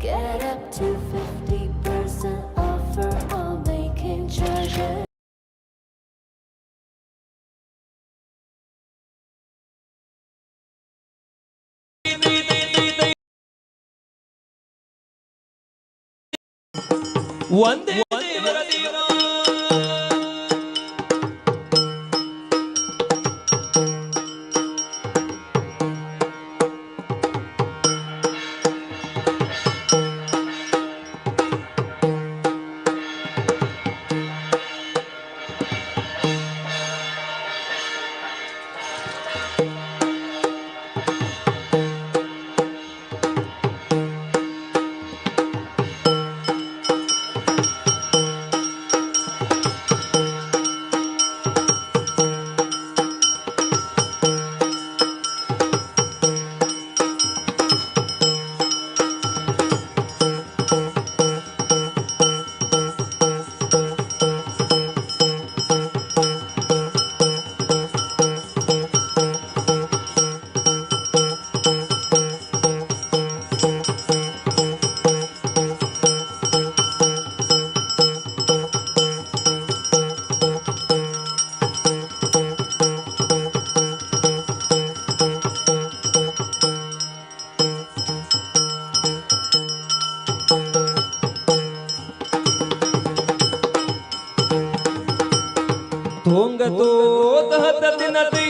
Get up to 50% offer all making charges. ಒಂದೇ ದೇವರ ದೇವ ತುಂಗತೋ ತಹತ ದಿನತಿ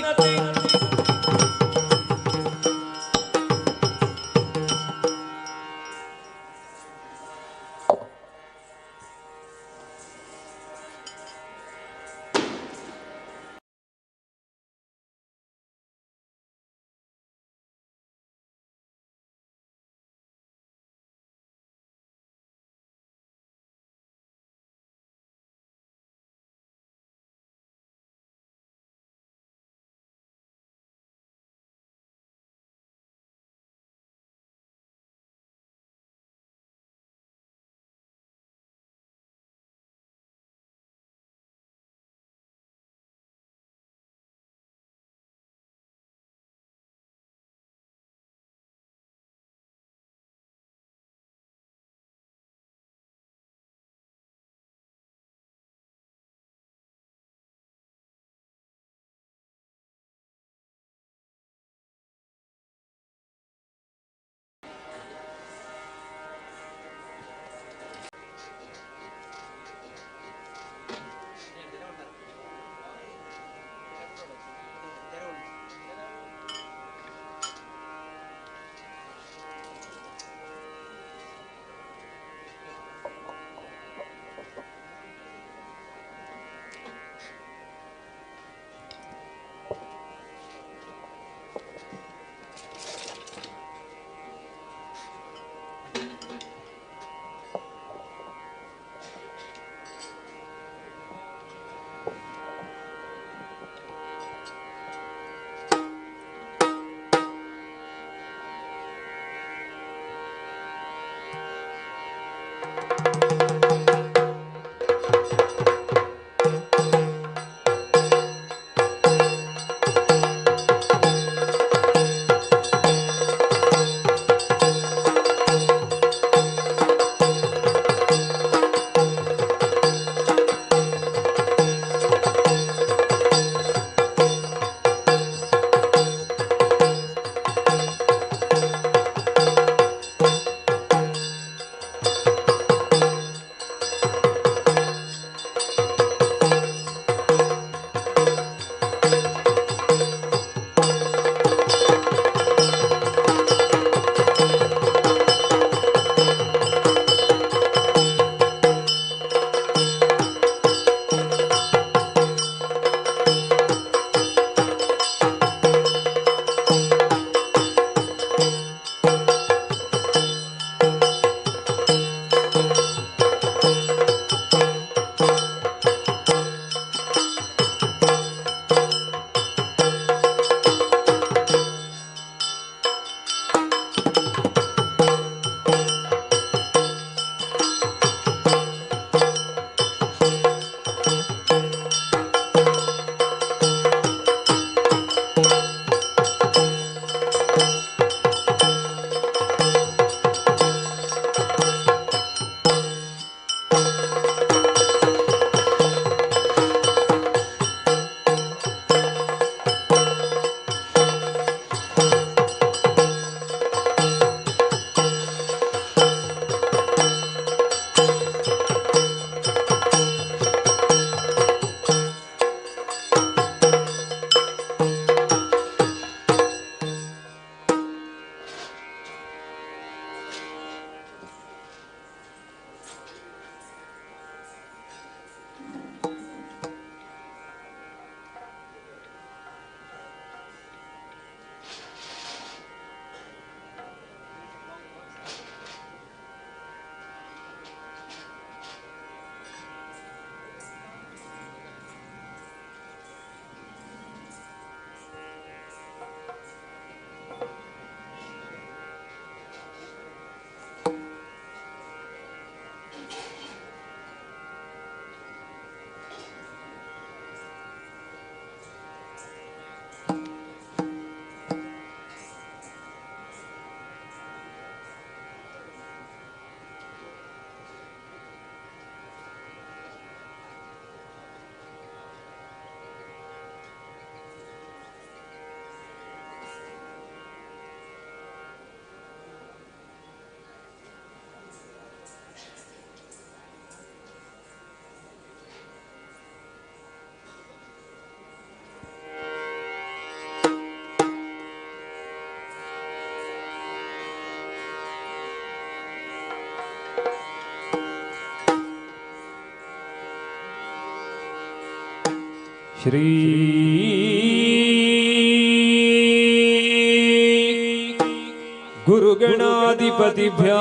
ಶ್ರೀ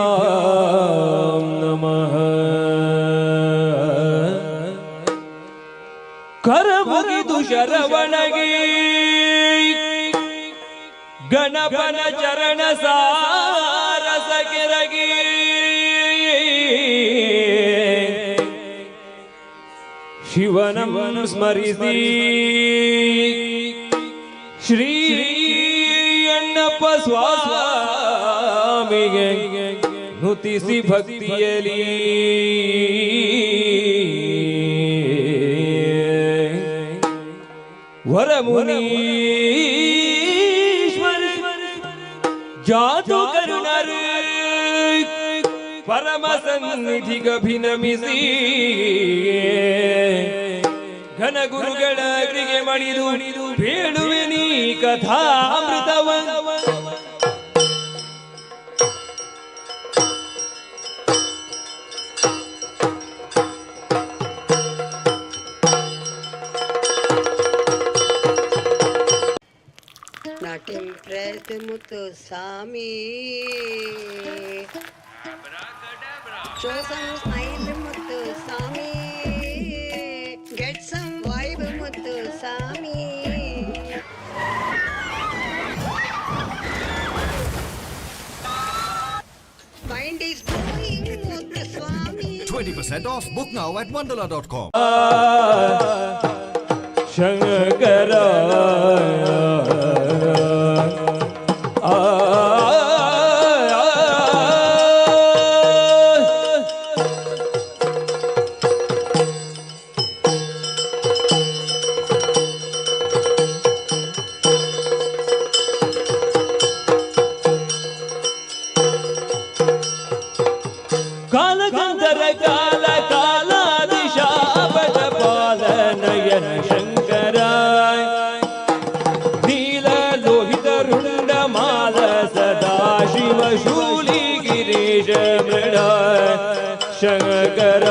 ಗುರುಗಣಾಧಿಪತಿಭ್ಯಾಂ ನಮಃ. ಕರಮುಗಿದು ಶರವಣಗೆ ಗಣಪನ ಚರಣ ಸಾರಸ ಕೆರಗಿ ಶಿವನಂ ಸ್ಮರಿಸಿ ಶ್ರೀ ಅಣ್ಣಪ್ಪ ಸ್ವಾಮಿಗೆ ನುತಿಸಿ ಭಕ್ತಿಯಲಿ ವರಮುನೀಶ್ವರ ಜಾತು ಕರುಣರು ಪರಮ ಸನ್ನಿಧಿಗಭಿನಮಿಸಿ ಘನ ಗುರುಗಳ ಅಗ್ರಿಗೆ ಮಣಿದು ಬೇಡುವೆ ನೀ ಕಥಾಮೃತವ. Not impressed Muthuswami. Show some smile Muthuswami. Get some vibe Muthuswami. Mind is blowing Muthuswami. 20% off. Book now at mandala.com. Shankara ಕಾಲಗಂಧರ ಕಾಲ ಕಾಲಾದಿಶಾಪದ ಪಾಲನಯನ ಶಂಕರ ನೀಲ ಲೋಹಿತ ರುಂಡ ಮಾಲ ಸದಾ ಶಿವ ಶೂಲಿ ಗಿರೀಶ ಮೃಡ ಶಂಕರ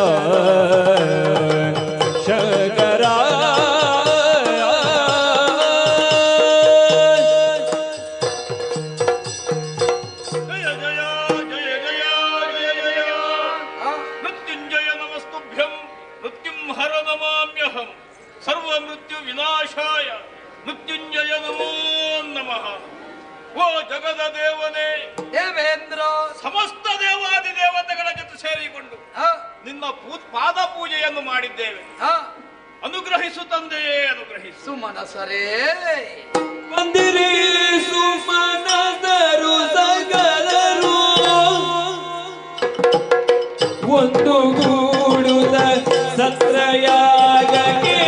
ಶಂಕರ ಸರ್ವಮೃತ್ಯು ವಿನಾಶಾಯ ಮೃತ್ಯುಂಜಯ ನಮೋ ನಮಃ. ಓ ಜಗದ ದೇವನೇ ದೇವೇಂದ್ರ, ಸಮಸ್ತ ದೇವಾದಿ ದೇವತೆಗಳ ಜೊತೆ ಸೇರಿಕೊಂಡು ನಿನ್ನ ಪಾದ ಪೂಜೆಯನ್ನು ಮಾಡಿದ್ದೇವೆ. ಅನುಗ್ರಹಿಸು ತಂದೆಯೇ, ಅನುಗ್ರಹಿಸು. ಸುಮನಸರೇ ಬಂದಿರಿ ಸುಮನದರು ಸಕಲರು ಒಂದು ಗೂಡುದ ಸತ್ರಯಾಗಕ್ಕೆ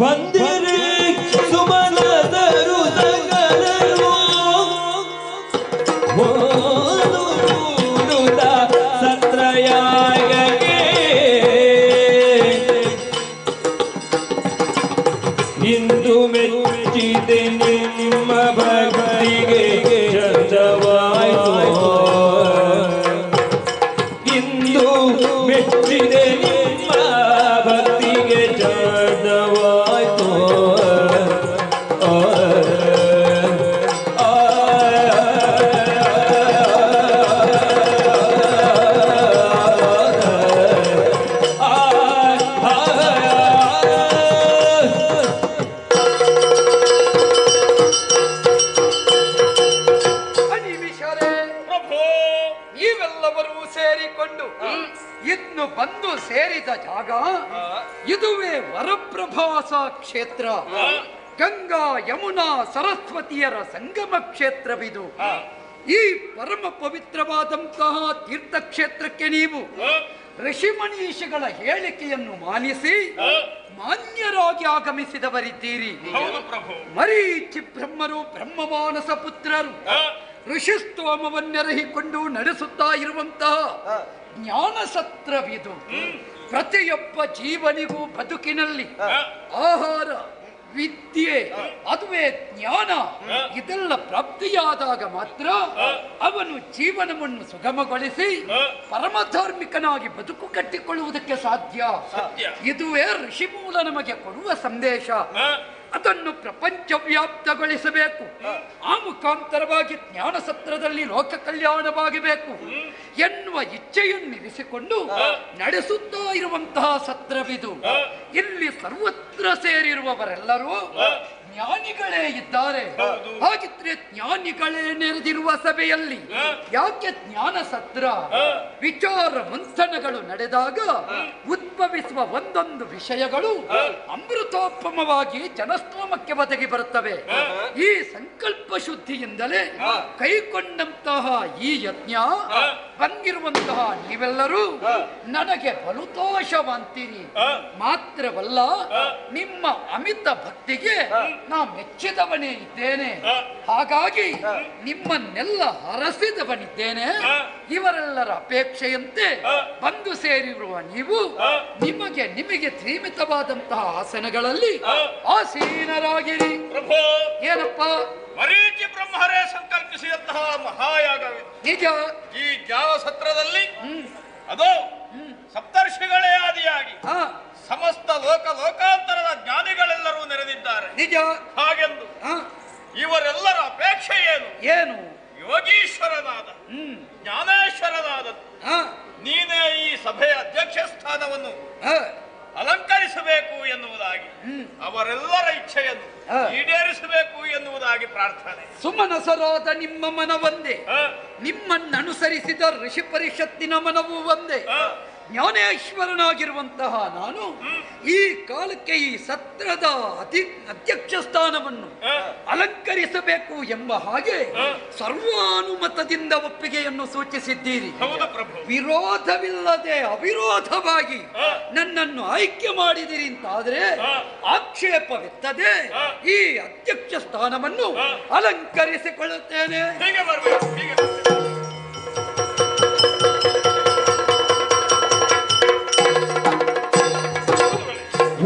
ಬಂದಿರಿ ಸುಮನದರು ಸಕಲರು ಒಂದು ಗೂಡುದ ಸತ್ರಯಾಗಕ್ಕೆ ಇಂದು ಮೆಚ್ಚಿದೆ ನಿಮ್ಮ ಭಕ್ತಿಗೆ ಚಂದವಾಯಿತು. ಇಂದು ಮೆಚ್ಚಿದೆ ನಿಮ್ಮ ಭಕ್ತಿಗೆ ಚಂದವಾಯಿತು. ಅನಿಮಿಷರೇ, ಪ್ರಭೋ, ನೀವೆಲ್ಲವರೂ ಸೇರಿಕೊಂಡು ಇನ್ನು ಬಂದು ಸೇರಿದ ಜಾಗ ಇದುವೇ ವರಪ್ರಭಾಸ ಕ್ಷೇತ್ರ. ಗಂಗಾ ಯಮುನಾ ಸರಸ್ವತಿಯರ ಸಂಗಮ ಕ್ಷೇತ್ರವಿದು. ಈ ಪರಮ ಪವಿತ್ರವಾದಂತಹ ತೀರ್ಥಕ್ಷೇತ್ರಕ್ಕೆ ನೀವು ಋಷಿಮನೀಷಿಗಳ ಹೇಳಿಕೆಯನ್ನು ಮಾನಿಸಿ ಮಾನ್ಯರಾಗಿ ಆಗಮಿಸಿದವರಿದ್ದೀರಿ. ಹೌದು ಪ್ರಭು. ಮರೀಚಿ ಬ್ರಹ್ಮರು ಬ್ರಹ್ಮಮಾನಸ ಪುತ್ರರು ಋಷಿಸ್ತೋಮವನ್ನೆರಹಿಕೊಂಡು ನಡೆಸುತ್ತಾ ಇರುವಂತಹ ಜ್ಞಾನ ಸತ್ರವಿದು. ಪ್ರತಿಯೊಬ್ಬ ಜೀವನಿಗೂ ಬದುಕಿನಲ್ಲಿ ಆಹಾರ, ವಿದ್ಯೆ, ಅದುವೇ ಜ್ಞಾನ ಇದೆಲ್ಲ ಪ್ರಾಪ್ತಿಯಾದಾಗ ಮಾತ್ರ ಅವನು ಜೀವನವನ್ನು ಸುಗಮಗೊಳಿಸಿ ಪರಮಧಾರ್ಮಿಕನಾಗಿ ಬದುಕು ಕಟ್ಟಿಕೊಳ್ಳುವುದಕ್ಕೆ ಸಾಧ್ಯ. ಇದುವೇ ಋಷಿಮೂಲ ನಮಗೆ ಕೊಡುವ ಸಂದೇಶ. ಅದನ್ನು ಪ್ರಪಂಚ ವ್ಯಾಪ್ತಗೊಳಿಸಬೇಕು. ಆ ಮುಖಾಂತರವಾಗಿ ಜ್ಞಾನ ಸತ್ರದಲ್ಲಿ ಲೋಕ ಕಲ್ಯಾಣವಾಗಬೇಕು ಎನ್ನುವ ಇಚ್ಛೆಯನ್ನಿರಿಸಿಕೊಂಡು ನಡೆಸುತ್ತಾ ಇರುವಂತಹ ಸತ್ರವಿದು. ಇಲ್ಲಿ ಸರ್ವತ್ರ ಸೇರಿರುವವರೆಲ್ಲರೂ ಜ್ಞಾನಿಗಳೇ ಇದ್ದಾರೆ. ಹಾಗಿದ್ರೆ ಜ್ಞಾನಿಗಳೇ ನೆರೆದಿರುವ ಸಭೆಯಲ್ಲಿ ಯಾಕೆ ಜ್ಞಾನ ಸತ್ರ? ವಿಚಾರ ಮಂಥನಗಳು ನಡೆದಾಗ ಉದ್ಭವಿಸುವ ಒಂದೊಂದು ವಿಷಯಗಳು ಅಮೃತೋಪಮವಾಗಿ ಜನಸ್ತೋಮಕ್ಕೆ ಒದಗಿ ಬರುತ್ತವೆ. ಈ ಸಂಕಲ್ಪ ಶುದ್ಧಿಯಿಂದಲೇ ಕೈಗೊಂಡಂತಹ ಈ ಯಜ್ಞ ಬಂದಿರುವಂತಹ ನೀವೆಲ್ಲರೂ ನನಗೆ ಫಲಿತಾಂಶವಂತೀರಿ. ಮಾತ್ರವಲ್ಲ, ನಿಮ್ಮ ಅಮಿತ ಭಕ್ತಿಗೆ ನಾ ಮೆಚ್ಚಿದವನೇ ಇದ್ದೇನೆ. ಹಾಗಾಗಿ ನಿಮ್ಮನ್ನೆಲ್ಲ ಹರಸಿದವನಿದ್ದೇನೆ. ಇವರೆಲ್ಲರ ಅಪೇಕ್ಷೆಯಂತೆ ಬಂದು ಸೇರಿರುವ ನೀವು ನಿಮಗೆ ಸೀಮಿತವಾದಂತಹ ಆಸನಗಳಲ್ಲಿ ಆಸೀನರಾಗಿರಿ. ಪ್ರಭು, ಏನಪ್ಪ? ಮರೀಚಿ ಬ್ರಹ್ಮರೇ ಸಂಕಲ್ಪಿಸಿದಂತಹ ಮಹಾಯಾಗವಿದೆ. ನಿಜ. ಈ ಜ್ಞಾನ ಸತ್ರದಲ್ಲಿ ಅದು ಸಪ್ತರ್ಷಿಗಳೇ ಆದಿಯಾಗಿ ಸಮಸ್ತ ಲೋಕಾಂತರದ ಜ್ಞಾನಿಗಳೆಲ್ಲರೂ ನೆರೆದಿದ್ದಾರೆ. ನಿಜ. ಹಾಗೆಂದು ಇವರೆಲ್ಲರ ಅಪೇಕ್ಷೆ ಏನು? ಏನು? ಯೋಗೀಶ್ವರನಾದ ಜ್ಞಾನೇಶ್ವರನಾದ ನೀನೇ ಈ ಸಭೆಯ ಅಧ್ಯಕ್ಷ ಸ್ಥಾನವನ್ನು ಅಲಂಕರಿಸಬೇಕು ಎನ್ನುವುದಾಗಿ ಅವರೆಲ್ಲರ ಇಚ್ಛೆಯನ್ನು ಈಡೇರಿಸಬೇಕು ಎನ್ನುವುದಾಗಿ ಪ್ರಾರ್ಥನೆ. ಸುಮನಸರಾದ ನಿಮ್ಮ ಮನವೊಂದೇ, ನಿಮ್ಮನ್ನನುಸರಿಸಿದ ಋಷಿ ಪರಿಷತ್ತಿನ ಮನವೂ ಒಂದೇ. ಜ್ಞಾನೇಶ್ವರನಾಗಿರುವಂತಹ ನಾನು ಈ ಕಾಲಕ್ಕೆ ಈ ಸತ್ರದ ಅಧ್ಯಕ್ಷ ಸ್ಥಾನವನ್ನು ಅಲಂಕರಿಸಬೇಕು ಎಂಬ ಹಾಗೆ ಸರ್ವಾನುಮತದಿಂದ ಒಪ್ಪಿಗೆಯನ್ನು ಸೂಚಿಸಿದ್ದೀರಿ. ವಿರೋಧವಿಲ್ಲದೆ ಅವಿರೋಧವಾಗಿ ನನ್ನನ್ನು ಆಯ್ಕೆ ಮಾಡಿದಿರಿ ಅಂತಾದ್ರೆ ಆಕ್ಷೇಪವಿತ್ತದೆ ಈ ಅಧ್ಯಕ್ಷ ಸ್ಥಾನವನ್ನು ಅಲಂಕರಿಸಿಕೊಳ್ಳುತ್ತೇನೆ.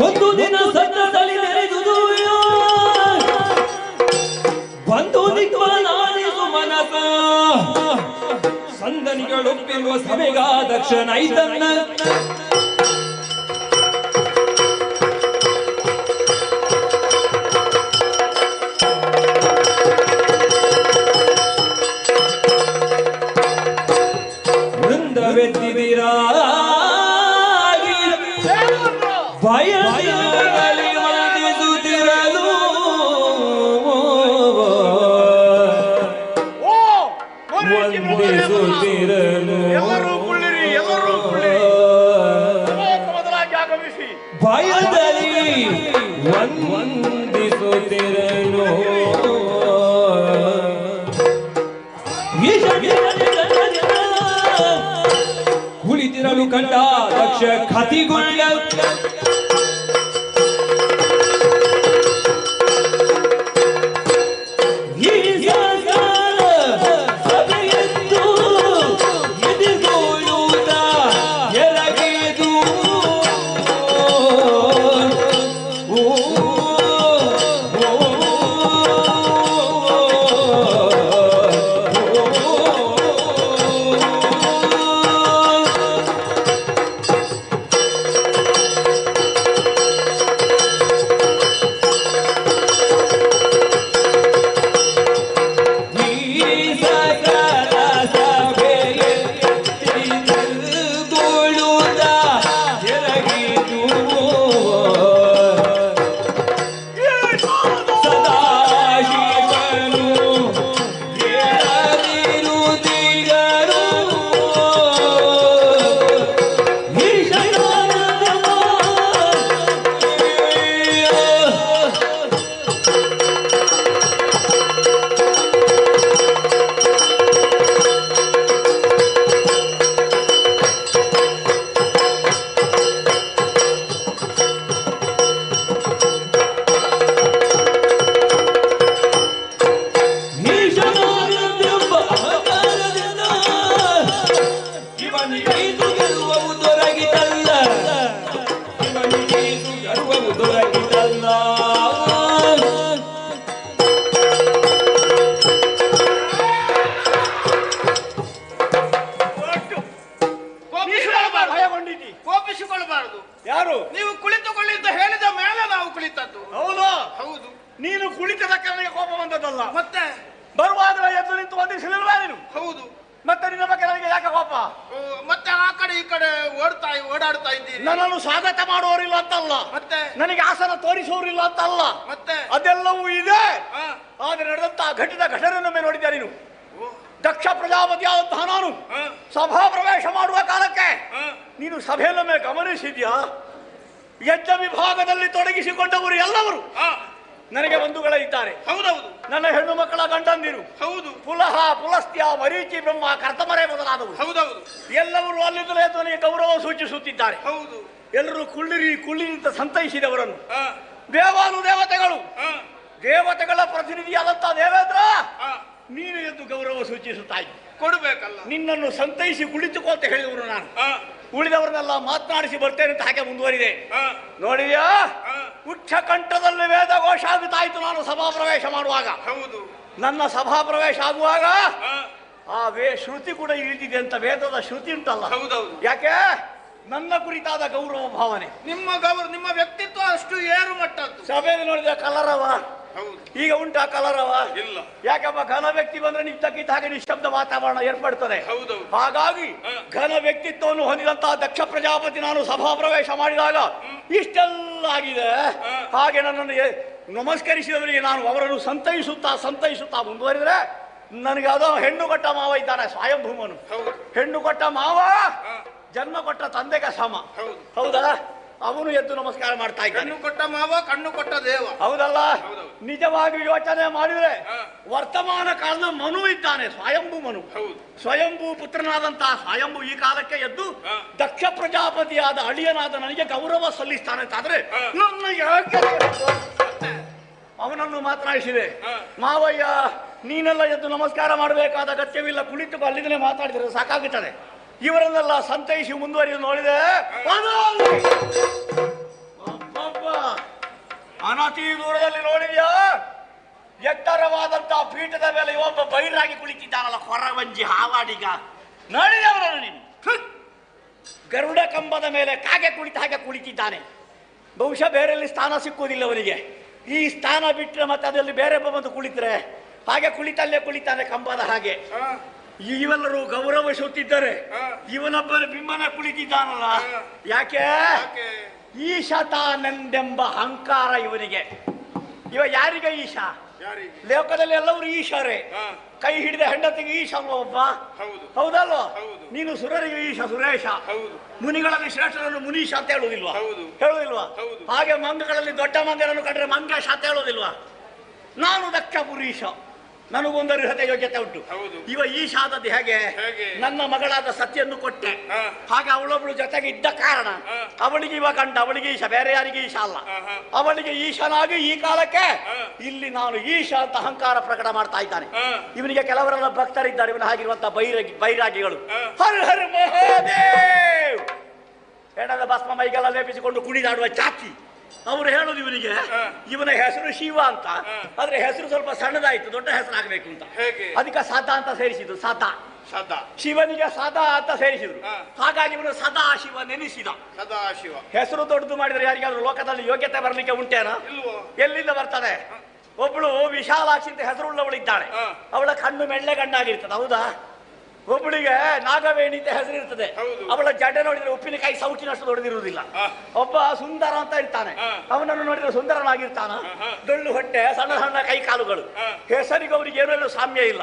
ಒಂದು ದಿನ ಸತ್ರದಲ್ಲಿ ನೆರೆದುದು ಬಂದು ನಿತ್ವನಾನಿಸು ಮನಸ ಸಂದನಿಗಳೊಪ್ಪಿರುವ ಸಭೆಗಾದಕ್ಷನೈತನ್ನ ವೃಂದವೆತ್ತಿದಿರಾ ಭಯದಲ್ಲಿ ವಂದಿಸುತ್ತಿರಲು ವಂದಿಸುತ್ತಿರಲು ಭಯದಲ್ಲಿ ವಂದಿಸುತ್ತಿರಲು ಕುಳಿತಿರಲು ಕಂಡ ದಕ್ಷ ಖತಿಗೊಳ್ಳ ಯಾರು? ನೀವು ಕುಳಿತುಕೊಳ್ಳಿ ಅಂತ ಹೇಳಿದ ಮೇಲೆ ನಾವು ಕುಳಿತದ್ದು. ಹೌದು. ಹೌದು. ನೀನು ಕುಳಿತದಕ್ಕೆ ನನಗೆ ಕೋಪ ಬಂದದ್ದಲ್ಲ. ಮತ್ತೆ ಬರುವಾಗ ಎದ್ದು ನಿಂತು ವಂದಿಸಲಿಲ್ವಾ ನೀನು? ಹೌದು. ಮತ್ತೆ ನಿನ್ನ ಬಗ್ಗೆ ನನಗೆ ಯಾಕೆ ಕೋಪ? ಮತ್ತೆ ಆ ಕಡೆ ಈ ಕಡೆ ಓಡಾಡ್ತಾ ಇದ್ದೀರಿ. ನನ್ನನ್ನು ಸ್ವಾಗತ ಮಾಡುವವರಿಲ್ಲ ಅಂತಲ್ಲ, ಮತ್ತೆ ನನಗೆ ಆಸನ ತೋರಿಸುವವರಿಲ್ಲ ಅಂತಲ್ಲ, ಮತ್ತೆ ಅದೆಲ್ಲವೂ ಇದೆ. ಹಾ. ಆದ್ರೆ ನಡೆದಂತಹ ಘಟನೆಯೊಮ್ಮೆ ನೋಡಿದ್ದೆ ನೀನು. ದಕ್ಷ ಪ್ರಜಾಪತಿಯಾದಂತಹ ನಾನು ಸಭಾ ಪ್ರವೇಶ ಮಾಡುವ ಕಾಲಕ್ಕೆ ನೀನು ಸಭೆಯಲ್ಲೊಮ್ಮೆ ಗಮನಿಸಿದ್ಯಾ? ಯಜ್ಞ ವಿಭಾಗದಲ್ಲಿ ತೊಡಗಿಸಿಕೊಂಡವರು ಎಲ್ಲವರು ನನಗೆ ಬಂಧುಗಳೇ ಇದ್ದಾರೆ. ಹೌದೌದು. ನನ್ನ ಹೆಣ್ಣು ಮಕ್ಕಳ ಗಂಡಂದಿರು. ಹೌದು. ಪುಲಹ, ಪುಲಸ್ತ್ಯ, ಮರೀಚಿ, ಬ್ರಹ್ಮ, ಕರ್ತಮರೆ ಮೊದಲಾದವರು ಹೌದೌದು. ಎಲ್ಲವರು ಅಲ್ಲಿಂದಲೇ ನನಗೆ ಗೌರವ ಸೂಚಿಸುತ್ತಿದ್ದಾರೆ. ಹೌದು. ಎಲ್ಲರೂ ಕುಳ್ಳಿರಿ ಅಂತ ಸಂತೈಸಿದವರನ್ನು ದೇವಾನುದೇವತೆಗಳು, ದೇವತೆಗಳ ಪ್ರತಿನಿಧಿಯಾದಂತಹ ದೇವೇಂದ್ರ, ನೀನು ಎಂದು ಗೌರವ ಸೂಚಿಸುತ್ತಾ ಇದ್ದೆ. ಕೊಡ್ಬೇಕಲ್ಲ. ನಿನ್ನನ್ನು ಸಂತೈಸಿ ಕುಳಿತುಕೋ ಅಂತ ಹೇಳಿದವರು ನಾನು. ಉಳಿದವರನ್ನೆಲ್ಲ ಮಾತನಾಡಿಸಿ ಬರ್ತೇನೆ ಅಂತ ಹಾಗೆ ಮುಂದುವರಿದೆ. ನೋಡಿದ್ಯಾ? ಉಚ್ಚ ಕಂಠದಲ್ಲಿ ವೇದಘೋಷ ಆಗುತ್ತಾಯ್ತು ನಾನು ಸಭಾ ಪ್ರವೇಶ ಮಾಡುವಾಗ. ಹೌದು. ನನ್ನ ಸಭಾ ಪ್ರವೇಶ ಆಗುವಾಗ ಆ ಶ್ರುತಿ ಕೂಡ ಇಳಿದಿದೆ ಅಂತ, ವೇದದ ಶ್ರುತಿ ಉಂಟಲ್ಲ. ಹೌದೌದು. ಯಾಕೆ? ನನ್ನ ಕುರಿತಾದ ಗೌರವ ಭಾವನೆ. ನಿಮ್ಮ ವ್ಯಕ್ತಿತ್ವ ಅಷ್ಟು ಏರು ಮಟ್ಟದ್ದು. ಸಭೆಯಲ್ಲಿ ನೋಡಿದ ಕಲರವ ಹೌದು. ಈಗ ಉಂಟಾ ಕಲರವ? ಇಲ್ಲ. ಯಾಕಪ್ಪ, ಘನ ವ್ಯಕ್ತಿ ಬಂದ್ರೆ ನಿದ್ದಕ್ಕಿದ್ದ ಹಾಗೆ ನಿಶ್ಶಬ್ದ ವಾತಾವರಣ ಏರ್ಪಡ್ತದೆ. ಹೌದೌದು. ಹಾಗಾಗಿ ಘನ ವ್ಯಕ್ತಿತ್ವವನ್ನು ಹೊಂದಿದಂತಹ ದಕ್ಷ ಪ್ರಜಾಪತಿ ನಾನು ಸಭಾ ಪ್ರವೇಶ ಮಾಡಿದಾಗ ಇಷ್ಟೆಲ್ಲ ಆಗಿದೆ. ಹಾಗೆ ನನ್ನನ್ನು ನಮಸ್ಕರಿಸಿದವರಿಗೆ ನಾನು ಅವರನ್ನು ಸಂತೈಸುತ್ತಾ ಮುಂದುವರಿದ್ರೆ ನನಗೆ ಅದೋ ಹೆಣ್ಣು ಕೊಟ್ಟ ಮಾವ ಇದ್ದಾನೆ ಸ್ವಯಂಭೂಮನು. ಹೆಣ್ಣು ಕೊಟ್ಟ ಮಾವ ಜನ್ಮ ಕೊಟ್ಟ ತಂದೆಗೆ ಸಮ. ಹೌದಾ? ಅವನು ಎದ್ದು ನಮಸ್ಕಾರ ಮಾಡ್ತಾ ಇದ್ದಾನೆ. ಕಣ್ಣು ಕೊಟ್ಟ ಮಾವ, ಕಣ್ಣು ಕೊಟ್ಟ ದೇವ. ಹೌದಲ್ಲ? ನಿಜವಾಗಿ ಯೋಚನೆ ಮಾಡಿದ್ರೆ ವರ್ತಮಾನ ಕಾಲದ ಮನು ಇದ್ದಾನೆ, ಸ್ವಯಂಭೂ ಮನು. ಸ್ವಯಂಭೂ ಪುತ್ರನಾದಂತಹ ಸ್ವಯಂಭೂ ಈ ಕಾಲಕ್ಕೆ ಎದ್ದು ದಕ್ಷ ಪ್ರಜಾಪತಿಯಾದ ಅಳಿಯನಾದ ನನಗೆ ಗೌರವ ಸಲ್ಲಿಸ್ತಾನೆ ಅಂತಾದ್ರೆ ನನ್ನ ಯಾಕೆ ಅವನನ್ನು ಮಾತನಾಡಿಸಿದೆ. ಮಾವಯ್ಯ, ನೀನೆಲ್ಲ ಎದ್ದು ನಮಸ್ಕಾರ ಮಾಡಬೇಕಾದ ಅಗತ್ಯವಿಲ್ಲ, ಕುಳಿತು ಅಲ್ಲಿಂದಲೇ ಮಾತಾಡಿದ್ರೆ ಸಾಕಾಗುತ್ತದೆ. ಇವರನ್ನೆಲ್ಲ ಸಂತೈಸಿ ಮುಂದುವರಿದು ನೋಡಿದೆ. ಅನತಿ ದೂರದಲ್ಲಿ ನೋಡಿದ್ಯಾ? ಎತ್ತರವಾದಂತಹ ಪೀಠದ ಮೇಲೆ ಒಬ್ಬ ಬೈರಾಗಿ ಕುಳಿತಿದ್ದಾನಲ್ಲ, ಕೊರವಂಜಿ ಹಾವಾಡಿಗ. ನೋಡಿದವರನ್ನು ನೀನು? ಗರುಡ ಕಂಬದ ಮೇಲೆ ಕಾಗೆ ಕುಳಿತ ಹಾಗೆ ಕುಳಿತಿದ್ದಾನೆ. ಬಹುಶಃ ಬೇರೆಯಲ್ಲಿ ಸ್ಥಾನ ಸಿಕ್ಕುವುದಿಲ್ಲ ಅವನಿಗೆ. ಈ ಸ್ಥಾನ ಬಿಟ್ಟರೆ ಮತ್ತೆ ಅದರಲ್ಲಿ ಬೇರೆ ಬಂದು ಕುಳಿತರೆ ಹಾಗೆ ಕುಳಿತಲ್ಲೇ ಕುಳಿತಾನೆ ಕಂಬದ ಹಾಗೆ. ಇವೆಲ್ಲರೂ ಗೌರವಿಸುತ್ತಿದ್ದರೆ ಇವನೊಬ್ಬನ ಬಿಂಬನ ಕುಳಿತಿದ್ದಾನಲ್ಲ. ಯಾಕೆ? ಈಶತಾನಂದೆಂಬ ಅಹಂಕಾರ ಇವನಿಗೆ. ಇವ ಯಾರಿಗೆ ಈಶ? ಲೋಕದಲ್ಲಿ ಎಲ್ಲವರು ಈಶರೇ. ಕೈ ಹಿಡಿದ ಹೆಂಡತಿಗೆ ಈಶ ಅಲ್ವ ಒಬ್ಬ? ಹೌದಲ್ವ? ನೀನು ಸುರರಿಗೆ ಈಶ ಸುರೇಶ, ಮುನಿಗಳಲ್ಲಿ ಶ್ರೇಷ್ಠರನ್ನು ಮುನೀಶ ಅಂತ ಹೇಳುವುದಿಲ್ವಾ? ಹಾಗೆ ಮಂಗಗಳಲ್ಲಿ ದೊಡ್ಡ ಮಂಗನನ್ನು ಕಂಡ್ರೆ ಮಂಗೇಶ ಅಂತ ಹೇಳುವುದಿಲ್ವಾ? ನಾನು ದಕ್ಷ ಪುರೀಶ, ನನಗೊಂದು ಅರ್ಹತೆ ಯೋಗ್ಯತೆ ಉಂಟು. ಇವ ಈಶಾದದ್ದು ಹೇಗೆ? ನನ್ನ ಮಗಳಾದ ಸತ್ಯನ್ನು ಕೊಟ್ಟೆ, ಹಾಗೆ ಅವಳೊಬ್ಳು ಜೊತೆಗೆ ಇದ್ದ ಕಾರಣ ಅವಳಿಗೆ ಇವ ಗಂಡ, ಅವಳಿಗೆ ಈಶ, ಬೇರೆ ಯಾರಿಗೆ ಈಶ ಅಲ್ಲ. ಅವಳಿಗೆ ಈಶನಾಗಿ ಈ ಕಾಲಕ್ಕೆ ಇಲ್ಲಿ ನಾನು ಈಶ ಅಂತ ಅಹಂಕಾರ ಪ್ರಕಟ ಮಾಡ್ತಾ ಇದ್ದಾನೆ. ಇವನಿಗೆ ಕೆಲವರೆಲ್ಲ ಭಕ್ತರಿದ್ದಾರೆ, ಇವನ ಹಾಗಿರುವಂತಹ ಬೈರಾಗಿಗಳು. ಹರ ಹರ ಮಹಾದೇವ್ ಹೆಣದ ಭಸ್ಮ ಮೈಗೆಲ್ಲ ಲೇಪಿಸಿಕೊಂಡು ಕುಣಿದಾಡುವ ಚಾತಿ ಅವರು ಹೇಳೋದು ಇವನಿಗೆ. ಇವನ ಹೆಸರು ಶಿವ ಅಂತ, ಆದ್ರೆ ಹೆಸರು ಸ್ವಲ್ಪ ಸಣ್ಣದಾಯ್ತು, ದೊಡ್ಡ ಹೆಸರು ಆಗ್ಬೇಕು ಅಂತ. ಅದಕ್ಕೆ ಸದಾ ಅಂತ ಸೇರಿಸಿದ್ರು. ಸದಾ ಶಿವನಿಗೆ ಸದಾ ಅಂತ ಸೇರಿಸಿದ್ರು. ಹಾಗಾಗಿ ಇವನು ಸದಾ ಶಿವ ನೆನೆಸಿದ. ಹೆಸರು ದೊಡ್ಡದು ಮಾಡಿದ್ರೆ ಯಾರಿಗಾದ್ರೂ ಲೋಕದಲ್ಲಿ ಯೋಗ್ಯತೆ ಬರಲಿಕ್ಕೆ ಉಂಟೇನಾ? ಎಲ್ಲಿಂದ ಬರ್ತದೆ? ಒಬ್ಳು ವಿಶಾಲಾಕ್ಷಿ ಅಂತ ಹೆಸರುಳ್ಳವಳಿದ್ದಾಳೆ, ಅವಳ ಕಣ್ಣು ಮೆಳ್ಳೆ ಗಣ್ಣಾಗಿರ್ತದೆ. ಹೌದಾ? ಒಬ್ಬಳಿಗೆ ನಾಗವೇಣಿ ಅಂತ ಹೆಸರಿರ್ತದೆ, ಅವಳ ಜಡೆ ನೋಡಿದ್ರೆ ಉಪ್ಪಿನಕಾಯಿ ಸೌಟಿನಷ್ಟು ದೊಡ್ಡದಿರುವುದಿಲ್ಲ. ಒಬ್ಬ ಸುಂದರ ಅಂತ ಇರ್ತಾನೆ, ಅವನನ್ನು ನೋಡಿದ್ರೆ ಸುಂದರನಾಗಿರ್ತಾನ, ಡೊಳ್ಳು ಹೊಟ್ಟೆ, ಸಣ್ಣ ಸಣ್ಣ ಕೈ ಕಾಲುಗಳು, ಹೆಸರಿಗೆ ಅವರಿಗೆ ಏನೂ ಸಾಮ್ಯ ಇಲ್ಲ.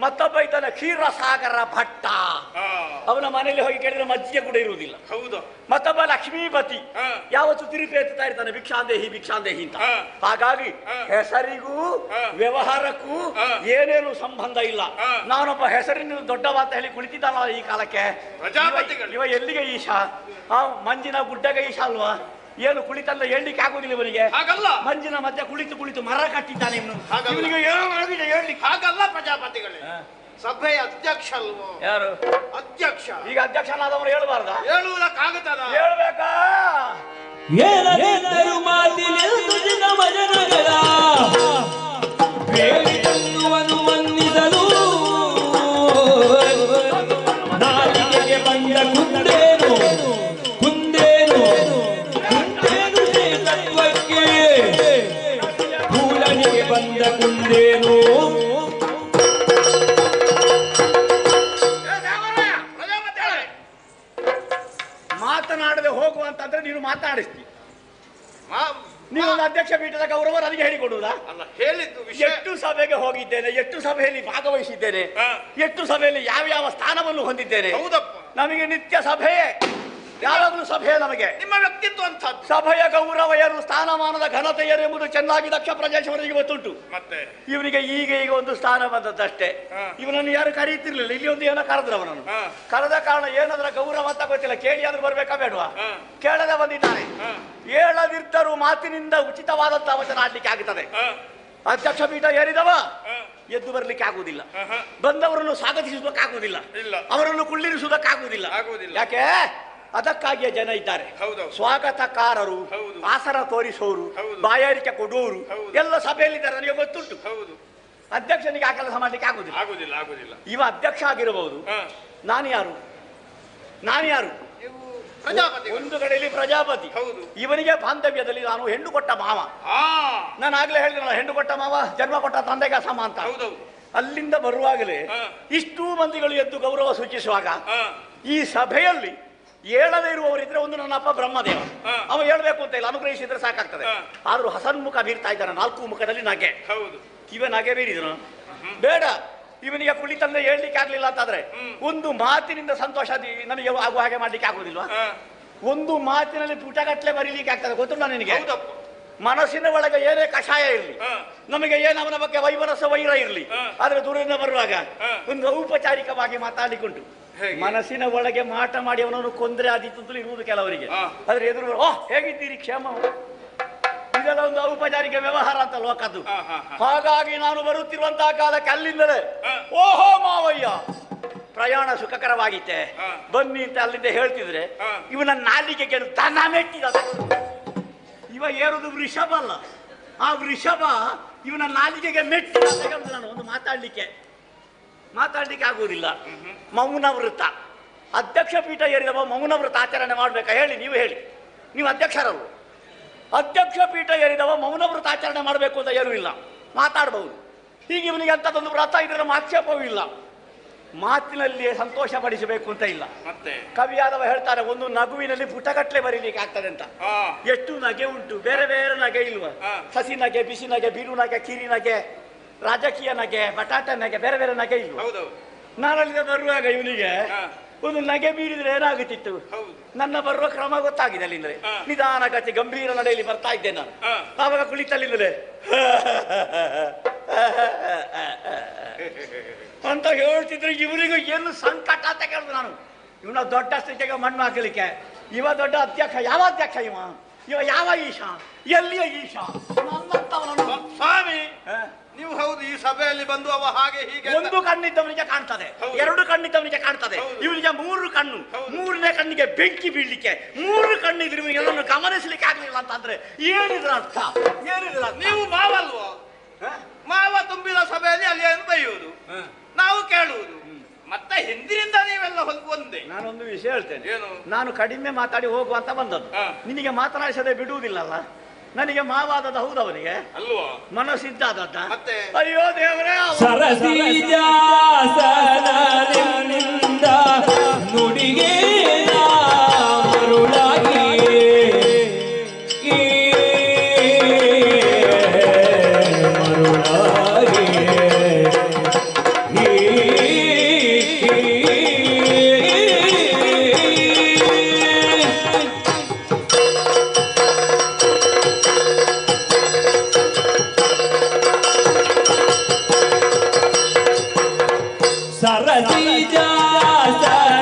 ಮತ್ತೊಬ್ಬ ಇದ್ದಾನೆ ಕ್ಷೀರಸಾಗರ ಭಟ್ಟ, ಅವನ ಮನೆಯಲ್ಲಿ ಹೋಗಿ ಕೇಳಿದ್ರೆ ಮಜ್ಜಿಗೆ ಕೂಡ ಇರುವುದಿಲ್ಲ. ಮತ್ತೊಬ್ಬ ಲಕ್ಷ್ಮೀಪತಿ, ಯಾವತ್ತು ತಿರುಪಿ ಎತ್ತುತ್ತಾ ಇರ್ತಾನೆ ಭಿಕ್ಷಾಂದೇಹಿ ಅಂತ. ಹಾಗಾಗಿ ಹೆಸರಿಗೂ ವ್ಯವಹಾರಕ್ಕೂ ಏನೇನು ಸಂಬಂಧ ಇಲ್ಲ. ನಾನೊಬ್ಬ ಹೆಸರಿನ ದೊಡ್ಡ ಅಂತ ಹೇಳಿ ಕುಳಿತಿದ್ದಾನ ಈ ಕಾಲಕ್ಕೆ. ಇವ ಎಲ್ಲಿಗೆ ಈಶ? ಮಂಜಿನ ಗುಡ್ಡಗೆ ಈಶ ಅಲ್ವಾ? ಏನು ಕುಳಿತಲ್ಲ ಹೇಳಲಿಕ್ಕೆ ಆಗುದಿಲ್ಲ ಇವನಿಗೆ. ಮಂಜಿನ ಮಧ್ಯೆ ಕುಳಿತು ಮರ ಕಟ್ಟಿದ್ದಾನೆ ಇವನು. ಇವನಿಗೆ ಏನೋ ಆಗಿದೆ ಹೇಳಲಿಕ್ಕೆ. ಹಾಗಲ್ಲ ಪ್ರಜಾಪತಿಗಳೇ, ಸಭೆಯ ಅಧ್ಯಕ್ಷ ಅಲ್ವೋ? ಯಾರು ಅಧ್ಯಕ್ಷ? ಈಗ ಅಧ್ಯಕ್ಷನಾದವರು ಹೇಳಬಾರ್ದ? ಹೇಳುವುದಕ್ಕಾಗುತ್ತದ? ಹೇಳ್ಬೇಕಾ? ಏನಾದರೂ ಮಾತಿನಿಂದು ನಮ್ಮ ಜನಗಳ ಬೇಡಿದನ್ನು ಮನ್ನಿಸಲು ನಾಲಿಗೆಗೆ ಬಂದ ಕುಂದೇನು ಮಾತಾಡಿಸ್ತೀವಿ. ನೀವೊಂದು ಅಧ್ಯಕ್ಷ ಪೀಠದ ಗೌರವ ನನಗೆ ಹೇಳಿಕೊಡುವುದಾ? ಅಲ್ಲ, ಹೇಳಿದ್ದು ವಿಷಯ. ಎಷ್ಟು ಸಭೆಗೆ ಹೋಗಿದ್ದೇನೆ, ಎಷ್ಟು ಸಭೆಯಲ್ಲಿ ಭಾಗವಹಿಸಿದ್ದೇನೆ, ಎಷ್ಟು ಸಭೆಯಲ್ಲಿ ಯಾವ ಯಾವ ಸ್ಥಾನವನ್ನು ಹೊಂದಿದ್ದೇನೆ. ಹೌದಪ್ಪ, ನಮಗೆ ನಿತ್ಯ ಸಭೆಯೇ, ಯಾವಾಗಲೂ ಸಭೆಯೇ ನಮಗೆ. ನಿಮ್ಮ ವ್ಯಕ್ತಿತ್ವ ಅಂತದ್ದು. ಸಭೆಯ ಗೌರವ ಏನು, ಸ್ಥಾನಮಾನದ ಘನತೆ ಏನು ಎಂಬುದು ಚೆನ್ನಾಗಿ ದಕ್ಷ ಪ್ರಜೇಶ್ವರರಿಗೆ ಗೊತ್ತುಂಟು. ಮತ್ತೆ ಇವನಿಗೆ ಈಗ ಒಂದು ಸ್ಥಾನ ಬಂದದ್ದಷ್ಟೇ. ಇವನನ್ನು ಯಾರು ಕರೀತಿರ್ಲಿಲ್ಲ, ಇಲ್ಲಿ ಒಂದು ಏನೋ ಕರೆದ್ರು ಅವನನ್ನು. ಕರೆದ ಕಾರಣ ಏನಂದ್ರ ಗೌರವ ಅಂತ ಗೊತ್ತಿಲ್ಲ, ಕೇಳಿ ಆದ್ರೂ ಬರ್ಬೇಕಾ ಬೇಡವಾ? ಕೇಳದೆ ಬಂದಿದ್ದಾನೆ. ಹೇಳದಿದ್ದರೂ ಮಾತಿನಿಂದ ಉಚಿತವಾದಂತಹ ವಚನ ಆಡ್ಲಿಕ್ಕೆ ಆಗುತ್ತದೆ. ಅಧ್ಯಕ್ಷ ಪೀಠ ಏರಿದವ ಎದ್ದು ಬರ್ಲಿಕ್ಕೆ ಆಗುವುದಿಲ್ಲ, ಬಂದವರನ್ನು ಸ್ವಾಗತಿಸುವುದಕ್ಕಾಗುವುದಿಲ್ಲ, ಅವರನ್ನು ಕುಳ್ಳಿರಿಸುವುದಕ್ಕಾಗುವುದಿಲ್ಲ. ಯಾಕೆ? ಅದಕ್ಕಾಗಿಯೇ ಜನ ಇದ್ದಾರೆ. ಸ್ವಾಗತಕಾರರು, ಆಸರ ತೋರಿಸೋರು, ಬಾಯಾರಿಕೆ ಕೊಡುವವರು ಎಲ್ಲ ಸಭೆಯಲ್ಲಿದ್ದಾರೆ, ನನಗೆ ಗೊತ್ತುಂಟು. ಅಧ್ಯಕ್ಷನಿಗೆ ಆ ಕೆಲಸ ಮಾಡ್ಲಿಕ್ಕೆ ಆಗುದಿಲ್ಲ. ಇವ ಅಧ್ಯಕ್ಷ ಆಗಿರಬಹುದು, ನಾನು ಯಾರು? ಒಂದು ಕಡೆಯಲ್ಲಿ ಪ್ರಜಾಪತಿ, ಇವನಿಗೆ ಬಾಂಧವ್ಯದಲ್ಲಿ ನಾನು ಹೆಣ್ಣು ಕೊಟ್ಟ ಮಾವ. ನಾನು ಆಗ್ಲೇ ಹೇಳಿದ್ನಲ್ಲ, ಹೆಣ್ಣು ಕೊಟ್ಟ ಮಾವ ಜನ್ಮ ಕೊಟ್ಟ ತಂದೆಗೆ ಸಮ ಅಂತ. ಅಲ್ಲಿಂದ ಬರುವಾಗಲೇ ಇಷ್ಟೂ ಮಂದಿಗಳು ಎದ್ದು ಗೌರವ ಸೂಚಿಸುವಾಗ ಈ ಸಭೆಯಲ್ಲಿ ಹೇಳದೇ ಇರುವವರಿದ್ರೆ ಒಂದು ನನ್ನ ಅಪ್ಪ ಬ್ರಹ್ಮದೇವ, ಅವ ಹೇಳ್ಬೇಕು ಅಂತ ಇಲ್ಲ, ಅನುಗ್ರಹಿಸಿದ್ರೆ ಸಾಕಾಗ್ತದೆ. ಆದ್ರೂ ಹಸನ್ಮುಖ ಬೀರ್ತಾ ಇದ್ದಾನೆ, 4 ಮುಖದಲ್ಲಿ ನಗೆ. ಇವ ನಗೆ ಬೀರಿದನು ಬೇಡ, ಇವನಿಗೆ ಕುಳಿತಂದ್ರೆ ಹೇಳ್ಲಿಕ್ಕೆ ಆಗ್ಲಿಲ್ಲ ಅಂತಾದ್ರೆ ಒಂದು ಮಾತಿನಿಂದ ಸಂತೋಷ ನಮಗೆ ಆಗುವ ಹಾಗೆ ಮಾಡ್ಲಿಕ್ಕೆ ಆಗುದಿಲ್ವಾ? ಒಂದು ಮಾತಿನಲ್ಲಿ ಪುಟಗಟ್ಲೆ ಬರೀಲಿಕ್ಕೆ ಆಗ್ತದೆ, ಗೊತ್ತುಂಟ ನಿನಗೆ? ಮನಸ್ಸಿನ ಒಳಗೆ ಏನೇ ಕಷಾಯ ಇರಲಿ, ನಮಗೆ ಏನು ಅವನ ಬಗ್ಗೆ ವೈಮನಸ್ಸು ವೈರ ಇರಲಿ, ಆದ್ರೆ ದೂರದಿಂದ ಬರುವಾಗ ಒಂದು ಔಪಚಾರಿಕವಾಗಿ ಮಾತಾಡ್ಲಿಕ್ಕುಂಟು. ಮನಸ್ಸಿನ ಒಳಗೆ ಮಾಟ ಮಾಡಿ ಅವನನ್ನು ಕೊಂದ್ರೆ ಆದಿತ್ತು ಇರುವುದು ಕೆಲವರಿಗೆ. ಆದ್ರೆ ಎದುರು ಹೇಗಿದ್ದೀರಿ, ಕ್ಷೇಮ, ಇದೆಲ್ಲ ಒಂದು ಔಪಚಾರಿಕ ವ್ಯವಹಾರ ಅಂತ ಲೋಕದ್ದು. ಹಾಗಾಗಿ ನಾನು ಬರುತ್ತಿರುವಂತಹ ಕಾಲಕ್ಕೆ ಅಲ್ಲಿಂದಲೇ ಓಹೋ ಮಾವಯ್ಯ ಪ್ರಯಾಣ ಸುಖಕರವಾಗಿತ್ತೆ ಬನ್ನಿ ಅಂತ ಅಲ್ಲಿಂದ ಹೇಳ್ತಿದ್ರೆ ಇವನ ನಾಲಿಗೆಗೆ ದನ ಮೆಟ್ಟಿದ. ಇವ ಏರುದು ವೃಷಭ ಅಲ್ಲ, ಆ ವೃಷಭ ಇವನ ನಾಲಿಗೆಗೆ ಮೆಟ್ಟಿದ ಅಂತ ಹೇಳುದು. ನಾನು ಒಂದು ಮಾತಾಡ್ಲಿಕ್ಕೆ ಆಗುವುದಿಲ್ಲ. ಮೌನ ವೃತ್ತ, ಅಧ್ಯಕ್ಷ ಪೀಠ ಏರಿದವ ಮೌನ ವೃತ್ತ ಆಚರಣೆ ಮಾಡ್ಬೇಕಾ ಹೇಳಿ? ನೀವು ಹೇಳಿ, ನೀವು ಅಧ್ಯಕ್ಷರಲ್ಲ. ಅಧ್ಯಕ್ಷ ಪೀಠ ಏರಿದವ ಮೌನ ವೃತ್ತ ಆಚರಣೆ ಮಾಡಬೇಕು ಅಂತ ಏನೂ ಇಲ್ಲ, ಮಾತಾಡಬಹುದು. ಹೀಗೆ ಇವನಿಗೆ ಅಂತದೊಂದು ವ್ರತ ಇದ್ರೆ ಆಕ್ಷೇಪವೂ ಇಲ್ಲ, ಮಾತಿನಲ್ಲಿ ಸಂತೋಷ ಪಡಿಸಬೇಕು ಅಂತ ಇಲ್ಲ. ಕವಿಯಾದವ ಹೇಳ್ತಾರೆ, ಒಂದು ನಗುವಿನಲ್ಲಿ ಪುಟಗಟ್ಲೆ ಬರೀಲಿಕ್ಕೆ ಆಗ್ತದೆ ಅಂತ. ಎಷ್ಟು ನಗೆ ಉಂಟು, ಬೇರೆ ಬೇರೆ ನಗೆ ಇಲ್ವಾ? ಹಸಿ ನಗೆ, ಬಿಸಿ ನಗೆ, ಬೀರು ನಗೆ, ಕಿರಿ ನಗೆ, ರಾಜಕೀಯ ನಗೆ, ಬಟಾಟೆ ನಗೆ, ಬೇರೆ ಬೇರೆ ನಗೆ ಇಲ್ವ? ನಾನಲ್ಲಿಂದ ಬರುವಾಗ ಇವನಿಗೆ ಒಂದು ನಗೆ ಬೀರಿದ್ರೆ ಏನಾಗುತ್ತಿತ್ತು? ನನ್ನ ಬರುವ ಕ್ರಮ ಗೊತ್ತಾಗಿದೆ. ಅಲ್ಲಿಂದಲೇ ನಿಧಾನ ಗತಿ ಗಂಭೀರ ನಡೆಯಲ್ಲಿ ಬರ್ತಾ ಇದ್ದೆ ನಾನು. ಆವಾಗ ಕುಳಿತಲ್ಲಿಂದಲೇ ಅಂತ ಹೇಳ್ತಿದ್ರೆ ಇವರಿಗೂ ಏನು ಸಂಕಟ ಅಂತ ಕೇಳಿದ್ರು ನಾನು. ಇವನ ದೊಡ್ಡ ಸ್ಥಿತಿಗೆ ಮಣ್ಣು ಹಾಕಲಿಕ್ಕೆ ಇವ ದೊಡ್ಡ ಅಧ್ಯಕ್ಷ. ಯಾವ ಅಧ್ಯಕ್ಷ ಇವ? ಯಾವ ಈಶ? ಎಲ್ಲಿಯ ಈಶ? ಸ್ವಾಮಿ, ನೀವು ಹೌದು, ಈ ಸಭೆಯಲ್ಲಿ ಬಂದು ಅವ ಹಾಗೆ ಹೀಗೆ ಒಂದು ಕಣ್ಣಿದ್ದವನಿಗೆ ಕಾಣ್ತದೆ, 2 ಕಣ್ಣಿದ್ದವನಿಗೆ ಕಾಣ್ತದೆ, ಇವನಿಗೆ 3 ಕಣ್ಣು, 3ನೇ ಕಣ್ಣಿಗೆ ಬೆಂಕಿ ಬೀಳ್ಲಿಕ್ಕೆ 3 ಕಣ್ಣಿದ್ರೆ ಇವನಿಗೆ ಎಲ್ಲವನ್ನು ಗಮನಿಸ್ಲಿಕ್ಕೆ ಆಗ್ಲಿಲ್ಲ ಅಂತಂದ್ರೆ ಏನಿದ್ರ ಅರ್ಥ? ನೀವು ಮಾವಲ್ವೋ? ಮಾವ ತುಂಬಿದ ಸಭೆಯಲ್ಲಿ ಅಲ್ಲಿ ಏನು ಬೈಯುವುದು, ನಾವು ಕೇಳುವುದು, ಮತ್ತೆ ಹಿಂದಿನಿಂದ ನೀವೆಲ್ಲ ಒಂದೇ. ನಾನೊಂದು ವಿಷಯ ಹೇಳ್ತೇನೆ, ಏನು? ನಾನು ಕಡಿಮೆ ಮಾತಾಡಿ ಹೋಗುವಂತ ಬಂದದ್ದು, ನಿನಗೆ ಮಾತನಾಡಿಸದೆ ಬಿಡುವುದಿಲ್ಲಲ್ಲ. ನನಗೆ ಮಾವಾದದ ಹೌದವನಿಗೆ ಅಲ್ವಾ? ಮನಸ್ಸಿದ್ದಾದದ್ದ. ಮತ್ತೆ ಅಯ್ಯೋ ದೇವರೇ, ಸರಸೀಜಾಸನದಿಂದ ನುಡಿಗೆ ಮರುಳಾಗಿ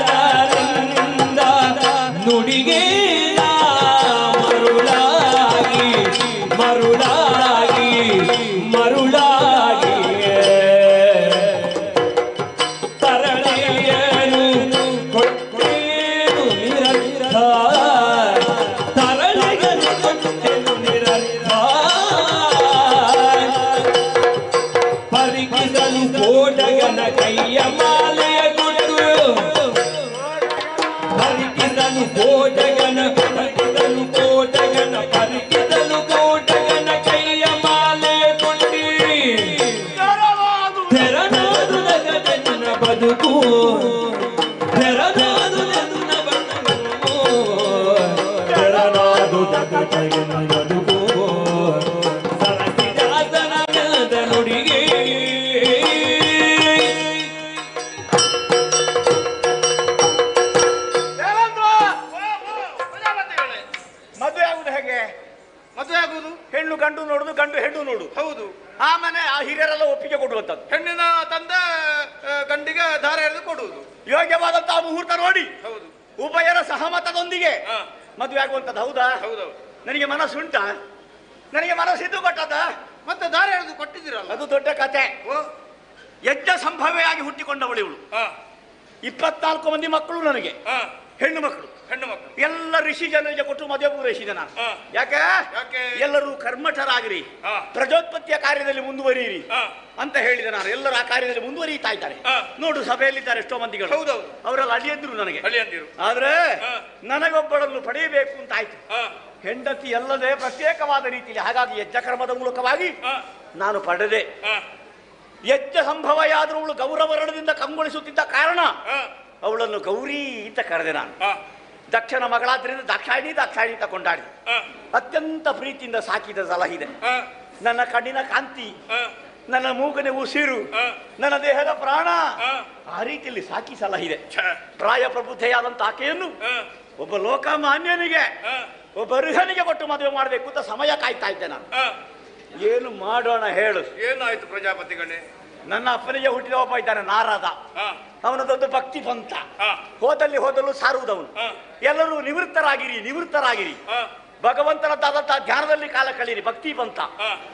ಸರಸೀಜಾಸನದಿಂದ ನುಡಿಗೆ ಮರುಳಾಗಿ ಮರುಳಾಗಿ ಮರುಳಾಗಿ ತರಳೆಯನು ಕೊಟ್ಟೇನು ನಿರರ್ಥ, ತರಳೆಯನು ಕೊಟ್ಟೇನು ನಿರರ್ಥ, ಪರಿಕಿಸಲು ಕೋಟಗನ ಕೈಯ ಮಾಲೆಯ ಕೊಟ್ಟು, ಪರಿಕಿಸಲು ಕೋಟಗನ, ಪರಿಕಿಸಲು ಕೋಟಗನ, ಪರಿಕಿಸಲು ಕೋಟಗನ ಜಗನ ಬದುಕು ಸರಸಿದಾಸನದ ನುಡಿಗೆ ಮದುವೆ ಆಗುದು ಹೇಗೆ? ಮದುವೆ ಆಗುವುದು ಹೆಣ್ಣು ಗಂಡು ನೋಡುದು, ಗಂಡು ಹೆಣ್ಣು ನೋಡು. ಹೌದು. ಆಮೇಲೆ ಆ ಹಿರಿಯರೆಲ್ಲ ಒಪ್ಪಿಗೆ ಕೊಡುವಂಥದ್ದು. ಹೆಣ್ಣಿನ ತಂದೆ ಗಂಡಿಗೆ ದಾರ ಎಳೆದು ಕೊಡುವುದು. ಯೋಗ್ಯವಾದಂತಹ ಮುಹೂರ್ತ ನೋಡಿ ಹೌದು. ಉಭಯರ ಸಹಮತದೊಂದಿಗೆ ಹಾ. ಮದುವೆ ಆಗುವಂಥದ್ದು. ಹೌದಾ? ಹೌದೌದು. ನನಗೆ ಮನಸ್ಸುಂಟಾ? ನನಗೆ ಮನಸ್ಸಿದ್ದು ಕೊಟ್ಟದ. ಮತ್ತೆ ದಾರ ಎಳೆದು ಕೊಟ್ಟಿದ್ದೀರಲ್ಲ. ಅದು ದೊಡ್ಡ ಕತೆ. ಓ. ಯಜ್ಞ ಸಂಭವೆಯಾಗಿ ಹುಟ್ಟಿಕೊಂಡವಳು ಇವಳು. ಹಾ. 24 ಮಂದಿ ಮಕ್ಕಳು ನನಗೆ, ಹಾ. ಹೆಣ್ಣು ಮಕ್ಕಳು. ಹೆಣ್ಣು ಮಕ್ಕಳು ಎಲ್ಲ ಋಷಿ ಜನರಿಗೆ ಕೊಟ್ಟು ಮದುವೆ ಪೂರೈಸಿದೆ ನಾನು. ಹಾ. ಯಾಕೆ? ಯಾಕೆ? ಎಲ್ಲರೂ ಕರ್ಮಠರಾಗಿರಿ, ಹಾ. ಪ್ರಜೋತ್ಪತ್ತಿಯ ಕಾರ್ಯದಲ್ಲಿ ಮುಂದುವರಿಯಿರಿ ಹಾ. ಅಂತ ಹೇಳಿದೆ ನಾನು. ಎಲ್ಲರೂ ಆ ಕಾರ್ಯದಲ್ಲಿ ಮುಂದುವರಿಯುತ್ತಾ ಇದ್ದಾರೆ. ಹಾ. ನೋಡು, ಸಭೆಯಲ್ಲಿದ್ದಾರೆ ಎಷ್ಟೋ ಮಂದಿಗಳು. ಹೌದೌದು. ಅವರೆಲ್ಲ ಅಳಿಯಂದ್ರು ನನಗೆ. ಅಳಿಯಂದಿರು. ಆದ್ರೆ ಹಾ. ನನಗೊಬ್ಬಳನ್ನು ಪಡೆಯಬೇಕು ಅಂತ ಆಯ್ತು. ಹಾ. ಹೆಂಡತಿ ಅಲ್ಲದೆ ಪ್ರತ್ಯೇಕವಾದ ರೀತಿಯಲ್ಲಿ. ಹಾಗಾಗಿ ಯಜ್ಞ ಕರ್ಮದ ಮೂಲಕವಾಗಿ ಹಾ. ನಾನು ಪಡೆದೆ. ಹಾ. ಯಜ್ಞ ಸಂಭವೆಯಾದರೂ ಅವಳು ಗೌರವರಣದಿಂದ ಕಂಗೊಳಿಸುತ್ತಿದ್ದ ಕಾರಣ ಹಾ. ಅವಳನ್ನು ಗೌರಿ ಅಂತ ಕರೆದೆ ನಾನು. ಹಾ. ದಕ್ಷನ ಮಗಳಾದ್ರಿಂದ ದಾಕ್ಷಾಯಿಣಿ ದಾಕ್ಷಾಯಿಣಿ ಅಂತ ಕೊಂಡಾಡಿ ಹಾ. ಅತ್ಯಂತ ಪ್ರೀತಿಯಿಂದ ಸಾಕಿದ ಸಲಹಿದೆ. ಹಾ. ನನ್ನ ಕಣ್ಣಿನ ಕಾಂತಿ, ಹಾ. ನನ್ನ ಮೂಗನ ಉಸಿರು, ಹಾ. ನನ್ನ ದೇಹದ ಪ್ರಾಣ, ಹಾ. ಆ ರೀತಿಯಲ್ಲಿ ಸಾಕಿ ಸಲಹಿದೆ. ಛ. ಪ್ರಾಯ ಪ್ರಬುದ್ಧೆಯಾದಂತ ಆಕೆಯನ್ನು ಹಾ. ಒಬ್ಬ ಲೋಕಮಾನ್ಯನಿಗೆ, ಹಾ. ಒಬ್ಬ ಅರ್ಹನಿಗೆ ಕೊಟ್ಟು ಮದುವೆ ಮಾಡಬೇಕು ಅಂತ ಸಮಯ ಕಾಯ್ತಾ ಇದ್ದೆ ನಾನು. ಹಾ. ಏನು ಮಾಡೋಣ ಹೇಳು? ಏನಾಯ್ತು ಪ್ರಜಾಪತಿಗಳೇ? ನನ್ನ ಅಪ್ಪನಿಗೆ ಹುಟ್ಟಿದ ಒಬ್ಬ ಇದ್ದಾನೆ, ನಾರದ. ಹಾ. ಅವನದೊಂದು ಭಕ್ತಿ ಪಂಥ. ಹಾ. ಹೋದಲ್ಲೂ ಸಾರುವುದವನು. ಹಾ. ಎಲ್ಲರೂ ನಿವೃತ್ತರಾಗಿರಿ, ಹಾ. ಭಗವಂತನದ್ದಾದಂತಹ ಧ್ಯಾನದಲ್ಲಿ ಕಾಲ ಕಳೀರಿ, ಭಕ್ತಿ ಪಂಥ. ಹಾ.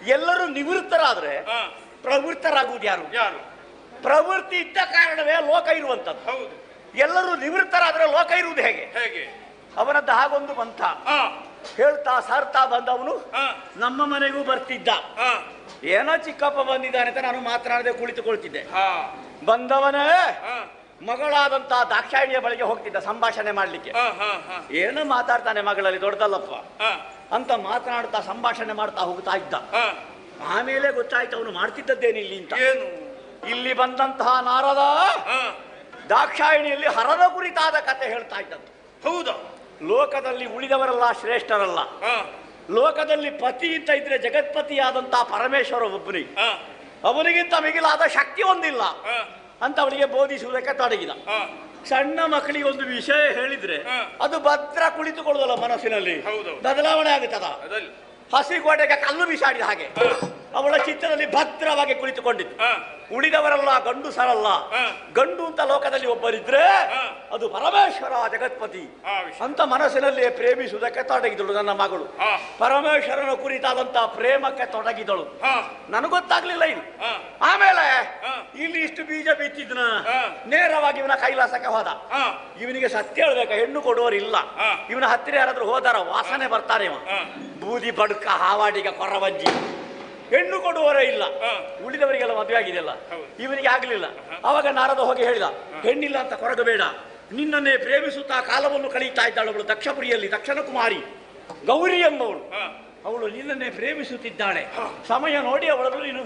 ಎಲ್ಲರೂ ನಿವೃತ್ತರಾದ್ರೆ ಹಾ. ಪ್ರವೃತ್ತರಾಗುವುದು ಯಾರು? ಯಾರು? ಪ್ರವೃತ್ತಿ ಇದ್ದ ಕಾರಣವೇ ಲೋಕ ಇರುವಂಥದ್ದು. ಹೌದು. ಎಲ್ಲರೂ ನಿವೃತ್ತರಾದ್ರೆ ಲೋಕ ಇರುವುದು ಹೇಗೆ? ಹೇಗೆ? ಅವನದ್ದು ಹಾಗೊಂದು ಪಂಥ. ಹಾ. ಹೇಳ್ತಾ ಸಾರ್ತಾ ಬಂದವನು ಹಾ. ನಮ್ಮ ಮನೆಗೂ ಬರ್ತಿದ್ದ. ಹಾ. ಏನೋ ಚಿಕ್ಕಪ್ಪ ಬಂದಿದ್ದಾನೆ ಅಂತ ನಾನು ಮಾತನಾಡದೆ ಕುಳಿತುಕೊಳ್ತಿದ್ದೆ. ಹಾ. ಬಂದವನೇ ಹಾ. ಮಗಳಾದಂತಹ ದಾಕ್ಷಾಯಿಣಿಯ ಬಳಿಗೆ ಹೋಗ್ತಿದ್ದ ಸಂಭಾಷಣೆ ಮಾಡ್ಲಿಕ್ಕೆ. ಹಾ. ಹಾ. ಹಾ. ಏನು ಮಾತಾಡ್ತಾನೆ ಮಗಳಲ್ಲಿ, ದೊಡ್ಡದಲ್ಲಪ್ಪ ಹಾ. ಅಂತ ಮಾತನಾಡ್ತಾ ಸಂಭಾಷಣೆ ಮಾಡ್ತಾ ಹೋಗ್ತಾ ಇದ್ದ. ಹಾ. ಆಮೇಲೆ ಗೊತ್ತಾಯ್ತು ಅವನು ಮಾಡ್ತಿದ್ದದ್ದೇನು ಇಲ್ಲಿ ಅಂತ. ಏನು? ಇಲ್ಲಿ ಬಂದಂತಹ ನಾರದ ಹಾ. ದಾಕ್ಷಾಯಿಣಿಯಲ್ಲಿ ಹರದ ಕುರಿತಾದ ಕತೆ ಹೇಳ್ತಾ ಇದ್ದದ್ದು. ಹೌದಾ? ಲೋಕದಲ್ಲಿ ಉಳಿದವರೆಲ್ಲ ಶ್ರೇಷ್ಠರಲ್ಲ. ಹಾ. ಲೋಕದಲ್ಲಿ ಪತಿ ಅಂತ ಇದ್ರೆ ಜಗತ್ಪತಿಯಾದಂತಹ ಪರಮೇಶ್ವರ ಒಬ್ಬನಿಗೆ, ಹಾ. ಅವನಿಗಿಂತ ಮಿಗಿಲಾದ ಶಕ್ತಿ ಒಂದಿಲ್ಲ ಹಾ. ಅಂತ ಅವನಿಗೆ ಬೋಧಿಸುವುದಕ್ಕೆ ತೊಡಗಿದ. ಹಾ. ಸಣ್ಣ ಮಕ್ಕಳಿಗೆ ಒಂದು ವಿಷಯ ಹೇಳಿದ್ರೆ ಹಾ. ಅದು ಭದ್ರ ಕುಳಿತುಕೊಳ್ಳುವುದಲ್ಲ, ಮನಸ್ಸಿನಲ್ಲಿ ಹೌದು. ಬದಲಾವಣೆ ಆಗುತ್ತದ. ಅದಲ್ಲಿ. ಹಸಿಗೋಡೆಗೆ ಕಲ್ಲು ಬಿಸಾಡಿದ ಹಾಗೆ ಹಾ. ಅವಳ ಚಿತ್ತದಲ್ಲಿ ಭದ್ರವಾಗಿ ಕುಳಿತುಕೊಂಡಿದ್ದು. ಹಾ. ಉಳಿದವರೆಲ್ಲ ಗಂಡುಸರಲ್ಲ. ಹಾ. ಗಂಡು ಅಂತ ಲೋಕದಲ್ಲಿ ಒಬ್ಬರಿದ್ರೆ ಹಾ. ಅದು ಪರಮೇಶ್ವರ ಜಗತ್ಪತಿ ಆ ವಿಷಯ. ಅಂತ ಮನಸ್ಸಿನಲ್ಲಿ ಪ್ರೇಮಿಸುವುದಕ್ಕೆ ತೊಡಗಿದಳು ನನ್ನ ಮಗಳು. ಹಾ. ಪರಮೇಶ್ವರನ ಕುರಿತಾದಂತಹ ಪ್ರೇಮಕ್ಕೆ ತೊಡಗಿದಳು. ಹಾ. ನನಗೊತ್ತಾಗ್ಲಿಲ್ಲ ಇದು. ಹಾ. ಆಮೇಲೆ ಹಾ. ಇಲ್ಲಿ ಇಷ್ಟು ಬೀಜ ಬಿತ್ತಿದ್ನ ಹಾ. ನೇರವಾಗಿ ಇವನ ಕೈಲಾಸಕ್ಕೆ ಹೋದ. ಹಾ. ಇವನಿಗೆ ಸತ್ಯ ಹೇಳ್ಬೇಕ, ಹೆಣ್ಣು ಕೊಡುವರಿಲ್ಲ. ಹಾ. ಇವನ ಹತ್ತಿರ ಯಾರಾದ್ರೂ ಹೋದಾರ ವಾಸನೆ ಬರ್ತಾನೆ ಇವ. ಹಾ. ಬೂದಿ ಬಡ್ಕ ಹಾವಾಡಿಗ ಕೊರವಂಜಿ. ಹೆಣ್ಣು ಕೊಡುವವರೇ ಇಲ್ಲ. ಹಾ. ಉಳಿದವರಿಗೆಲ್ಲ ಮದುವೆ ಆಗಿದೆಯಲ್ಲ, ಹೌದು. ಇವನಿಗೆ ಆಗ್ಲಿಲ್ಲ. ಅವಾಗ ನಾರದ ಹೋಗಿ ಹೇಳಿದ, ಹೆಣ್ಣಿಲ್ಲ ಅಂತ ಕೊರಗಬೇಡ, ನಿನ್ನನ್ನೇ ಪ್ರೇಮಿಸುತ್ತಾ ಕಾಲವನ್ನು ಕಳೀತಾ ಇದ್ದಾಳು ಅವಳು ದಕ್ಷಪುರಿಯಲ್ಲಿ, ದಕ್ಷಿಣ ಕುಮಾರಿ ಗೌರಿ ಎಂಬವಳು. ಹಾ. ಅವಳು ನಿನ್ನನ್ನೇ ಪ್ರೇಮಿಸುತ್ತಿದ್ದಾಳೆ, ಸಮಯ ನೋಡಿ ಅವಳನ್ನು ನೀನು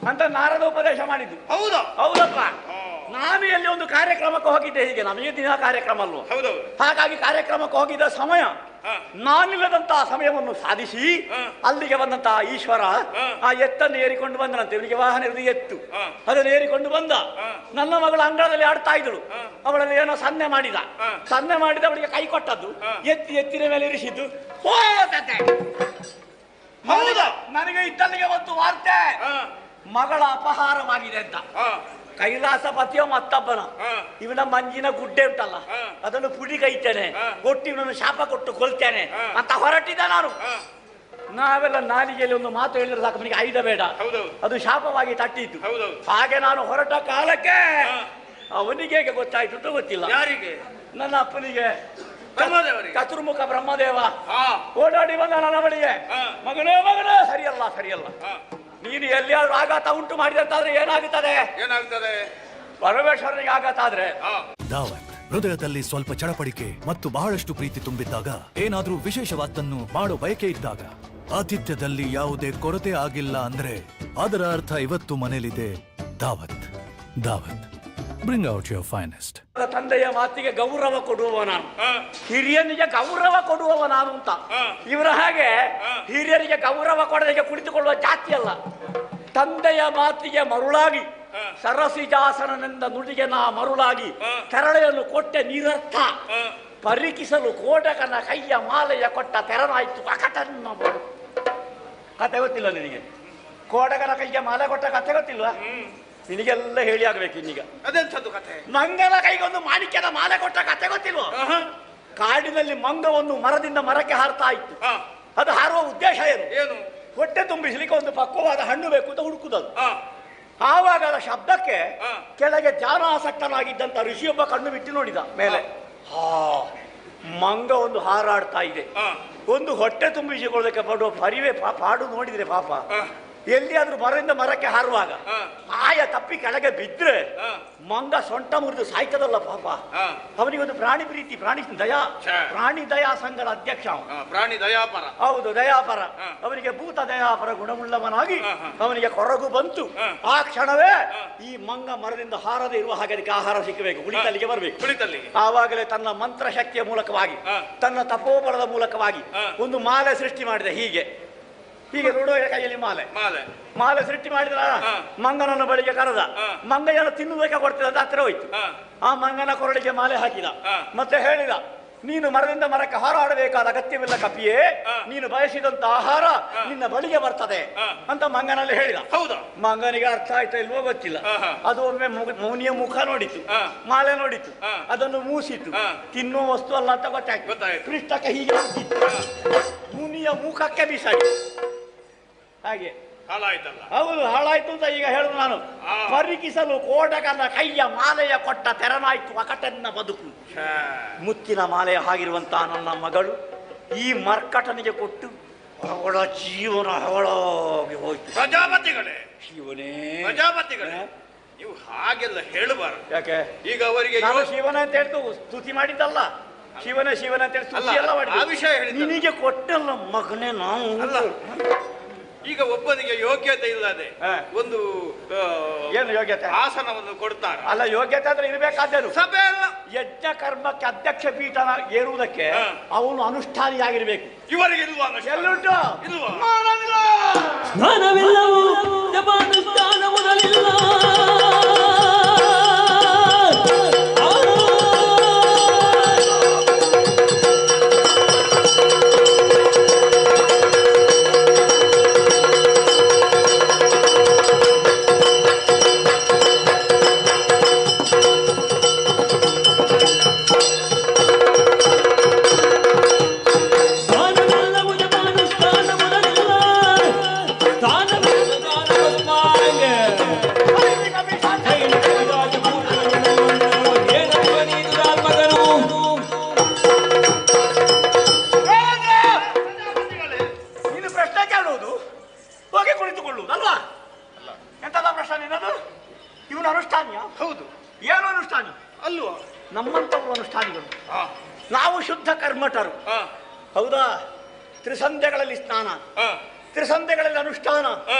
ಅಂತ ನಾರದ ಉಪದೇಶ ಮಾಡಿದ್ದು. ಹೌದಾ? ಹೌದಪ್ಪ. ಹಾ. ನಾನು ಎಲ್ಲಿ ಒಂದು ಕಾರ್ಯಕ್ರಮಕ್ಕೆ ಹೋಗಿದ್ದೆ, ಹೀಗೆ ನಮಗೆ ದಿನ ಕಾರ್ಯಕ್ರಮ ಅಲ್ವ. ಹೌದೌದು. ಹಾಗಾಗಿ ಕಾರ್ಯಕ್ರಮಕ್ಕೆ ಹೋಗಿದ್ದ ಸಮಯ, ಹಾ. ನಾನಿಲ್ಲದಂತಹ ಸಮಯವನ್ನು ಸಾಧಿಸಿ ಹಾ. ಅಲ್ಲಿಗೆ ಬಂದಂತಹ ಈಶ್ವರ ಹಾ. ಆ ಎತ್ತನ್ನು ಏರಿಕೊಂಡು ಬಂದನಂತೆ. ಇವನಿಗೆ ವಾಹನ ಇರುವುದು ಎತ್ತು. ಹಾ. ಅದನ್ನು ಏರಿಕೊಂಡು ಬಂದ. ಹಾ. ನನ್ನ ಮಗಳ ಅಂಗಳದಲ್ಲಿ ಆಡ್ತಾ ಇದ್ದಳು. ಹಾ. ಅವಳಲ್ಲಿ ಏನೋ ಸನ್ನೆ ಮಾಡಿದ. ಹಾ. ಸನ್ನೆ ಮಾಡಿದ, ಅವಳಿಗೆ ಕೈ ಕೊಟ್ಟದ್ದು, ಹಾ. ಎತ್ತಿನ ಮೇಲೆ ಇರಿಸಿದ್ದು. ಹೋದತೆ. ಹೌದಾ? ನನಗೆ ಇದ್ದಲ್ಲಿಗೆ ಒಂದು ವಾರ್ತೆ, ಹಾ. ಮಗಳ ಅಪಹಾರವಾಗಿದೆ ಅಂತ. ಹಾ. ಕೈಲಾಸಪತಿಯ ಮತ್ತೊಬ್ಬನ, ಹಾ. ಇವನ ಮಂಜಿನ ಗುಡ್ಡೆ ಉಂಟಲ್ಲ, ಹಾ. ಅದನ್ನು ಪುಡಿ ಕೈತೇನೆ, ಹಾ. ಕೊಟ್ಟು ಇವನನ್ನು ಶಾಪ ಕೊಟ್ಟು ಕೊಲ್ತೇನೆ ಹಾ. ಅಂತ ಹೊರಟಿದ್ದ ನಾನು. ಹಾ. ನಾವೆಲ್ಲ ನಾಲಿಗೆಯಲ್ಲಿ ಒಂದು ಮಾತು ಹೇಳಿದ್ರೆ ಸಾಕು, ನನಗೆ ಐದ ಬೇಡ, ಹೌದೌದು. ಅದು ಶಾಪವಾಗಿ ತಟ್ಟಿತ್ತು. ಹೌದೌದು. ಹಾಗೆ ನಾನು ಹೊರಟ ಕಾಲಕ್ಕೆ ಹಾ. ಅವನಿಗೆ ಹೇಗೆ ಗೊತ್ತಾಯ್ತು ಅಂತ ಗೊತ್ತಿಲ್ಲ. ಯಾರಿಗೆ? ನನ್ನ ಅಪ್ಪನಿಗೆ, ಬ್ರಹ್ಮದೇವರಿಗೆ. ಚತುರ್ಮುಖ ಬ್ರಹ್ಮದೇವ ಹಾ. ಓಡಾಡಿ ಬಂದ ನನ್ನ ಬಳಿಗೆ. ಹಾ. ಮಗನೇ ಸರಿಯಲ್ಲ ಸರಿಯಲ್ಲ, ಹಾ. ನೀನು ಎಲ್ಲಿಯಾದ್ರೂ ಆಘಾತ ಉಂಟು ಮಾಡಿದಂತಾದ್ರೆ ಏನಾಗುತ್ತದೆ? ಏನಾಗ್ತದೆ? ಪರಮೇಶ್ವರನಿಗೆ ಆಘಾತ ಆದ್ರೆ. ಹಾ. ದಾವತ್ ಹೃದಯದಲ್ಲಿ ಸ್ವಲ್ಪ ಚಡಪಡಿಕೆ ಮತ್ತು ಬಹಳಷ್ಟು ಪ್ರೀತಿ ತುಂಬಿದ್ದಾಗ, ಏನಾದ್ರೂ ವಿಶೇಷವಾದನ್ನು ಮಾಡೋ ಬಯಕೆ ಇದ್ದಾಗ, ಆತಿಥ್ಯದಲ್ಲಿ ಯಾವುದೇ ಕೊರತೆ ಆಗಿಲ್ಲ ಅಂದ್ರೆ ಅದರ ಅರ್ಥ ಇವತ್ತು ಮನೇಲಿದೆ ದಾವತ್. ದಾವತ್ Bring out your finest. ತಂದೆಯ ಮಾತಿಗೆ ಗೌರವ ಕೊಡುವವ ನಾನು, ಹಿರಿಯನಿಗೆ ಗೌರವ ಕೊಡುವವ ನಾನು ಅಂತ. ಇವರ ಹಾಗೆ ಹಿರಿಯರಿಗೆ ಗೌರವ ಕೊಡದೆ ಕುಳಿತುಕೊಳ್ಳುವ ಜಾತಿ ಅಲ್ಲ. ತಂದೆಯ ಮಾತಿಗೆ ಮರುಳಾಗಿ ಸರಸಿಜಾಸನನೆಂದ ನುಡಿಗೆ ನಾ ಮರುಳಾಗಿ ತೆರಳೆಯನ್ನು ಕೊಟ್ಟೆ ನಿರರ್ಥ. ಪರಿಕಿಸಲು ಕೋಟಕನ ಕೈಯ ಮಾಲೆಯ ಕೊಟ್ಟ ತೆರನಾಯ್ತು ಅಕಟನ್ನ ಬಡು. ಕತೆ ಗೊತ್ತಿಲ್ಲ ನಿನಗೆ? ಕೋಟಕನ ಕೈಯ ಮಾಲೆ ಕೊಟ್ಟ ಕತೆ ಗೊತ್ತಿಲ್ವಾ? ನಿನಗೆಲ್ಲ ಹೇಳಿ ಆಗ್ಬೇಕು ಇನ್ನೀಗ. ಅದೆಂಥದ್ದು ಕಥೆ? ಮಂಗನ ಕೈಗೊಂದು ಮಾಣಿಕ್ಯದ ಮಾಲೆ ಕೊಟ್ಟ ಕತೆ ಗೊತ್ತಿಲ್ವ? ಕಾಡಿನಲ್ಲಿ ಮಂಗವನ್ನು ಮರದಿಂದ ಮರಕ್ಕೆ ಹಾರ್ತಾ ಇತ್ತು. ಅದು ಹಾರುವ ಉದ್ದೇಶ ಏನು? ಹೊಟ್ಟೆ ತುಂಬಿಸಲಿಕ್ಕೆ ಒಂದು ಪಕ್ವವಾದ ಹಣ್ಣು ಬೇಕು ಅಂತ ಹುಡುಕುದದು. ಆವಾಗ ಅದರ ಶಬ್ದಕ್ಕೆ ಕೆಳಗೆ ಧ್ಯಾನಾಸಕ್ತನಾಗಿದ್ದಂತ ಋಷಿಯೊಬ್ಬ ಕಣ್ಣು ಬಿಟ್ಟು ನೋಡಿದ ಮೇಲೆ. ಮಂಗ ಒಂದು ಹಾರಾಡ್ತಾ ಇದೆ. ಒಂದು ಹೊಟ್ಟೆ ತುಂಬಿಸಿಕೊಳ್ಳೋದಕ್ಕೆ ಪಡುವ ಪರಿವೆ ಪಾಡು ನೋಡಿದ್ರೆ ಪಾಪ, ಎಲ್ಲಿಯಾದ್ರೂ ಮರದಿಂದ ಮರಕ್ಕೆ ಹಾರುವಾಗ ಆಯ ತಪ್ಪಿ ಕೆಳಗೆ ಬಿದ್ರೆ ಮಂಗ ಸೊಂಟ ಮುರಿದು ಸಾಯ್ತದಲ್ಲ ಪಾಪ. ಅವನಿಗೊಂದು ಪ್ರಾಣಿ ಪ್ರೀತಿ, ಪ್ರಾಣಿ ದಯಾ ಸಂಘದ ಅಧ್ಯಕ್ಷ. ಪ್ರಾಣಿ ದಯಾಪರ. ಹೌದು, ದಯಾಪರ. ಅವನಿಗೆ ಭೂತ ದಯಾಪರ ಗುಣವುಳ್ಳವನಾಗಿ ಅವನಿಗೆ ಕೊರಗು ಬಂತು. ಆ ಕ್ಷಣವೇ ಈ ಮಂಗ ಮರದಿಂದ ಹಾರದೆ ಇರುವ ಹಾಗೆ ಅದಕ್ಕೆ ಆಹಾರ ಸಿಕ್ಕಬೇಕು, ಕುಳಿತಲ್ಲಿಗೆ ಬರಬೇಕು. ಆವಾಗಲೇ ತನ್ನ ಮಂತ್ರ ಶಕ್ತಿಯ ಮೂಲಕವಾಗಿ, ತನ್ನ ತಪೋಬಲದ ಮೂಲಕವಾಗಿ ಒಂದು ಮಾಲೆ ಸೃಷ್ಟಿ ಮಾಡಿದೆ. ಹೀಗೆ ನೋಡುವ ಕೈಯಲ್ಲಿ ಮಾಲೆ ಸೃಷ್ಟಿ ಮಾಡಿದ್ರ ಮಂಗನನ್ನು ಬಳಿಗೆ ಕರೆದ. ಮಂಗ ಏನೋ ತಿನ್ನುವುದಕ್ಕೆ ಕೊಡ್ತಿದ್ದ ಅಂತ ಹತ್ತಿರ ಹೋಯ್ತು. ಆ ಮಂಗನ ಕೊರಳಿಗೆ ಮಾಲೆ ಹಾಕಿದ. ಮತ್ತೆ ಹೇಳಿದ, ನೀನು ಮರದಿಂದ ಮರಕ್ಕೆ ಹಾರಾಡಬೇಕಾದ ಅಗತ್ಯವಿಲ್ಲ ಕಪಿಯೇ, ನೀನು ಬಯಸಿದಂತ ಆಹಾರ ನಿನ್ನ ಬಳಿಗೆ ಬರ್ತದೆ ಅಂತ ಮಂಗನಲ್ಲಿ ಹೇಳಿದ. ಮಂಗನಿಗೆ ಅರ್ಥ ಆಯ್ತಾ ಇಲ್ವೋ ಗೊತ್ತಿಲ್ಲ. ಅದು ಒಮ್ಮೆ ಮೌನಿಯ ಮುಖ ನೋಡಿತು, ಮಾಲೆ ನೋಡಿತು, ಅದನ್ನು ಮೂಸಿತು. ತಿನ್ನುವ ವಸ್ತು ಅಲ್ಲ ಅಂತ ಗೊತ್ತಾಯ್ತು. ಪೃಷ್ಠಕ್ಕೆ ಹೀಗೆ ಮುನಿಯ ಮುಖಕ್ಕೆ ಬಿಸಾಡಿ. ಹಾಗೆ ಹೌದು, ಹಾಳಾಯ್ತು ಅಂತ ಈಗ ಹೇಳುದು ನಾನು. ಪರಿಕಿಸಲು ಕೋಟಕನ ಕೈಯ ಮಾಲೆಯ ಕೊಟ್ಟ ತೆರನಾಯ್ತು ಅಕಟನ್ನ ಬದುಕು. ಮುತ್ತಿನ ಮಾಲೆಯ ಹಾಗಿರುವಂತ ನನ್ನ ಮಗಳು ಈ ಮರ್ಕಟನಿಗೆ ಕೊಟ್ಟು ಅವಳ ಜೀವನ ಅವಳಾಗಿ ಹೋಯ್ತು. ಪ್ರಜಾಪತಿಗಳೇ, ಶಿವನೇ, ಪ್ರಜಾಪತಿಗಳೇ, ನೀವು ಹಾಗೆಲ್ಲ ಹೇಳಬಾರದು. ಯಾಕೆ? ಈಗ ಅವರಿಗೆ ಶಿವನ ಅಂತ ಹೇಳ್ತು ಸ್ತುತಿ ಮಾಡಿದ್ದಲ್ಲ, ಶಿವನ ಅಂತ ಹೇಳಿ ಸ್ತುತಿ ಎಲ್ಲ ಮಾಡಿ ಆ ವಿಷಯ ಹೇಳಿ ನಿನಗೆ ಕೊಟ್ಟಲ್ಲ ಮಗನೇ ನಾವು ಅಲ್ಲ. ಈಗ ಒಬ್ಬನಿಗೆ ಯೋಗ್ಯತೆ ಇಲ್ಲದೆ ಒಂದು ಏನು ಯೋಗ್ಯತೆ? ಆಸನವನ್ನು ಕೊಡ್ತಾರೆ. ಅಲ್ಲ, ಯೋಗ್ಯತೆ ಅಂದ್ರೆ ಇರಬೇಕಾದ್ರು ಸಭೆ ಅಲ್ಲ, ಯಜ್ಞ ಕರ್ಮಕ್ಕೆ ಅಧ್ಯಕ್ಷ ಪೀಠ ಏರುವುದಕ್ಕೆ ಅವನು ಅನುಷ್ಠಾನಿಯಾಗಿರ್ಬೇಕು. ಇವರಿಗೆ ಇಲ್ವಾ? ಎಲ್ಲುಂಟು? ಇಲ್ವಾ? ಜ್ಞಾನವಿಲ್ಲವೋ ಜಪಾನುಷ್ಠಾನ ಮೊದಲಿಲ್ಲ. ನಾವು ಶುದ್ಧ ಕರ್ಮಠರು. ಹೌದಾ? ತ್ರಿಸಂಧ್ಯೆಗಳಲ್ಲಿ ಸ್ನಾನ, ತ್ರಿಸಂಧ್ಯೆಗಳಲ್ಲಿ ಅನುಷ್ಠಾನ,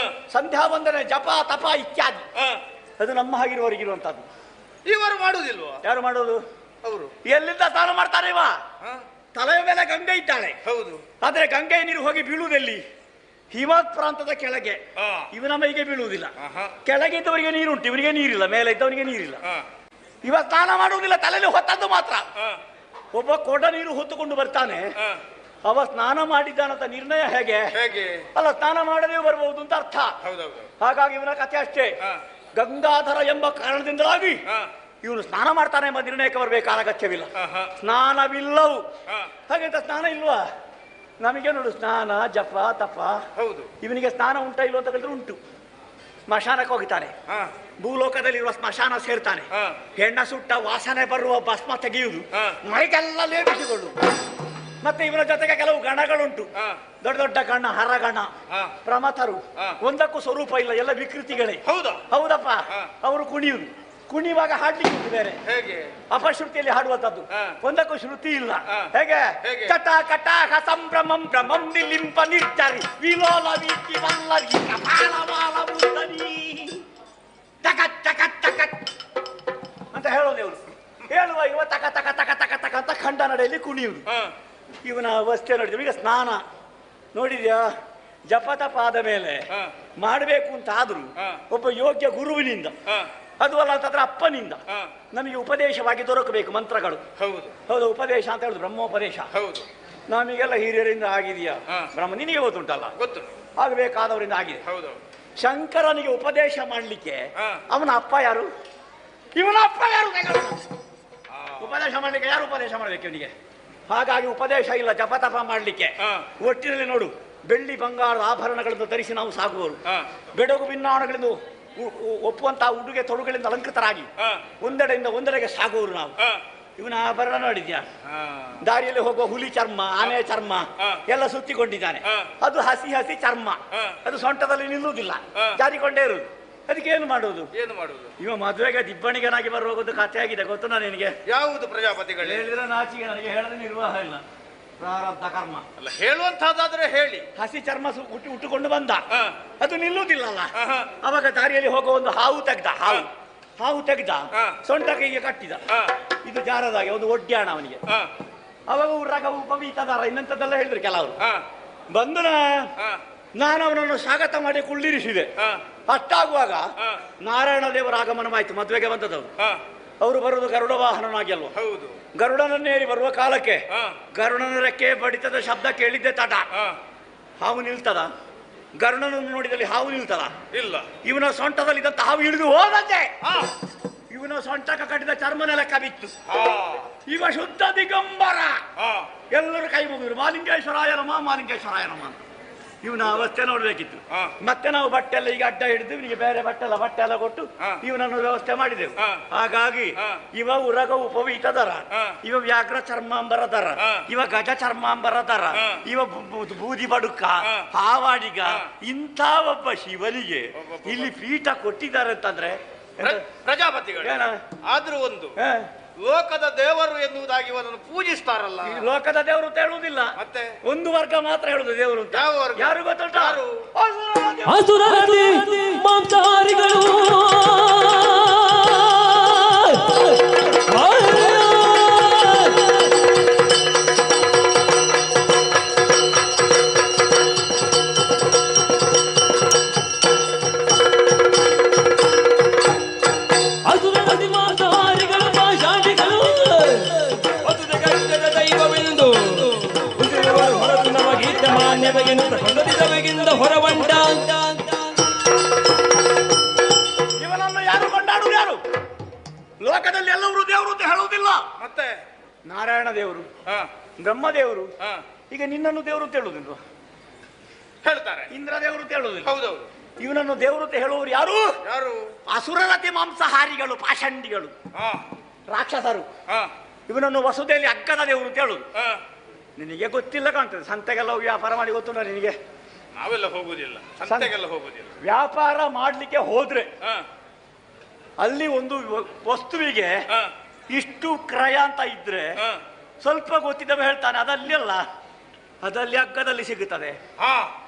ಸಂಧ್ಯಾ ವಂದನೆ, ಜಪ ತಪ ಇತ್ಯಾದಿ ಅದು ನಮ್ಮ ಹಾಗಿರುವವರಿಗಿರುವಂತದ್ದು. ಇವರು ಮಾಡುವುದಿಲ್ವಾ? ಯಾರು ಮಾಡೋದು? ಅವರು. ಎಲ್ಲಿಂದ ಸ್ನಾನ ಮಾಡ್ತಾರೆ? ಇವ ತಲೆಯ ಮೇಲೆ ಗಂಗೆ ಇದ್ದಾಳೆ. ಹೌದು. ಆದ್ರೆ ಗಂಗೆ ನೀರು ಹೋಗಿ ಬೀಳುವುದೆಲ್ಲಿ? ಹಿಮಾತ್ ಪ್ರಾಂತದ ಕೆಳಗೆ. ಇವನ ಮೈಗೆ ಬೀಳುವುದಿಲ್ಲ. ಕೆಳಗೆ ಇದ್ದವರಿಗೆ ನೀರುಂಟು, ಇವರಿಗೆ ನೀರಿಲ್ಲ. ಮೇಲೆ ಇದ್ದವನಿಗೆ ನೀರಿಲ್ಲ. ಇವ ಸ್ನಾನ ಮಾಡುವುದಿಲ್ಲ, ತಲೆಯಲ್ಲಿ ಹೊತ್ತದ್ದು ಮಾತ್ರ. ಒಬ್ಬ ಕೊಡ ನೀರು ಹೊತ್ತುಕೊಂಡು ಬರ್ತಾನೆ, ಅವ ಸ್ನಾನ ಮಾಡಿದ್ದಾನಂತ ನಿರ್ಣಯ ಹೇಗೆ? ಅಲ್ಲ, ಸ್ನಾನ ಮಾಡದೇ ಬರಬಹುದು ಅಂತ ಅರ್ಥ. ಹಾಗಾಗಿ ಇವನ ಕಥೆ ಅಷ್ಟೇ. ಗಂಗಾಧರ ಎಂಬ ಕಾರಣದಿಂದಾಗಿ ಇವನು ಸ್ನಾನ ಮಾಡ್ತಾನೆ ಎಂಬ ನಿರ್ಣಯಕ್ಕೆ ಬರಬೇಕಾದ ಅಗತ್ಯವಿಲ್ಲ. ಸ್ನಾನವಿಲ್ಲವು. ಹಾಗಂತ ಸ್ನಾನ ಇಲ್ವಾ? ನಮಗೆ ನೋಡು, ಸ್ನಾನ ಜಪ ತಪ. ಹೌದು. ಇವನಿಗೆ ಸ್ನಾನ ಉಂಟಾ ಇಲ್ವ ಅಂತ ಹೇಳಿದ್ರೆ ಉಂಟು. ಸ್ಮಶಾನಕ್ಕೆ ಹೋಗ್ತಾನೆ, ಭೂಲೋಕದಲ್ಲಿರುವ ಸ್ಮಶಾನ ಸೇರ್ತಾನೆ. ಹೆಣ್ಣ ಸುಟ್ಟ ವಾಸನೆ ಬರುವ ಭಸ್ಮ ತೆಗೆಯುವುದು, ಮೈಗೆಲ್ಲ ಲೇಪಿಸಿಕೊಳ್ಳುವುದು. ಮತ್ತೆ ಇವನ ಜೊತೆಗೆ ಕೆಲವು ಗಣಗಳುಂಟು. ದೊಡ್ಡ ದೊಡ್ಡ ಗಣ, ಹರಗಣ, ಪ್ರಮಥರು. ಒಂದಕ್ಕೂ ಸ್ವರೂಪ ಇಲ್ಲ, ಎಲ್ಲ ವಿಕೃತಿಗಳೇ. ಹೌದಪ್ಪ. ಅವರು ಕುಣಿಯುವುದು, ಕುಣಿಯುವಾಗ ಹಾಡ್ಲಿಕ್ಕೆ ಬೇರೆ, ಅಪಶ್ರುತಿಯಲ್ಲಿ ಹಾಡುವಂತದ್ದು. ಒಂದಕ್ಕೂ ಶ್ರುತಿ ಇಲ್ಲ. ಹೇಗೆ? ಕಟ ಕಟ ಸಂಭ್ರಮಂ ಭ್ರಮಂ ನಿಲಿಂಪ ನಿರ್ಜರಿ ವಿಲೋಲ ವೀಕಿ ವಲ್ಲರಿ ಕಪಾಲ ಮಾಲ ಮುದ್ದನಿ ಟಕಟ್ ಟಕಟ್ ಟಕಟ್ ಅಂತ ಹೇಳುವ ಇವ ತಕ ತಕ ತಕ ತಕ ತಕ ಅಂತ ಖಂಡ ನಡೆಯಲ್ಲಿ ಕುಣಿಯುವುದು. ಇವನ ಅವಸ್ಥೆ ನೋಡಿದ್ರು. ಈಗ ಸ್ನಾನ ನೋಡಿದ್ಯಾ, ಜಪತಪ ಆದ ಮೇಲೆ ಮಾಡಬೇಕು ಅಂತ ಆದ್ರೂ ಒಬ್ಬ ಯೋಗ್ಯ ಗುರುವಿನಿಂದ, ಅದು ಅಲ್ಲ ಅಂತಂದ್ರೆ ಅಪ್ಪನಿಂದ ನಮಗೆ ಉಪದೇಶವಾಗಿ ದೊರಕಬೇಕು ಮಂತ್ರಗಳು. ಹೌದು, ಉಪದೇಶ ಅಂತ ಹೇಳುದು ಬ್ರಹ್ಮೋಪದೇಶ. ನಮಗೆಲ್ಲ ಹಿರಿಯರಿಂದ ಆಗಿದೆಯಾ ಬ್ರಹ್ಮ? ನಿನಗೆ ಗೊತ್ತುಂಟಲ್ಲ, ಆಗಬೇಕಾದವರಿಂದ ಆಗಿದೆ. ಶಂಕರನಿಗೆ ಉಪದೇಶ ಮಾಡಲಿಕ್ಕೆ ಅವನ ಅಪ್ಪ ಯಾರು? ಇವನ ಅಪ್ಪ ಯಾರು? ಉಪದೇಶ ಮಾಡ್ಲಿಕ್ಕೆ ಯಾರು ಉಪದೇಶ ಮಾಡ್ಬೇಕು ಇವನಿಗೆ? ಹಾಗಾಗಿ ಉಪದೇಶ ಇಲ್ಲ, ಜಪತಪ ಮಾಡ್ಲಿಕ್ಕೆ. ಒಟ್ಟಿನಲ್ಲಿ ನೋಡು, ಬೆಳ್ಳಿ ಬಂಗಾರದ ಆಭರಣಗಳನ್ನು ಧರಿಸಿ ನಾವು ಸಾಗುವವರು, ಬೆಡಗು ಭಿನ್ನಾಣಗಳಿಂದ ಒಪ್ಪುವಂತಹ ಉಡುಗೆ ತೊಡುಗಳಿಂದ ಅಲಂಕೃತರಾಗಿ ಒಂದೆಡೆಯಿಂದ ಒಂದೆಡೆಗೆ ಸಾಗುವವರು ನಾವು. ಇವನ ಆಭರಣ ನೋಡಿದ್ಯಾ? ದಾರಿಯಲ್ಲಿ ಹೋಗುವ ಹುಲಿ ಚರ್ಮ, ಆನೆ ಚರ್ಮ ಎಲ್ಲ ಸುತ್ತಿಕೊಂಡಿದ್ದಾನೆ. ಅದು ಹಸಿ ಹಸಿ ಚರ್ಮ, ಅದು ಸೊಂಟದಲ್ಲಿ ನಿಲ್ಲುವುದಿಲ್ಲ, ಜಾರಿಕೊಂಡೇ ಇರುವುದು. ಅದಕ್ಕೆ ಏನು ಮಾಡುವುದು? ಇವ ಮದುವೆಗೆ ದಿಬ್ಬಣಿಗನಾಗಿ ಬರುವುದು ಕಥೆ ಆಗಿದೆ, ಗೊತ್ತು ನಾನು ನಿನಗೆ. ಯಾವುದು ಪ್ರಜಾಪತಿಗಳು? ಹೇಳಿದ್ರೆ ನಾಚಿಗೆ, ನನಗೆ ಹೇಳದೆ ನಿರ್ವಾಹ ಇಲ್ಲ. ಪ್ರಾರಬ್ಧ ಕರ್ಮ ಅಲ್ಲ, ಹೇಳುವಂತಹದ್ದಾದ್ರೆ ಹೇಳಿ. ಹಸಿ ಚರ್ಮ ಉಟ್ಟುಕೊಂಡು ಬಂದ, ಅದು ನಿಲ್ಲುವುದಿಲ್ಲಲ್ಲ. ಅವಾಗ ದಾರಿಯಲ್ಲಿ ಹೋಗುವ ಒಂದು ಹಾವು ತೆಗ್ದ ಸೊಂಟ ಕೈಗೆ ಕಟ್ಟಿದ, ಇದು ಜಾರದಾಗೆ ಒಂದು ಒಡ್ಯಾಣ ಅವನಿಗೆ. ಅವಾಗ ಊರಾಗ ಉಪವೀತದಾರ ಇನ್ನಂಥದ್ದೆಲ್ಲ ಹೇಳಿದ್ರು ಕೆಲವರು. ಬಂದು ನಾನು ಅವನನ್ನು ಸ್ವಾಗತ ಮಾಡಿ ಕುಳ್ಳಿರಿಸಿದೆ. ಅಷ್ಟಾಗುವಾಗ ನಾರಾಯಣ ದೇವರ ಆಗಮನವಾಯ್ತು. ಮದುವೆಗೆ ಬಂದದವರು, ಅವರು ಬರುವುದು ಗರುಡ ವಾಹನನಾಗಿ ಅಲ್ವ? ಗರುಡನನ್ನೇರಿ ಬರುವ ಕಾಲಕ್ಕೆ ಗರುಡನ ರೆಕ್ಕೆ ಬಡಿತದ ಶಬ್ದ ಕೇಳಿದ್ದೆ ತಟ. ಹಾವು ನಿಲ್ತದ? ಗರುಡನನ್ನು ನೋಡಿದಲ್ಲಿ ಹಾವು ನಿಲ್ತದ? ಇಲ್ಲ. ಇವನ ಸೊಂಟದಲ್ಲಿದ್ದಂತ ಹಾವು ಹಿಡಿದು ಹೋದಂತೆ ಇವನ ಸೊಂಟಕ್ಕೆ ಕಟ್ಟಿದ ಚರ್ಮನ ಲೆಕ್ಕ ಬಿತ್ತು. ಇವ ಶುದ್ಧ ದಿಗಂಬರ. ಎಲ್ಲರೂ ಕೈ ಮುಗಿದ್ರು, ಮಾಲಿಂಗೇಶ್ವರಾಯ ನಮ, ಮಾಲಿಂಗೇಶ್ವರಾಯ ನಮ ಅಂತ. ಇವನ ಅವಸ್ಥೆ ನೋಡ್ಬೇಕಿತ್ತು. ಮತ್ತೆ ನಾವು ಬಟ್ಟೆ ಎಲ್ಲ ಈಗ ಅಡ್ಡ ಹಿಡಿದು ಇವನಿಗೆ ಬೇರೆ ಬಟ್ಟೆ ಎಲ್ಲ ಕೊಟ್ಟು ಇವನನ್ನು ವ್ಯವಸ್ಥೆ ಮಾಡಿದೆವು. ಹಾಗಾಗಿ ಇವ ಉರಗ ಉಪವೀತದರ, ಇವ ವ್ಯಾಘ್ರ ಚರ್ಮಾಂಬರದರ, ಇವ ಗಜ ಚರ್ಮಾಂಬರದರ, ಇವ ಬೂದಿ ಬಡುಕ, ಹಾವಾಡಿಗ. ಇಂಥ ಒಬ್ಬ ಶಿವನಿಗೆ ಇಲ್ಲಿ ಪೀಠ ಕೊಟ್ಟಿದ್ದಾರೆ ಅಂತಂದ್ರೆ ಪ್ರಜಾಪತಿಗಳು ಆದ್ರೂ ಒಂದು ಲೋಕದ ದೇವರು ಎನ್ನುವುದಾಗಿ ಇವನನ್ನು ಪೂಜಿಸ್ತಾರಲ್ಲ. ಲೋಕದ ದೇವರು ಅಂತ ಹೇಳುವುದಿಲ್ಲ, ಮತ್ತೆ ಒಂದು ವರ್ಗ ಮಾತ್ರ ಹೇಳುದು ದೇವರು ಅಂತ. ಯಾರು ಗೊತ್ತುಂಟ? ಮಾಂಸಾಹಾರಿಗಳು. ಹೊರವಂಟ ಇವನನ್ನು ಯಾರು ಕೊಂಡಾಡುವುದು? ಯಾರು? ಲೋಕದಲ್ಲಿ ಎಲ್ಲರೂ ದೇವರು ಅಂತ ಹೇಳುವುದಿಲ್ಲ. ಮತ್ತೆ ನಾರಾಯಣ ದೇವರು, ಬ್ರಹ್ಮದೇವರು, ಈಗ ನಿನ್ನನ್ನು ದೇವರು ಅಂತ ಹೇಳುವುದಿಲ್ವ? ಹೇಳ್ತಾರೆ. ಇಂದ್ರ ದೇವರು ಅಂತ ಹೇಳುವುದಿಲ್ಲ. ಹೌದೌದು. ಇವನನ್ನು ದೇವರು ಅಂತ ಹೇಳುವವರು ಯಾರು? ಯಾರು? ಅಸುರರತಿ ಮಾಂಸಾಹಾರಿಗಳು, ಪಾಷಂಡಿಗಳು, ರಾಕ್ಷಸರು. ಇವನನ್ನು ವಸುದೆಯಲ್ಲಿ ಅಗ್ಗದ ದೇವರು ಅಂತ ಹೇಳುದು. ನಿನಗೆ ಗೊತ್ತಿಲ್ಲ ಕಾಣ್ತದೆ. ಸಂತೆಗೆಲ್ಲ ವ್ಯಾಪಾರ ಮಾಡಿ ಗೊತ್ತುಂಟ ನಿನಗೆ? ನಾವೆಲ್ಲ ಹೋಗುದಿಲ್ಲ, ಸಂತೆಗೆಲ್ಲ ಹೋಗುದಿಲ್ಲ. ವ್ಯಾಪಾರ ಮಾಡ್ಲಿಕ್ಕೆ ಹೋದ್ರೆ ಅಲ್ಲಿ ಒಂದು ವಸ್ತುವಿಗೆ ಇಷ್ಟು ಕ್ರಯ ಅಂತ ಇದ್ರೆ ಸ್ವಲ್ಪ ಗೊತ್ತಿದ್ದವ ಹೇಳ್ತಾನೆ, ಅದಲ್ಲಿ ಅಲ್ಲ, ಅದಲ್ಲಿ ಅಗ್ಗದಲ್ಲಿ ಸಿಗುತ್ತದೆ,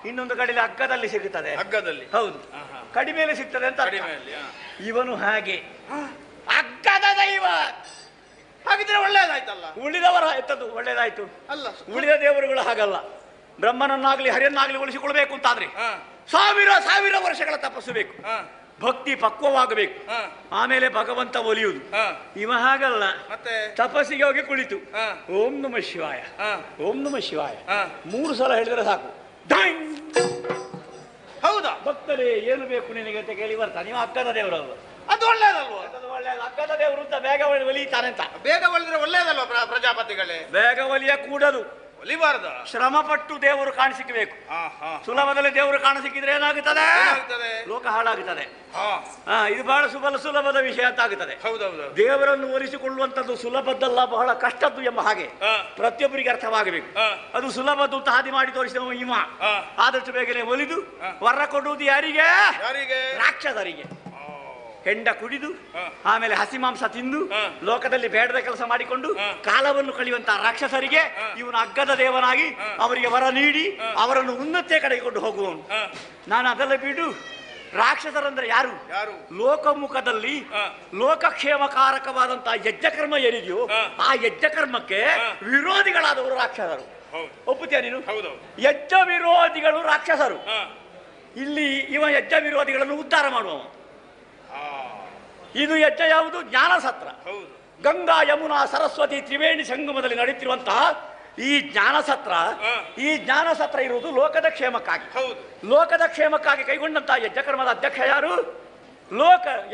ಇನ್ನೊಂದು ಕಡೆಯಲ್ಲಿ ಅಗ್ಗದಲ್ಲಿ ಸಿಗುತ್ತದೆ. ಅಗ್ಗದಲ್ಲಿ ಹೌದು, ಕಡಿಮೆಯಲ್ಲಿ ಸಿಗ್ತದೆ ಅಂತ. ಇವನು ಹಾಗೆ ಅಗ್ಗದ ದೈವ. ಹಾಗಿದ್ರೆ ಒಳ್ಳೇದಾಯ್ತಲ್ಲ. ಉಳಿದವರ ಎತ್ತದ್ದು ಒಳ್ಳೇದಾಯ್ತು ಅಲ್ಲ. ಉಳಿದ ದೇವರುಗಳು ಹಾಗಲ್ಲ. ಬ್ರಹ್ಮನನ್ನಾಗ್ಲಿ ಹರಿಯನ್ನಾಗ್ಲಿ ಉಳಿಸಿಕೊಳ್ಬೇಕು ಅಂತಾದ್ರೆ ಸಾವಿರ ವರ್ಷಗಳ ತಪಸ್ಸು ಬೇಕು, ಭಕ್ತಿ ಪಕ್ವವಾಗಬೇಕು, ಆಮೇಲೆ ಭಗವಂತ ಒಲಿಯುವುದು. ಇವ ಹಾಗಲ್ಲ. ತಪಸ್ಸಿಗೆ ಹೋಗಿ ಕುಳಿತು ಓಂ ನಮಃ ಶಿವಾಯ, ಓಂ ನಮಃ ಶಿವಾಯ 3 ಸಲ ಹೇಳಿದ್ರೆ ಸಾಕು. ಹೌದಾ? ಭಕ್ತರೇ ಏನು ಬೇಕು ನಿನಗೆ ಅಂತ ಕೇಳಿ ಬರ್ತಾನೆ. ನೀವು ಅಗ್ಗದ ದೇವರಲ್ಲ, ಅದು ಒಳ್ಳೇದಲ್ವ? ಒಳ್ಳೇದು. ಅಗ್ಗದ ದೇವರು ಅಂತ ಬೇಗ ಒಲಿತಾನೆ ಅಂತ. ಬೇಗ ಒಲಿದ್ರೆ ಒಳ್ಳೇದಲ್ವ ಪ್ರಜಾಪತಿಗಳೇ? ಬೇಗ ಒಲಿಯ ಕೂಡದು, ಒಲಿಬಾರ್ದ. ಶ್ರಮ ಪಟ್ಟು ದೇವರು ಕಾಣಿಸಿಕಬೇಕು. ಸುಲಭದಲ್ಲಿ ದೇವರು ಕಾಣಿಸಿಕಿದ್ರೆ ಏನಾಗುತ್ತದೆ? ಲೋಕ ಹಾಳಾಗುತ್ತದೆ. ಇದು ಬಹಳ ಸುಲಭದ ವಿಷಯ ಅಂತ ಆಗುತ್ತದೆ. ದೇವರನ್ನು ಒಲಿಸಿಕೊಳ್ಳುವಂಥದ್ದು ಸುಲಭದ್ದಲ್ಲ, ಬಹಳ ಕಷ್ಟದ್ದು ಎಂಬ ಹಾಗೆ ಪ್ರತಿಯೊಬ್ಬರಿಗೆ ಅರ್ಥವಾಗಬೇಕು. ಅದು ಸುಲಭದ್ದು ಅಂತ ಹಾದಿ ಮಾಡಿ ತೋರಿಸಿದ ಇವ ಆದಷ್ಟು ಬೇಗನೆ ಒಲಿದು ವರ ಕೊಡುವುದು ಯಾರಿಗೆ? ರಾಕ್ಷಸರಿಗೆ. ಹೆಂಡ ಕುಡಿದು ಆಮೇಲೆ ಹಸಿ ಮಾಂಸ ತಿಂದು ಲೋಕದಲ್ಲಿ ಬೇಡದ ಕೆಲಸ ಮಾಡಿಕೊಂಡು ಕಾಲವನ್ನು ಕಳೆಯುವಂತಹ ರಾಕ್ಷಸರಿಗೆ ಇವನು ಅಗ್ಗದ ದೇವನಾಗಿ ಅವರಿಗೆ ವರ ನೀಡಿ ಅವರನ್ನು ಉನ್ನತಿಯ ಕಡೆಗೆ ಕೊಂಡು ಹೋಗುವವನು. ನಾನು ಅದೆಲ್ಲ ಬಿಡು, ರಾಕ್ಷಸರಂದ್ರೆ ಯಾರು? ಯಾರು? ಲೋಕಮುಖದಲ್ಲಿ ಲೋಕಕ್ಷೇಮಕಾರಕವಾದಂತಹ ಯಜ್ಞಕರ್ಮ ಏನಿದೆಯೋ ಆ ಯಜ್ಞಕರ್ಮಕ್ಕೆ ವಿರೋಧಿಗಳಾದವರು ರಾಕ್ಷಸರು. ಒಪ್ಪುತ್ತೀಯ ನೀನು? ಯಜ್ಞ ವಿರೋಧಿಗಳು ರಾಕ್ಷಸರು. ಇಲ್ಲಿ ಇವ ಯಜ್ಞ ವಿರೋಧಿಗಳನ್ನು ಉದ್ಧಾರ ಮಾಡುವವ. ಇದು ಯಜ್ಞ ಯಾವುದು? ಜ್ಞಾನಸತ್ರ. ಗಂಗಾ ಯಮುನಾ ಸರಸ್ವತಿ ತ್ರಿವೇಣಿ ಸಂಗಮದಲ್ಲಿ ನಡೆಯುತ್ತಿರುವಂತಹ ಈ ಜ್ಞಾನಸತ್ರ ಇರುವುದು ಲೋಕದ ಕ್ಷೇಮಕ್ಕಾಗಿ. ಲೋಕದ ಕ್ಷೇಮಕ್ಕಾಗಿ ಕೈಗೊಂಡಂತಹ ಯಜ್ಞಕರ್ಮದ ಅಧ್ಯಕ್ಷ ಯಾರು?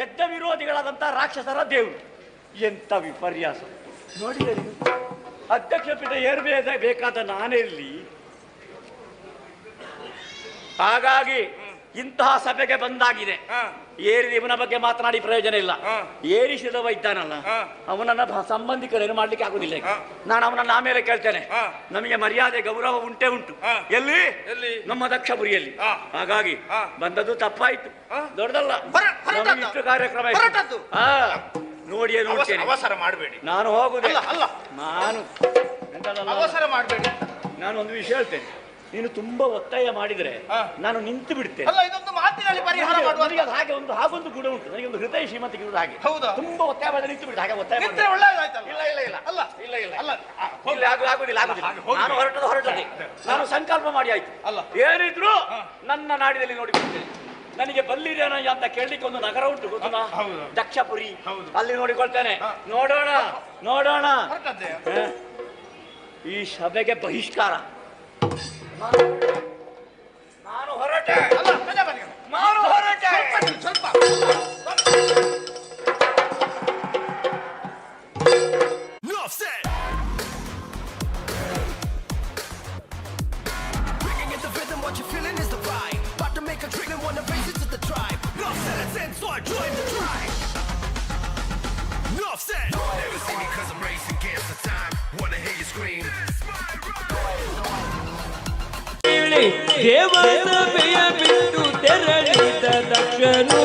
ಯಜ್ಞ ವಿರೋಧಿಗಳಾದಂತಹ ರಾಕ್ಷಸರ ದೇವರು. ಎಂತ ವಿಪರ್ಯಾಸ ನೋಡಿದೆ. ಅಧ್ಯಕ್ಷ ಪೀಠ ಏರ್ಬೇಕಾದ ನಾನಿರಲಿ. ಹಾಗಾಗಿ ಇಂತಹ ಸಭೆಗೆ ಬಂದಾಗಿದೆ. ಏರಿದ ಇವನ ಬಗ್ಗೆ ಮಾತನಾಡಿ ಪ್ರಯೋಜನ ಇಲ್ಲ. ಏರಿಸಿದವ ಇದ್ದಾನಲ್ಲ, ಅವನನ್ನ ಸಂಬಂಧಿಕರೇನು ಮಾಡ್ಲಿಕ್ಕೆ ಆಗುದಿಲ್ಲ. ನಾನು ಅವನನ್ನ ಆಮೇಲೆ ಕೇಳ್ತೇನೆ. ನಮಗೆ ಮರ್ಯಾದೆ ಗೌರವ ಉಂಟೇ ಉಂಟು. ಎಲ್ಲಿ? ನಮ್ಮ ದಕ್ಷಪುರಿಯಲ್ಲಿ. ಹಾಗಾಗಿ ಬಂದದ್ದು ತಪ್ಪಾಯ್ತು, ದೊಡ್ಡದಲ್ಲ. ಇಷ್ಟು ಕಾರ್ಯಕ್ರಮ ನೋಡಿಯೇ ನೋಡ್ತೇನೆ. ಅವಸರ ಮಾಡಬೇಡಿ. ನಾನು ಹೋಗುದಿಲ್ಲ. ನಾನು ಅವಸರ ಮಾಡಬೇಡಿ. ನಾನು ಒಂದು ವಿಷಯ ಹೇಳ್ತೇನೆ. ನೀನು ತುಂಬಾ ಒತ್ತಾಯ ಮಾಡಿದ್ರೆ ನಾನು ನಿಂತು ಬಿಡ್ತೇನೆ. ಇದೊಂದು ಮಾತಿನಲ್ಲಿ ಪರಿಹಾರ ಮಾಡುವ ಹಾಗೊಂದು ಗುಣ ಉಂಟು ನನಗೆ. ಒಂದು ಹೃದಯ ಶ್ರೀಮಂತಿಗೆ ಇರುವುದು ಹಾಗೆ. ತುಂಬಾ ಒತ್ತಾಯ ಮಾಡಿದ್ರೆ ನಿಂತು ಬಿಡ್ತು. ಹಾಗೆ ಒತ್ತಾಯ ಮಾಡಿದ್ರೆ ಒಳ್ಳೆಯದಾಯ್ತಲ್ಲ. ಆಗುದಿಲ್ಲ. ನಾನು ಹೊರಟದೆ. ನಾನು ಸಂಕಲ್ಪ ಮಾಡಿ ಆಯ್ತು. ಏನಿದ್ರು ನನ್ನ ನಾಡಿನಲ್ಲಿ ನೋಡಿಕೊಳ್ತೇನೆ. ನನಗೆ ಬಲ್ಲಿರೇನ ಅಂತ ಕೇಳಲಿಕ್ಕೆ ಒಂದು ನಗರ ಉಂಟು, ಗೊತ್ತಾ? ದಕ್ಷಪುರಿ. ಅಲ್ಲಿ ನೋಡಿಕೊಳ್ತೇನೆ. ನೋಡೋಣ. ಈ ಸಭೆಗೆ ಬಹಿಷ್ಕಾರ. ನಾನು ಹೊರಟೆ. ಸ್ವಲ್ಪ What you're feeling is the vibe. About to make a treatment, wanna raise it to the tribe. Enough said, I said, so I joined the tribe. Enough said. Never see me cause I'm racing against the time. Wanna hear you scream. ದೇವಸಭೆಯ ಬಿಟ್ಟು ತೆರಳಿದ ದಕ್ಷನು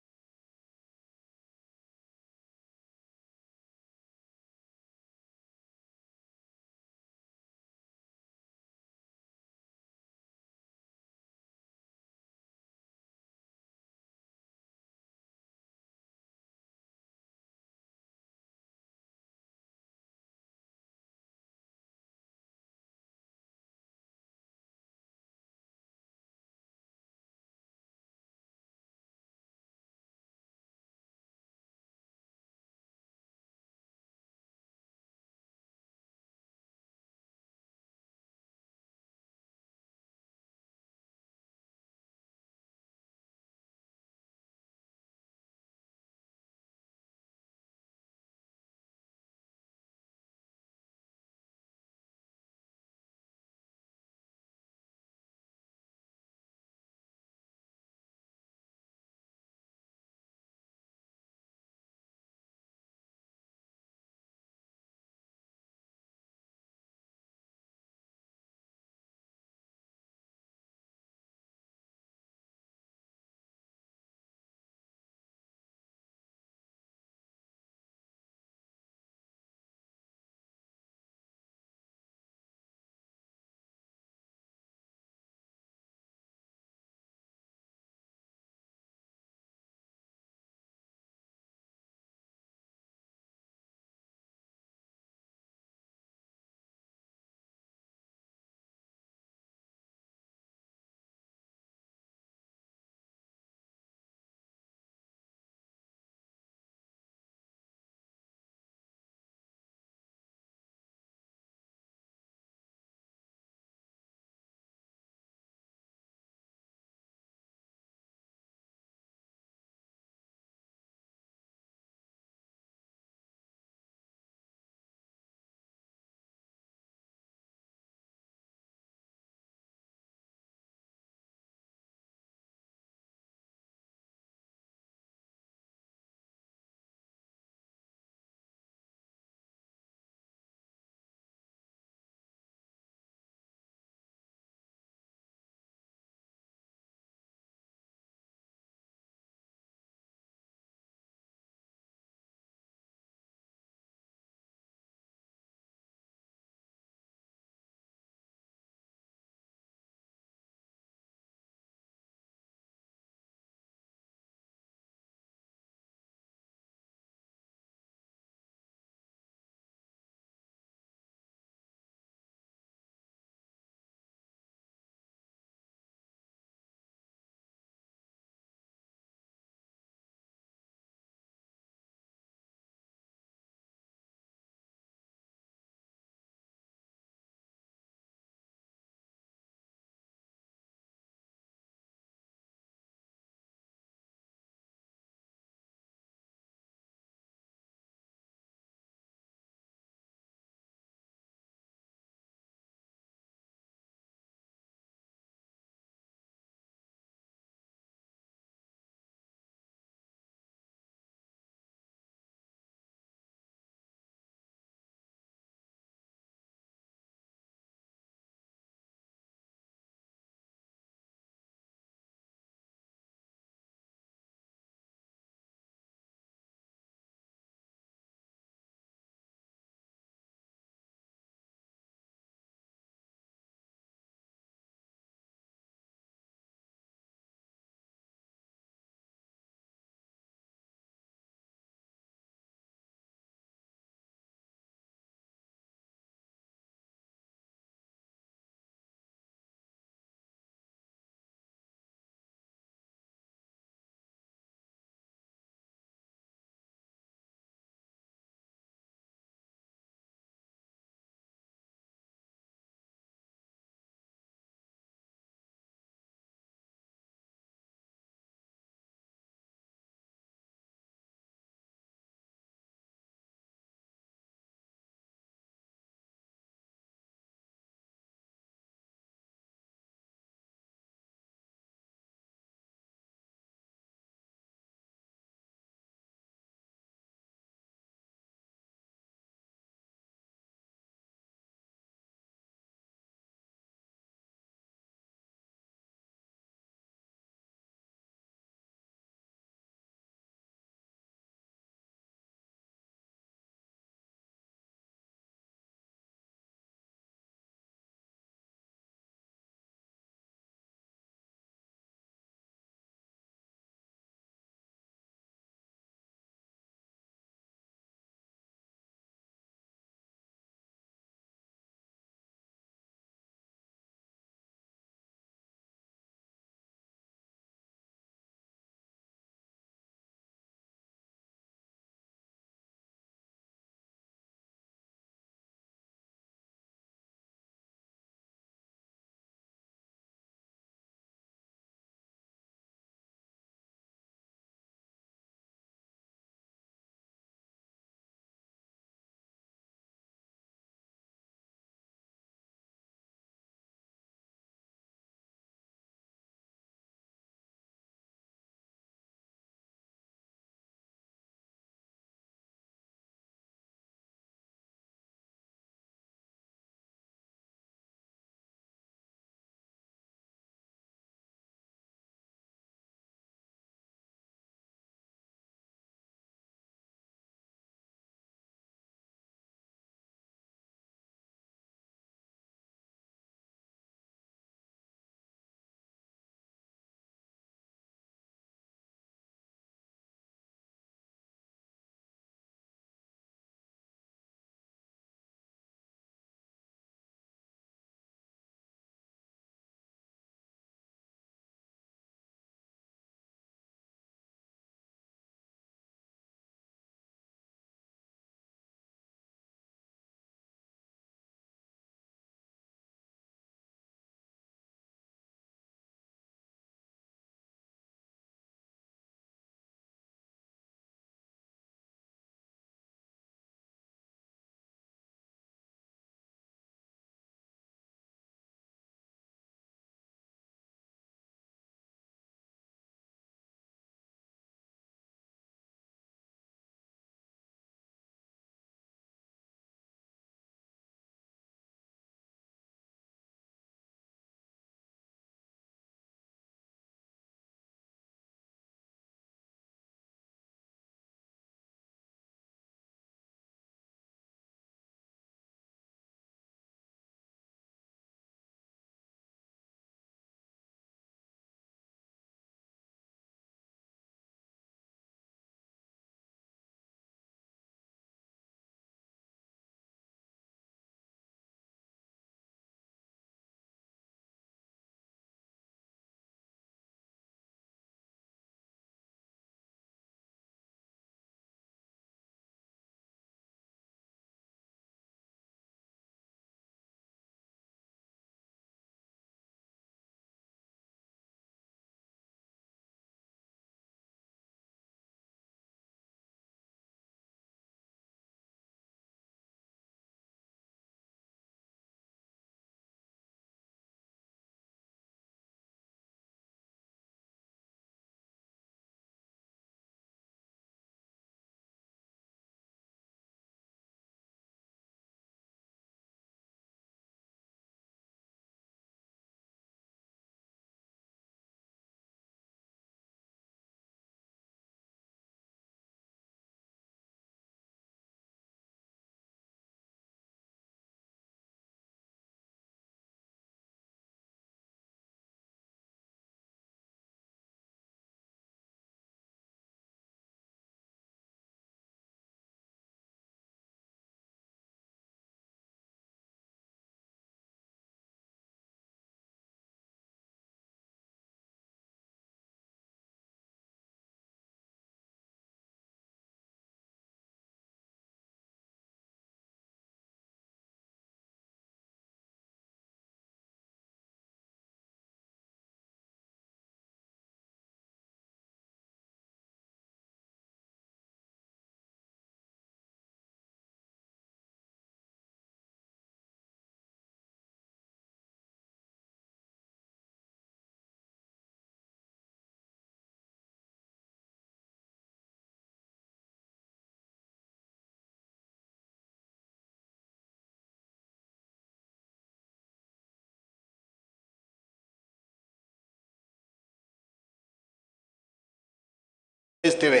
ಬಯಸ್ತೇವೆ.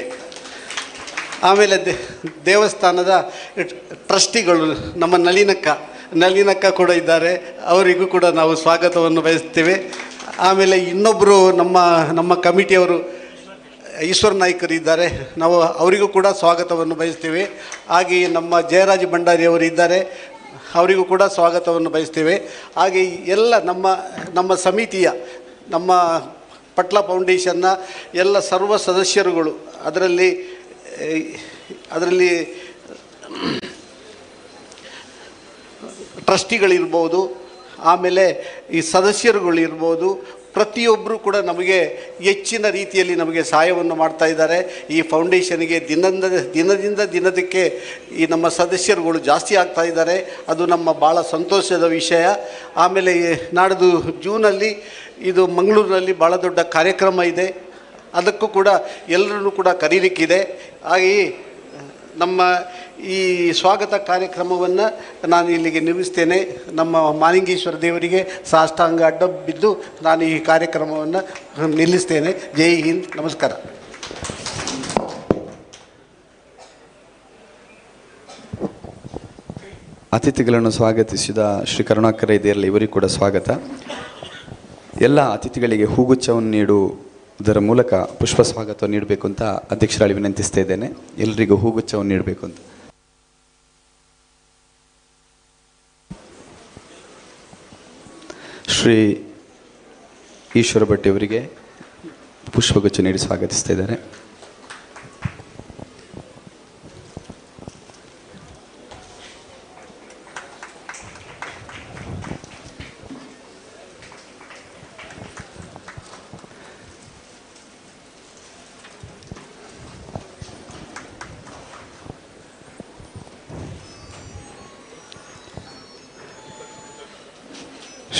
ಆಮೇಲೆ ದೇವಸ್ಥಾನದ ಟ್ರಸ್ಟಿಗಳು ನಮ್ಮ ನಳಿನಕ್ಕ ಕೂಡ ಇದ್ದಾರೆ, ಅವರಿಗೂ ಕೂಡ ನಾವು ಸ್ವಾಗತವನ್ನು ಬಯಸ್ತೇವೆ. ಆಮೇಲೆ ಇನ್ನೊಬ್ಬರು ನಮ್ಮ ಕಮಿಟಿಯವರು ಈಶ್ವರ ನಾಯ್ಕರು ಇದ್ದಾರೆ, ನಾವು ಅವರಿಗೂ ಕೂಡ ಸ್ವಾಗತವನ್ನು ಬಯಸ್ತೇವೆ. ಹಾಗೆಯೇ ನಮ್ಮ ಜಯರಾಜ್ ಭಂಡಾರಿ ಅವರು ಇದ್ದಾರೆ, ಅವರಿಗೂ ಕೂಡ ಸ್ವಾಗತವನ್ನು ಬಯಸ್ತೇವೆ. ಹಾಗೆ ಎಲ್ಲ ನಮ್ಮ ಸಮಿತಿಯ ನಮ್ಮ ಪಟ್ಲ ಫೌಂಡೇಶನ್ನ ಎಲ್ಲ ಸರ್ವ ಸದಸ್ಯರುಗಳು, ಅದರಲ್ಲಿ ಟ್ರಸ್ಟಿಗಳಿರ್ಬೋದು, ಆಮೇಲೆ ಈ ಸದಸ್ಯರುಗಳಿರ್ಬೋದು, ಪ್ರತಿಯೊಬ್ಬರು ಕೂಡ ನಮಗೆ ಹೆಚ್ಚಿನ ರೀತಿಯಲ್ಲಿ ನಮಗೆ ಸಹಾಯವನ್ನು ಮಾಡ್ತಾ ಇದ್ದಾರೆ. ಈ ಫೌಂಡೇಶನ್ಗೆ ದಿನದಿಂದ ದಿನದಕ್ಕೆ ಈ ನಮ್ಮ ಸದಸ್ಯರುಗಳು ಜಾಸ್ತಿ ಆಗ್ತಾ ಇದ್ದಾರೆ, ಅದು ನಮ್ಮ ಭಾಳ ಸಂತೋಷದ ವಿಷಯ. ಆಮೇಲೆ ನಾಡ್ದು ಜೂನಲ್ಲಿ ಇದು ಮಂಗಳೂರಿನಲ್ಲಿ ಭಾಳ ದೊಡ್ಡ ಕಾರ್ಯಕ್ರಮ ಇದೆ, ಅದಕ್ಕೂ ಕೂಡ ಎಲ್ಲರನ್ನೂ ಕೂಡ ಕರೀಲಿಕ್ಕಿದೆ. ಹಾಗೆಯೇ ನಮ್ಮ ಈ ಸ್ವಾಗತ ಕಾರ್ಯಕ್ರಮವನ್ನು ನಾನು ಇಲ್ಲಿಗೆ ನಿಲ್ಲಿಸ್ತೇನೆ. ನಮ್ಮ ಮಾಲಿಂಗೇಶ್ವರ ದೇವರಿಗೆ ಸಾಷ್ಟಾಂಗ ಅಡ್ಡ ಬಿದ್ದು ನಾನು ಈ ಕಾರ್ಯಕ್ರಮವನ್ನು ನಿಲ್ಲಿಸ್ತೇನೆ. ಜೈ ಹಿಂದ್, ನಮಸ್ಕಾರ. ಅತಿಥಿಗಳನ್ನು ಸ್ವಾಗತಿಸಿದ ಶ್ರೀ ಕರುಣಾಕರ ಇದೆಯಲ್ಲ, ಇವರಿಗೂ ಕೂಡ ಸ್ವಾಗತ. ಎಲ್ಲ ಅತಿಥಿಗಳಿಗೆ ಹೂಗುಚ್ಛವನ್ನು ನೀಡುವುದರ ಮೂಲಕ ಪುಷ್ಪ ಸ್ವಾಗತವನ್ನು ನೀಡಬೇಕು ಅಂತ ಅಧ್ಯಕ್ಷರಲ್ಲಿ ವಿನಂತಿಸ್ತಾ ಇದ್ದೇನೆ. ಎಲ್ಲರಿಗೂ ಹೂಗುಚ್ಛವನ್ನು ನೀಡಬೇಕು ಅಂತ. ಶ್ರೀ ಈಶ್ವರ ಭಟ್ಟಿ ಅವರಿಗೆ ಪುಷ್ಪಗುಚ್ಛ ನೀಡಿ ಸ್ವಾಗತಿಸ್ತಾ ಇದ್ದಾರೆ.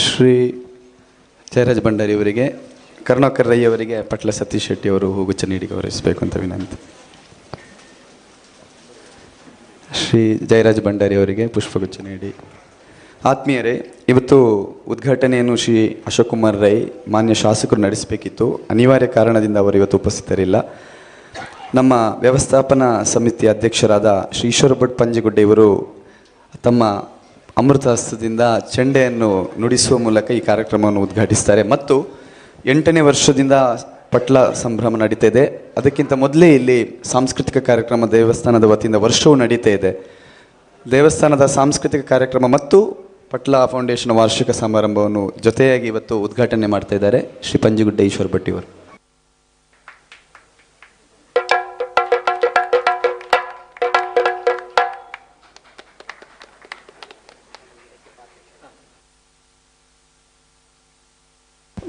ಶ್ರೀ ಜಯರಾಜ್ ಭಂಡಾರಿ ಅವರಿಗೆ, ಕರುಣಾಕರ್ ರೈ ಅವರಿಗೆ ಪಟ್ಲ ಸತೀಶ್ ಶೆಟ್ಟಿ ಅವರು ಹೂಗುಚ್ಛ ನೀಡಿ ಗೌರವಿಸಬೇಕು ಅಂತ ವಿನಂತಿ. ಶ್ರೀ ಜಯರಾಜ್ ಭಂಡಾರಿ ಅವರಿಗೆ ಪುಷ್ಪಗುಚ್ಛ ನೀಡಿ. ಆತ್ಮೀಯರೇ, ಇವತ್ತು ಉದ್ಘಾಟನೆಯನ್ನು ಶ್ರೀ ಅಶೋಕ್ ಕುಮಾರ್ ರೈ ಮಾನ್ಯ ಶಾಸಕರು ನಡೆಸಬೇಕಿತ್ತು. ಅನಿವಾರ್ಯ ಕಾರಣದಿಂದ ಅವರು ಇವತ್ತು ಉಪಸ್ಥಿತರಿಲ್ಲ. ನಮ್ಮ ವ್ಯವಸ್ಥಾಪನಾ ಸಮಿತಿ ಅಧ್ಯಕ್ಷರಾದ ಶ್ರೀ ಈಶ್ವರ ಭಟ್ ಪಂಜಗುಡ್ಡೆ ಇವರು ತಮ್ಮ ಅಮೃತ ಹಸ್ತದಿಂದ ಚೆಂಡೆಯನ್ನು ನುಡಿಸುವ ಮೂಲಕ ಈ ಕಾರ್ಯಕ್ರಮವನ್ನು ಉದ್ಘಾಟಿಸ್ತಾರೆ. ಮತ್ತು 8ನೇ ವರ್ಷದಿಂದ ಪಟ್ಲ ಸಂಭ್ರಮ ನಡೀತಾ ಇದೆ. ಅದಕ್ಕಿಂತ ಮೊದಲೇ ಇಲ್ಲಿ ಸಾಂಸ್ಕೃತಿಕ ಕಾರ್ಯಕ್ರಮ ದೇವಸ್ಥಾನದ ವತಿಯಿಂದ ವರ್ಷವೂ ನಡೀತಾ ಇದೆ. ದೇವಸ್ಥಾನದ ಸಾಂಸ್ಕೃತಿಕ ಕಾರ್ಯಕ್ರಮ ಮತ್ತು ಪಟ್ಲ ಫೌಂಡೇಶನ್ ವಾರ್ಷಿಕ ಸಮಾರಂಭವನ್ನು ಜೊತೆಯಾಗಿ ಇವತ್ತು ಉದ್ಘಾಟನೆ ಮಾಡ್ತಾ ಇದ್ದಾರೆ ಶ್ರೀ ಪಂಜಗುಡ್ಡೆ ಈಶ್ವರ ಭಟ್ಟಿ ಅವರು.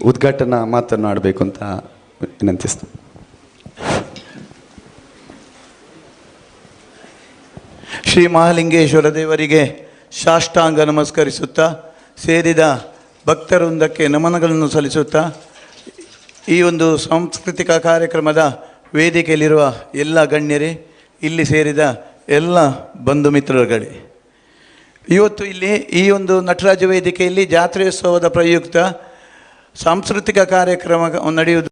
ಉದ್ಘಾಟನಾ ಮಾತನಾಡಬೇಕು ಅಂತ ವಿನಂತಿಸ್ತೇನೆ. ಶ್ರೀ ಮಹಾಲಿಂಗೇಶ್ವರ ದೇವರಿಗೆ ಸಾಷ್ಟಾಂಗ ನಮಸ್ಕರಿಸುತ್ತಾ, ಸೇರಿದ ಭಕ್ತವೃಂದಕ್ಕೆ ನಮನಗಳನ್ನು ಸಲ್ಲಿಸುತ್ತಾ, ಈ ಒಂದು ಸಾಂಸ್ಕೃತಿಕ ಕಾರ್ಯಕ್ರಮದ ವೇದಿಕೆಯಲ್ಲಿರುವ ಎಲ್ಲ ಗಣ್ಯರೇ, ಇಲ್ಲಿ ಸೇರಿದ ಎಲ್ಲ ಬಂಧು ಮಿತ್ರರುಗಳೇ, ಇವತ್ತು ಇಲ್ಲಿ ಈ ಒಂದು ನಟರಾಜ ವೇದಿಕೆಯಲ್ಲಿ ಜಾತ್ರೆಯೋತ್ಸವದ ಪ್ರಯುಕ್ತ ಸಾಂಸ್ಕೃತಿಕ ಕಾರ್ಯಕ್ರಮ ನಡೆಯುವುದು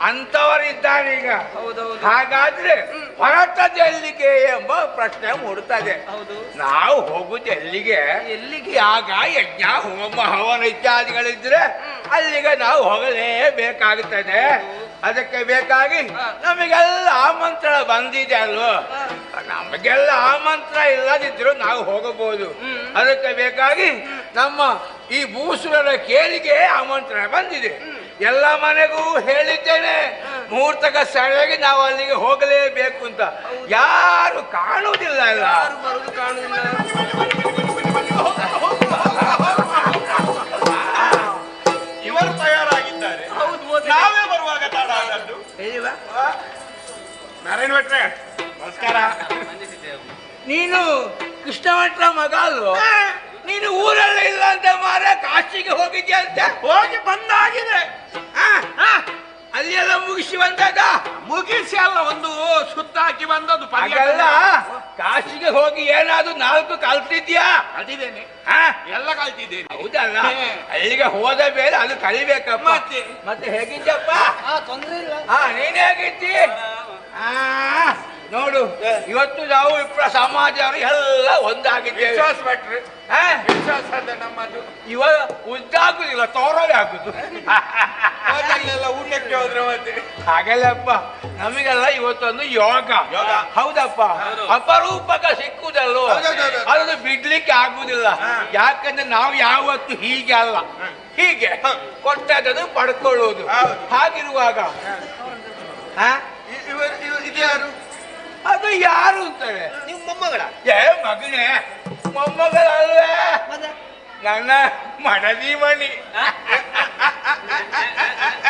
ಅಂತವರಿದ್ದಾರೆ ಈಗ. ಹಾಗಾದ್ರೆ ಹೊರಟದ್ದು ಎಲ್ಲಿಗೆ ಎಂಬ ಪ್ರಶ್ನೆ ಮೂಡುತ್ತದೆ. ನಾವು ಹೋಗುದು ಎಲ್ಲಿಗೆ? ಯಾಗ ಯಜ್ಞ ಹೋಮ ಹವನ ಇತ್ಯಾದಿಗಳಿದ್ರೆ ಅಲ್ಲಿಗೆ ನಾವು ಹೋಗಲೇಬೇಕಾಗುತ್ತದೆ. ಅದಕ್ಕೆ ಬೇಕಾಗಿ ನಮಗೆಲ್ಲ ಆಮಂತ್ರಣ ಬಂದಿದೆ ಅಲ್ವೋ. ನಮಗೆಲ್ಲ ಆಮಂತ್ರಣ ಇಲ್ಲದಿದ್ರು ನಾವು ಹೋಗಬಹುದು. ಅದಕ್ಕೆ ಬೇಕಾಗಿ ನಮ್ಮ ಈ ಭೂಸುರರ ಕೇಳಿಗೆ ಆಮಂತ್ರಣ ಬಂದಿದೆ. ಎಲ್ಲ ಮನೆಗೂ ಹೇಳಿದ್ದೇನೆ, ಮುಹೂರ್ತಕ ಸರಿಯಾಗಿ ನಾವು ಅಲ್ಲಿಗೆ ಹೋಗಲೇಬೇಕು ಅಂತ. ಯಾರು ಕಾಣುವುದಿಲ್ಲ ಅಲ್ಲ. ಇವರು ತಯಾರಾಗಿದ್ದಾರೆ, ನಾವೇ ಬರುವಾಗ ತಡ ಆದದ್ದು. ನಾರಾಯಣ ಭಟ್ರೆ ನಮಸ್ಕಾರ. ನೀನು ಕೃಷ್ಣ ಭಟ್ರ ಮಗ ಅಲ್ವೋ? ನೀನು ಊರಲ್ಲೇ ಇಲ್ಲ ಅಂತ ಮಾರ ಕಾಶಿಗೆ ಹೋಗಿದ್ಯಾ ಅಂತ? ಹೋಗಿ ಬಂದಾಗಿದೆ. ಅಲ್ಲೆಲ್ಲ ಮುಗಿಸಿ ಬಂದಾಗ? ಮುಗಿಸಿ ಅಲ್ಲ, ಒಂದು ಸುತ್ತಾಕಿ ಬಂದದ್ದು. ಹಾಗಲ್ಲ, ಕಾಶಿಗೆ ಹೋಗಿ ಏನಾದ್ರು 4 ಕಲ್ತಿದ್ಯಾ? ಕಲ್ತಿದ್ದೇನೆ, ಎಲ್ಲ ಕಲ್ತಿದ್ದೇನೆ. ಹೌದಲ್ಲ, ಅಲ್ಲಿಗೆ ಹೋದ ಬೇರೆ ಅದು ಕಲಿಬೇಕಪ್ಪ. ಮತ್ತೆ ಹೇಗಿದ್ದಪ್ಪ? ತೊಂದ್ರೆ ಇಲ್ಲ. ನೀನ್ ಹೇಗಿದ್ದಿ? ನೋಡು, ಇವತ್ತು ನಾವು ವಿಪ್ರ ಸಮಾಜವರು ಎಲ್ಲ ಒಂದಾಗಿದ್ದೇವೆ. ವಿಶ್ವಾಸ ಭಟ್ರೆ, ವಿಶ್ವಾಸ ಅದ ನಮ್ಮದು. ಇವಾಗ ಉದ್ದಾಗುದಿಲ್ಲ, ತೋರವೇ ಆಗುದು. ಅದನ್ನೆಲ್ಲ ಊಟಕ್ಕೆ ಹೋದ್ರೆ ಮತ್ತೆ ಹಾಗಲ್ಲಪ್ಪ, ನಮಗೆಲ್ಲ ಇವತ್ತೊಂದು ಯೋಗ. ಹೌದಪ್ಪ, ಅಪರೂಪಕ ಸಿಕ್ಕುದಲ್ವ, ಅದನ್ನು ಬಿಡ್ಲಿಕ್ಕೆ ಆಗುದಿಲ್ಲ. ಯಾಕಂದ್ರೆ ನಾವು ಯಾವತ್ತು ಹೀಗೆ ಅಲ್ಲ, ಹೀಗೆ ಕೊಟ್ಟದನ್ನು ಪಡ್ಕೊಳ್ಳುವುದು. ಹಾಗಿರುವಾಗ ಇದ್ಯಾರು? ಅದು ಯಾರು ಅಂತಾರೆ? ನಿಮ್ಮ ಮೊಮ್ಮಗಳ? ಮಗನೇ, ಮೊಮ್ಮಗಳಲ್ವೇ, ನನ್ನ ಮಡದಿ ಮಣಿ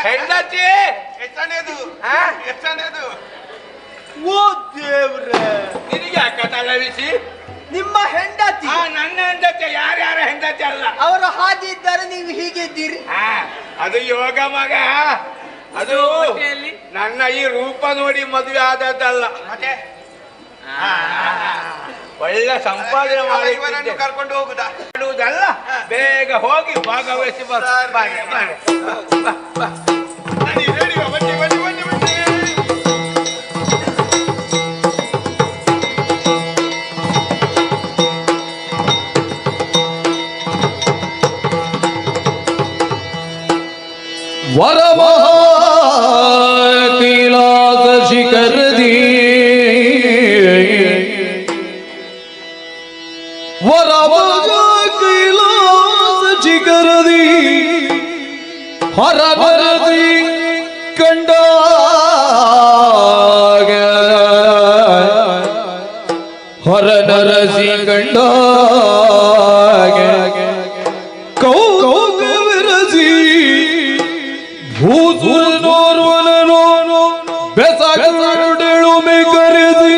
ಹೆಂಡತಿ. ಎಷ್ಟನೇದು? ಎಷ್ಟನೇದು? ಓ ದೇವ್ರೆ, ನಿನಗೆ ಯಾಕ ತಲೆಬಿಸಿ? ನಿಮ್ಮ ಹೆಂಡತಿ? ನನ್ನ ಹೆಂಡತಿ. ಯಾರ್ಯಾರ ಹೆಂಡತಿ ಅಲ್ಲ. ಅವರು ಹಾಗೆ ಇದ್ದಾರೆ, ನೀವು ಹೀಗೆ ಇದ್ದೀರಿ. ಅದು ಯೋಗ ಮಗ. ಅದು ನನ್ನ ಈ ರೂಪ ನೋಡಿ ಮದುವೆ ಆದದ್ದಲ್ಲ. ಮತ್ತೆ ಒಳ್ಳೆ ಸಂಪಾದನೆ ಮಾಡಿ ಕರ್ಕೊಂಡು ಹೋಗುದಲ್ಲ. ಬೇಗ ಹೋಗಿ ಭಾಗವಹಿಸಿ कैलास शिखर दी कैलास शिखर दी हर भरती कंड हर नरसी कंड ಭೂಸುರನೋರ್ವನೋ ಬೆಸಗಡೆಳು ಮೇ ಕರೆದಿ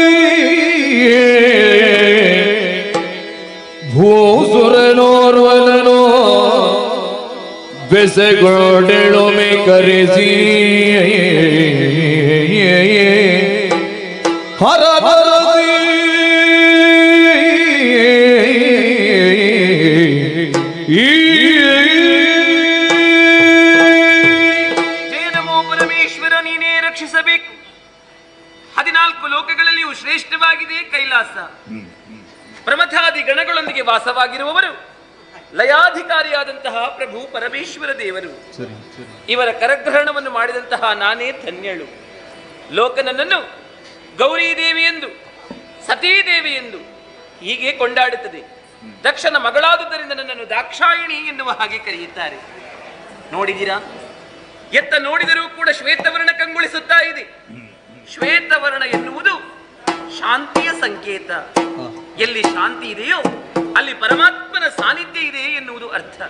ಭೂಸುರನೋರ್ವನೋ ಬೆಸಗಡೆಳು ಮೇ ಕರೆಸಿ ಹರ ರಕ್ಷಿಸಬೇಕು. 14 ಲೋಕಗಳಲ್ಲಿಯೂ ಶ್ರೇಷ್ಠವಾಗಿದೆ ಕೈಲಾಸ. ಪ್ರಮಥಾದಿ ಗಣಗಳೊಂದಿಗೆ ವಾಸವಾಗಿರುವವರು ಲಯಾಧಿಕಾರಿಯಾದಂತಹ ಪ್ರಭು ಪರಮೇಶ್ವರ ದೇವರು. ಇವರ ಕರಗ್ರಹಣವನ್ನು ಮಾಡಿದಂತಹ ನಾನೇ ಧನ್ಯಳು. ಲೋಕ ನನ್ನನ್ನು ಗೌರೀದೇವಿ ಎಂದು, ಸತೀದೇವಿ ಎಂದು ಹೀಗೆ ಕೊಂಡಾಡುತ್ತದೆ. ದಕ್ಷನ ಮಗಳಾದುದರಿಂದ ನನ್ನನ್ನು ದಾಕ್ಷಾಯಿಣಿ ಎನ್ನುವ ಹಾಗೆ ಕರೆಯುತ್ತಾರೆ. ನೋಡಿದಿರಾ, ಎತ್ತ ನೋಡಿದರೂ ಕೂಡ ಶ್ವೇತವರ್ಣ ಕಂಗೊಳಿಸುತ್ತಾ ಇದೆ. ಶ್ವೇತವರ್ಣ ಎನ್ನುವುದು ಶಾಂತಿಯ ಸಂಕೇತ. ಎಲ್ಲಿ ಶಾಂತಿ ಇದೆಯೋ ಅಲ್ಲಿ ಪರಮಾತ್ಮನ ಸಾನ್ನಿಧ್ಯ ಇದೆ ಎನ್ನುವುದು ಅರ್ಥ.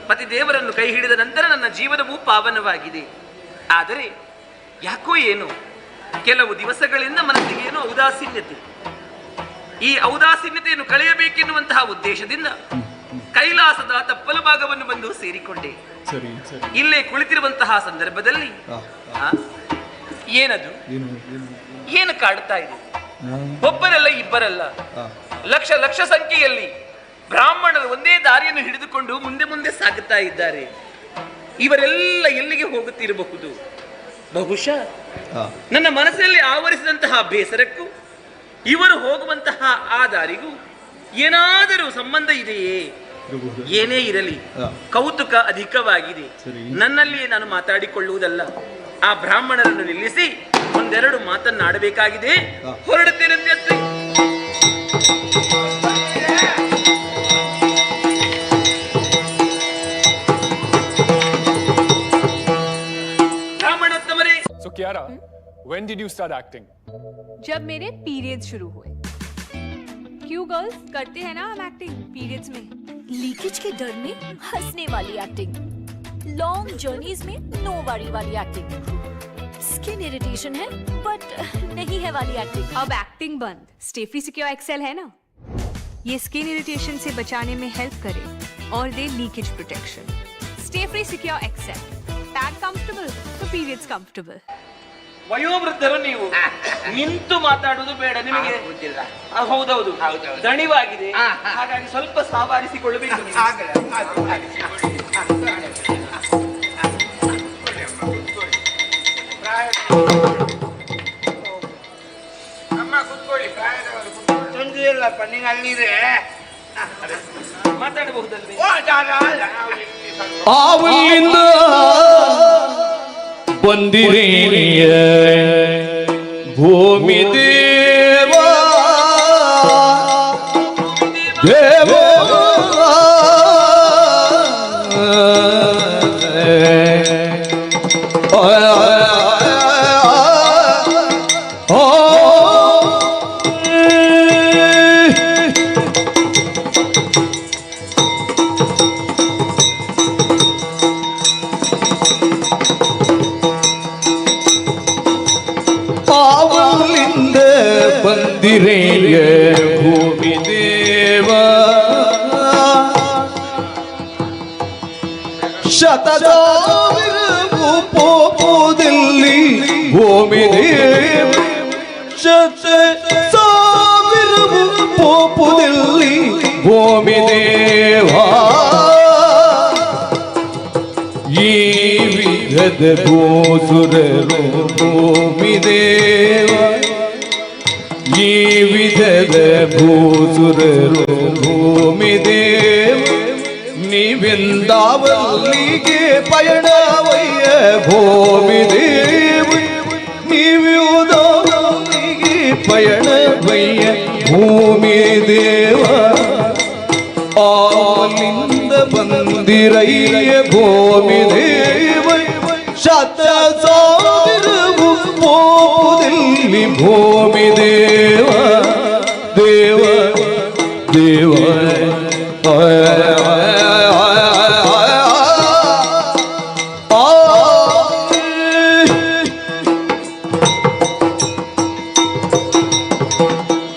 ಪತಿ ದೇವರನ್ನು ಕೈ ಹಿಡಿದ ನಂತರ ನನ್ನ ಜೀವನವೂ ಪಾವನವಾಗಿದೆ. ಆದರೆ ಯಾಕೋ ಏನು ಕೆಲವು ದಿವಸಗಳಿಂದ ಮನಸ್ಸಿಗೆ ಏನೋ ಔದಾಸೀನ್ಯತೆ. ಈ ಔದಾಸೀನ್ಯತೆಯನ್ನು ಕಳೆಯಬೇಕೆನ್ನುವಂತಹ ಉದ್ದೇಶದಿಂದ ಕೈಲಾಸದ ತಪ್ಪಲ ಭಾಗವನ್ನು ಬಂದು ಸೇರಿಕೊಂಡೆ. ಇಲ್ಲೇ ಕುಳಿತಿರುವಂತಹ ಸಂದರ್ಭದಲ್ಲಿ ಏನದು ಏನು ಕಾಡುತ್ತಾ ಇದೆ? ಒಬ್ಬರಲ್ಲ ಇಬ್ಬರಲ್ಲ, ಲಕ್ಷ ಲಕ್ಷ ಸಂಖ್ಯೆಯಲ್ಲಿ ಬ್ರಾಹ್ಮಣರು ಒಂದೇ ದಾರಿಯನ್ನು ಹಿಡಿದುಕೊಂಡು ಮುಂದೆ ಮುಂದೆ ಸಾಗುತ್ತಾ ಇದ್ದಾರೆ. ಇವರೆಲ್ಲ ಎಲ್ಲಿಗೆ ಹೋಗುತ್ತಿರಬಹುದು? ಬಹುಶಃ ನನ್ನ ಮನಸ್ಸಿನಲ್ಲಿ ಆವರಿಸಿದಂತಹ ಬೇಸರಕ್ಕೂ ಇವರು ಹೋಗುವಂತಹ ಆ ದಾರಿಗೂ ಏನಾದರೂ ಸಂಬಂಧ ಇದೆಯೇ? ಏನೇ ಇರಲಿ, ಕೌತುಕ ಅಧಿಕವಾಗಿದೆ. ನನ್ನಲ್ಲಿಯೇ ನಾನು ಮಾತಾಡಿಕೊಳ್ಳುವುದಲ್ಲ, ಆ ಬ್ರಾಹ್ಮಣರನ್ನು ನಿಲ್ಲಿಸಿ ಒಂದೆರಡು ಮಾತನ್ನಾಡಬೇಕಾಗಿದೆ. ಹೊರಡುತ್ತೇನಂತೆ Atri. ಬ್ರಾಹ್ಮಣೋತ್ತಮರೇ. So Kiara, when did you start acting? जब मेरे पीरियड्स शुरू हुए। क्यों गर्ल्स करते हैं ना हम एक्टिंग पीरियड्स में? लीकेज के डर में हंसने वाली एक्टिंग, लॉन्ग जर्नीज में नो वरी वाली एक्टिंग, स्किन इरिटेशन है बट नहीं है वाली एक्टिंग। अब एक्टिंग बंद, स्टे फ्री सिक्योर एक्सेल है ना, ये स्किन इरिटेशन से बचाने में हेल्प करे और दे leakage protection. Stayfree secure XL, pad comfortable तो पीरियड्स कंफर्टेबल। ವಯೋವೃದ್ಧರು ನೀವು, ನಿಂತು ಮಾತಾಡುವುದು ಬೇಡ ನಿಮಗೆ. ಹೌದೌದು, ದಣಿವಾಗಿದೆ, ಹಾಗಾಗಿ ಸ್ವಲ್ಪ ಸಾವಾರಿಸಿಕೊಳ್ಳಬೇಕು ನೀವು. ತೊಂದರೆ ಇಲ್ಲಪ್ಪ, ನೀನು ಅಲ್ಲಿದೆ ಮಾತಾಡಬಹುದಲ್ವೇ? ಆವಲಿಂದ ಬಂದಿರೇನಿಯ ಭೂಮಿ ದೇವ ದೇವ ಬಂದಿರೇಯ ಭೂಮಿ ದೇವ ಶತಸಾವಿರವು ಪೋಪುದಲ್ಲಿ ಭೂಮಿ ದೇವ ಶತಸಾವಿರವು ಪೋಪುದಲ್ಲಿ ಭೂಮಿ ದೇವ ಈ ವಿಧದ ಗೋಸುರರು ಭೂಮಿ ದೇವ ಈ ವಿಧದ ಭೂಸುರರು ಭೂಮಿ ದೇವ ನೀವಿಂದಾವಲ್ಲಿಗೆ ಪಯಣವಯ್ಯ ಭೂಮಿ ದೇವ ನೀವಿಂದಾವಲ್ಲಿಗೆ ಪಯಣವಯ್ಯ ಭೂಮಿ ದೇವ ಆಲಿಂದ ಬಂದಿರಯ್ಯ ಭೂಮಿ ದೇವ ಶತ ಸಾವಿರವು ಪೋಪುದಲ್ಲಿ ಭೂಮಿ ದೇವ ದೇವ ದೇವ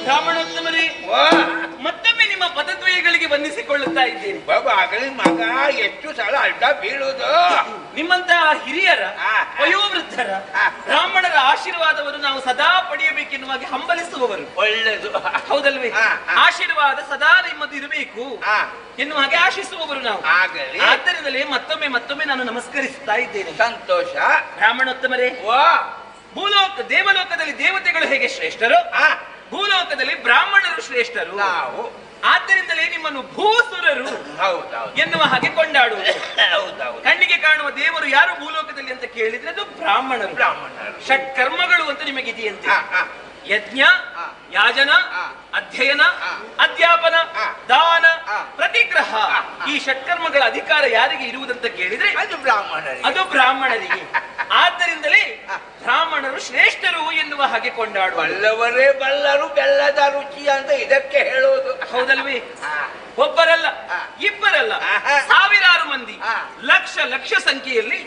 ಬ್ರಾಹ್ಮಣೋತ್ತಮರೇ, ಮತ್ತೊಮ್ಮೆ ನಿಮ್ಮ ಪದದ್ವಯಗಳಿಗೆ ಬಂಧಿಸಿಕೊಳ್ಳುತ್ತಾ ಇದ್ದೇನೆ. ಬಾಬಾ ಆಗಲಿ ಮಗ ಎಷ್ಟು ಸಲ ಅಡ್ಡ ಬೀಳುವುದು. ನಿಮ್ಮಂತಹ ಹಿರಿಯರ, ವಯೋವೃದ್ಧರ, ಬ್ರಾಹ್ಮಣರ ಆಶೀರ್ವಾದವನ್ನು ನಾವು ಸದಾ ಪಡೆಯಬೇಕೆನ್ನುವಾಗಿ ಹಂಬಲಿಸುವವರು. ಒಳ್ಳೆದು, ಹೌದಲ್ವೇ? ಆಶೀರ್ವಾದ ಸದಾ ನಿಮ್ಮದು ಇರಬೇಕು ಎನ್ನುವ ಹಾಗೆ ಆಶಿಸುವವರು ನಾವು. ಆಗಲಿ. ಆದ್ದರಿಂದಲೇ ಮತ್ತೊಮ್ಮೆ ನಾನು ನಮಸ್ಕರಿಸುತ್ತಾ ಇದ್ದೇನೆ. ಸಂತೋಷ. ಬ್ರಾಹ್ಮಣೋತ್ತಮರೇ, ದೇವಲೋಕದಲ್ಲಿ ದೇವತೆಗಳು ಹೇಗೆ ಶ್ರೇಷ್ಠರು, ಭೂಲೋಕದಲ್ಲಿ ಬ್ರಾಹ್ಮಣರು ಶ್ರೇಷ್ಠರು. ನಾವು ಆದ್ದರಿಂದಲೇ ನಿಮ್ಮನ್ನು ಭೂಸುರರು ಎನ್ನುವ ಹಾಗೆ ಕೊಂಡಾಡುವುದು. ಕಣ್ಣಿಗೆ ಕಾಣುವ ದೇವರು ಯಾರು ಭೂಲೋಕದಲ್ಲಿ ಅಂತ ಕೇಳಿದ್ರೆ ಅದು ಬ್ರಾಹ್ಮಣರು. ಷಟ್ಕರ್ಮಗಳು ಅಂತ ನಿಮಗಿದೆಯಂತೆ. ಯಜ್ಞ, ಯಾಜನ, ಅಧ್ಯಯನ, ಅಧ್ಯಾಪನ, ದಾನ, ಪ್ರತಿಗ್ರಹ, ಈ ಷಟ್ಕರ್ಮಗಳ ಅಧಿಕಾರ ಯಾರಿಗೆ ಇರುವುದಂತ ಕೇಳಿದ್ರೆ ಅದು ಬ್ರಾಹ್ಮಣರಿಗೆ. ಆದ್ದರಿಂದಲೇ ಬ್ರಾಹ್ಮಣರು ಶ್ರೇಷ್ಠರು ಎನ್ನುವ ಹಾಗೆ ಕೊಂಡಾಡುವ. ಬಲ್ಲವರೇ ಬಲ್ಲರು ಬೆಲ್ಲದ ರುಚಿ ಅಂತ ಇದಕ್ಕೆ ಹೇಳುವುದು. ಹೌದಲ್ವೇ? ಒಬ್ಬರಲ್ಲ, ಇಬ್ಬರಲ್ಲ, ಸಾವಿರಾರು ಮಂದಿ, ಲಕ್ಷ ಸಂಖ್ಯೆಯಲ್ಲಿ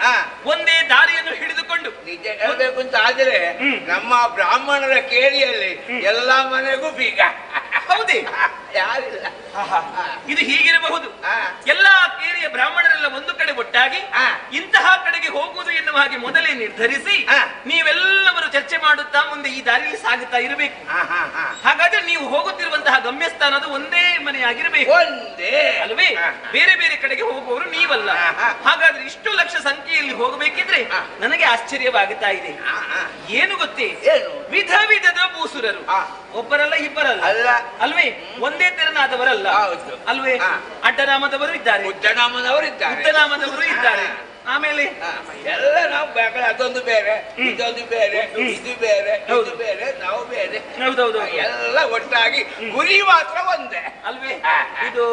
ಒಂದೇ ದಾರಿಯನ್ನು ಹಿಡಿದುಕೊಂಡು ನಿಜ ಹೇಳ್ಬೇಕು ಅಂತ ಆದ್ರೆ ನಮ್ಮ ಬ್ರಾಹ್ಮಣರ ಕೇರಿಯಲ್ಲಿ ಎಲ್ಲಾ ಮನೆಗೂ ಬೀಗ. ಹೌದೇ? ಯಾರಿಲ್ಲ. ಇದು ಹೀಗಿರಬಹುದು. ಎಲ್ಲಾ ಕೇರಿಯ ಬ್ರಾಹ್ಮಣರ ಬ್ರಾಹ್ಮಣರೆಲ್ಲ ಒಂದು ಕಡೆ ಒಟ್ಟಾಗಿ ಇಂತಹ ಕಡೆಗೆ ಹೋಗುವುದು ಎನ್ನುವ ಹಾಗೆ ಮೊದಲೇ ನಿರ್ಧರಿಸಿ ನೀವೆಲ್ಲವರು ಚರ್ಚೆ ಮಾಡುತ್ತಾ ಮುಂದೆ ಈ ದಾರಿಯಲ್ಲಿ ಸಾಗುತ್ತಾ ಇರಬೇಕು. ಹಾಗಾದ್ರೆ ನೀವು ಹೋಗುತ್ತಿರುವಂತಹ ಗಮ್ಯಸ್ಥಾನ ಅದು ಒಂದೇ ಮನೆಯಾಗಿರಬೇಕು, ಒಂದೇ ಅಲ್ವೇ? ಬೇರೆ ಬೇರೆ ಕಡೆಗೆ ಹೋಗುವವರು ನೀವಲ್ಲ. ಹಾಗಾದ್ರೆ ಇಷ್ಟು ಲಕ್ಷ ಸಂಖ್ಯೆಯಲ್ಲಿ ಹೋಗಬೇಕಿದ್ರೆ ನನಗೆ ಆಶ್ಚರ್ಯವಾಗುತ್ತಾ ಇದೆ. ಏನು ಗೊತ್ತೇ, ವಿಧ ವಿಧದ ಭೂಸುರರು, ಒಬ್ಬರಲ್ಲ ಇಬ್ಬರಲ್ಲ ಅಲ್ವೇ? ಒಂದೇ ತೆರನಾದವರಲ್ಲ ಅಲ್ವೇ? ಅಡ್ಡನಾಮದವರು ಇದ್ದಾರೆ, ಉತ್ತನಾಮದವರು ಇದ್ದಾರೆ. ಆಮೇಲೆ ಎಲ್ಲ ನಾವು ಬೇರೆ, ಅದೊಂದು ಬೇರೆ, ಇದೊಂದು ಬೇರೆ, ಇದು ಬೇರೆ, ಇದು ಬೇರೆ, ನಾವು ಬೇರೆ. ಹೌದೌದು, ಎಲ್ಲ ಒಟ್ಟಾಗಿ ಗುರಿ ಮಾತ್ರ ಒಂದೇ ಅಲ್ವೇ? ಇದು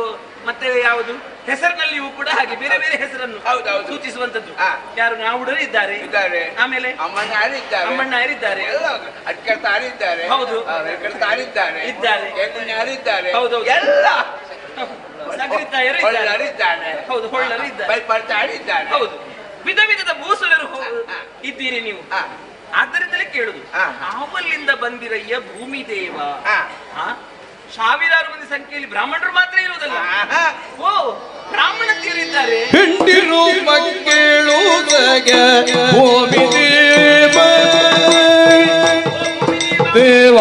ಮತ್ತೆ ಯಾವುದು ಹೆಸರಿನಲ್ಲಿಯೂ ಕೂಡ ಹಾಗೆ ಬೇರೆ ಬೇರೆ ಹೆಸರನ್ನು ಸೂಚಿಸುವಂತದ್ದು. ಯಾರು ನಾವುಡರು ಇದ್ದಾರೆ, ಆಮೇಲೆ ಅಮ್ಮಣ್ಣಾರಿದ್ದಾರೆ, ಅಡ್ಕರ್ತಾರಿದ್ದಾರೆ, ಹೌದು, ವೆಂಕಟತಾರಿದ್ದಾರೆ, ಇದ್ದಾರೆ, ಯಾರಿದ್ದಾರೆ, ಹೌದು, ಎಲ್ಲ ನಗರಿತಾಯರು ಇದ್ದಾರೆ, ಹೌದು, ಹೊಳ್ಳರು ಇದ್ದಾರೆ, ಹೌದು. ವಿಧ ವಿಧದ ಭೂಸುರರು ಇದ್ದೀರಿ ನೀವು. ಆದ್ದರಿಂದಲೇ ಕೇಳುದು, ಅವಲ್ಲಿಂದ ಬಂದಿರಯ್ಯ ಭೂಮಿ ದೇವ. ಸಾವಿರಾರು ಮಂದಿ ಸಂಖ್ಯೆಯಲ್ಲಿ ಬ್ರಾಹ್ಮಣರು ಮಾತ್ರ ಇರುವುದಲ್ಲ, ಓ ಬ್ರಾಹ್ಮಣತಿಯರಿದ್ದಾರೆ. ಹೆಂಡಿರು ಮಕ್ಕಳುದಗ ಭೂಮಿ ದೇವ ದೇವ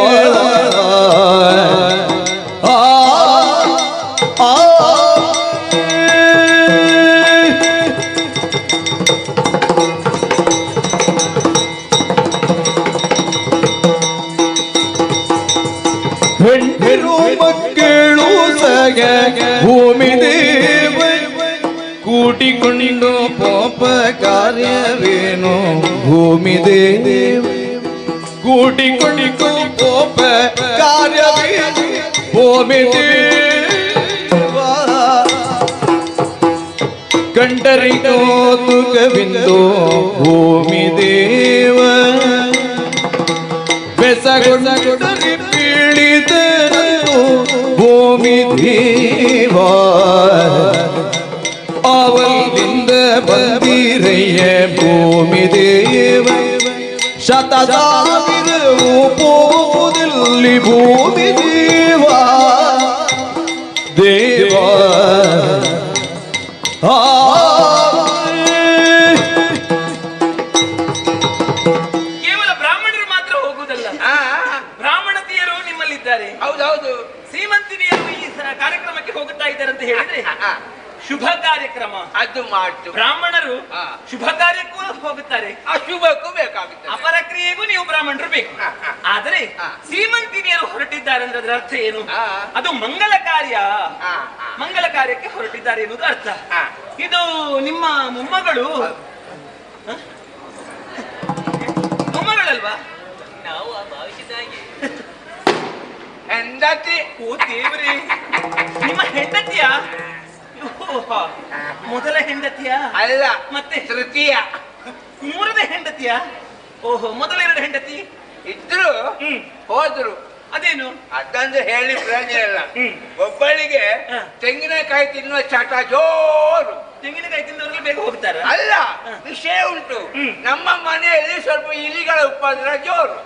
ಹೆಂಡಿರು ಮಕ್ಕಳು ಸಗ ಭೂಮಿ ದೇವ ಕೂಟಿಕೊಂಡು ಪಾಪ ಕಾರ್ಯವೇನು ಭೂಮಿ ದೇವ ಕೂಟಿಕೊಂಡು ಪಾಪ ಕಾರ್ಯವೇನು ಭೂಮಿ ದೇವ ಕಂಡರಿಗೋ ತುಕವಿಂದು ಭೂಮಿ ದೇವ ಬೆಸಗೊಂಡರಿ ಪೀಡಿತರನ್ನು ಭೂಮಿ ದೇವ ಅವಲಿಂದ ಬಂದಿರಯ್ಯ ಭೂಮಿ ದೇವ ಶತಸಾವಿರವು ಪೋದಲ್ಲಿ ಭೂಮಿ ದೇವ ದೇವ ಕೇವಲ ಬ್ರಾಹ್ಮಣರು ಮಾತ್ರ ಹೋಗುವುದಲ್ಲ, ಬ್ರಾಹ್ಮಣತಿಯರು ನಿಮ್ಮಲ್ಲಿದ್ದಾರೆ. ಹೌದೌದು, ಸೀಮಂತಿನಿಯರು ಈ ಕಾರ್ಯಕ್ರಮಕ್ಕೆ ಹೋಗುತ್ತಾ ಇದ್ದಾರೆ ಅಂತ ಹೇಳಿದ್ರೆ ಶುಭ ಕಾರ್ಯಕ್ರಮ ಅದು ಮಾತು. ಬ್ರಾಹ್ಮಣರು ಶುಭ ಕಾರ್ಯಕ್ಕೂ ಹೋಗುತ್ತಾರೆ, ಅಶುಭಕ್ಕೂ ಬೇಕಾಗುತ್ತೆ, ಅಪರ ಕ್ರಿಯೆಗೂ ನೀವು ಬ್ರಾಹ್ಮಣರು ಬೇಕು. ಆದರೆ ಸೀಮಂತಿನಿಯರು ಹೊರಟಿದ್ದಾರೆ ಅಂದ್ರೆ ಅದರ ಅರ್ಥ ಏನು? ಅದು ಮಂಗಲ ಕಾರ್ಯ, ಮಂಗಲ ಕಾರ್ಯಕ್ಕೆ ಹೊರಟಿದ್ದಾರೆ ಎನ್ನುವುದು ಅರ್ಥ. ಇದು ನಿಮ್ಮ ಮೊಮ್ಮಗಳು, ಮೊಮ್ಮಗಳಲ್ವಾ? ನಾವು ಭಾವಿಸಿದಾಗೆ ಹೆಂಡತಿ. ಓ ದೇವ್ರಿ, ನಿಮ್ಮ ಹೆಂಡತಿಯ? ಮೊದಲ ಹೆಂಡತಿಯ ಅಲ್ಲ, ಮತ್ತೆ ತೃತೀಯ, ಮೂರನೇ ಹೆಂಡತಿಯ? ಓಹೋ, ಮೊದಲ ಎರಡು ಹೆಂಡತಿ ಇದ್ರು ಹೋದ್ರು. ಅದೇನು ಅದಂದ್ರೆ ಹೇಳಿ ಪ್ರಯೋಜನ ಇಲ್ಲ. ಒಬ್ಬಳಿಗೆ ತೆಂಗಿನಕಾಯಿ ತಿನ್ನುವ ಚಟ ಜೋರು. ತೆಂಗಿನಕಾಯಿ ತಿನ್ನೋರಿಗೆ ಬೇಗ ಹೋಗ್ತಾರ? ಅಲ್ಲ, ವಿಷಯ ಉಂಟು. ನಮ್ಮ ಮನೆಯಲ್ಲಿ ಸ್ವಲ್ಪ ಇಲಿಗಳ ಉಪದ್ರ ಜೋರು.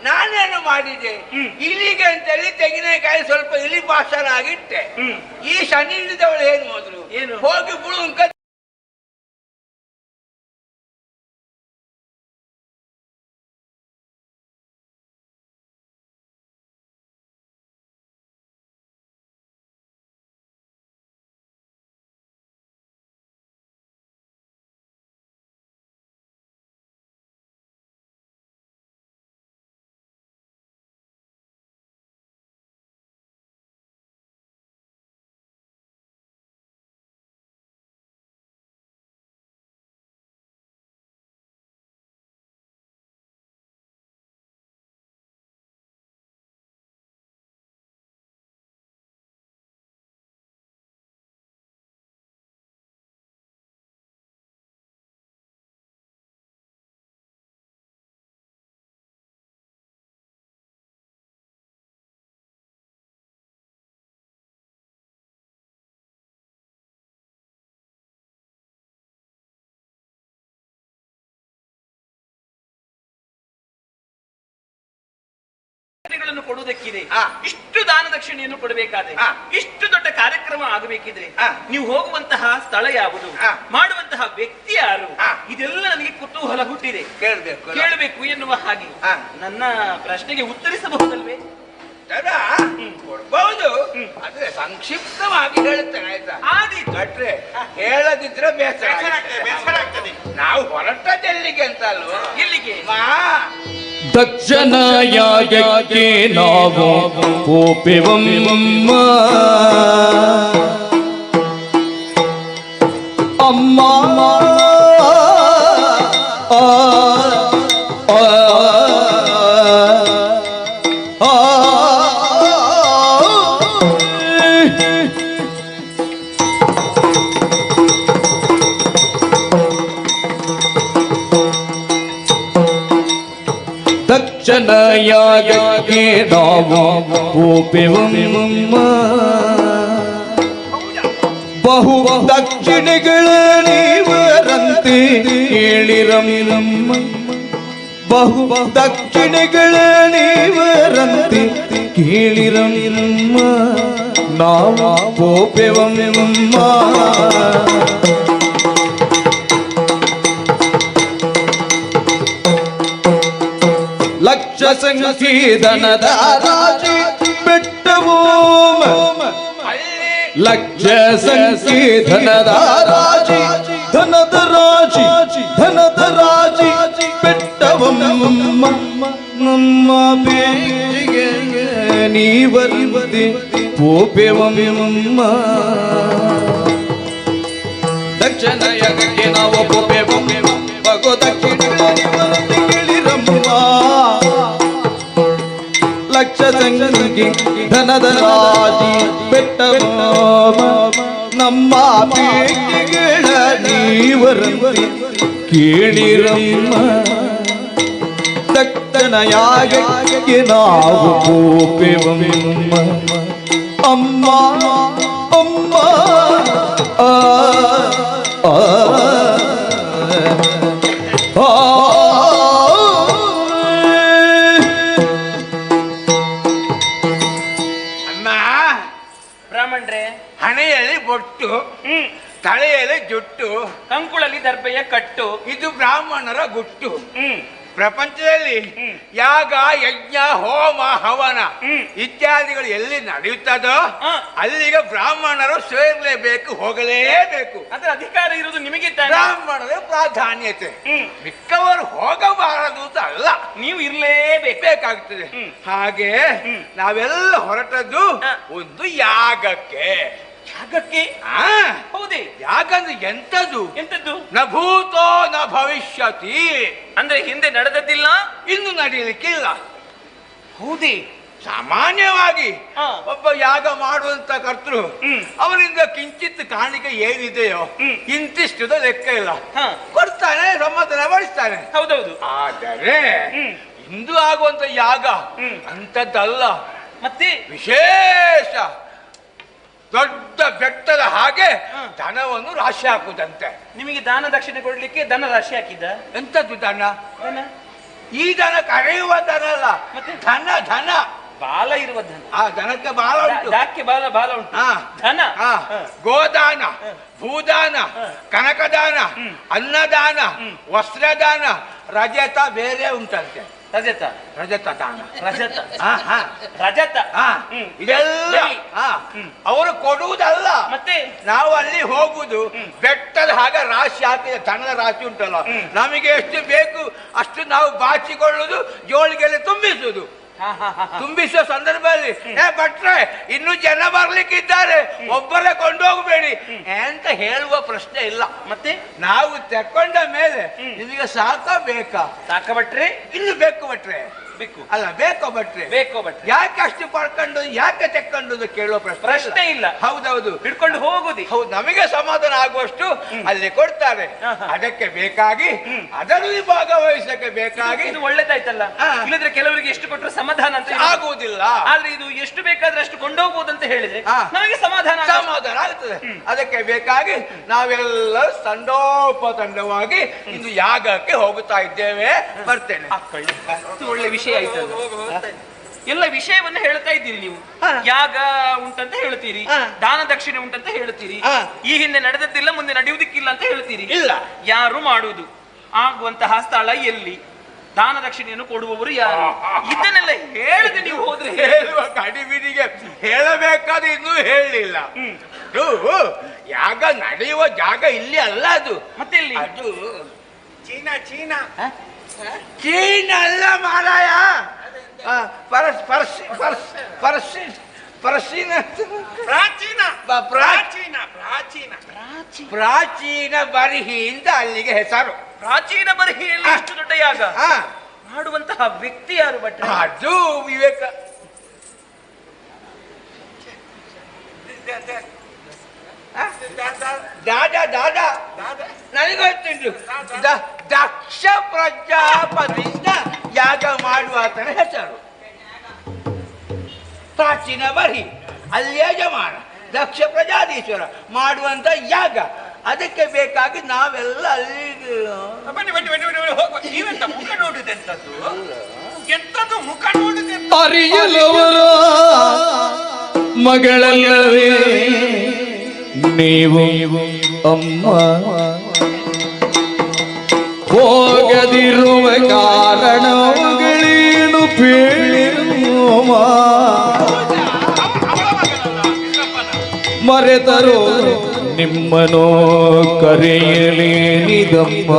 ನಾನೇನು ಮಾಡಿದೆ, ಇಲಿಗೆ ಅಂತೇಳಿ ತೆಂಗಿನಕಾಯಿ ಸ್ವಲ್ಪ ಇಲಿ ಬಾಸರಾಗಿಟ್ಟೆ. ಈ ಶನಿ ಇಳಿದವಳು ಏನು ಹೋದ್ರು, ಹೋಗಿ ಬುಳುಂಕ ಕೊಡುವುದಕ್ಕಿದೆ. ಇಷ್ಟು ದಾನ ದಕ್ಷಿಣೆಯನ್ನು ಕೊಡಬೇಕಾದ್ರೆ ಇಷ್ಟು ದೊಡ್ಡ ಕಾರ್ಯಕ್ರಮ ಆಗಬೇಕಿದ್ರೆ ನೀವು ಹೋಗುವಂತಹ ಸ್ಥಳ ಯಾವುದು, ಮಾಡುವಂತಹ ವ್ಯಕ್ತಿ ಯಾರು, ಇದೆಲ್ಲ ನನಗೆ ಕುತೂಹಲ ಹುಟ್ಟಿದೆ. ಕೇಳಬೇಕು ಎನ್ನುವ ಹಾಗೆ ನನ್ನ ಪ್ರಶ್ನೆಗೆ ಉತ್ತರಿಸಬಹುದಲ್ವೇ? ಕೊಡ್ಬಹುದು, ಆದ್ರೆ ಸಂಕ್ಷಿಪ್ತವಾಗಿ ಹೇಳುತ್ತೇನೆ ಆಯ್ತಾ? ಭಟ್ರೆ ಹೇಳದಿದ್ರೆ ಬೇಸರ ಆಗ್ತದೆ. ನಾವು ಹೊರಟದೆಲ್ಲಿಗೆ ಅಂತ ಅಲ್ವಾ? ಎಲ್ಲಿಗೆ? ದಕ್ಷನ ಯಾಗಕ್ಕೆ ನಾವು ಹೋಪೆವಮ್ಮ ಅಮ್ಮ ದಕ್ಷನ ಯಾಗಕ್ಕೆ ನಾವು ಹೋಪೆವಮ್ಮ ಬಹು ದಕ್ಷಿಣೆಗಳ ನೀವರಂತೆ ಕೇಳಿರಮಿರಮ್ಮ ಬಹು ದಕ್ಷಿಣೆಗಳ ನೀವರಂತೆ ಕೇಳಿರಮಿರಮ್ಮ ನಾವು ಹೋಪೆವಮ್ಮ ಲಕ್ಷ ಸಂಕೀದನದ ರಾಜಿ ಬೆಟ್ಟವೋ ಲಕ್ಷ ಸಂಕೀದನದ ರಾಜಿ ಧನದ ರಾಜಿ ಬೆಟ್ಟವಮ್ಮ ನಮ್ಮ ಬೇಗೆ ನೀವರಿವದೆ ಪೋಪೆವಮ್ಮ ದಕ್ಷಿಣ ಯಗಕ್ಕೆ ನಾವು ಪೋಪೆವಮ್ಮ ಭಗೋ ದಕ್ಷಿಣ ಲಕ್ಷ ಸಂಗಿ ಧನದ ರಾಜಿ ಬೆಟ್ಟವ ನಮ್ಮ ಬೇಕೆಗಳ ನೀವರಂತೆ ಕೇಳಿರಮ್ಮ ದಕ್ಷಿಣ ಯಾಗಕ್ಕೆ ನಾವು ಹೋಪೆವಮ್ಮ ಅಮ್ಮ ಅಮ್ಮ ಆ ಹಣೆಯಲ್ಲಿ ಬೊಟ್ಟು, ತಲೆಯಲ್ಲಿ ಜುಟ್ಟು, ಕಂಕುಳಲ್ಲಿ ದರ್ಬೆಯ ಕಟ್ಟು, ಇದು ಬ್ರಾಹ್ಮಣರ ಗುಟ್ಟು. ಪ್ರಪಂಚದಲ್ಲಿ ಯಾಗ, ಯಜ್ಞ, ಹೋಮ, ಹವನ ಇತ್ಯಾದಿಗಳು ಎಲ್ಲಿ ನಡೆಯುತ್ತದೋ ಅಲ್ಲಿಗೆ ಬ್ರಾಹ್ಮಣರು ಸೇರಲೇಬೇಕು, ಹೋಗಲೇಬೇಕು. ಅದರ ಅಧಿಕಾರ ಇರುವುದು ನಿಮಗೆ. ಬ್ರಾಹ್ಮಣರೇ ಪ್ರಾಧಾನ್ಯತೆ, ಮಿಕ್ಕವರು ಹೋಗಬಾರದು ಅಂತ ಅಲ್ಲ, ನೀವು ಇರಲೇಬೇಕಾಗ್ತದೆ. ಹಾಗೆ ನಾವೆಲ್ಲ ಹೊರಟದ್ದು ಒಂದು ಯಾಗಕ್ಕೆ. ಯಾಗಕ್ಕೆ? ಹೌದೇ? ಯಾಗ ಅಂದ್ರೆ ಎಂತದ್ದು? ಎಂತದ್ದು? ನ ಭೂತೋ ನ ಭವಿಷ್ಯತಿ, ಅಂದ್ರೆ ಹಿಂದೆ ನಡೆದದ್ದಿಲ್ಲ, ಇನ್ನು ನಡೆಯಲಿಕ್ಕಿಲ್ಲ. ಹೌದೇ? ಸಾಮಾನ್ಯವಾಗಿ ಒಬ್ಬ ಯಾಗ ಮಾಡುವಂತ ಕರ್ತೃ ಅವನಿಂದ ಕಿಂಚಿತ್ ಕಾಣಿಕೆ ಏನಿದೆಯೋ ಇಂತಿಷ್ಟದ ಲೆಕ್ಕ ಇಲ್ಲ, ಕೊಡ್ತಾನೆ, ಸಮಾಧಾನ ಮಾಡಿಸ್ತಾನೆ. ಹೌದೌದು. ಆದರೆ ಇಂದು ಆಗುವಂತ ಯಾಗ ಅಂತದ್ದಲ್ಲ, ಮತ್ತೆ ವಿಶೇಷ ದೊಡ್ಡ ಬೆಟ್ಟದ ಹಾಗೆ ಧನವನ್ನು ರಾಶಿ ಹಾಕುದಂತೆ. ನಿಮಗೆ ದಾನ ದಕ್ಷಿಣೆ ಕೊಡ್ಲಿಕ್ಕೆ ದನ ರಾಶಿ ಹಾಕಿದ್ದ? ಎಂತದ್ದು ಧನ? ಈ ದನ ಕರೆಯುವ ದನ ಅಲ್ಲ, ಮತ್ತೆ ಧನ. ಧನ ಬಾಲ ಇರುವ ಧನ. ಆ ದನಕ್ಕೆ ಬಾಲ ಉಂಟು, ಯಾಕೆ ಬಾಲ ಉಂಟು? ಧನ. ಗೋದಾನ, ಭೂದಾನ, ಕನಕದಾನ, ಅನ್ನದಾನ, ವಸ್ತ್ರದಾನ, ರಜತ ಬೇರೆ ಉಂಟಂತೆ. ರಜತ ದಾನ, ರಜತ ಇದೆಲ್ಲ ಅವರು ಕೊಡುವುದಲ್ಲ, ಮತ್ತೆ ನಾವು ಅಲ್ಲಿ ಹೋಗುದು ಬೆಟ್ಟದ ಹಾಗೆ ರಾಶಿ ಹಾಕಿದ ಧನದ ರಾಶಿ ಉಂಟಲ್ಲ, ನಮಗೆ ಎಷ್ಟು ಬೇಕು ಅಷ್ಟು ನಾವು ಬಾಚಿಕೊಳ್ಳುದು, ಜೋಳಿಗೆಯಲ್ಲಿ ತುಂಬಿಸುದು. ತುಂಬಿಸುವ ಸಂದರ್ಭದಲ್ಲಿ ಭಟ್ರೆ ಇನ್ನು ಜನ ಬರ್ಲಿಕ್ಕಿದ್ದಾರೆ, ಒಬ್ಬರೇ ಕೊಂಡೋಗಬೇಡಿ ಅಂತ ಹೇಳುವ ಪ್ರಶ್ನೆ ಇಲ್ಲ. ಮತ್ತೆ ನಾವು ತಕೊಂಡ ಮೇಲೆ ನಿಮಗೆ ಸಾಕ ಬೇಕಾ? ಸಾಕ ಭಟ್ರೆ? ಇನ್ನು ಬೇಕು ಭಟ್ರೆ, ಬೇಕು ಅಲ್ಲ ಬೇಕೋ ಭಟ್ರೆ? ಬೇಕೋ ಭಟ್ರೆ. ಯಾಕೆ ಅಷ್ಟು ಪಡ್ಕೊಂಡು ಯಾಕೆ ತೆಕ್ಕೊಂಡು ಕೇಳುವ ಪ್ರಶ್ನೆ ಇಲ್ಲ. ಹೌದೌದು, ಹಿಡ್ಕೊಂಡು ಹೋಗುದಿ. ಹೌದು, ನಮಗೆ ಸಮಾಧಾನ ಆಗುವಷ್ಟು ಅಲ್ಲಿ ಕೊಡ್ತಾರೆ. ಅದಕ್ಕೆ ಬೇಕಾಗಿ ಅದರಲ್ಲಿ ಭಾಗವಹಿಸಕ್ಕೆ ಬೇಕಾಗಿ ಇದು ಒಳ್ಳೇದಾಯ್ತಲ್ಲ. ಇಲ್ಲದ್ರೆ ಕೆಲವರಿಗೆ ಎಷ್ಟು ಕೊಟ್ಟರು ಸಮಾಧಾನ ಅಂತ ಆಗುವುದಿಲ್ಲ. ಆದ್ರೆ ಇದು ಎಷ್ಟು ಬೇಕಾದ್ರೆ ಅಷ್ಟು ಕೊಂಡೋಗ್ಬೋದು ಅಂತ ಹೇಳಿದ್ರೆ ನಮಗೆ ಸಮಾಧಾನ ಆಗ್ತದೆ. ಅದಕ್ಕೆ ಬೇಕಾಗಿ ನಾವೆಲ್ಲ ತಂಡೋಪತಂಡವಾಗಿ ಇಂದು ಯಾಗಕ್ಕೆ ಹೋಗುತ್ತಾ ಇದ್ದೇವೆ. ಬರ್ತೇನೆ. ಒಳ್ಳೆ ವಿಷಯ ಆಯ್ತು. ಎಲ್ಲ ವಿಷಯವನ್ನ ಹೇಳ್ತಾ ಇದ್ದೀರಿ ನೀವು. ಯಾಗ ಉಂಟಂತ ಹೇಳ್ತೀರಿ, ದಾನ ದಕ್ಷಿಣೆ ಉಂಟಂತ ಹೇಳ್ತೀರಿ, ಈ ಹಿಂದೆ ನಡೆದದ್ದಿಲ್ಲ ಮುಂದೆ ನಡೆಯುವುದಕ್ಕಿಲ್ಲ ಅಂತ ಹೇಳ್ತೀರಿ. ಇಲ್ಲ, ಯಾರು ಮಾಡುವುದು, ಆಗುವಂತಹ ಸ್ಥಳ ಎಲ್ಲಿ, ದಾನ ದಕ್ಷಿಣೆಯನ್ನು ಕೊಡುವವರು ಯಾರು, ಇದನ್ನೆಲ್ಲ ಹೇಳದೆ ನೀವು ಹೋದ್ರೆ ಹೇಳುವ ಗಡಿಬಿಡಿಗೆ ಹೇಳಬೇಕಾದ್ರೆ ಇನ್ನೂ ಹೇಳಲಿಲ್ಲ. ಯಾಗ ನಡೆಯುವ ಜಾಗ ಇಲ್ಲಿ ಅಲ್ಲ, ಅದು ಮತ್ತೆ ಇಲ್ಲಿ ಅದು ಚೀನಾ. ಚೀನಾ ಅಲ್ಲ ಮಾರಾಯ, ಪ್ರಾಚೀನ ಬರಿಹಿ ಅಂತ ಅಲ್ಲಿಗೆ ಹೆಸರು. ಪ್ರಾಚೀನ ಬರಹಿಯಲ್ಲಿ ಇಷ್ಟು ದೊಡ್ಡ ಯಾಗ ಮಾಡುವಂತಹ ವ್ಯಕ್ತಿ ಯಾರು ಭಟ್ರೆ? ಅದು ವಿವೇಕ. ದಾದಾ ನನಗೊತ್ತುಂಟು. ದಕ್ಷ ಪ್ರಜಾಪತಿಯಿಂದ ಯಾಗ ಮಾಡುವ ಆತನ ಹೆಸರು ಪ್ರಾಚೀನ ಬರಿ. ಅಲ್ಲಿ ಯಜಮಾನ ದಕ್ಷ ಪ್ರಜಾಧೀಶ್ವರ ಮಾಡುವಂತ ಯಾಗ. ಅದಕ್ಕೆ ಬೇಕಾಗಿ ನಾವೆಲ್ಲ ಅಲ್ಲಿಗೆ ಬನ್ನಿ ಹೋಗುವ. ನೀವೆಂತ ಮುಖ ನೋಡುದೆಂತದ್ದು? ಎಂತದ್ದು ಮುಖ ನೋಡುದೆಂತ? ಅರಿಯಲವರ ಮಗಳಲ್ಲವೇ ನೀವು ಅಮ್ಮ, ಹೋಗದಿರುವ ಕಾರಣಗಳೇನು ಬೇಡುವ, ಮರೆತರೋ ನಿಮ್ಮನೋ ಕರೆಯಲೇನಿದಮ್ಮ.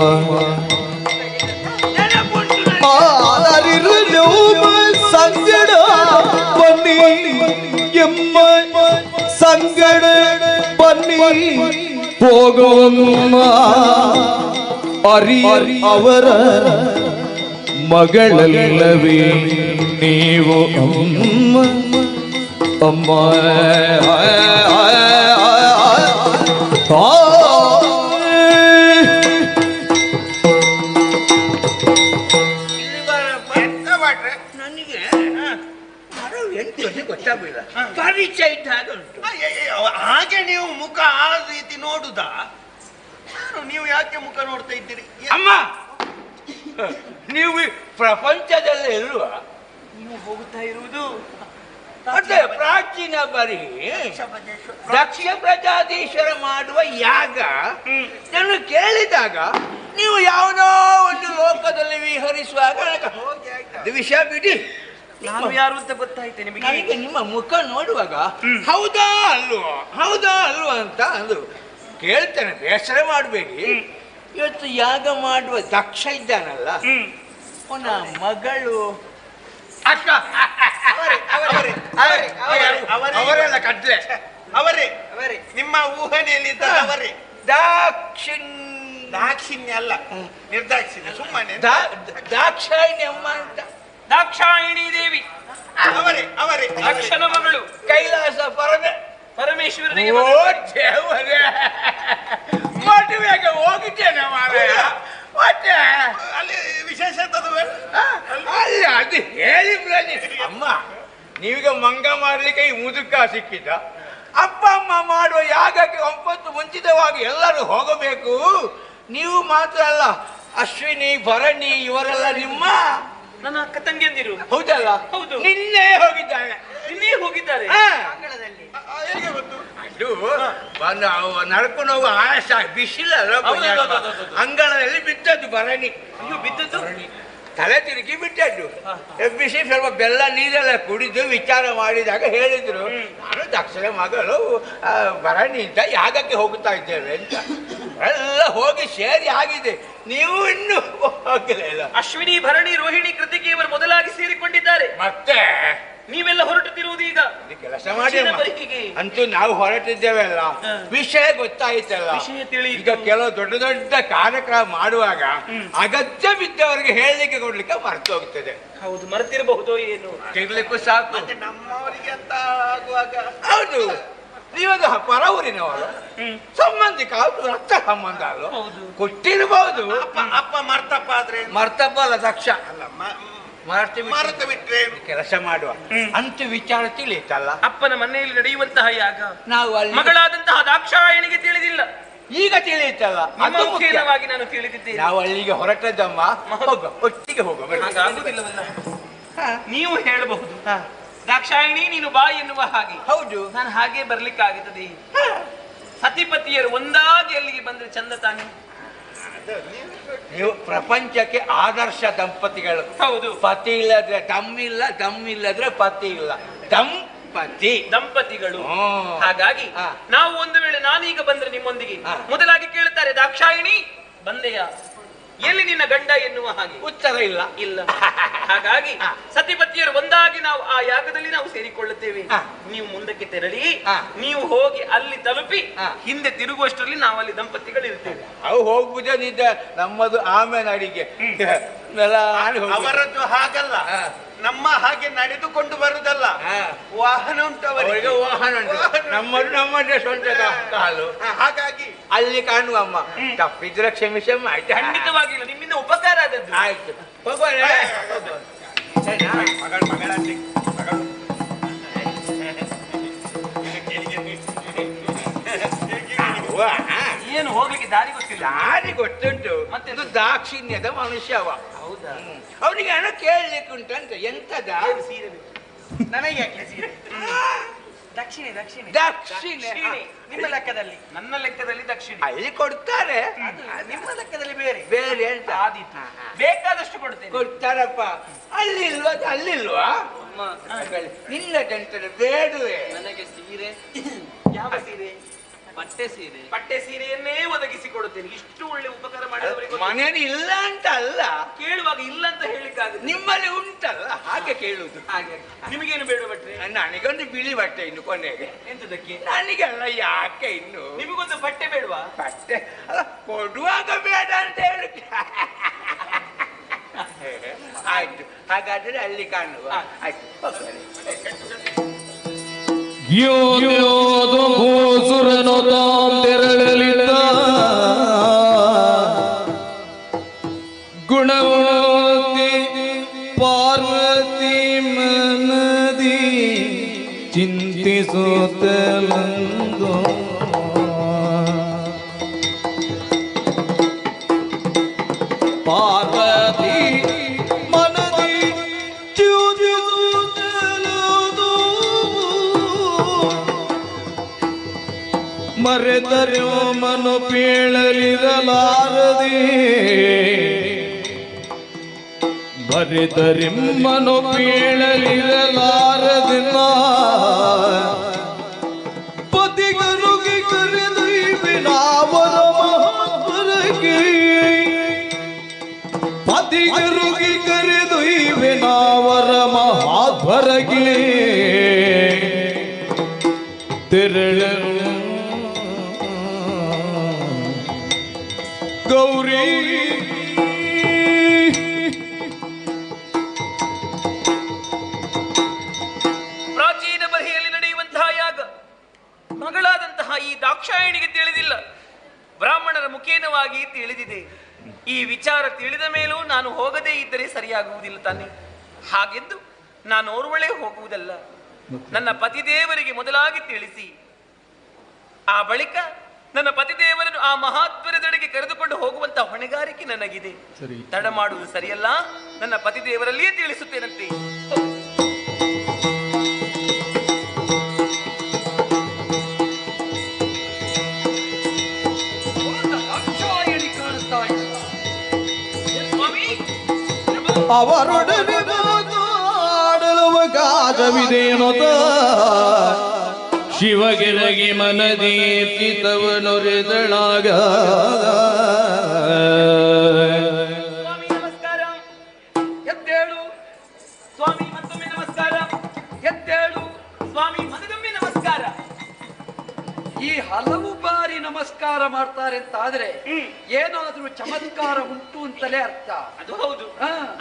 ಸಂಗಡ ಬನ್ನಿ ಎಮ್ಮ, ಸಂಗಡ ಬನ್ನಿ ಹೋಗುವಮ್ಮ. ಅರಿ ಅವರ ಮಗಳಲ್ಲವೇ ನೀವು ಅಮ್ಮ ಅಮ್ಮ. ನನಗೆ ಎಂಟು ಗೊತ್ತಾಗಲಿಲ್ಲ, ಪರಿಚಯ ಇದ್ದಾಗ ಉಂಟು. ಹಾಗೆ ನೀವು ಮುಖ ಆ ರೀತಿ ನೋಡುದಾ? ನೀವು ಯಾಕೆ ಮುಖ ನೋಡ್ತಾ ಇದ್ದೀರಿ? ಅಮ್ಮ, ನೀವು ಪ್ರಪಂಚದಲ್ಲೇ ಇಲ್ವ? ನೀವು ಹೋಗುತ್ತಾ ಇರುವುದು ಮತ್ತೆ ಪ್ರಾಚೀನ ಬರಿ ದಕ್ಷ ಪ್ರಜಾಧೀಶ್ವರ ಮಾಡುವ ಯಾಗ ನಾನು ಕೇಳಿದಾಗ ನೀವು ಯಾವುದೋ ಒಂದು ಲೋಕದಲ್ಲಿ ವಿಹರಿಸುವಾಗ ಅದು ವಿಷಯ ಬಿಡಿ. ನಾನು ಯಾರು ಅಂತ ಗೊತ್ತಾಯ್ತೆ ನಿಮಗೆ? ನನಗೆ ನಿಮ್ಮ ಮುಖ ನೋಡುವಾಗ ಹೌದಾ ಅಲ್ವಾ ಅಂತ ಅಂದ್ರು. ಕೇಳ್ತೇನೆ, ಬೇಸರ ಮಾಡಬೇಡಿ. ಇವತ್ತು ಯಾಗ ಮಾಡುವ ದಕ್ಷ ಇದ್ದಾನಲ್ಲ, ಅವನ ಮಗಳು ಅಕ್ಕ ಅವರೆಲ್ಲ ಕಡ್ಲೆ ಅವರೇ ನಿಮ್ಮ ಊಹನೆಯಲ್ಲಿದ್ದ ಅವರೇ. ದಾಕ್ಷಿಣ್ಯ ಅಲ್ಲ, ನಿರ್ದಾಕ್ಷಿಣ್ಯ. ಸುಮ್ಮನೆ ದಾಕ್ಷಾಯಿಣಿ ಅಮ್ಮ ಅಂತ. ದಾಕ್ಷಾಯಿಣಿ ದೇವಿ ಅವರೇ ದಕ್ಷನ ಮಗಳು, ಕೈಲಾಸ ಪರಮೇಶ್ವರ ದೇವರೇ. ಮದುವೆಗೆ ಹೋಗಿದ್ದೇನೆ ಮಾರಾಯ. ಮತ್ತೆ ಅಲ್ಲಿ ವಿಶೇಷ ಅಲ್ಲಿ ಅದು ಹೇಳಿ ಅಮ್ಮ, ನೀವೀಗ ಮಂಗ ಮಾಡ್ಲಿಕ್ಕೆ ಈ ಮುದುಕ ಸಿಕ್ಕಿದ್ದ. ಅಪ್ಪ ಅಮ್ಮ ಮಾಡುವ ಯಾಗಕ್ಕೆ 9 ಮುಂಚಿತವಾಗಿ ಎಲ್ಲರೂ ಹೋಗಬೇಕು. ನೀವು ಮಾತ್ರ ಅಲ್ಲ, ಅಶ್ವಿನಿ ಭರಣಿ ಇವರೆಲ್ಲ ನಿಮ್ಮ ನನ್ನ ಅಕ್ಕ ತಂಗಿಯಂದಿರು. ಹೌದಲ್ಲ? ಹೌದು. ನಿನ್ನೆ ಹೋಗಿದ್ದಾರೆ. ಹೇಗೆ ಗೊತ್ತು? ಅದು ನಡ್ಕೊಂಡು ಹೋಗುವ ಆಯಾಸ, ಬಿಸಿಲಲ್ಲ, ಅಂಗಳದಲ್ಲಿ ಬಿದ್ದದ್ದು ಭರಣಿ. ಬಿದ್ದದ್ದು ತಲೆ ತಿರುಗಿ ಬಿಟ್ಟದ್ದು. ಎಬ್ಬಿಸಿ ಸ್ವಲ್ಪ ಬೆಲ್ಲ ನೀರೆಲ್ಲ ಕುಡಿದು ವಿಚಾರ ಮಾಡಿದಾಗ ಹೇಳಿದ್ರು, ನಾನು ದಕ್ಷಿಣ ಮಗಳು ಭರಣಿ ಅಂತ ಯಾಗಕ್ಕೆ ಹೋಗ್ತಾ ಇದ್ದೇವೆ ಅಂತ. ಎಲ್ಲ ಹೋಗಿ ಸೇರಿ ಆಗಿದೆ, ನೀವು ಇನ್ನೂ ಹೋಗಲಿಲ್ಲ. ಅಶ್ವಿನಿ ಭರಣಿ ರೋಹಿಣಿ ಕೃತಿಕೆಯವರು ಮೊದಲಾಗಿ ಸೇರಿಕೊಂಡಿದ್ದಾರೆ. ಮತ್ತೆ ನೀವೆಲ್ಲ ಹೊರಟುತ್ತಿರುವುದು ಈಗ ಕೆಲಸ ಮಾಡಿ. ಅಂತೂ ನಾವು ಹೊರಟಿದ್ದೇವೆ ಅಲ್ಲ, ವಿಷಯ ಗೊತ್ತಾಯ್ತಲ್ಲ. ಈಗ ಕೆಲವು ದೊಡ್ಡ ದೊಡ್ಡ ಕಾರ್ಯಕ್ರಮ ಮಾಡುವಾಗ ಅಗತ್ಯ ಬಿದ್ದವರಿಗೆ ಹೇಳಲಿಕ್ಕೆ ಕೊಡ್ಲಿಕ್ಕೆ ಮರ್ತು ಹೋಗ್ತದೆ. ಹೌದು, ಮರ್ತಿರಬಹುದೋ ಏನು, ತಿರ್ಲಿಕ್ಕೂ ಸಾಕು. ನಮ್ಮವರಿಗೆ ಅಂತ ಆಗುವಾಗ ಹೌದು, ನೀವಾಗ ಪರ ಊರಿನವರು, ಸಂಬಂಧಿಕ, ರಕ್ತ ಸಂಬಂಧ ಅಲ್ಲ, ಕೊಟ್ಟಿರಬಹುದು. ಅಪ್ಪ ಮರ್ತಪ್ಪ ಆದ್ರೆ ಮರ್ತಪ್ಪ ಅಲ್ಲ, ದಕ್ಷ ಅಲ್ಲ, ಮರೆತು ಬಿಟ್ರೆ ಕೆಲಸ ಮಾಡುವ ಅಂತೂ ವಿಚಾರ ತಿಳಿಯುತ್ತಲ್ಲ. ಅಪ್ಪನ ಮನೆಯಲ್ಲಿ ನಡೆಯುವಂತಹ ಯಾಗ ನಾವು ಅಲ್ಲಿ ಮಗಳಾದಂತಹ ದಾಕ್ಷಾಯಣಿಗೆ ತಿಳಿದಿಲ್ಲ, ಈಗ ತಿಳಿಯುತ್ತಲ್ಲ. ಅದು ಮುಖ್ಯವಾಗಿ ನಾನು ತಿಳಿದಿದ್ದೇನೆ. ನಾವು ಅಲ್ಲಿಗೆ ಹೊರಟದ್ದಮ್ಮ, ಒಟ್ಟಿಗೆ ಹೋಗುವ. ಹಾಗಾಗುದಿಲ್ಲವಲ್ಲ. ನೀವು ಹೇಳಬಹುದು, ದಾಕ್ಷಾಯಿಣಿ ನೀನು ಬಾ ಎನ್ನುವ ಹಾಗೆ. ಹೌದು, ನಾನು ಹಾಗೆ ಬರ್ಲಿಕ್ಕಾಗುತ್ತದೆ. ಸತಿಪತಿಯರು ಒಂದಾಗಿ ಅಲ್ಲಿಗೆ ಬಂದ್ರೆ ಚಂದ ತಾನೆ. ನೀವು ಪ್ರಪಂಚಕ್ಕೆ ಆದರ್ಶ ದಂಪತಿಗಳು. ಹೌದು, ಪತಿ ಇಲ್ಲದ್ರೆ ದಮ್ಮಿಲ್ಲ, ದಮ್ಮಿಲ್ಲದ್ರೆ ಪತಿ ಇಲ್ಲ, ದಂಪತಿಗಳು. ಹಾಗಾಗಿ ನಾವು ಒಂದು ವೇಳೆ ನಾನೀಗ ಬಂದ್ರೆ ನಿಮ್ಮೊಂದಿಗೆ ಮೊದಲಾಗಿ ಕೇಳುತ್ತಾರೆ, ದಾಕ್ಷಾಯಿಣಿ ಬಂದೆಯ, ಎಲ್ಲಿ ನಿನ್ನ ಗಂಡ ಎನ್ನುವ ಹಾಗೆ. ಉತ್ತರ ಇಲ್ಲ. ಇಲ್ಲ. ಹಾಗಾಗಿ ಸತಿಪತಿಯರು ಒಂದಾಗಿ ನಾವು ಆ ಯಾಗದಲ್ಲಿ ನಾವು ಸೇರಿಕೊಳ್ಳುತ್ತೇವೆ. ನೀವು ಮುಂದಕ್ಕೆ ತೆರಳಿ ನೀವು ಹೋಗಿ ಅಲ್ಲಿ ತಲುಪಿ ಹಿಂದೆ ತಿರುಗುವಷ್ಟರಲ್ಲಿ ನಾವು ಅಲ್ಲಿ ದಂಪತಿಗಳು ಇರ್ತೇವೆ. ಅವು ಹೋಗ್ಬಿಟ್ಟಿದ್ದ ನಮ್ಮದು ಆಮೇಲೆ ಅಡಿಗೆ ಅವರದ್ದು ಹಾಗಲ್ಲ, ನಮ್ಮ ಹಾಗೆ ನಡೆದುಕೊಂಡು ಬರುದಲ್ಲ, ವಾಹನ ಉಂಟು ಅವರಿಗೆ. ವಾಹನ ಉಂಟು, ನಮ್ಮದು ನಮ್ಮದೇ ಸ್ವಂತ ಕಾಲು. ಹಾಗಾಗಿ ಅಲ್ಲಿ ಕಾಣುವ ಅಮ್ಮ ತಪ್ಪಿದ್ರೆ ಕ್ಷಮಿಸಮ್ಮ. ಆಯ್ತು, ಖಂಡಿತವಾಗಿಲ್ಲ, ನಿಮ್ಮಿಂದ ಉಪಕಾರ ಆದದ್ದು. ಆಯ್ತು. ಏನು ಹೋಗ್ಲಿಕ್ಕೆ ದಾರಿ ಗೊತ್ತಿಲ್ಲ. ದಾರಿ ಗೊತ್ತುಂಟು, ಮತ್ತೆ ದಾಕ್ಷಿಣ್ಯದ ಮನುಷ್ಯ ಅವ. ಹೌದಾ? ಅವನಿಗೆ ಹಣ ಕೇಳಲಿಕ್ಕೆ ಉಂಟಂತ. ಎಂತದ ಸೀರೆ ನನಗೆ ಯಾಕೆ ಸೀರೆ? ದಕ್ಷಿಣೆ ದಕ್ಷಿಣೆ ದಕ್ಷಿಣೆ. ನಿಮ್ಮ ಲೆಕ್ಕದಲ್ಲಿ, ನನ್ನ ಲೆಕ್ಕದಲ್ಲಿ ದಕ್ಷಿಣೆ ಅಲ್ಲಿ ಕೊಡ್ತಾರೆ, ನಿಮ್ಮ ಲೆಕ್ಕದಲ್ಲಿ ಬೇರೆ ಬೇರೆ ಅಂತ ಆದೀತು. ಬೇಕಾದಷ್ಟು ಕೊಡ್ತೇನೆ. ಕೊಡ್ತಾರಪ್ಪ. ಅಲ್ಲಿಲ್ವಾ? ಅಲ್ಲಿಲ್ವಾ? ನಿನ್ನದಂತದ ಬೇಡುವೆ. ನನಗೆ ಸೀರೆ. ಯಾವ ಸೀರೆ? ಪಟ್ಟೆ ಸೀರೆ. ಪಟ್ಟೆ ಸೀರೆಯನ್ನೇ ಒದಗಿಸಿ ಕೊಡುತ್ತೇನೆ. ಇಷ್ಟು ಒಳ್ಳೆ ಉಪಕಾರ ಮಾಡಿದವರಿಗೆ ಮನೆಯಲ್ಲಿ ಇಲ್ಲ ಅಂತ ಅಲ್ಲ, ಕೇಳುವಾಗ ಇಲ್ಲ ಅಂತ ಹೇಳಿಕ್ಕಾಗುತ್ತೆ. ನಿಮ್ಮಲ್ಲಿ ಉಂಟಲ್ಲ ಹಾಗೆ ಕೇಳುವುದು. ಹಾಗೆ ನಿಮಗೇನು ಬೇಡ ಭಟ್ರೆ? ನನಗೊಂದು ಬಿಳಿ ಬಟ್ಟೆ ಇನ್ನು ಕೊನೆಗೆ. ಎಂತದಕ್ಕೆ? ನನಗೆಲ್ಲ ಯಾಕೆ ಇನ್ನು? ನಿಮಗೊಂದು ಬಟ್ಟೆ ಬೇಡವಾ? ಬಟ್ಟೆ ಅಲ್ಲ, ಕೊಡುವಾಗ ಬೇಡ ಅಂತ ಹೇಳಿ. ಆಯ್ತು, ಹಾಗಾದ್ರೆ ಅಲ್ಲಿ ಕಾಣುವ. ಆಯ್ತು. ಯೋದು ಭೂಸುರನು ತಾಂ ತೆರಳಲಿದ್ದ ಗುಣವತಿ ಪಾರ್ವತಿ ಮನದಿ ಚಿಂತಿಸುತ್ತಲಂದು ಪಾರ್ವತಿ ಮನದಿ ಮರೆತರೋ ಮನು ಪೇಳಲಿರಲಾರದೆ, ಮರೆತರಿಮ್ಮನು ಪೇಳಲಿರಲಾರದಿಲ್ಲ. ಪತಿಗರುಗಿ ಕರೆದೊಯ್ವಿನಾವರ ಮಹಾತ್ವರಗೆ, ಪತಿಗರುಗಿ ಕರೆದೊಯ್ವಿನಾವರ ಮಹಾತ್ವರಗೆ ತೆರಳರು ಗೌರಿ. ಪ್ರಾಚೀನ ಬರಿಯಲ್ಲಿ ನಡೆಯುವಂತಹ ಯಾಗ ಮಗಳಾದಂತಹ ಈ ದಾಕ್ಷಾಯಣಿಗೆ ತಿಳಿದಿಲ್ಲ, ಬ್ರಾಹ್ಮಣರ ಮುಖೇನವಾಗಿ ತಿಳಿದಿದೆ. ಈ ವಿಚಾರ ತಿಳಿದ ಮೇಲೂ ನಾನು ಹೋಗದೇ ಇದ್ದರೆ ಸರಿಯಾಗುವುದಿಲ್ಲ ತಾನೆ. ಹಾಗೆಂದು ನಾನು ಓರ್ವಳೇ ಹೋಗುವುದಲ್ಲ. ನನ್ನ ಪತಿದೇವರಿಗೆ ಮೊದಲಾಗಿ ತಿಳಿಸಿ, ಆ ಬಳಿಕ ನನ್ನ ಪತಿದೇವರನ್ನು ಆ ಮಹಾತ್ವರದೆಡೆಗೆ ಕರೆದುಕೊಂಡು ಹೋಗುವಂತಹ ಹೊಣೆಗಾರಿಕೆ ನನಗಿದೆ. ತಡ ಮಾಡುವುದು ಸರಿಯಲ್ಲ. ನನ್ನ ಪತಿದೇವರಲ್ಲಿಯೇ ತಿಳಿಸುತ್ತೇನಂತೆ. ಅವರೊಡನೆ ಮಾತಾಡಲು ಅವಕಾಶವಿದೇನೊತ ಶಿವಗೆರಗಿ ಮನದಿ ಪಿತವನೊರೆದಳಾಗ. ಸ್ವಾಮಿ ನಮಸ್ಕಾರ. ಎದ್ದೇಳು ಸ್ವಾಮಿ, ಮತ್ತೊಮ್ಮೆ ನಮಸ್ಕಾರ. ಎದ್ದೇಳು ಸ್ವಾಮಿ, ಮತ್ತೊಮ್ಮೆ ನಮಸ್ಕಾರ. ಈ ಹಲವು ಬಾರಿ ನಮಸ್ಕಾರ ಮಾಡ್ತಾರೆ ಅಂತ ಆದ್ರೆ ಏನಾದ್ರೂ ಚಮತ್ಕಾರ ಉಂಟು ಅಂತಲೇ ಅರ್ಥ. ಅದು ಹೌದು.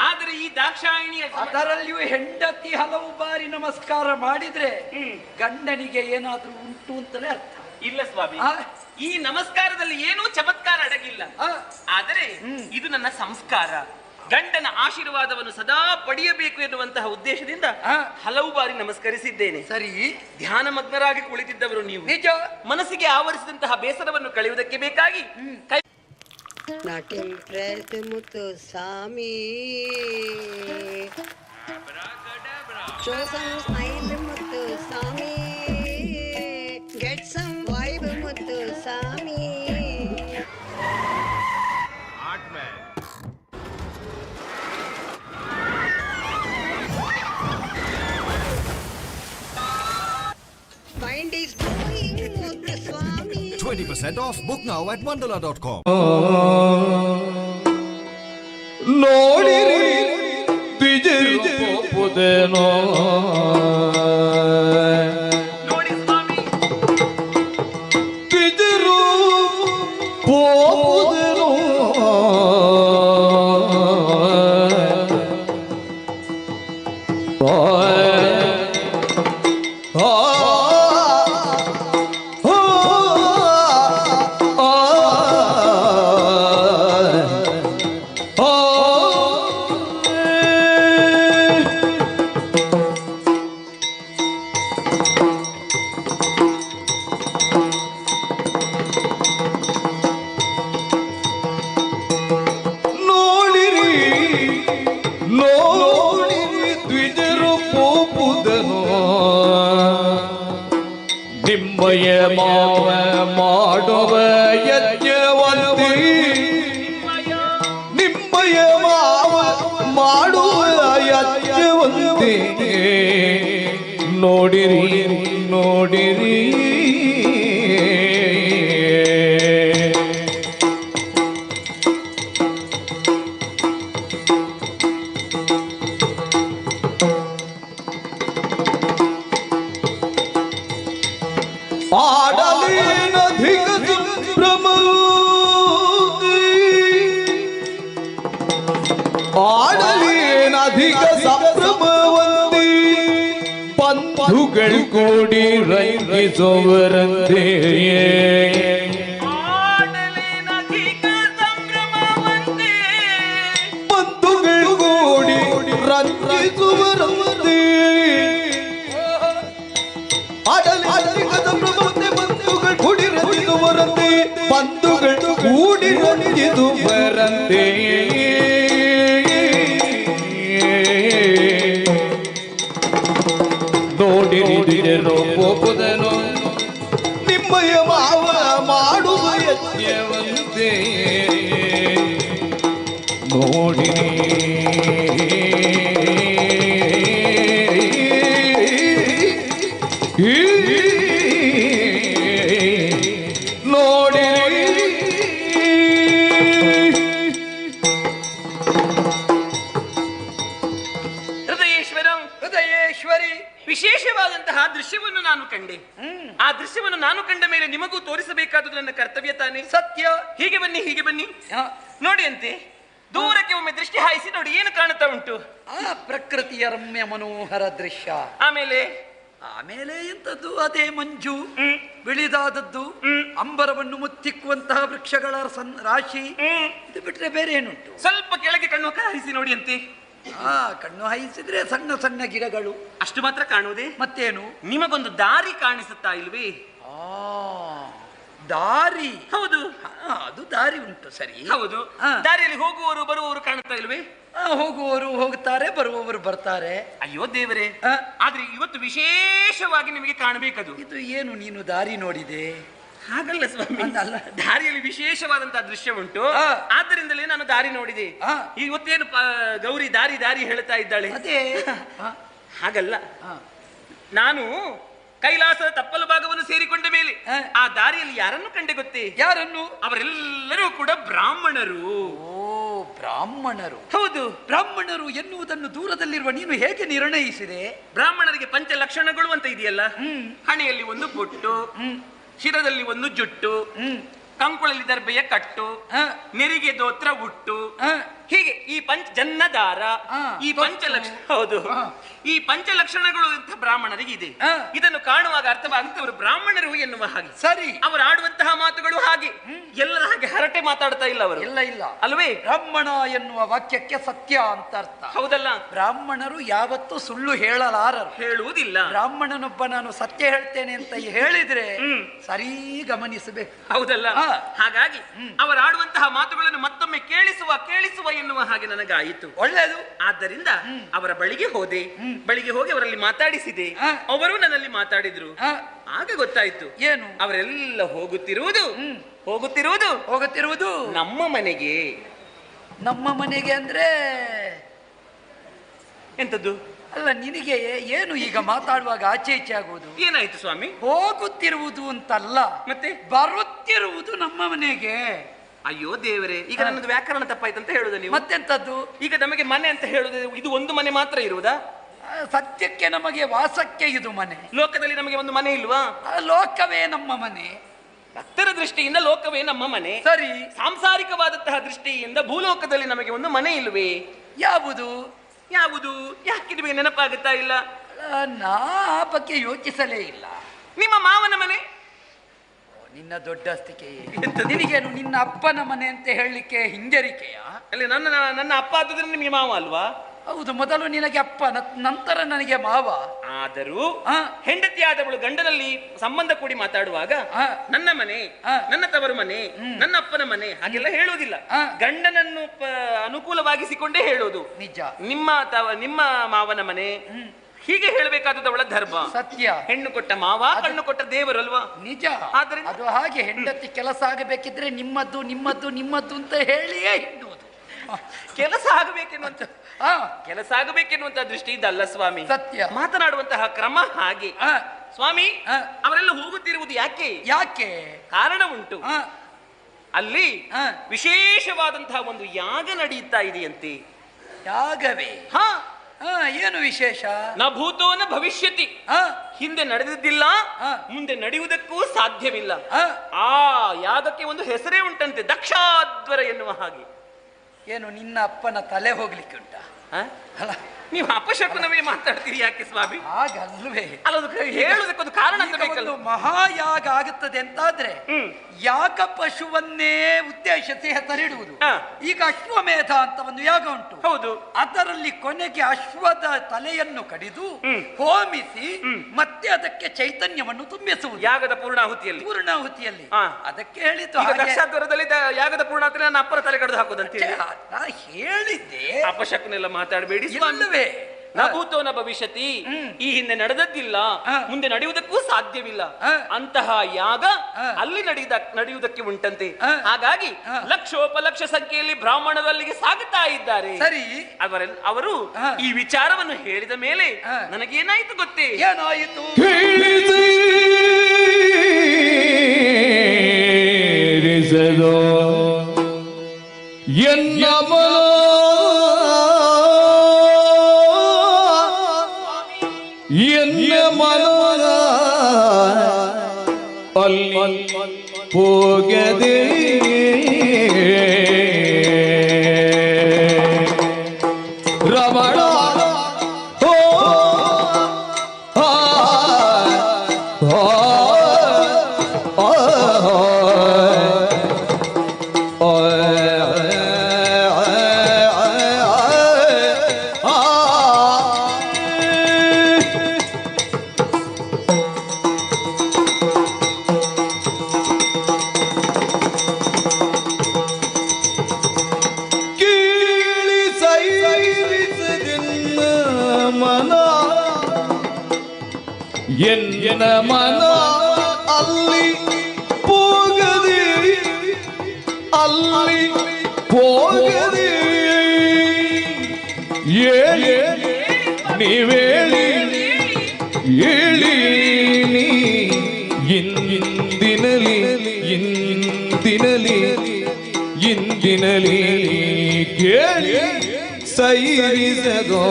ಆದರೆ ಈ ದಾಕ್ಷಾಯಿಣಿಯ ಅದರಲ್ಲಿಯೂ ಹೆಂಡತಿ ಹಲವು ಬಾರಿ ನಮಸ್ಕಾರ ಮಾಡಿದ್ರೆ ಗಂಡನಿಗೆ ಏನಾದ್ರೂ ಉಂಟು ಅಂತಲೇ ಅರ್ಥ. ಇಲ್ಲ ಸ್ವಾಮಿ, ಈ ನಮಸ್ಕಾರದಲ್ಲಿ ಏನೂ ಚಮತ್ಕಾರ ಅಡಗಿಲ್ಲ. ಆದರೆ ಇದು ನನ್ನ ಸಂಸ್ಕಾರ. ಗಂಡನ ಆಶೀರ್ವಾದವನ್ನು ಸದಾ ಪಡೆಯಬೇಕು ಎನ್ನುವಂತಹ ಉದ್ದೇಶದಿಂದ ಹಲವು ಬಾರಿ ನಮಸ್ಕರಿಸಿದ್ದೇನೆ. ಸರಿ, ಧ್ಯಾನ ಮಗ್ನರಾಗಿ ಕುಳಿತಿದ್ದವರು ನೀವು. ನಿಜ. ಮನಸ್ಸಿಗೆ ಆವರಿಸಿದಂತಹ ಬೇಸರವನ್ನು ಕಳೆಯುವುದಕ್ಕೆ ಬೇಕಾಗಿ ನಾಟ್ಯಂ ಪ್ರಯತ್ಮುತು ಸ್ವಾಮಿ Show some smile muttu Sami. Get some vibe muttu Sami. Mind is blowing muttu Swami. 20% off. Book now at mandala.com. ನೋಡಿರಿ ದ್ವಿಜರುಪುದೇನೋ ನೋಡಿ ಸ್ವಾಮಿ, ದ್ವಿಜರು ಪೋಪುದೇನೋ ನೋಡಿರಿ ದ್ವಿಜರು ಪೋಪುದನು ನಿಮ್ಮಯ ಮಾವ ಮಾಡುವ ಯಜ್ಞವಂತಿ ನಿಮ್ಮಯ ಮಾವ ಮಾಡುವ ಯಜ್ಞವಂತಿ ನೋಡಿರಿ ನೋಡಿರಿ ಆಡಲೇನಧಿಕ ಸಂಭ್ರಮವೂದಿ ಆಡಲೇನಧಿಕ ಸಂಭ್ರಮವಂತಿ ಬಂಧುಗಳು ಕೂಡಿ ರಂಗಿಸುವರಂತೆ ಬಂಧುಗಳು ಕೂಡಿ ರಂಗಿಸುವರಂತೆ ಬಂಧುಗಳು ಕೂಡಿ ರಂಗಿದು ಬರಂತೆ ನೋಡಿರಿದಿರೋ ಒಪ್ಪುದನು ನಿಮ್ಮಯ ಮಾವ ಮಾಡುವ ಯಜ್ಞವಂತೆ ನೋಡಿರಿ ವಿಶೇಷವಾದಂತಹ ದೃಶ್ಯವನ್ನು ನಾನು ಕಂಡೆ. ಆ ದೃಶ್ಯವನ್ನು ನಾನು ಕಂಡ ಮೇಲೆ ನಿಮಗೂ ತೋರಿಸಬೇಕಾದುದು ನನ್ನ ಕರ್ತವ್ಯ ತಾನೆ. ಸತ್ಯ. ಹೀಗೆ ಬನ್ನಿ, ಹೀಗೆ ಬನ್ನಿ. ನೋಡಿ ಅಂತೆ ದೂರಕ್ಕೆ ಒಮ್ಮೆ ದೃಷ್ಟಿ ಹಾಯಿಸಿ ನೋಡಿ, ಏನು ಕಾಣುತ್ತಾ ಉಂಟು? ಆ ಪ್ರಕೃತಿಯ ರಮ್ಯ ಮನೋಹರ ದೃಶ್ಯ. ಆಮೇಲೆ ಎಂತದ್ದು? ಅದೇ ಮಂಜು, ಬಿಳಿದಾದದ್ದು, ಅಂಬರವನ್ನು ಮುತ್ತಿಕ್ಕುವಂತಹ ವೃಕ್ಷಗಳ ರಾಶಿ. ಇದು ಬಿಟ್ರೆ ಬೇರೆ ಏನುಂಟು? ಸ್ವಲ್ಪ ಕೆಳಗೆ ಕಣ್ಣು ಹಾಯಿಸಿ ನೋಡಿ ಅಂತೆ. ಕಣ್ಣು ಹಾಯಿಸಿದ್ರೆ ಸಣ್ಣ ಸಣ್ಣ ಗಿಡಗಳು ಅಷ್ಟು ಮಾತ್ರ ಕಾಣುವುದೇ? ಮತ್ತೇನು? ನಿಮಗೊಂದು ದಾರಿ ಕಾಣಿಸುತ್ತಾ ಇಲ್ವೇ? ದಾರಿ? ಹೌದು, ಅದು ದಾರಿ ಉಂಟು. ಸರಿ, ಹೌದು. ದಾರಿಯಲ್ಲಿ ಹೋಗುವವರು ಬರುವವರು ಕಾಣುತ್ತಾ ಇಲ್ವೇ? ಹೋಗುವವರು ಹೋಗ್ತಾರೆ, ಬರುವವರು ಬರ್ತಾರೆ. ಅಯ್ಯೋ ದೇವರೇ, ಆದ್ರೆ ಇವತ್ತು ವಿಶೇಷವಾಗಿ ನಿಮಗೆ ಕಾಣಬೇಕದು. ಇದು ಏನು ನೀನು ದಾರಿ ನೋಡಿದೆ? ಹಾಗಲ್ಲ ಸ್ವಾಮಿ, ದಾರಿಯಲ್ಲಿ ವಿಶೇಷವಾದಂತಹ ದೃಶ್ಯ ಉಂಟು, ಆದ್ದರಿಂದಲೇ ನಾನು ದಾರಿ ನೋಡಿದೆ. ಇವತ್ತೇನು ಗೌರಿ ದಾರಿ ದಾರಿ ಹೇಳ್ತಾ ಇದ್ದಾಳೆ? ಅದೇ ಹಾಗಲ್ಲ, ನಾನು ಕೈಲಾಸದ ತಪ್ಪಲು ಭಾಗವನ್ನು ಸೇರಿಕೊಂಡ ಮೇಲೆ ಆ ದಾರಿಯಲ್ಲಿ ಯಾರನ್ನು ಕಂಡೆ ಗೊತ್ತೇ? ಯಾರನ್ನು? ಅವರೆಲ್ಲರೂ ಕೂಡ ಬ್ರಾಹ್ಮಣರು. ಬ್ರಾಹ್ಮಣರು? ಹೌದು. ಬ್ರಾಹ್ಮಣರು ಎನ್ನುವುದನ್ನು ದೂರದಲ್ಲಿರುವ ನೀನು ಹೇಗೆ ನಿರ್ಣಯಿಸಿದೆ? ಬ್ರಾಹ್ಮಣರಿಗೆ ಪಂಚ ಲಕ್ಷಣಗಳು ಅಂತ ಇದೆಯಲ್ಲ, ಹಣೆಯಲ್ಲಿ ಒಂದು ಬೊಟ್ಟು, ಶಿರದಲ್ಲಿ ಒಂದು ಜುಟ್ಟು, ಕಂಕುಳಲ್ಲಿ ದರ್ಬೆಯ ಕಟ್ಟು, ನೆರಿಗೆ ದೋತ್ರ ಉಟ್ಟು, ಹೀಗೆ ಈ ಜನ್ನದಾರ, ಈ ಹೌದು, ಈ ಪಂಚಲಕ್ಷಣಗಳು ಅಂತ ಬ್ರಾಹ್ಮಣರಿಗೆ ಇದೆ. ಇದನ್ನು ಕಾಣುವಾಗ ಅರ್ಥವಾಗುತ್ತೆ ಅವರು ಬ್ರಾಹ್ಮಣರು ಎನ್ನುವ ಹಾಗೆ. ಸರಿ, ಅವರು ಆಡುವಂತಹ ಮಾತುಗಳು ಹಾಗೆ, ಎಲ್ಲರ ಹಾಗೆ ಹರಟೆ ಮಾತಾಡ್ತಾ ಇಲ್ಲ ಅವರು. ಇಲ್ಲ ಅಲ್ವೇ? ಬ್ರಾಹ್ಮಣ ಎನ್ನುವ ವಾಕ್ಯಕ್ಕೆ ಸತ್ಯ ಅಂತ ಅರ್ಥ. ಹೌದಲ್ಲ? ಬ್ರಾಹ್ಮಣರು ಯಾವತ್ತೂ ಸುಳ್ಳು ಹೇಳಲಾರರು, ಹೇಳುವುದಿಲ್ಲ. ಬ್ರಾಹ್ಮಣನೊಬ್ಬ ನಾನು ಸತ್ಯ ಹೇಳ್ತೇನೆ ಅಂತ ಹೇಳಿದ್ರೆ ಸರಿ ಗಮನಿಸಬೇಕು. ಹೌದಲ್ಲ? ಹಾಗಾಗಿ ಅವರಾಡುವಂತಹ ಮಾತುಗಳನ್ನು ಮತ್ತೊಮ್ಮೆ ಕೇಳಿಸುವ ಎನ್ನುವ ಹಾಗೆ ನನಗಾಯಿತು. ಒಳ್ಳೆಯದು. ಆದ್ದರಿಂದ ಅವರ ಬಳಿಗೆ ಹೋದೆ. ಬಳಿಗೆ ಹೋಗಿ ಅವರಲ್ಲಿ ಮಾತಾಡಿಸಿದೆ. ಅವರು ನನ್ನಲ್ಲಿ ಮಾತಾಡಿದ್ರು. ಆಗ ಗೊತ್ತಾಯ್ತು ಏನು, ಅವರೆಲ್ಲ ಹೋಗುತ್ತಿರುವುದು ನಮ್ಮ ಮನೆಗೆ. ನಮ್ಮ ಮನೆಗೆ ಅಂದ್ರೆ ಎಂತದ್ದು? ಅಲ್ಲ, ನಿನಗೆ ಏನು ಈಗ ಮಾತಾಡುವಾಗ ಆಚೆ ಈಚೆ ಆಗುವುದು? ಏನಾಯ್ತು ಸ್ವಾಮಿ? ಹೋಗುತ್ತಿರುವುದು ಅಂತಲ್ಲ, ಮತ್ತೆ ಬರುತ್ತಿರುವುದು ನಮ್ಮ ಮನೆಗೆ. ಅಯ್ಯೋ ದೇವರೇ, ಈಗ ನನ್ನದು ವ್ಯಾಕರಣ ತಪ್ಪಾಯ್ತು ಅಂತ ಹೇಳುದು ನೀವು? ಮತ್ತೆಂತದ್ದು? ಈಗ ನಮಗೆ ಮನೆ ಅಂತ ಹೇಳುದು ಇದು ಒಂದು ಮನೆ ಮಾತ್ರ ಇರುವುದಾ? ಸತ್ಯಕ್ಕೆ ನಮಗೆ ವಾಸಕ್ಕೆ ಇದು ಮನೆ. ಲೋಕದಲ್ಲಿ ನಮಗೆ ಒಂದು ಮನೆ ಇಲ್ವಾ? ಲೋಕವೇ ನಮ್ಮ ಮನೆ. ಭಕ್ತರ ದೃಷ್ಟಿಯಿಂದ ಲೋಕವೇ ನಮ್ಮ ಮನೆ. ಸರಿ. ಸಾಂಸಾರಿಕವಾದಂತಹ ದೃಷ್ಟಿಯಿಂದ ಭೂಲೋಕದಲ್ಲಿ ನಮಗೆ ಒಂದು ಮನೆ ಇಲ್ವೇ? ಯಾವುದು? ಯಾಕೆ ನಿಮಗೆ ನೆನಪಾಗುತ್ತಾ ಇಲ್ಲ? ನಾ ಆ ಬಗ್ಗೆ ಯೋಚಿಸಲೇ ಇಲ್ಲ. ನಿಮ್ಮ ಮಾವನ ಮನೆ. ನಿನ್ನ ದೊಡ್ಡಸ್ತಿಕೆ ನಿನಗೇನು ನಿನ್ನ ಅಪ್ಪನ ಮನೆ ಅಂತ ಹೇಳಲಿಕ್ಕೆ ಹಿಂಜರಿಕೆಯಾ? ಅಲ್ಲಿ ನನ್ನ ಅಪ್ಪ ಆದ್ರೆ ನಿಮಗೆ ಮಾವ ಅಲ್ವಾ? ಹೌದು, ಮೊದಲು ನಿನಗೆ ಅಪ್ಪ, ನಂತರ ನನಗೆ ಮಾವ. ಆದರೂ ಹೆಂಡತಿಯಾದವಳು ಗಂಡನಲ್ಲಿ ಸಂಬಂಧ ಕೂಡಿ ಮಾತಾಡುವಾಗ ನನ್ನ ಮನೆ, ನನ್ನ ತವರು ಮನೆ, ನನ್ನ ಅಪ್ಪನ ಮನೆ ಹಾಗೆಲ್ಲ ಹೇಳುವುದಿಲ್ಲ. ಗಂಡನನ್ನು ಅನುಕೂಲವಾಗಿಸಿಕೊಂಡೇ ಹೇಳೋದು. ನಿಜ. ನಿಮ್ಮ ಮಾವನ ಮನೆ ಹೀಗೆ ಹೇಳಬೇಕಾದದ್ದು ಅವಳ ಧರ್ಮ. ಸತ್ಯ. ಹೆಣ್ಣು ಕೊಟ್ಟ ಮಾವ, ಕಣ್ಣು ಕೊಟ್ಟ ದೇವರು ಅಲ್ವಾ? ನಿಜ. ಅದು ಹಾಗೆ ಹೆಂಡತಿ ಕೆಲಸ ಆಗಬೇಕಿದ್ರೆ ನಿಮ್ಮದ್ದು ನಿಮ್ಮದ್ದು ನಿಮ್ಮದ್ದು ಅಂತ ಹೇಳಿಯೇ ಹಿಂಡುವುದು. ಕೆಲಸ ಆಗಬೇಕೆನ್ನುವಂತ ದೃಷ್ಟಿ ಇದಲ್ಲ ಸ್ವಾಮಿ. ಸತ್ಯ. ಮಾತನಾಡುವಂತಹ ಕ್ರಮ ಹಾಗೆ. ಸ್ವಾಮಿ, ಅವರೆಲ್ಲ ಹೋಗುತ್ತಿರುವುದು ಯಾಕೆ? ಕಾರಣ ಉಂಟು. ಅಲ್ಲಿ ವಿಶೇಷವಾದಂತಹ ಒಂದು ಯಾಗ ನಡೆಯುತ್ತಾ ಇದೆಯಂತೆ. ಯಾಗವೇ? ಏನು ವಿಶೇಷ? ನ ಭೂತೋ ನ ಭವಿಷ್ಯತಿ. ಹಿಂದೆ ನಡೆದಿದ್ದಿಲ್ಲ, ಮುಂದೆ ನಡೆಯುವುದಕ್ಕೂ ಸಾಧ್ಯವಿಲ್ಲ. ಆ ಯಾಗಕ್ಕೆ ಒಂದು ಹೆಸರೇ ಉಂಟಂತೆ, ದಕ್ಷಾಧ್ವರ ಎನ್ನುವ ಹಾಗೆ. ಏನು ನಿನ್ನ ಅಪ್ಪನ ತಲೆ ಹೋಗ್ಲಿಕ್ಕೆ ಉಂಟಾ? ಅಲ್ಲ, ನೀವು ಅಪಶಕುನವೇ ಮಾತಾಡ್ತೀರಿ ಯಾಕೆ ಸ್ವಾಮಿ? ಹಾಗಲ್ವೇ? ಅಲ್ಲ, ಹೇಳುವುದಕ್ಕೊಂದು ಕಾರಣ ಅಂತ ಬೇಕಲ್ಲ. ಮಹಾಯಾಗ ಆಗುತ್ತದೆ ಅಂತಾದ್ರೆ ಯಾಗ ಪಶುವನ್ನೇ ಉದ್ದೇಶಿಸಿ ಹೆಸರಿಡುವುದು. ಈಗ ಅಶ್ವಮೇಧ ಅಂತ ಒಂದು ಯಾಗ ಉಂಟು. ಹೌದು. ಅದರಲ್ಲಿ ಕೊನೆಗೆ ಅಶ್ವದ ತಲೆಯನ್ನು ಕಡಿದು ಹೋಮಿಸಿ ಮತ್ತೆ ಅದಕ್ಕೆ ಚೈತನ್ಯವನ್ನು ತುಂಬಿಸುವುದು ಯಾಗದ ಪೂರ್ಣಾಹುತಿಯಲ್ಲಿ. ಅದಕ್ಕೆ ಹೇಳಿದ್ದು. ದಕ್ಷಾಧ್ವರದಲ್ಲಿ ಯಾಗದ ಪೂರ್ಣಾಹುತಿ ನನ್ನ ಅಪ್ಪನ ತಲೆ ಕಡಿದು ಹಾಕುದಂತೆ ಹೇಳಿದ್ದೆ. ಅಪಶಕುನೆಲ್ಲ ಮಾತಾಡಬೇಡಿ. ಇಲ್ಲವೇ? ನ ಭೂತೋ ನ ಭವಿಷ್ಯತಿ. ಈ ಹಿಂದೆ ನಡೆದದ್ದಿಲ್ಲ, ಮುಂದೆ ನಡೆಯುವುದಕ್ಕೂ ಸಾಧ್ಯವಿಲ್ಲ. ಅಂತಹ ಯಾಗ ಅಲ್ಲಿ ನಡೆಯುವುದಕ್ಕೆ ಉಂಟಂತೆ. ಹಾಗಾಗಿ ಲಕ್ಷೋಪಲಕ್ಷ ಸಂಖ್ಯೆಯಲ್ಲಿ ಬ್ರಾಹ್ಮಣರು ಅಲ್ಲಿಗೆ ಸಾಗುತ್ತಾ ಇದ್ದಾರೆ. ಸರಿ. ಅವರು ಈ ವಿಚಾರವನ್ನು ಹೇಳಿದ ಮೇಲೆ ನನಗೇನಾಯ್ತು ಗೊತ್ತೇ? ಏನಾಯಿತು? ಅಲ್ಲಿ ಹೋಗದೆ ರಮಣ ಎನ್ನ ಮನ ಅಲ್ಲಿ ಹೋಗದೆ ನೀವೇಳಿ ಇಂದಿನಲಿ ಕೇಳಿ ಸೈರಿಸಗೋ.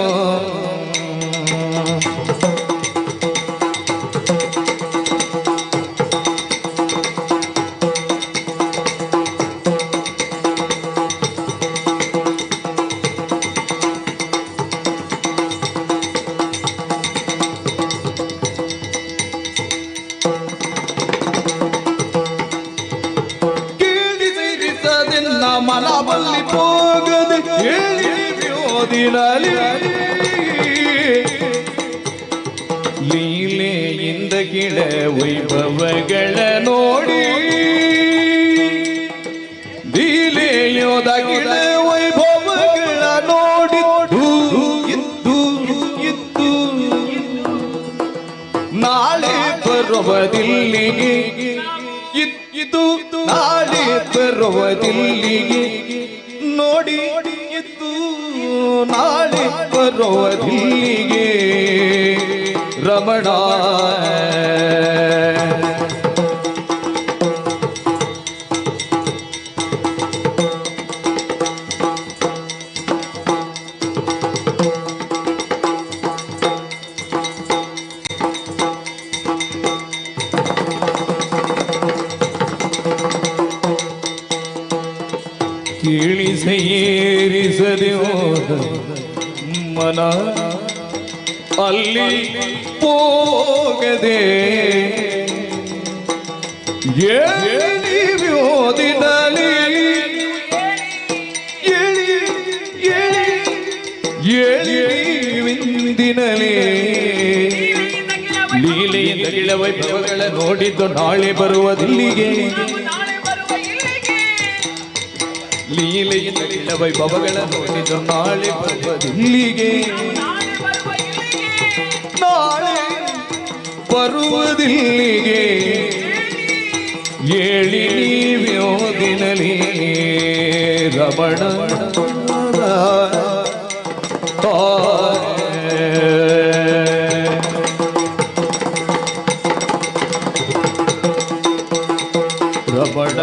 ಮನಬಲ್ಲಿ ಹೋಗದೆ ಹೇಳಿದಿನಲಿ ಲೀಲೆಯಿಂದ ಗಿಡ ವೈಭವಗಳ ಬರುವುದಿಲ್ಲಿಗೆ ಇದು ನಾಳೆ ಬರುವುದಿಲ್ಲಿಗೆ ನೋಡಿ ಇದು ನಾಳೆ ಬರುವುದಿಲ್ಲಿಗೆ ರಮಣ ಏರಿಸದೆ ಹೋದ ಮನ ಅಲ್ಲಿ ಹೋಗದೆ ಏಳಿ ಓದಿನಲ್ಲಿ ಏಳಿವಿಂದಿನಲಿ ಲೀಲೆಯಿಂದ ಗಿಳ ವೈಭವಗಳ ನೋಡಿದ್ದು ನಾಳೆ ಬರುವುದಿಲ್ಲಿಗೆ ಲೀಲೆಯಿಂದ ಗಿಳ ವೈಭವಗಳ ನೋಡಿದ್ದು ನಾಳೆ ಬರುವುದಿಲ್ಲಿಗೆ ನಾಳೆ ಬರುವುದಿಲ್ಲಿಗೆ ಏಳಿ ನೀವ್ಯೋದಿನಲಿ ರಮಣ ರಮಣ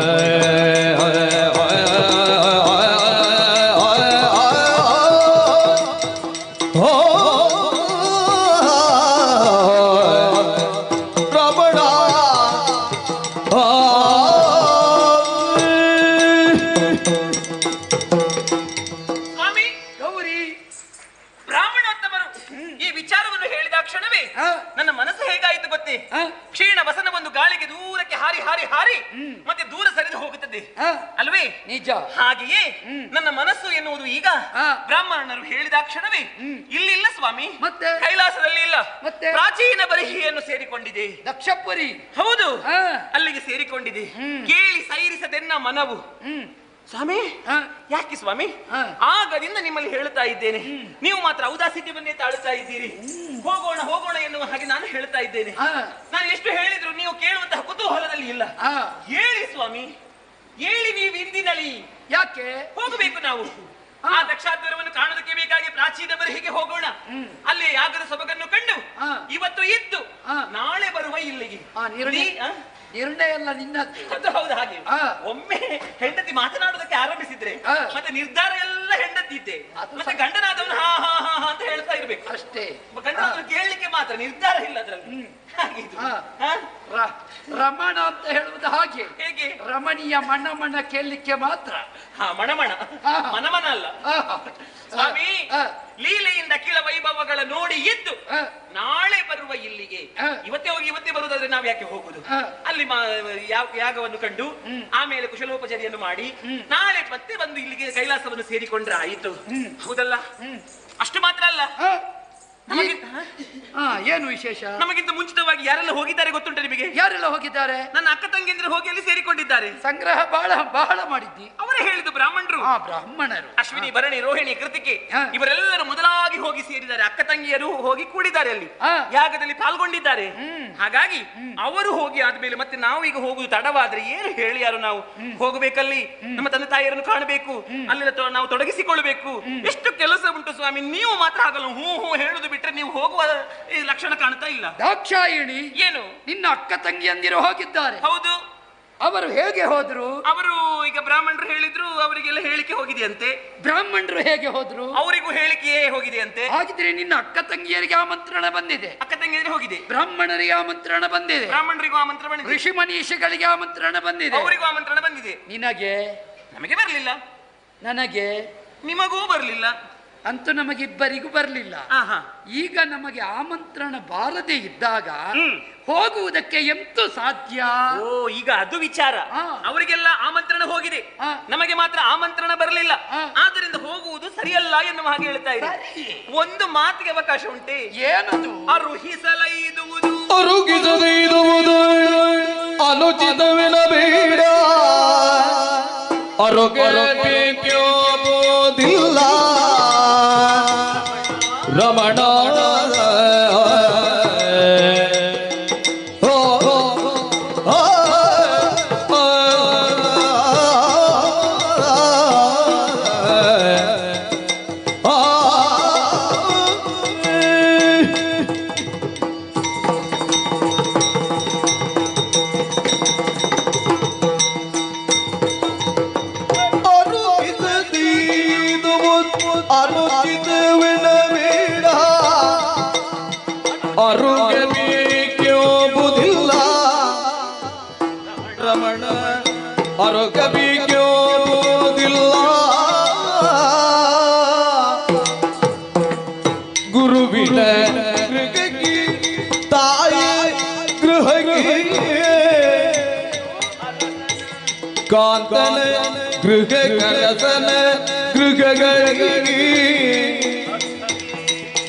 ಕ್ಷೀಣ ವಸನ ಒಂದು ಗಾಳಿಗೆ ದೂರಕ್ಕೆ ಹಾರಿ ಹಾರಿ ಹಾರಿ ಮತ್ತೆ ದೂರ ಸರಿದು ಹೋಗುತ್ತದೆ ಅಲ್ವೇ? ನಿಜ. ಹಾಗೆಯೇ ನನ್ನ ಮನಸ್ಸು ಎನ್ನುವುದು ಈಗ ಬ್ರಾಹ್ಮಣರು ಹೇಳಿದ ಕ್ಷಣವೇ ಇಲ್ಲಿಲ್ಲ ಸ್ವಾಮಿ, ಮತ್ತೆ ಕೈಲಾಸದಲ್ಲಿ ಇಲ್ಲ, ಮತ್ತೆ ಪ್ರಾಚೀನ ಬರಿಹಿಯನ್ನು ಸೇರಿಕೊಂಡಿದೆ. ದಕ್ಷಪುರಿ. ಹೌದು, ಅಲ್ಲಿಗೆ ಸೇರಿಕೊಂಡಿದೆ. ಕೇಳಿ ಸೈರಿಸದೆನ್ನ ಮನವು. ಸ್ವಾಮಿ, ಯಾಕೆ ಸ್ವಾಮಿ? ಆಗದಿಂದ ನಿಮ್ಮಲ್ಲಿ ಹೇಳುತ್ತಾ ಇದ್ದೇನೆ, ನೀವು ಮಾತ್ರ ಔದಾಸೀನ್ಯವನ್ನೇ ತಾಳುತ್ತಾ ಇದ್ದೀರಿ. ಹೋಗೋಣ ಹೋಗೋಣ ಎನ್ನುವ ಹಾಗೆ ನಾನು ಹೇಳ್ತಾ ಇದ್ದೇನೆ. ನಾನು ಎಷ್ಟು ಹೇಳಿದ್ರು ನೀವು ಕೇಳುವಂತಹ ಕುತೂಹಲದಲ್ಲಿ ಇಲ್ಲ. ಹೇಳಿ ಸ್ವಾಮಿ, ಹೇಳಿ ನೀವು ಇಂದಿನಲ್ಲಿ ಯಾಕೆ ಹೋಗಬೇಕು ನಾವು? ಆ ದಕ್ಷಾಧ್ವರವನ್ನು ಕಾಣೋದಕ್ಕೆ ಬೇಕಾಗಿ ಪ್ರಾಚೀನ ಬರಹಿಗೆ ಹೋಗೋಣ. ಅಲ್ಲಿ ಯಾಗದ ಸೊಬಗನ್ನು ಕಂಡು ಇವತ್ತು ಇದ್ದು ನಾಳೆ ಬರುವ ಇಲ್ಲಿಗೆ. ನಿರ್ಣಯ ಎಲ್ಲ ನಿನ್ನದು. ಹೌದು, ಹಾಗೆ ಒಮ್ಮೆ ಹೆಂಡತಿ ಮಾತನಾಡೋದಕ್ಕೆ ಆರಂಭಿಸಿದ್ರೆ ಮತ್ತೆ ನಿರ್ಧಾರ ಎಲ್ಲ ಹೆಂಡತಿ ಇದ್ದೆ, ಮತ್ತೆ ಗಂಡನಾದವನು ಹಾ ಹಾ ಹಾ ಅಂತ ಹೇಳ್ತಾ ಇರ್ಬೇಕು ಅಷ್ಟೇ. ಗಂಡನಾದವನು ಕೇಳಲಿಕ್ಕೆ ಮಾತ್ರ, ನಿರ್ಧಾರ ಇಲ್ಲ ಅದ್ರಲ್ಲಿ. ರಮಣ ಅಂತ ಹೇಳುವುದು ಹಾಗೆ. ಹೇಗೆ? ರಮಣೀಯ ಮಣ ಕೇಳಲಿಕ್ಕೆ ಮಾತ್ರ. ಮಣಮಣ ಮನಮನ ಅಲ್ಲ ಸ್ವಾಮಿ. ಲೀಲೆಯಿಂದ ಕಿಳ ವೈಭವಗಳ ನೋಡಿ ಇದ್ದು ನಾಳೆ ಬರುವ ಇಲ್ಲಿಗೆ. ಇವತ್ತೇ ಹೋಗಿ ಇವತ್ತೇ ಬರುವುದಾದ್ರೆ ನಾವ್ ಯಾಕೆ ಹೋಗುದು? ಅಲ್ಲಿ ಯಾಗವನ್ನು ಕಂಡು ಆಮೇಲೆ ಕುಶಲೋಪಚಾರಿಯನ್ನು ಮಾಡಿ ನಾಳೆ ಮತ್ತೆ ಬಂದು ಇಲ್ಲಿಗೆ ಕೈಲಾಸವನ್ನು ಸೇರಿಕೊಂಡ್ರೆ ಆಯಿತು. ಹೌದಲ್ಲ? ಅಷ್ಟು ಮಾತ್ರ ಅಲ್ಲ, ಏನು ವಿಶೇಷ? ನಮಗಿಂತ ಮುಂಚಿತವಾಗಿ ಯಾರೆಲ್ಲ ಹೋಗಿದ್ದಾರೆ ಗೊತ್ತುಂಟ ನಿಮಗೆ? ಯಾರೆಲ್ಲ ಹೋಗಿದ್ದಾರೆ? ನನ್ನ ಅಕ್ಕ ತಂಗಿಯಂದ್ರೆ ಹೋಗಿ ಅಲ್ಲಿ ಸೇರಿಕೊಂಡಿದ್ದಾರೆ. ಸಂಗ್ರಹ ಬಹಳ ಮಾಡಿದ್ದಿ. ಅವರೇ ಹೇಳಿದ್ದು ಬ್ರಾಹ್ಮಣರು. ಬ್ರಾಹ್ಮಣರು ಅಶ್ವಿನಿ, ಭರಣಿ, ರೋಹಿಣಿ, ಕೃತಿಕೆ ಇವರೆಲ್ಲರೂ ಮೊದಲಾಗಿ ಹೋಗಿ ಸೇರಿದ್ದಾರೆ. ಅಕ್ಕ ತಂಗಿಯರು ಹೋಗಿ ಕೂಡಿದ್ದಾರೆ, ಅಲ್ಲಿ ಯಾಗದಲ್ಲಿ ಪಾಲ್ಗೊಂಡಿದ್ದಾರೆ. ಹಾಗಾಗಿ ಅವರು ಹೋಗಿ ಆದ್ಮೇಲೆ ಮತ್ತೆ ನಾವು ಈಗ ಹೋಗುದು ತಡವಾದ್ರೆ ಏನು ಹೇಳಿ ಯಾರು? ನಾವು ಹೋಗಬೇಕಲ್ಲಿ, ನಮ್ಮ ತಂದೆ ತಾಯಿಯರನ್ನು ಕಾಣಬೇಕು, ಅಲ್ಲೆಲ್ಲ ನಾವು ತೊಡಗಿಸಿಕೊಳ್ಳಬೇಕು. ಎಷ್ಟು ಕೆಲಸ ಉಂಟು ಸ್ವಾಮಿ. ನೀವು ಮಾತ್ರ ಆಗಲ್ಲ ಹೂ ಹೂ ಹೇಳುದು ಬಿಟ್ರೆ ನೀವು ಹೋಗುವ ಲಕ್ಷಣ ಕಾಣ್ತಾ ಇಲ್ಲ. ದಾಕ್ಷಾಯಿಣಿ, ಏನು ನಿನ್ನ ಅಕ್ಕ ತಂಗಿಯಂದಿರು ಹೋಗಿದ್ದಾರೆ? ಹೌದು. ಅವರು ಹೇಗೆ ಹೋದ್ರು? ಅವರು ಈಗ ಬ್ರಾಹ್ಮಣರು ಹೇಳಿದ್ರು, ಅವರಿಗೆಲ್ಲ ಹೇಳಿಕೆ ಹೋಗಿದೆಯಂತೆ. ಬ್ರಾಹ್ಮಣರು ಹೇಗೆ ಹೋದ್ರು? ಅವರಿಗೂ ಹೇಳಿಕೆ ಹೋಗಿದೆಯಂತೆ. ಹಾಗಿದ್ರೆ ನಿನ್ನ ಅಕ್ಕ ತಂಗಿಯರಿಗೆ ಆಮಂತ್ರಣ ಬಂದಿದೆ? ಅಕ್ಕ ತಂಗಿಯರಿಗೆ ಹೋಗಿದೆ. ಬ್ರಾಹ್ಮಣರಿಗೆ ಆಮಂತ್ರಣ ಬಂದಿದೆ. ಬ್ರಾಹ್ಮಣರಿಗೂ ಆಮಂತ್ರಣ ಬಂದಿದೆ. ಋಷಿ ಮನೀಷಿಗಳಿಗೆ ಆಮಂತ್ರಣ ಬಂದಿದೆ. ಅವರಿಗೂ ಆಮಂತ್ರಣ ಬಂದಿದೆ. ನಿನಗೆ? ನಮಗೆ ಬರಲಿಲ್ಲ. ನನಗೆ? ನಿಮಗೂ ಬರಲಿಲ್ಲ. ಅಂತೂ ನಮಗಿಬ್ಬರಿಗೂ ಬರಲಿಲ್ಲ. ಈಗ ನಮಗೆ ಆಮಂತ್ರಣ ಬಾರದೆ ಇದ್ದಾಗ ಹೋಗುವುದಕ್ಕೆ ಎಂತೂ ಸಾಧ್ಯ? ಓ, ಈಗ ಅದು ವಿಚಾರ. ಅವರಿಗೆಲ್ಲ ಆಮಂತ್ರಣ ಹೋಗಿದೆ, ನಮಗೆ ಮಾತ್ರ ಆಮಂತ್ರಣ ಬರಲಿಲ್ಲ. ಆದ್ದರಿಂದ ಹೋಗುವುದು ಸರಿಯಲ್ಲ ಎನ್ನುವ ಹಾಗೆ ಹೇಳ್ತಾ ಇದೆ. ಒಂದು ಮಾತಿಗೆ ಅವಕಾಶ ಉಂಟೆ? ಏನದು? ಅರುಹಿಸಲೈದುವುದು ಅನುಚಿತವೆನಬೇಡ, ಅರುಗಬೇಕೋದಿಲ್ಲ ರಮಣ. ರಮಣ ಅರಗಬಿಗೋದಿಲ್ಲ ಗುರುವಿನ ಗೃಹಗಿ ತಾಯಿ ಗೃಹಗಿ ಕಾಂತನ ಗೃಹ ಕರಸನ ಗೃಹಗಿ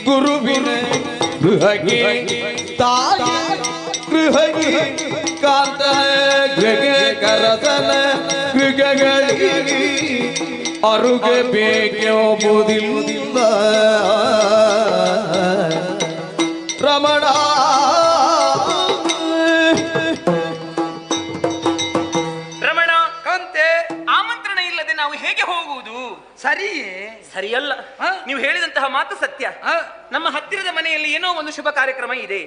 ಗುರುವಿನ ಗೃಹಗಿ ತಾಯಿ ಗೃಹಗಿ ಕಾಂತನ ಗೃಹ ಕರಸನ ಗೃಹಗಿ ಅರುಗ ಬೇಕೆಂಬುದಿಲ್ಲ ರಮಣ ರಮಣ ಕಾಂತೆ, ಆಮಂತ್ರಣ ಇಲ್ಲದೆ ನಾವು ಹೇಗೆ ಹೋಗುವುದು? ಸರಿಯೇ? ಸರಿಯಲ್ಲ. ನೀವು ಹೇಳಿದಂತಹ ಮಾತು ಸತ್ಯ. ನಮ್ಮ ಹತ್ತಿರದ ಮನೆಯಲ್ಲಿ ಏನೋ ಒಂದು ಶುಭ ಕಾರ್ಯಕ್ರಮ ಇದೆ,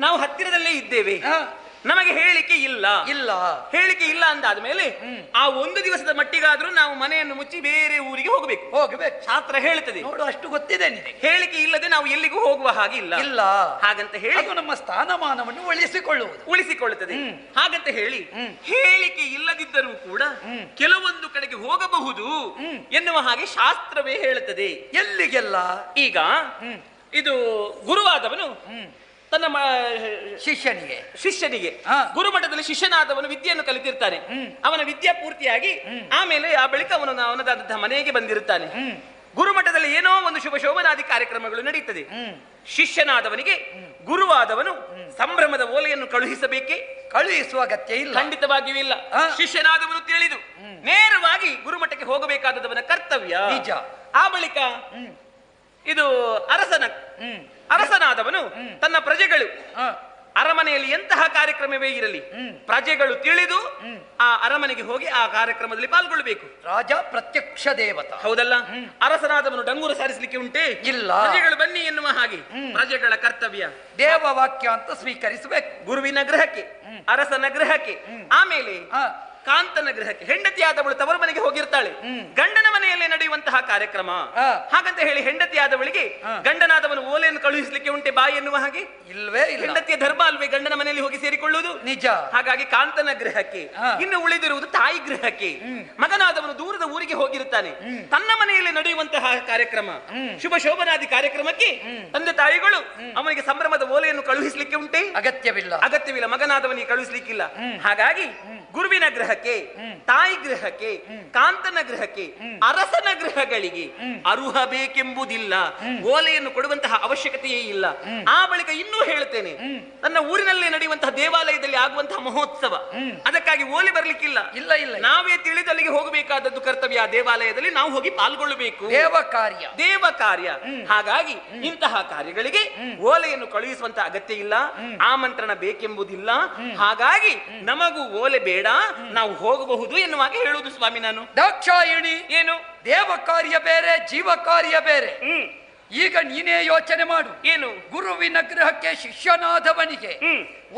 ನಾವು ಹತ್ತಿರದಲ್ಲೇ ಇದ್ದೇವೆ, ನಮಗೆ ಹೇಳಿಕೆ ಇಲ್ಲ. ಹೇಳಿಕೆ ಇಲ್ಲ ಅಂದಾದ ಮೇಲೆ ಆ ಒಂದು ದಿವಸದ ಮಟ್ಟಿಗಾದ್ರೂ ನಾವು ಮನೆಯನ್ನು ಮುಚ್ಚಿ ಬೇರೆ ಊರಿಗೆ ಹೋಗಬೇಕು. ಶಾಸ್ತ್ರ ಹೇಳುತ್ತದೆ. ನೋಡು, ಅಷ್ಟು ಗೊತ್ತಿದೆ ನಿನಗೆ. ಹೇಳಿಕೆ ಇಲ್ಲದೆ ನಾವು ಎಲ್ಲಿಗೂ ಹೋಗುವ ಹಾಗೆ ಇಲ್ಲ. ಹಾಗಂತ ಹೇಳಿ ಅದು ನಮ್ಮ ಸ್ಥಾನಮಾನವನ್ನು ಉಳಿಸಿಕೊಳ್ಳುತ್ತದೆ. ಹಾಗಂತ ಹೇಳಿ ಹೇಳಿಕೆ ಇಲ್ಲದಿದ್ದರೂ ಕೂಡ ಕೆಲವೊಂದು ಕಡೆಗೆ ಹೋಗಬಹುದು ಎನ್ನುವ ಹಾಗೆ ಶಾಸ್ತ್ರವೇ ಹೇಳುತ್ತದೆ. ಎಲ್ಲಿಗೆಲ್ಲ? ಈಗ ಇದು ಗುರುವಾದವನು ತನ್ನ ಶಿಷ್ಯನಿಗೆ ಗುರುಮಠದಲ್ಲಿ ಶಿಷ್ಯನಾದವನು ವಿದ್ಯೆಯನ್ನು ಕಲಿತಿರ್ತಾನೆ. ಅವನ ವಿದ್ಯಾ ಪೂರ್ತಿಯಾಗಿ ಆಮೇಲೆ ಆ ಬಳಿಕ ಅವನದಾದಂತಹ ಮನೆಗೆ ಬಂದಿರುತ್ತಾನೆ. ಗುರುಮಠದಲ್ಲಿ ಏನೋ ಒಂದು ಶುಭ ಶೋಭನಾದಿ ಕಾರ್ಯಕ್ರಮಗಳು ನಡೆಯುತ್ತದೆ. ಶಿಷ್ಯನಾದವನಿಗೆ ಗುರುವಾದವನು ಸಂಭ್ರಮದ ಓಲೆಯನ್ನು ಕಳುಹಿಸಬೇಕೆ? ಕಳುಹಿಸುವ ಅಗತ್ಯ ಇಲ್ಲ, ಖಂಡಿತವಾಗಿಯೂ ಇಲ್ಲ. ಶಿಷ್ಯನಾದವನು ತಿಳಿದು ನೇರವಾಗಿ ಗುರುಮಠಕ್ಕೆ ಹೋಗಬೇಕಾದವನ ಕರ್ತವ್ಯ ನಿಜ. ಆ ಬಳಿಕ ಇದು ಅರಸನಾದವನು ತನ್ನ ಪ್ರಜೆಗಳು ಅರಮನೆಯಲ್ಲಿ ಎಂತಹ ಕಾರ್ಯಕ್ರಮವೇ ಇರಲಿ ಪ್ರಜೆಗಳು ತಿಳಿದು ಆ ಅರಮನೆಗೆ ಹೋಗಿ ಆ ಕಾರ್ಯಕ್ರಮದಲ್ಲಿ ಪಾಲ್ಗೊಳ್ಳಬೇಕು. ರಾಜ ಪ್ರತ್ಯಕ್ಷ ದೇವತಾ, ಹೌದಲ್ಲ? ಅರಸನಾದವನು ಡಂಗೂರ ಸಾರಿಸಲಿಕ್ಕೆ ಉಂಟೆ? ಇಲ್ಲ. ಪ್ರಜೆಗಳು ಬನ್ನಿ ಎನ್ನುವ ಹಾಗೆ ಪ್ರಜೆಗಳ ಕರ್ತವ್ಯ ದೇವವಾಕ್ಯ ಅಂತ ಸ್ವೀಕರಿಸಬೇಕು. ಗುರುವಿನ ಗೃಹಕ್ಕೆ, ಅರಸನ ಗೃಹಕ್ಕೆ, ಆಮೇಲೆ ಕಾಂತನ ಗೃಹಕ್ಕೆ. ಹೆಂಡತಿಯಾದವಳು ತವರು ಮನೆಗೆ ಹೋಗಿರ್ತಾಳೆ, ಗಂಡನ ಮನೆಯಲ್ಲಿ ನಡೆಯುವಂತಹ ಕಾರ್ಯಕ್ರಮ. ಹಾಗಂತ ಹೇಳಿ ಹೆಂಡತಿಯಾದವಳಿಗೆ ಗಂಡನಾದವನು ಓಲೆಯನ್ನು ಕಳುಹಿಸಲಿಕ್ಕೆ ಉಂಟೆ ಬಾಯಿ ಎನ್ನುವ ಹಾಗೆ ಇಲ್ವೇ ಇಲ್ಲ. ಹೆಂಡತಿಯ ಧರ್ಮ ಅಲ್ವೇ ಗಂಡನ ಮನೆಯಲ್ಲಿ ಹೋಗಿ ಸೇರಿಕೊಳ್ಳುವುದು? ನಿಜ. ಹಾಗಾಗಿ ಕಾಂತನ ಗೃಹಕ್ಕೆ. ಇನ್ನು ಉಳಿದಿರುವುದು ತಾಯಿ ಗೃಹಕ್ಕೆ. ಮಗನಾದವನು ದೂರದ ಊರಿಗೆ ಹೋಗಿರುತ್ತಾನೆ, ತನ್ನ ಮನೆಯಲ್ಲಿ ನಡೆಯುವಂತಹ ಕಾರ್ಯಕ್ರಮ, ಶುಭ ಶೋಭನಾದಿ ಕಾರ್ಯಕ್ರಮಕ್ಕೆ ತಂದೆ ತಾಯಿಗಳು ಅವನಿಗೆ ಸಂಭ್ರಮದ ಓಲೆಯನ್ನು ಕಳುಹಿಸಲಿಕ್ಕೆ ಉಂಟೆ? ಅಗತ್ಯವಿಲ್ಲ. ಮಗನಾದವನಿಗೆ ಕಳುಹಿಸಲಿಕ್ಕಿಲ್ಲ. ಹಾಗಾಗಿ ಗುರುವಿನ ಗೃಹಕ್ಕೆ, ತಾಯಿ ಗೃಹಕ್ಕೆ, ಕಾಂತನ ಗೃಹಕ್ಕೆ, ಅರಸನ ಗೃಹಗಳಿಗೆ ಅರುಹ ಬೇಕೆಂಬುದಿಲ್ಲ, ಓಲೆಯನ್ನು ಕೊಡುವಂತಹ ಅವಶ್ಯಕತೆಯೇ ಇಲ್ಲ. ಆ ಬಳಿಕ ಇನ್ನೂ ಹೇಳುತ್ತೇನೆ, ನನ್ನ ಊರಿನಲ್ಲಿ ನಡೆಯುವಂತಹ ದೇವಾಲಯದಲ್ಲಿ ಆಗುವಂತಹ ಮಹೋತ್ಸವ, ಅದಕ್ಕಾಗಿ ಓಲೆ ಬರ್ಲಿಕ್ಕಿಲ್ಲ. ನಾವೇ ತಿಳಿದು ಅಲ್ಲಿಗೆ ಹೋಗಬೇಕಾದದ್ದು ಕರ್ತವ್ಯ. ಆ ದೇವಾಲಯದಲ್ಲಿ ನಾವು ಹೋಗಿ ಪಾಲ್ಗೊಳ್ಳಬೇಕು. ದೇವ ಕಾರ್ಯ. ಹಾಗಾಗಿ ಇಂತಹ ಕಾರ್ಯಗಳಿಗೆ ಓಲೆಯನ್ನು ಕಳುಹಿಸುವಂತಹ ಅಗತ್ಯ ಇಲ್ಲ, ಆಮಂತ್ರಣ ಬೇಕೆಂಬುದಿಲ್ಲ. ಹಾಗಾಗಿ ನಮಗೂ ಓಲೆ ಬೇಡ, ನಾವು ಹೋಗಬಹುದು ಎನ್ನುವಾಗ ಹೇಳುವುದು ಸ್ವಾಮಿ. ನಾನು ದಾಕ್ಷಾಯಿಣಿ, ಏನು ದೇವ ಕಾರ್ಯ ಬೇರೆ, ಜೀವ ಕಾರ್ಯ ಬೇರೆ. ಈಗ ನೀನೇ ಯೋಚನೆ ಮಾಡು. ಏನು? ಗುರುವಿನ ಗೃಹಕ್ಕೆ ಶಿಷ್ಯನಾದವನಿಗೆ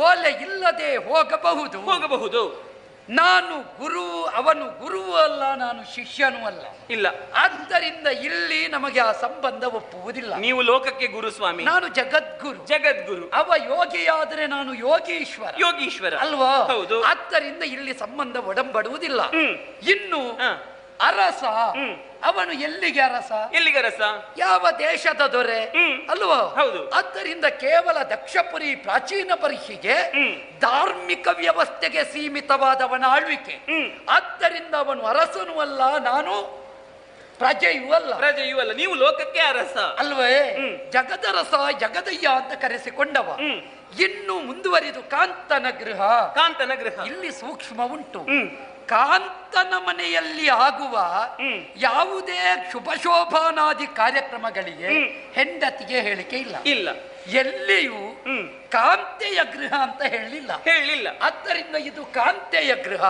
ಓಲೆ ಇಲ್ಲದೆ ಹೋಗಬಹುದು. ನಾನು ಗುರು, ಅವನು ಗುರುವೂ ಅಲ್ಲ, ನಾನು ಶಿಷ್ಯನೂ ಅಲ್ಲ. ಇಲ್ಲ. ಆದ್ದರಿಂದ ಇಲ್ಲಿ ನಮಗೆ ಆ ಸಂಬಂಧ ಒಪ್ಪುವುದಿಲ್ಲ. ನೀವು ಲೋಕಕ್ಕೆ ಗುರು ಸ್ವಾಮಿ, ನಾನು ಜಗದ್ಗುರು. ಅವ ಯೋಗಿಯಾದರೆ ನಾನು ಯೋಗೀಶ್ವರ ಅಲ್ವಾ? ಹೌದು. ಆದ್ದರಿಂದ ಇಲ್ಲಿ ಸಂಬಂಧ ಒಡಂಬಡುವುದಿಲ್ಲ. ಇನ್ನು ಅರಸ, ಅವನು ಎಲ್ಲಿಗೆ ಅರಸ? ಯಾವ ದೇಶದ ದೊರೆ ಅಲ್ವಾ? ಹೌದು. ಆದ್ದರಿಂದ ಕೇವಲ ದಕ್ಷಪುರಿ ಪ್ರಾಚೀನ ಪರಿಷಿಗೆ ಧಾರ್ಮಿಕ ವ್ಯವಸ್ಥೆಗೆ ಸೀಮಿತವಾದವನ ಆಳ್ವಿಕೆ. ಆದ್ದರಿಂದ ಅವನು ಅರಸನೂ ಅಲ್ಲ, ನಾನು ಪ್ರಜೆಯೂ ಅಲ್ಲ. ನೀವು ಲೋಕಕ್ಕೆ ಅರಸ ಅಲ್ವೇ? ಜಗದರಸ, ಜಗದಯ್ಯ ಅಂತ ಕರೆಸಿಕೊಂಡವ. ಇನ್ನು ಮುಂದುವರಿದು ಕಾಂತನ ಗೃಹ. ಇಲ್ಲಿ ಸೂಕ್ಷ್ಮ ಉಂಟು. ಕಾಂತನ ಮನೆಯಲ್ಲಿ ಆಗುವ ಯಾವುದೇ ಶುಭ ಶೋಭಾನಾದಿ ಕಾರ್ಯಕ್ರಮಗಳಿಗೆ ಹೆಂಡತಿಗೆ ಹೇಳಿಕೆ ಇಲ್ಲ. ಎಲ್ಲಿಯೂ ಕಾಂತೆಯ ಗೃಹ ಅಂತ ಹೇಳಿಲ್ಲ. ಆದ್ದರಿಂದ ಇದು ಕಾಂತೆಯ ಗೃಹ,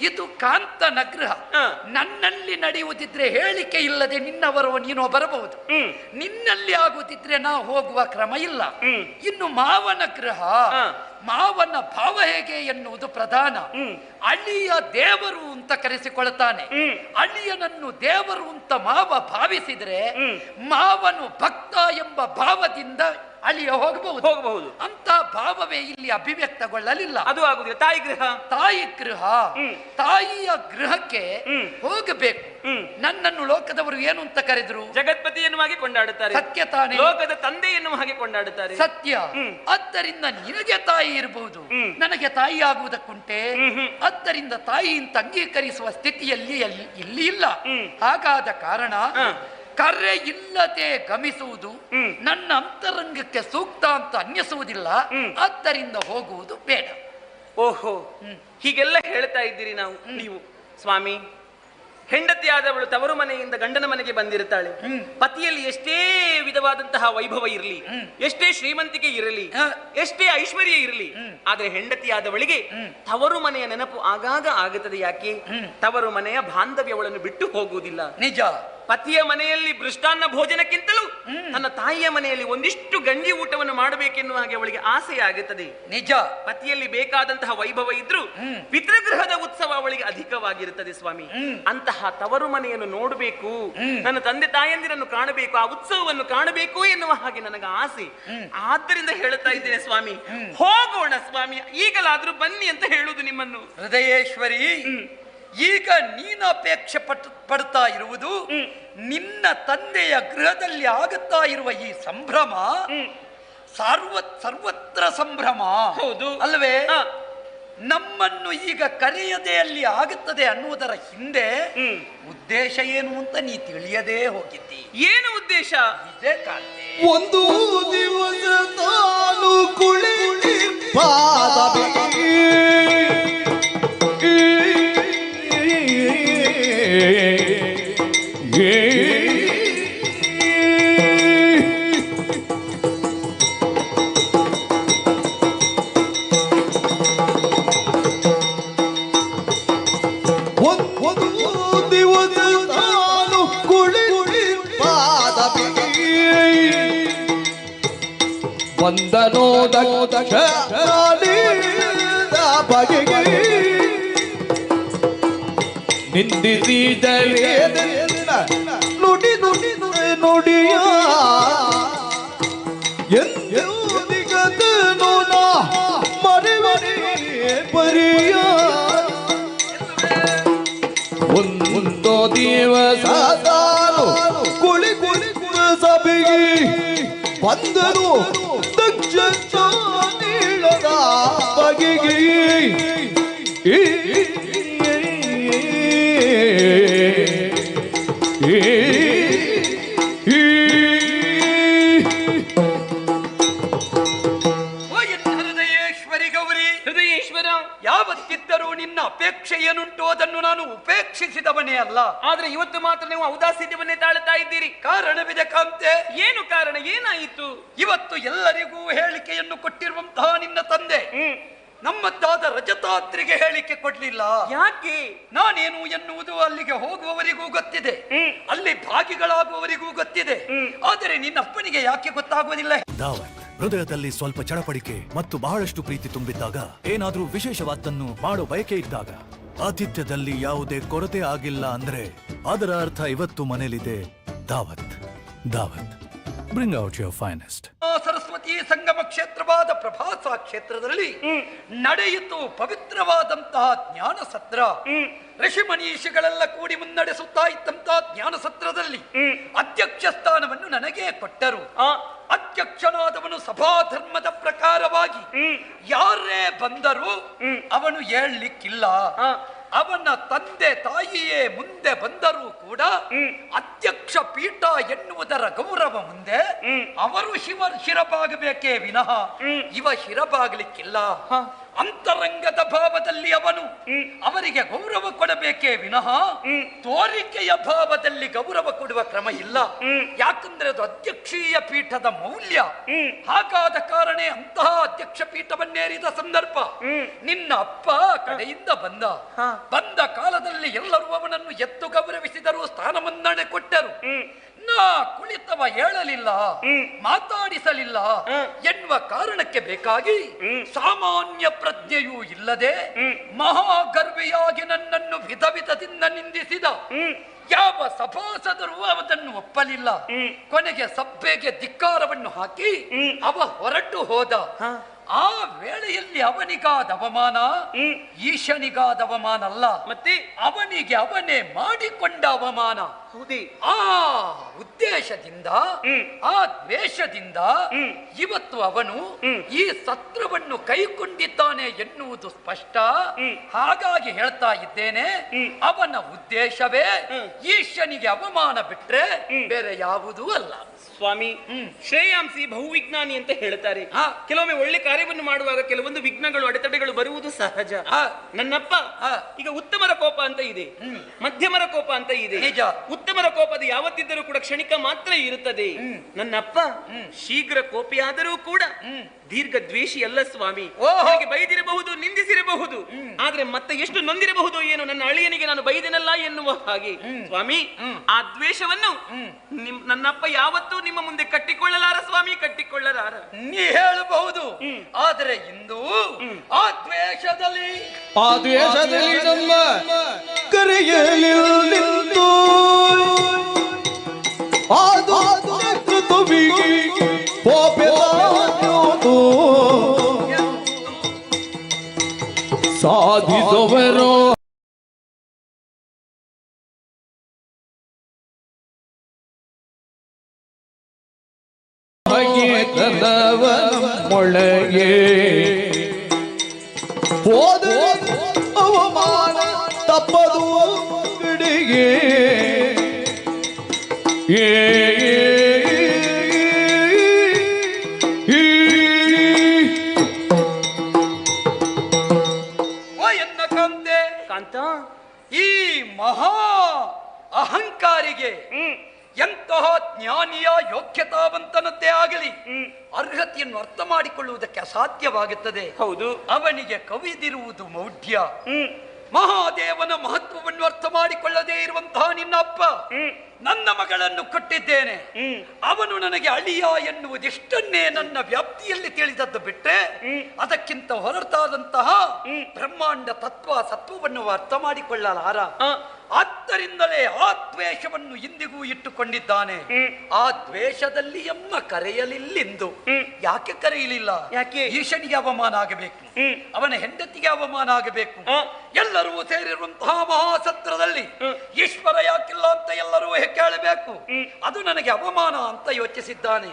ಇದು ಕಾಂತನ ಗೃಹ. ನನ್ನಲ್ಲಿ ನಡೆಯುವುದಿದ್ರೆ ಹೇಳಿಕೆ ಇಲ್ಲದೆ ನಿನ್ನವರು ನೀನು ಬರಬಹುದು, ನಿನ್ನಲ್ಲಿ ಆಗುತ್ತಿದ್ರೆ ನಾ ಹೋಗುವ ಕ್ರಮ ಇಲ್ಲ. ಇನ್ನು ಮಾವನ ಗೃಹ, ಮಾವನ ಭಾವ ಹೇಗೆ ಎನ್ನುವುದು ಪ್ರಧಾನ. ಅಳಿಯ ದೇವರು ಅಂತ ಕರೆಸಿಕೊಳ್ತಾನೆ. ಅಳಿಯನನ್ನು ದೇವರು ಅಂತ ಮಾವ ಭಾವಿಸಿದ್ರೆ ಮಾವನು ಭಕ್ತ ಎಂಬ ಭಾವದಿಂದ ಅಳಿಯ ಹೋಗಬಹುದು ಹೋಗಬಹುದು ಅಂತ ಭಾವವೇ ಇಲ್ಲಿ ಅಭಿವ್ಯಕ್ತಗೊಳ್ಳಲಿಲ್ಲ. ಅದು ಆಗುದಿಲ್ಲ. ತಾಯಿ ಗೃಹ, ತಾಯಿ ಗೃಹ, ತಾಯಿಯ ಗೃಹಕ್ಕೆ ಹೋಗಬೇಕು. ನನ್ನನ್ನು ಲೋಕದವರು ಏನು ಅಂತ ಕರೆದ್ರು? ಜಗತ್ಪತಿ ಎನ್ನುವ ಹಾಗೆ ಕೊಂಡಾಡುತ್ತಾರೆ. ಸತ್ಯ ತಾನೇ? ಲೋಕದ ತಂದೆ ಎನ್ನುವ ಹಾಗೆ ಕೊಂಡಾಡುತ್ತಾರೆ. ಸತ್ಯ. ಆದ್ದರಿಂದ ನಿನಗೆ ತಾಯಿ ಇರಬಹುದು, ನನಗೆ ತಾಯಿ ಆಗುವುದಕ್ಕುಂಟೆ. ಆದ್ದರಿಂದ ತಾಯಿ ಅಂತ ಅಂಗೀಕರಿಸುವ ಸ್ಥಿತಿಯಲ್ಲಿ ಇಲ್ಲಿ ಇಲ್ಲ. ಹಾಗಾದ ಕಾರಣ ಕರೆ ಇಲ್ಲದೆ ಗಮಿಸುವುದು ನನ್ನ ಅಂತರಂಗಕ್ಕೆ ಸೂಕ್ತ ಅಂತ ಅನ್ನಿಸುವುದಿಲ್ಲ. ಆದ್ದರಿಂದ ಹೋಗುವುದು ಬೇಡ. ಓಹೋ, ಹೀಗೆಲ್ಲ ಹೇಳ್ತಾ ಇದ್ದೀರಿ ನೀವು ಸ್ವಾಮಿ. ಹೆಂಡತಿಯಾದವಳು ತವರು ಮನೆಯಿಂದ ಗಂಡನ ಮನೆಗೆ ಬಂದಿರುತ್ತಾಳೆ. ಪತಿಯಲ್ಲಿ ಎಷ್ಟೇ ವಿಧವಾದಂತಹ ವೈಭವ ಇರಲಿ, ಎಷ್ಟೇ ಶ್ರೀಮಂತಿಕೆ ಇರಲಿ, ಎಷ್ಟೇ ಐಶ್ವರ್ಯ ಇರಲಿ, ಆದ್ರೆ ಹೆಂಡತಿಯಾದವಳಿಗೆ ತವರು ಮನೆಯ ನೆನಪು ಆಗಾಗ ಆಗುತ್ತದೆ. ಯಾಕೆ? ತವರು ಮನೆಯ ಬಾಂಧವ್ಯವಳನ್ನು ಬಿಟ್ಟು ಹೋಗುವುದಿಲ್ಲ. ನಿಜ. ಪತಿಯ ಮನೆಯಲ್ಲಿ ಮೃಷ್ಟಾನ್ನ ಭೋಜನಕ್ಕಿಂತಲೂ ತನ್ನ ತಾಯಿಯ ಮನೆಯಲ್ಲಿ ಒಂದಿಷ್ಟು ಗಂಜಿ ಊಟವನ್ನು ಮಾಡಬೇಕೆನ್ನುವ ಹಾಗೆ ಅವಳಿಗೆ ಆಸೆ ಆಗುತ್ತದೆ. ನಿಜ. ಪತಿಯಲ್ಲಿ ಬೇಕಾದಂತಹ ವೈಭವ ಇದ್ರೂ ಪಿತೃಗೃಹದ ಉತ್ಸವ ಅವಳಿಗೆ ಅಧಿಕವಾಗಿರುತ್ತದೆ ಸ್ವಾಮಿ. ಅಂತಹ ತವರು ಮನೆಯನ್ನು ನೋಡಬೇಕು, ನನ್ನ ತಂದೆ ತಾಯಂದಿರನ್ನು ಕಾಣಬೇಕು, ಆ ಉತ್ಸವವನ್ನು ಕಾಣಬೇಕು ಎನ್ನುವ ಹಾಗೆ ನನಗೆ ಆಸೆ. ಆದ್ದರಿಂದ ಹೇಳುತ್ತಾ ಇದ್ದೇನೆ ಸ್ವಾಮಿ, ಹೋಗೋಣ ಸ್ವಾಮಿ, ಈಗಲಾದ್ರೂ ಬನ್ನಿ ಅಂತ ಹೇಳುವುದು ನಿಮ್ಮನ್ನು. ಹೃದಯೇಶ್ವರಿ, ಈಗ ನೀನು ಅಪೇಕ್ಷೆ ಪಡ್ತಾ ಇರುವುದು ನಿನ್ನ ತಂದೆಯ ಗೃಹದಲ್ಲಿ ಆಗುತ್ತಾ ಇರುವ ಈ ಸಂಭ್ರಮ ಸರ್ವತ್ರ ಸಂಭ್ರಮ. ಹೌದು ಅಲ್ವೇ? ನಮ್ಮನ್ನು ಈಗ ಕರೆಯದೆ ಅಲ್ಲಿ ಆಗುತ್ತದೆ ಅನ್ನುವುದರ ಹಿಂದೆ ಉದ್ದೇಶ ಏನು ಅಂತ ನೀ ತಿಳಿಯದೇ ಹೋಗಿದ್ದಿ. ಏನು ಉದ್ದೇಶ? ಇದೇ ಕಾಣ್ತೆ. ಒಂದು ದಿವಸ ತಾನು ಕುಳಿತಿ ವಂದನೋದ ಬಗೆಗೆ ನಿಂದಿಸಿದರೆ ನುಡಿ ನುಡಿ ನುಡಿಯ ಎಂದಿಗದನು ಮರೆವರೆ ಪರಿಯ ಒಂದು ದಿವಸ ಕುಳಿ ಕುಳಿ ಸಭೆಗೆ ಬಂದರು ದಕ್ಷ ನೀಳದ ಬಗೆಗೆ ಹೃದಯೇಶ್ವರಿ ಗೌರಿ, ಹೃದಯೇಶ್ವರ, ಯಾವತ್ತಿದ್ದರೂ ನಿನ್ನ ಅಪೇಕ್ಷೆ ಏನುಂಟು ಅದನ್ನು ನಾನು ಉಪೇಕ್ಷಿಸಿದವನೇ ಅಲ್ಲ. ಆದ್ರೆ ಇವತ್ತು ಮಾತ್ರ ನೀವು ಔದಾಸೀನ್ಯವನ್ನೇ ತಾಳುತ್ತಾ ಇದ್ದೀರಿ. ಕಾರಣವಿದೆ ಕಾಂತೆ. ಏನು ಕಾರಣ? ಏನಾಯಿತು? ಇವತ್ತು ಎಲ್ಲರಿಗೂ ಹೇಳಿಕೆಯನ್ನು ಕೊಟ್ಟಿರುವಂತಹ ನಿನ್ನ ತಂದೆ ನಮ್ಮದ್ದಾದ ರಜತಾತ್ರಿಗೆ ಹೇಳಿಕೆ ಕೊಡ್ಲಿಲ್ಲ. ಯಾಕೆ? ನಾನೇನು ಎನ್ನುವುದು ಅಲ್ಲಿಗೆ ಹೋಗುವವರಿಗೂ ಗೊತ್ತಿದೆ, ಅಲ್ಲಿ ಭಾಗಿಗಳಾಗುವವರಿಗೂ ಗೊತ್ತಿದೆ. ಆದರೆ ನಿನ್ನ ಅಪ್ಪನಿಗೆ ಯಾಕೆ ಗೊತ್ತಾಗುವುದಿಲ್ಲ? ದಾವತ್ ಹೃದಯದಲ್ಲಿ ಸ್ವಲ್ಪ ಚಡಪಡಿಕೆ ಮತ್ತು ಬಹಳಷ್ಟು ಪ್ರೀತಿ ತುಂಬಿದ್ದಾಗ, ಏನಾದ್ರೂ ವಿಶೇಷವಾದ್ದನ್ನು ಮಾಡೋ ಬಯಕೆ ಇದ್ದಾಗ, ಆತಿಥ್ಯದಲ್ಲಿ ಯಾವುದೇ ಕೊರತೆ ಆಗಿಲ್ಲ ಅಂದ್ರೆ ಅದರ ಅರ್ಥ ಇವತ್ತು ಮನೇಲಿದೆ ದಾವತ್. ದಾವತ್, bring out your finest. Saraswati ಸಂಗಮ ಕ್ಷೇತ್ರವಾದ ಪ್ರಭಾಸ ಕ್ಷೇತ್ರದಲ್ಲಿ ನಡೆಯಿತು ಪವಿತ್ರವಾದಂತಹ ಜ್ಞಾನ ಸತ್ರ. ಋಷಿ ಮನೀಷಿಗಳೆಲ್ಲ ಕೂಡಿ ಮುನ್ನಡೆಸುತ್ತಾ ಇದ್ದಂತಹ ಜ್ಞಾನ ಸತ್ರದಲ್ಲಿ ಅಧ್ಯಕ್ಷ ಸ್ಥಾನವನ್ನು ನನಗೇ ಕೊಟ್ಟರು. ಅಧ್ಯಕ್ಷನಾದವನು ಸಭಾಧರ್ಮದ ಪ್ರಕಾರವಾಗಿ ಯಾರೇ ಬಂದರೂ ಅವನು ಹೇಳಲಿಕ್ಕಿಲ್ಲ. ಅವನ ತಂದೆ ತಾಯಿಯೇ ಮುಂದೆ ಬಂದರೂ ಕೂಡ ಅಧ್ಯಕ್ಷ ಪೀಠ ಎನ್ನುವುದರ ಗೌರವ ಮುಂದೆ ಅವರು ಶಿರಬಾಗಬೇಕೇ ವಿನಃ ಇವ ಶಿರಬಾಗಲಿಕ್ಕಿಲ್ಲ. ಅಂತರಂಗದ ಭಾವದಲ್ಲಿ ಅವನು ಅವರಿಗೆ ಗೌರವ ಕೊಡಬೇಕೇ ವಿನಃ ತೋರಿಕೆಯ ಭಾವದಲ್ಲಿ ಗೌರವ ಕೊಡುವ ಕ್ರಮ ಇಲ್ಲ. ಯಾಕಂದ್ರೆ ಅದು ಅಧ್ಯಕ್ಷೀಯ ಪೀಠದ ಮೌಲ್ಯ. ಹಾಗಾದ ಕಾರಣ ಅಂತಹ ಅಧ್ಯಕ್ಷ ಪೀಠವನ್ನೇರಿದ ಸಂದರ್ಭ ನಿನ್ನ ಅಪ್ಪ ಕಡೆಯಿಂದ ಬಂದ ಕಾಲದಲ್ಲಿ ಎಲ್ಲರೂ ಅವನನ್ನು ಎತ್ತು ಗೌರವಿಸಿದರು, ಸ್ಥಾನಮನ್ನಣೆ ಕೊಟ್ಟರು. ನಾ ಕುಳಿತವ ಹೇಳಲಿಲ್ಲ, ಮಾತಾಡಿಸಲಿಲ್ಲ ಎನ್ನುವ ಕಾರಣಕ್ಕೆ ಬೇಕಾಗಿ ಸಾಮಾನ್ಯ ಪ್ರಜ್ಞೆಯೂ ಇಲ್ಲದೆ ಮಹಾಗರ್ವಿಯಾಗಿ ನನ್ನನ್ನು ವಿಧ ವಿಧದಿಂದ ನಿಂದಿಸಿದ ಯಾವ ಸಭಾಸದರು ಅದನ್ನು ಒಪ್ಪಲಿಲ್ಲ. ಕೊನೆಗೆ ಸಭೆಗೆ ಧಿಕ್ಕಾರವನ್ನು ಹಾಕಿ ಅವ ಹೊರಟು ಹೋದ. ಆ ವೇಳೆಯಲ್ಲಿ ಅವನಿಗಾದ ಅವಮಾನ ಈಶನಿಗಾದ ಅವಮಾನ ಅಲ್ಲ, ಮತ್ತೆ ಅವನಿಗೆ ಅವನೇ ಮಾಡಿಕೊಂಡ ಅವಮಾನ. ಆ ಉದ್ದೇಶದಿಂದ ಆ ದ್ವೇಷದಿಂದ ಇವತ್ತು ಅವನು ಈ ಸತ್ರವನ್ನು ಕೈಕೊಂಡಿದ್ದಾನೆ ಎನ್ನುವುದು ಸ್ಪಷ್ಟ. ಹಾಗಾಗಿ ಹೇಳ್ತಾ ಇದ್ದೇನೆ, ಅವನ ಉದ್ದೇಶವೇ ಈಶನಿಗೆ ಅವಮಾನ ಬಿಟ್ರೆ ಬೇರೆ ಯಾವುದೂ ಅಲ್ಲ. ಸ್ವಾಮಿ, ಶ್ರೇಯಾಂಸಿ ಬಹುವಿಜ್ಞಾನಿ ಅಂತ ಹೇಳ್ತಾರೆ. ಕೆಲವೊಮ್ಮೆ ಒಳ್ಳೆ ಕಾರ್ಯವನ್ನು ಮಾಡುವಾಗ ಕೆಲವೊಂದು ವಿಘ್ನಗಳು ಅಡೆತಡೆಗಳು ಬರುವುದು ಸಹಜ. ನನ್ನಪ್ಪ ಈಗ ಉತ್ತಮರ ಕೋಪ ಅಂತ ಇದೆ, ಮಧ್ಯಮರ ಕೋಪ ಅಂತ ಇದೆ. ಉತ್ತಮರ ಕೋಪದ ಯಾವತ್ತಿದ್ದರೂ ಕೂಡ ಕ್ಷಣಿಕ ಮಾತ್ರ ಇರುತ್ತದೆ. ನನ್ನಪ್ಪ ಶೀಘ್ರ ಕೋಪಿಯಾದರೂ ಕೂಡ ದೀರ್ಘ ದ್ವೇಷಿ ಅಲ್ಲ ಸ್ವಾಮಿ. ನನಗೆ ಬೈದಿರಬಹುದು, ನಿಂದಿಸಿರಬಹುದು, ಆದ್ರೆ ಮತ್ತೆ ಎಷ್ಟು ನೊಂದಿರಬಹುದು ಏನು ನನ್ನ ಅಳಿಯನಿಗೆ ನಾನು ಬೈದೆನಲ್ಲ ಎನ್ನುವ ಹಾಗೆ. ಸ್ವಾಮಿ, ಆ ದ್ವೇಷವನ್ನು ನನ್ನಪ್ಪ ಯಾವತ್ತೂ ನಿಮ್ಮ ಮುಂದೆ ಕಟ್ಟಿಕೊಳ್ಳಲಾರ ಸ್ವಾಮಿ, ಕಟ್ಟಿಕೊಳ್ಳಲಾರ. ನೀ ಹೇಳಬಹುದು, ಆದರೆ ಇಂದು ಆ ದ್ವೇಷದಲ್ಲಿ ನಮ್ಮ ಕರೆಯಲಿ ನಿಂತು ಅದು ನೇತೃತ್ವವಿಗೆ ಪೋಪೆಲಾದು ಸಾಧಿಸುವರು. ಮೊಳಗೆ ಹೋದ ಅವಮಾನ ತಪ್ಪದು ಬಿಡಿಗೆ. ಎನ್ನ ಕಾಂತೆ, ಕಾಂತ, ಈ ಮಹಾ ಅಹಂಕಾರಿಗೆ ಎಂತಹ ಜ್ಞಾನಿಯ ಯೋಗ್ಯತಾವಂತನದ್ದೇ ಆಗಲಿ ಅರ್ಹತೆಯನ್ನು ಅರ್ಥ ಮಾಡಿಕೊಳ್ಳುವುದಕ್ಕೆ ಅಸಾಧ್ಯವಾಗುತ್ತದೆ. ಹೌದು, ಅವನಿಗೆ ಕವಿದಿರುವುದು ಮೌಢ್ಯ. ಮಹಾದೇವನ ಮಹತ್ವವನ್ನು ಅರ್ಥ ಮಾಡಿಕೊಳ್ಳದೇ ಇರುವಂತಹ ನಿನ್ನ ಅಪ್ಪ ನನ್ನ ಮಗಳನ್ನು ಕೊಟ್ಟಿದ್ದೇನೆ, ಅವನು ನನಗೆ ಅಳಿಯ ಎನ್ನುವುದಿಷ್ಟನ್ನೇ ನನ್ನ ವ್ಯಾಪ್ತಿಯಲ್ಲಿ ತಿಳಿದದ್ದು ಬಿಟ್ಟರೆ ಅದಕ್ಕಿಂತ ಹೊರತಾದಂತಹ ಬ್ರಹ್ಮಾಂಡ ಸತ್ವವನ್ನು ಅರ್ಥ ಮಾಡಿಕೊಳ್ಳಲಾರ. ಆದ್ದರಿಂದಲೇ ಆ ದ್ವೇಷವನ್ನು ಇಂದಿಗೂ ಇಟ್ಟುಕೊಂಡಿದ್ದಾನೆ. ಆ ದ್ವೇಷದಲ್ಲಿ ಎಮ್ಮ ಕರೆಯಲಿಲ್ಲಿಂದು. ಯಾಕೆ ಕರೆಯಲಿಲ್ಲ? ಯಾಕೆ? ಈಶನಿಗೆ ಅವಮಾನ ಆಗಬೇಕು, ಅವನ ಹೆಂಡತಿಗೆ ಅವಮಾನ ಆಗಬೇಕು. ಎಲ್ಲರೂ ಸೇರಿರುವಂತಹ ಮಹಾಸತ್ರದಲ್ಲಿ ಈಶ್ವರ ಯಾಕಿಲ್ಲ ಅಂತ ಎಲ್ಲರೂ ಕೇಳಬೇಕು. ಅದು ನನಗೆ ಅವಮಾನ ಅಂತ ಯೋಚಿಸಿದ್ದಾನೆ.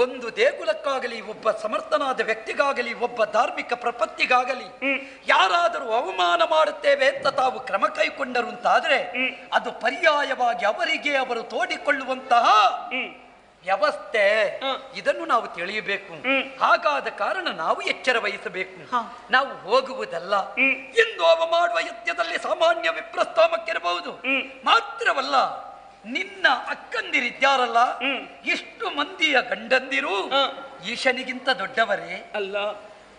ಒಂದು ದೇಗುಲಕ್ಕಾಗಲಿ, ಒಬ್ಬ ಸಮರ್ಥನಾದ ವ್ಯಕ್ತಿಗಾಗಲಿ, ಒಬ್ಬ ಧಾರ್ಮಿಕ ಪ್ರಪತ್ತಿಗಾಗಲಿ ಯಾರಾದರೂ ಅವಮಾನ ಮಾಡುತ್ತೇವೆ ಅಂತ ತಾವು ಕ್ರಮ ಕೈಗೊಂಡರು ಅಂತಾದ್ರೆ ಅದು ಪರ್ಯಾಯವಾಗಿ ಅವರಿಗೆ ಅವರು ತೋಡಿಕೊಳ್ಳುವಂತಹ ವ್ಯವಸ್ಥೆ. ಇದನ್ನು ನಾವು ತಿಳಿಯಬೇಕು. ಹಾಗಾದ ಕಾರಣ ನಾವು ಎಚ್ಚರ ವಹಿಸಬೇಕು. ನಾವು ಹೋಗುವುದಲ್ಲ, ಇಂದು ಅವ ಮಾಡುವ ಯತ್ನದಲ್ಲಿ ಸಾಮಾನ್ಯ ವಿಪ್ರಸ್ಥಾಮಕ್ಕಿರಬಹುದು. ಮಾತ್ರವಲ್ಲ, ನಿನ್ನ ಅಕ್ಕಂದಿರಿದ್ದಾರಲ್ಲ, ಎಷ್ಟು ಮಂದಿಯ ಗಂಡಂದಿರು ಈಶನಿಗಿಂತ ದೊಡ್ಡವರೇ ಅಲ್ಲ.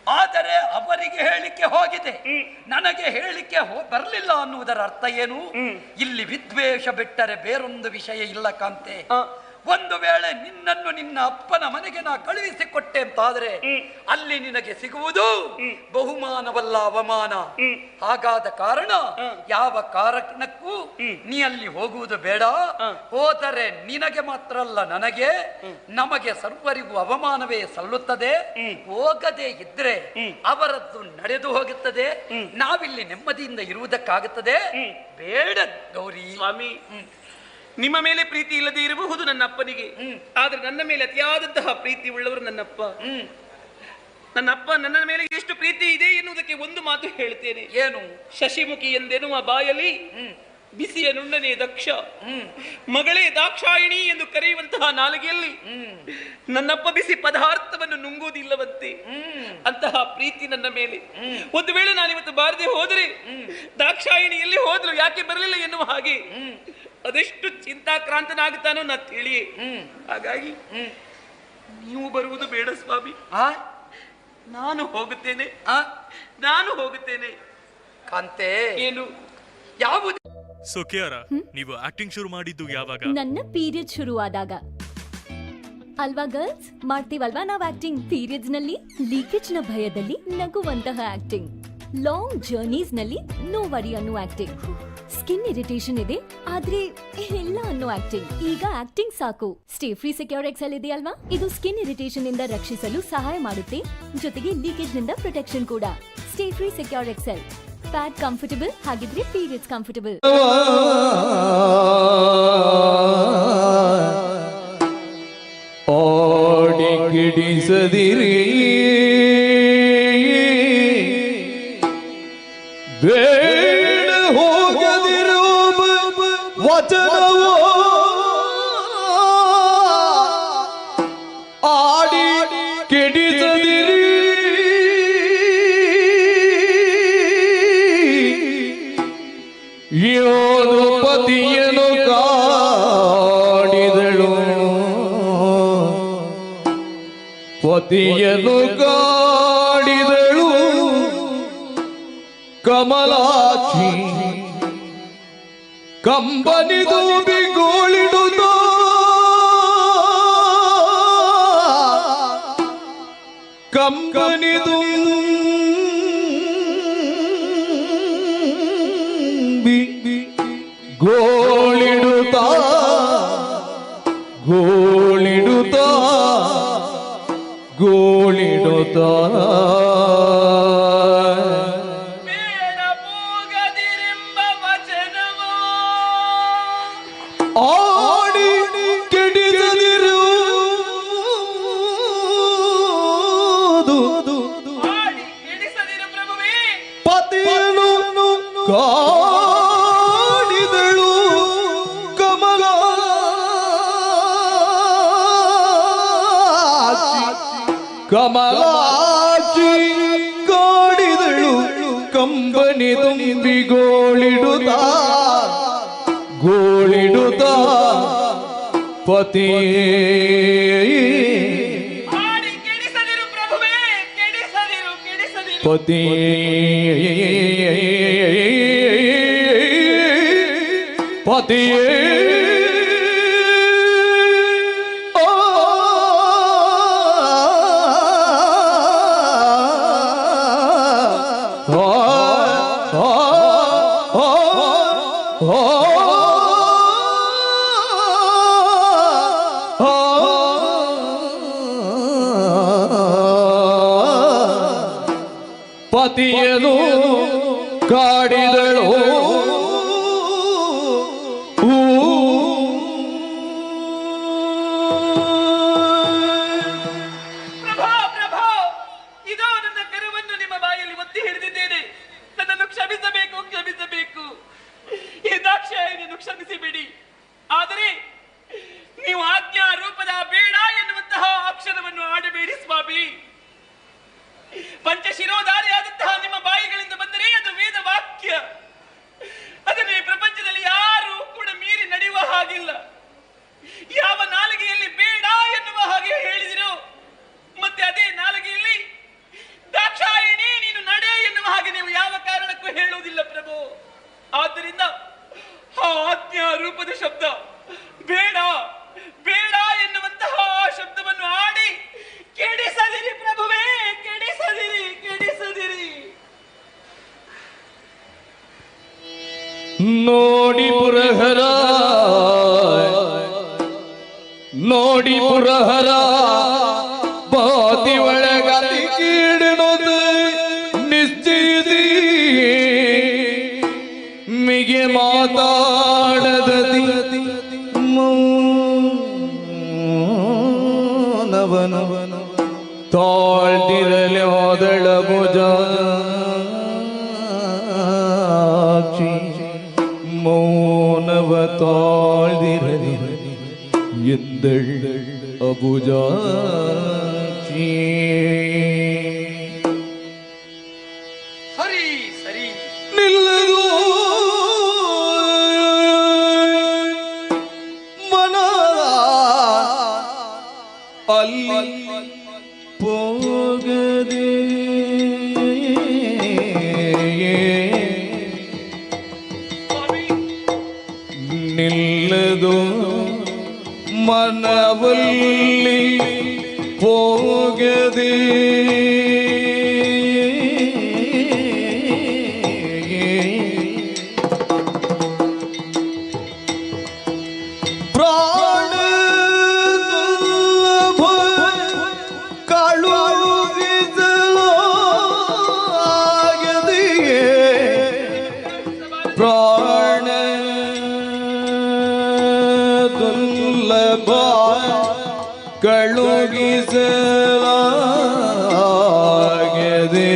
ಆದರೆ ಅವರಿಗೆ ಹೇಳಿಕೆ ಹೋಗಿದೆ, ನನಗೆ ಹೇಳಿಕೆ ಬರಲಿಲ್ಲ ಅನ್ನುವುದರ ಅರ್ಥ ಏನು? ಇಲ್ಲಿ ವಿದ್ವೇಷ ಬಿಟ್ಟರೆ ಬೇರೊಂದು ವಿಷಯ ಇಲ್ಲ ಕಾಂತೆ. ಒಂದು ವೇಳೆ ನಿನ್ನನ್ನು ನಿನ್ನ ಅಪ್ಪನ ಮನೆಗೆ ನಾ ಕಳುಹಿಸಿಕೊಟ್ಟೆ ಅಂತಾದ್ರೆ ಅಲ್ಲಿ ನಿನಗೆ ಸಿಗುವುದು ಬಹುಮಾನವಲ್ಲ, ಅವಮಾನ. ಹಾಗಾದ ಕಾರಣ ಯಾವ ಕಾರಣಕ್ಕೂ ನೀ ಅಲ್ಲಿ ಹೋಗುವುದು ಬೇಡ. ಹೋದರೆ ನಿನಗೆ ಮಾತ್ರ ಅಲ್ಲ, ನನಗೆ, ನಮಗೆ ಸರ್ವರಿಗೂ ಅವಮಾನವೇ ಸಲ್ಲುತ್ತದೆ. ಹೋಗದೆ ಇದ್ರೆ ಅವರದ್ದು ನಡೆದು ಹೋಗುತ್ತದೆ, ನಾವಿಲ್ಲಿ ನೆಮ್ಮದಿಯಿಂದ ಇರುವುದಕ್ಕಾಗುತ್ತದೆ. ಬೇಡ ಗೌರಿ. ಸ್ವಾಮಿ, ನಿಮ್ಮ ಮೇಲೆ ಪ್ರೀತಿ ಇಲ್ಲದೆ ಇರಬಹುದು ನನ್ನ ಅಪ್ಪನಿಗೆ, ಆದ್ರೆ ನನ್ನ ಮೇಲೆ ಅತಿಯಾದಂತಹ ಪ್ರೀತಿ ಉಳ್ಳವರು ನನ್ನಪ್ಪ. ನನ್ನಪ್ಪ ನನ್ನ ಮೇಲೆ ಎಷ್ಟು ಪ್ರೀತಿ ಇದೆ ಎನ್ನುವುದಕ್ಕೆ ಒಂದು ಮಾತು ಹೇಳ್ತೇನೆ. ಏನು? ಶಶಿಮುಖಿ ಎಂದೆನ್ನುವ ಬಾಯಲ್ಲಿ ಬಿಸಿಯ ನುಣ್ಣನೆ ದಕ್ಷ, ಮಗಳೇ ದಾಕ್ಷಾಯಿಣಿ ಎಂದು ಕರೆಯುವಂತಹ ನಾಲಿಗೆಯಲ್ಲಿ ನನ್ನಪ್ಪ ಬಿಸಿ ಪದಾರ್ಥವನ್ನು ನುಂಗುವುದಿಲ್ಲವಂತೆ. ಅಂತಹ ಪ್ರೀತಿ ನನ್ನ ಮೇಲೆ. ಒಂದು ವೇಳೆ ನಾನಿವತ್ತು ಬಾರದೆ ಹೋದರೆ ದಾಕ್ಷಾಯಿಣಿ ಎಲ್ಲಿ ಹೋದ್ರು, ಯಾಕೆ ಬರಲಿಲ್ಲ ಎನ್ನುವ ಹಾಗೆ ಅದೆಷ್ಟು ಚಿಂತಾಕ್ರಾಂತನಾಗುತ್ತಾನೋ ನಾ ತಿಳಿಯೇ. ಹಾಗಾಗಿ ನೀವು ಬರುವುದು ಬೇಡ ಸ್ವಾಮಿ, ನಾನು ಹೋಗುತ್ತೇನೆ, ನಾನು ಹೋಗುತ್ತೇನೆ. ಕಾಂತೆ, ಏನು ಯಾವುದು? ಸೊ ಕಿಯಾರ, ನೀವು ಆಕ್ಟಿಂಗ್ ಶುರು ಮಾಡಿದ್ದು ಯಾವಾಗ? ನನ್ನ ಪೀರಿಯಡ್ ಶುರುವಾದಾಗ. ಅಲ್ವಾ ಗರ್ಲ್ಸ್? ಮಾಡ್ತೀವಲ್ವಾ ನಾವು ಆಕ್ಟಿಂಗ್. ಪೀರಿಯಡ್ಸ್ ನಲ್ಲಿ ಲೀಕೇಜ್ ನ ಭಯದಲ್ಲಿ ನಗುವಂತಹ ಆಕ್ಟಿಂಗ್. ಲಾಂಗ್ ಜರ್ನೀಸ್ ನಲ್ಲಿ ನೋ ವರಿ ಅನ್ನೋ ಆಕ್ಟಿಂಗ್, ಸ್ಕಿನ್ ಇರಿಟೇಷನ್ ಇದೆ ಆದ್ರೆ ಇಲ್ಲ ಅನ್ನೋ ಆಕ್ಟಿಂಗ್. ಈಗ ಆಕ್ಟಿಂಗ್ ಸಾಕು. ಸ್ಟೇ ಫ್ರೀ ಸೆಕ್ಯೂರ್ ಎಕ್ಸೆಲ್ ಇದೆ ಅಲ್ವಾ, ಇದು ಸ್ಕಿನ್ ಇರಿಟೇಷನ್ ಇಂದ ರಕ್ಷಿಸಲು ಸಹಾಯ ಮಾಡುತ್ತೆ, ಜೊತೆಗೆ ಲೀಕೇಜ್ ನಿಂದ ಪ್ರೊಟೆಕ್ಷನ್ ಕೂಡ. Stayfree secure XL. Pad comfortable, ಹಾಗಿದ್ರೆ ಪೀರಿಯಡ್ಸ್ ಕಂಫರ್ಟಬಲ್. ಓಡಿ ಕಿಡಿಸದಿರಿ ಬೇಡ ಹೋಗದಿರೋ ವಚನವೋ ಆಡಿ ಕೆಡಿಸದಿರಿ ಯೋನು ಪತಿಯನು ಕಾಡಿದಳು ಪತಿಯನು ಕಾಡಿದಳು ಕಮಲಾಕ್ಷಿ ಕಂಬನಿದು ಬಿಗೋಳಿಡುತ್ತ ಕಂಬನಿದು ಗೋಳಿಡುತ್ತ ಗೋಳಿಡುತ್ತ ಗೋಳಿಡುತ್ತ ಆಡಿ ಕೆಡಿಸದಿರು ಪತಿಯನು ಕಾಡಿದಳು ಕಮಲಾಕ್ಷಿ ಕಾಡಿದಳು ಕಂಬನಿ ತುಂಬಿ ಗೋಳಿಡುತ್ತ ಗೋಳಿಡುತ್ತ ಪತಿ ಪತಿ ಪತಿಯೇ ಪತಿಯನು ಕಾಡಿದಳು ಇದೋ ನನ್ನ ಕರುವನ್ನು ನಿಮ್ಮ ಬಾಯಲ್ಲಿ ಒತ್ತಿ ಹಿಡಿದಿದ್ದೇನೆ. ನನ್ನನ್ನು ಕ್ಷಮಿಸಬೇಕು, ಕ್ಷಮಿಸಬೇಕು. ಈ ದಾಕ್ಷಾಯಿಯನ್ನು ಕ್ಷಮಿಸಿಬಿಡಿ. ಆದರೆ ನೀವು ಆಜ್ಞಾ ರೂಪದ ಬೇಡ ಎನ್ನುವಂತಹ ಅಕ್ಷರವನ್ನು ಆಡಬೇಡಿ ಸ್ವಾಮಿ. ಪಂಚಶಿರೋಧಾರಿಯಾದಂತಹ ನಿಮ್ಮ ಬಾಯಿಗಳಿಂದ ಬಂದರೆ ಅದು ವೇದ ವಾಕ್ಯ. ಅದನ್ನು ಈ ಪ್ರಪಂಚದಲ್ಲಿ ಯಾರೂ ಕೂಡ ಮೀರಿ ನಡೆಯುವ ಹಾಗಿಲ್ಲ. ಯಾವ ನಾಲಿಗೆಯಲ್ಲಿ ಬೇಡ ಎನ್ನುವ ಹಾಗೆ ಹೇಳಿದಿರೋ ಮತ್ತೆ ಅದೇ ನಾಲಿಗೆಯಲ್ಲಿ ದಾಕ್ಷಾಯಿಣಿ ನೀನು ನಡೆ ಎನ್ನುವ ಹಾಗೆ ನೀವು ಯಾವ ಕಾರಣಕ್ಕೂ ಹೇಳುವುದಿಲ್ಲ ಪ್ರಭು. ಆದ್ದರಿಂದ ಆ ಆಜ್ಞಾ ರೂಪದ ಶಬ್ದ ಬೇಡ ಬೇಡ ಎನ್ನುವಂತಹ ಶಬ್ದವನ್ನು ಆಡಿ ಕೆಡಿಸದಿರಿ ಪ್ರಭುವೇ, ಕೆಡಿಸದಿರಿ, ಕೆಡಿಸದಿರಿ. ನೋಡಿ ಪುರಹರ ನೋಡಿ ಪುರಹರ ಬಾತಿ ಒಳಗತಿ ಕೀಡನೊಂದು ನಿಶ್ಚಿತಿ ಮಿಗೆ ಮಾತಾಡದಿ ಮೌನವನ ತಾಳ್ದಿರಲಿ ಹೋದಳ ಭುಜ ಮೌನವ ತಾಳ್ದಿರಲಿ ಎಂದಳ್ ಅಬುಜಾಕ್ಷಿ. ಸರಿ ಸರಿ ನಿಲ್ಲದು ಮನ ಅಲ್ಲಿ ಹೋಗದೆ ನಿಲ್ಲದು ಮನವಲ್ಲಿ ಹೋಗದೆ ಪ್ರಾಣ ದುರ್ಲಭ ಕಳುಹಿಸಲಾಗದೆಯೇ ಪ್ರಾಣ ದುರ್ಲಭ ಕಳುಹಿಸಲಾಗದೆ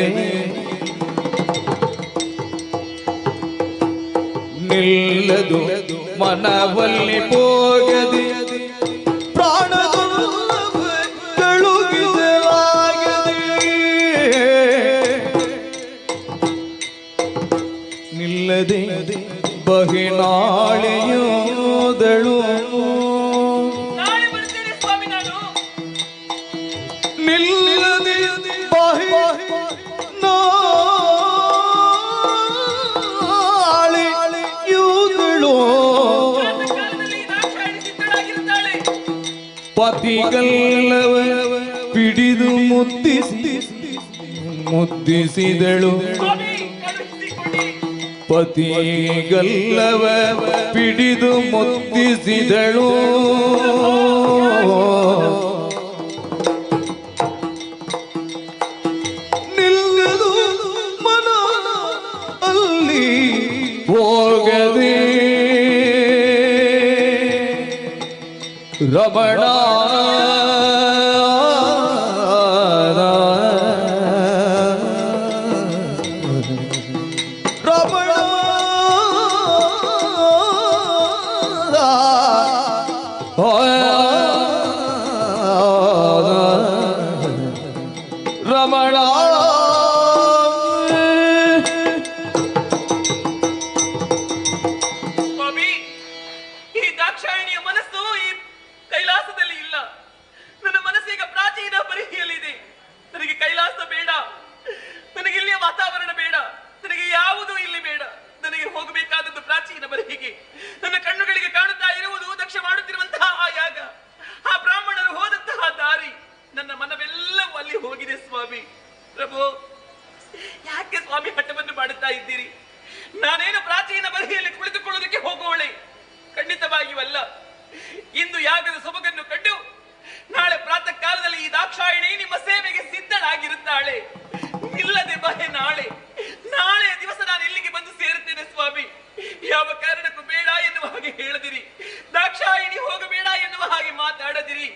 ನಿಲ್ಲದು ಮನವಲ್ಲಿ ಹೋಗದೆ ಪ್ರಾಣ ಕಳುಹಿಸಲಾಗದೆ ನಿಲ್ಲದೆ ಬಹಿನಾಳೆಯೋದಳು ನಾಳೆ ಬರ್ತೇನೆ ಸ್ವಾಮಿ ನಾನು. ನಿಲ್ಲದೆ ಬಹಿನಾಳೆಯೋದಳು ಕಾಲದಲ್ಲಿ ದಾಕ್ಷಾಯಣಿ ಸಿದ್ಧಳಾಗಿರುತ್ತಾಳೆ. ಪತಿಗಲ್ಲವ ಪಿಡಿದು ಮುದ್ದಿಸಿದಳು ಸ್ವಾಮಿ ಕಳುಹಿಸಿಕೊಡಿ. ಪತಿಗಲ್ಲವ ಪಿಡಿದು ಮುದ್ದಿಸಿದಳು ನಿಲ್ಲದು ಮನ ಅಲ್ಲಿ ಹೋಗದೆ ರಮಣ ರಮಣ ರಮಣ ಸ್ವಾಮಿ, ಈ ದಾಕ್ಷಾಯಣಿಯ ಮನಸ್ಸು ಈ ಕೈಲಾಸದಲ್ಲಿ ಇಲ್ಲ. ನನ್ನ ಮನಸ್ಸೀಗ ಪ್ರಾಚೀನ ಪರಿಹಿಯಲ್ಲಿದೆ. ನನಗೆ ಕೈಲಾಸ ಬೇಡ, ನನಗೆ ಇಲ್ಲಿಯ ವಾತಾವರಣ ಬೇಡ, ನನಗೆ ಯಾವುದೂ ಇಲ್ಲಿ ಬೇಡ. ನನಗೆ ಹೋಗಬೇಕಾದದ್ದು ಪ್ರಾಚೀನ ಬರಿಹಿಗೆ. ನನ್ನ ಕಣ್ಣುಗಳಿಗೆ ಕಾಣುತ್ತಾ ಇರುವುದು ದಕ್ಷ ಮಾಡುತ್ತಿರುವಂತಹ ಆ ಯಾಗ, ಆ ಬ್ರಾಹ್ಮಣರು ಹೋದಂತಹ ದಾರಿ. ನನ್ನ ಮನವೆಲ್ಲವೂ ಅಲ್ಲಿ ಹೋಗಿದೆ ಸ್ವಾಮಿ. ಪ್ರಭು, ಯಾಕೆ ಸ್ವಾಮಿ ಹಠವನ್ನು ಮಾಡುತ್ತಾ ಇದ್ದೀರಿ? ನಾನೇನು ಪ್ರಾಚೀನ ಬರಿಹಿಯಲ್ಲಿ ಕುಳಿತುಕೊಳ್ಳುವುದಕ್ಕೆ ಹೋಗುವಳೆ? ಖಂಡಿತವಾಗಿಯೂ ಇಂದು ಯಾಗದ ಸೊಬಗನ್ನು ಕಂಡು ನಾಳೆ ಪ್ರಾತಃ ಕಾಲದಲ್ಲಿ ಈ ದಾಕ್ಷಾಯಣಿ ನಿಮ್ಮ ಸೇವೆಗೆ ಸಿದ್ಧಳಾಗಿರುತ್ತಾಳೆ. ಇಲ್ಲದೆ ಬಹೆ ನಾಳೆ ದಿವಸ ನಾನು ಇಲ್ಲಿಗೆ ಬಂದು ಸೇರುತ್ತೇನೆ ಸ್ವಾಮಿ. ಯಾವ ಕಾರಣಕ್ಕೂ ಬೇಡ ಎನ್ನುವ ಹಾಗೆ ಹೇಳದಿರಿ, ದಾಕ್ಷಾಯಣಿ ಹೋಗಬೇಡ ಎನ್ನುವ ಹಾಗೆ ಮಾತಾಡದಿರಿ.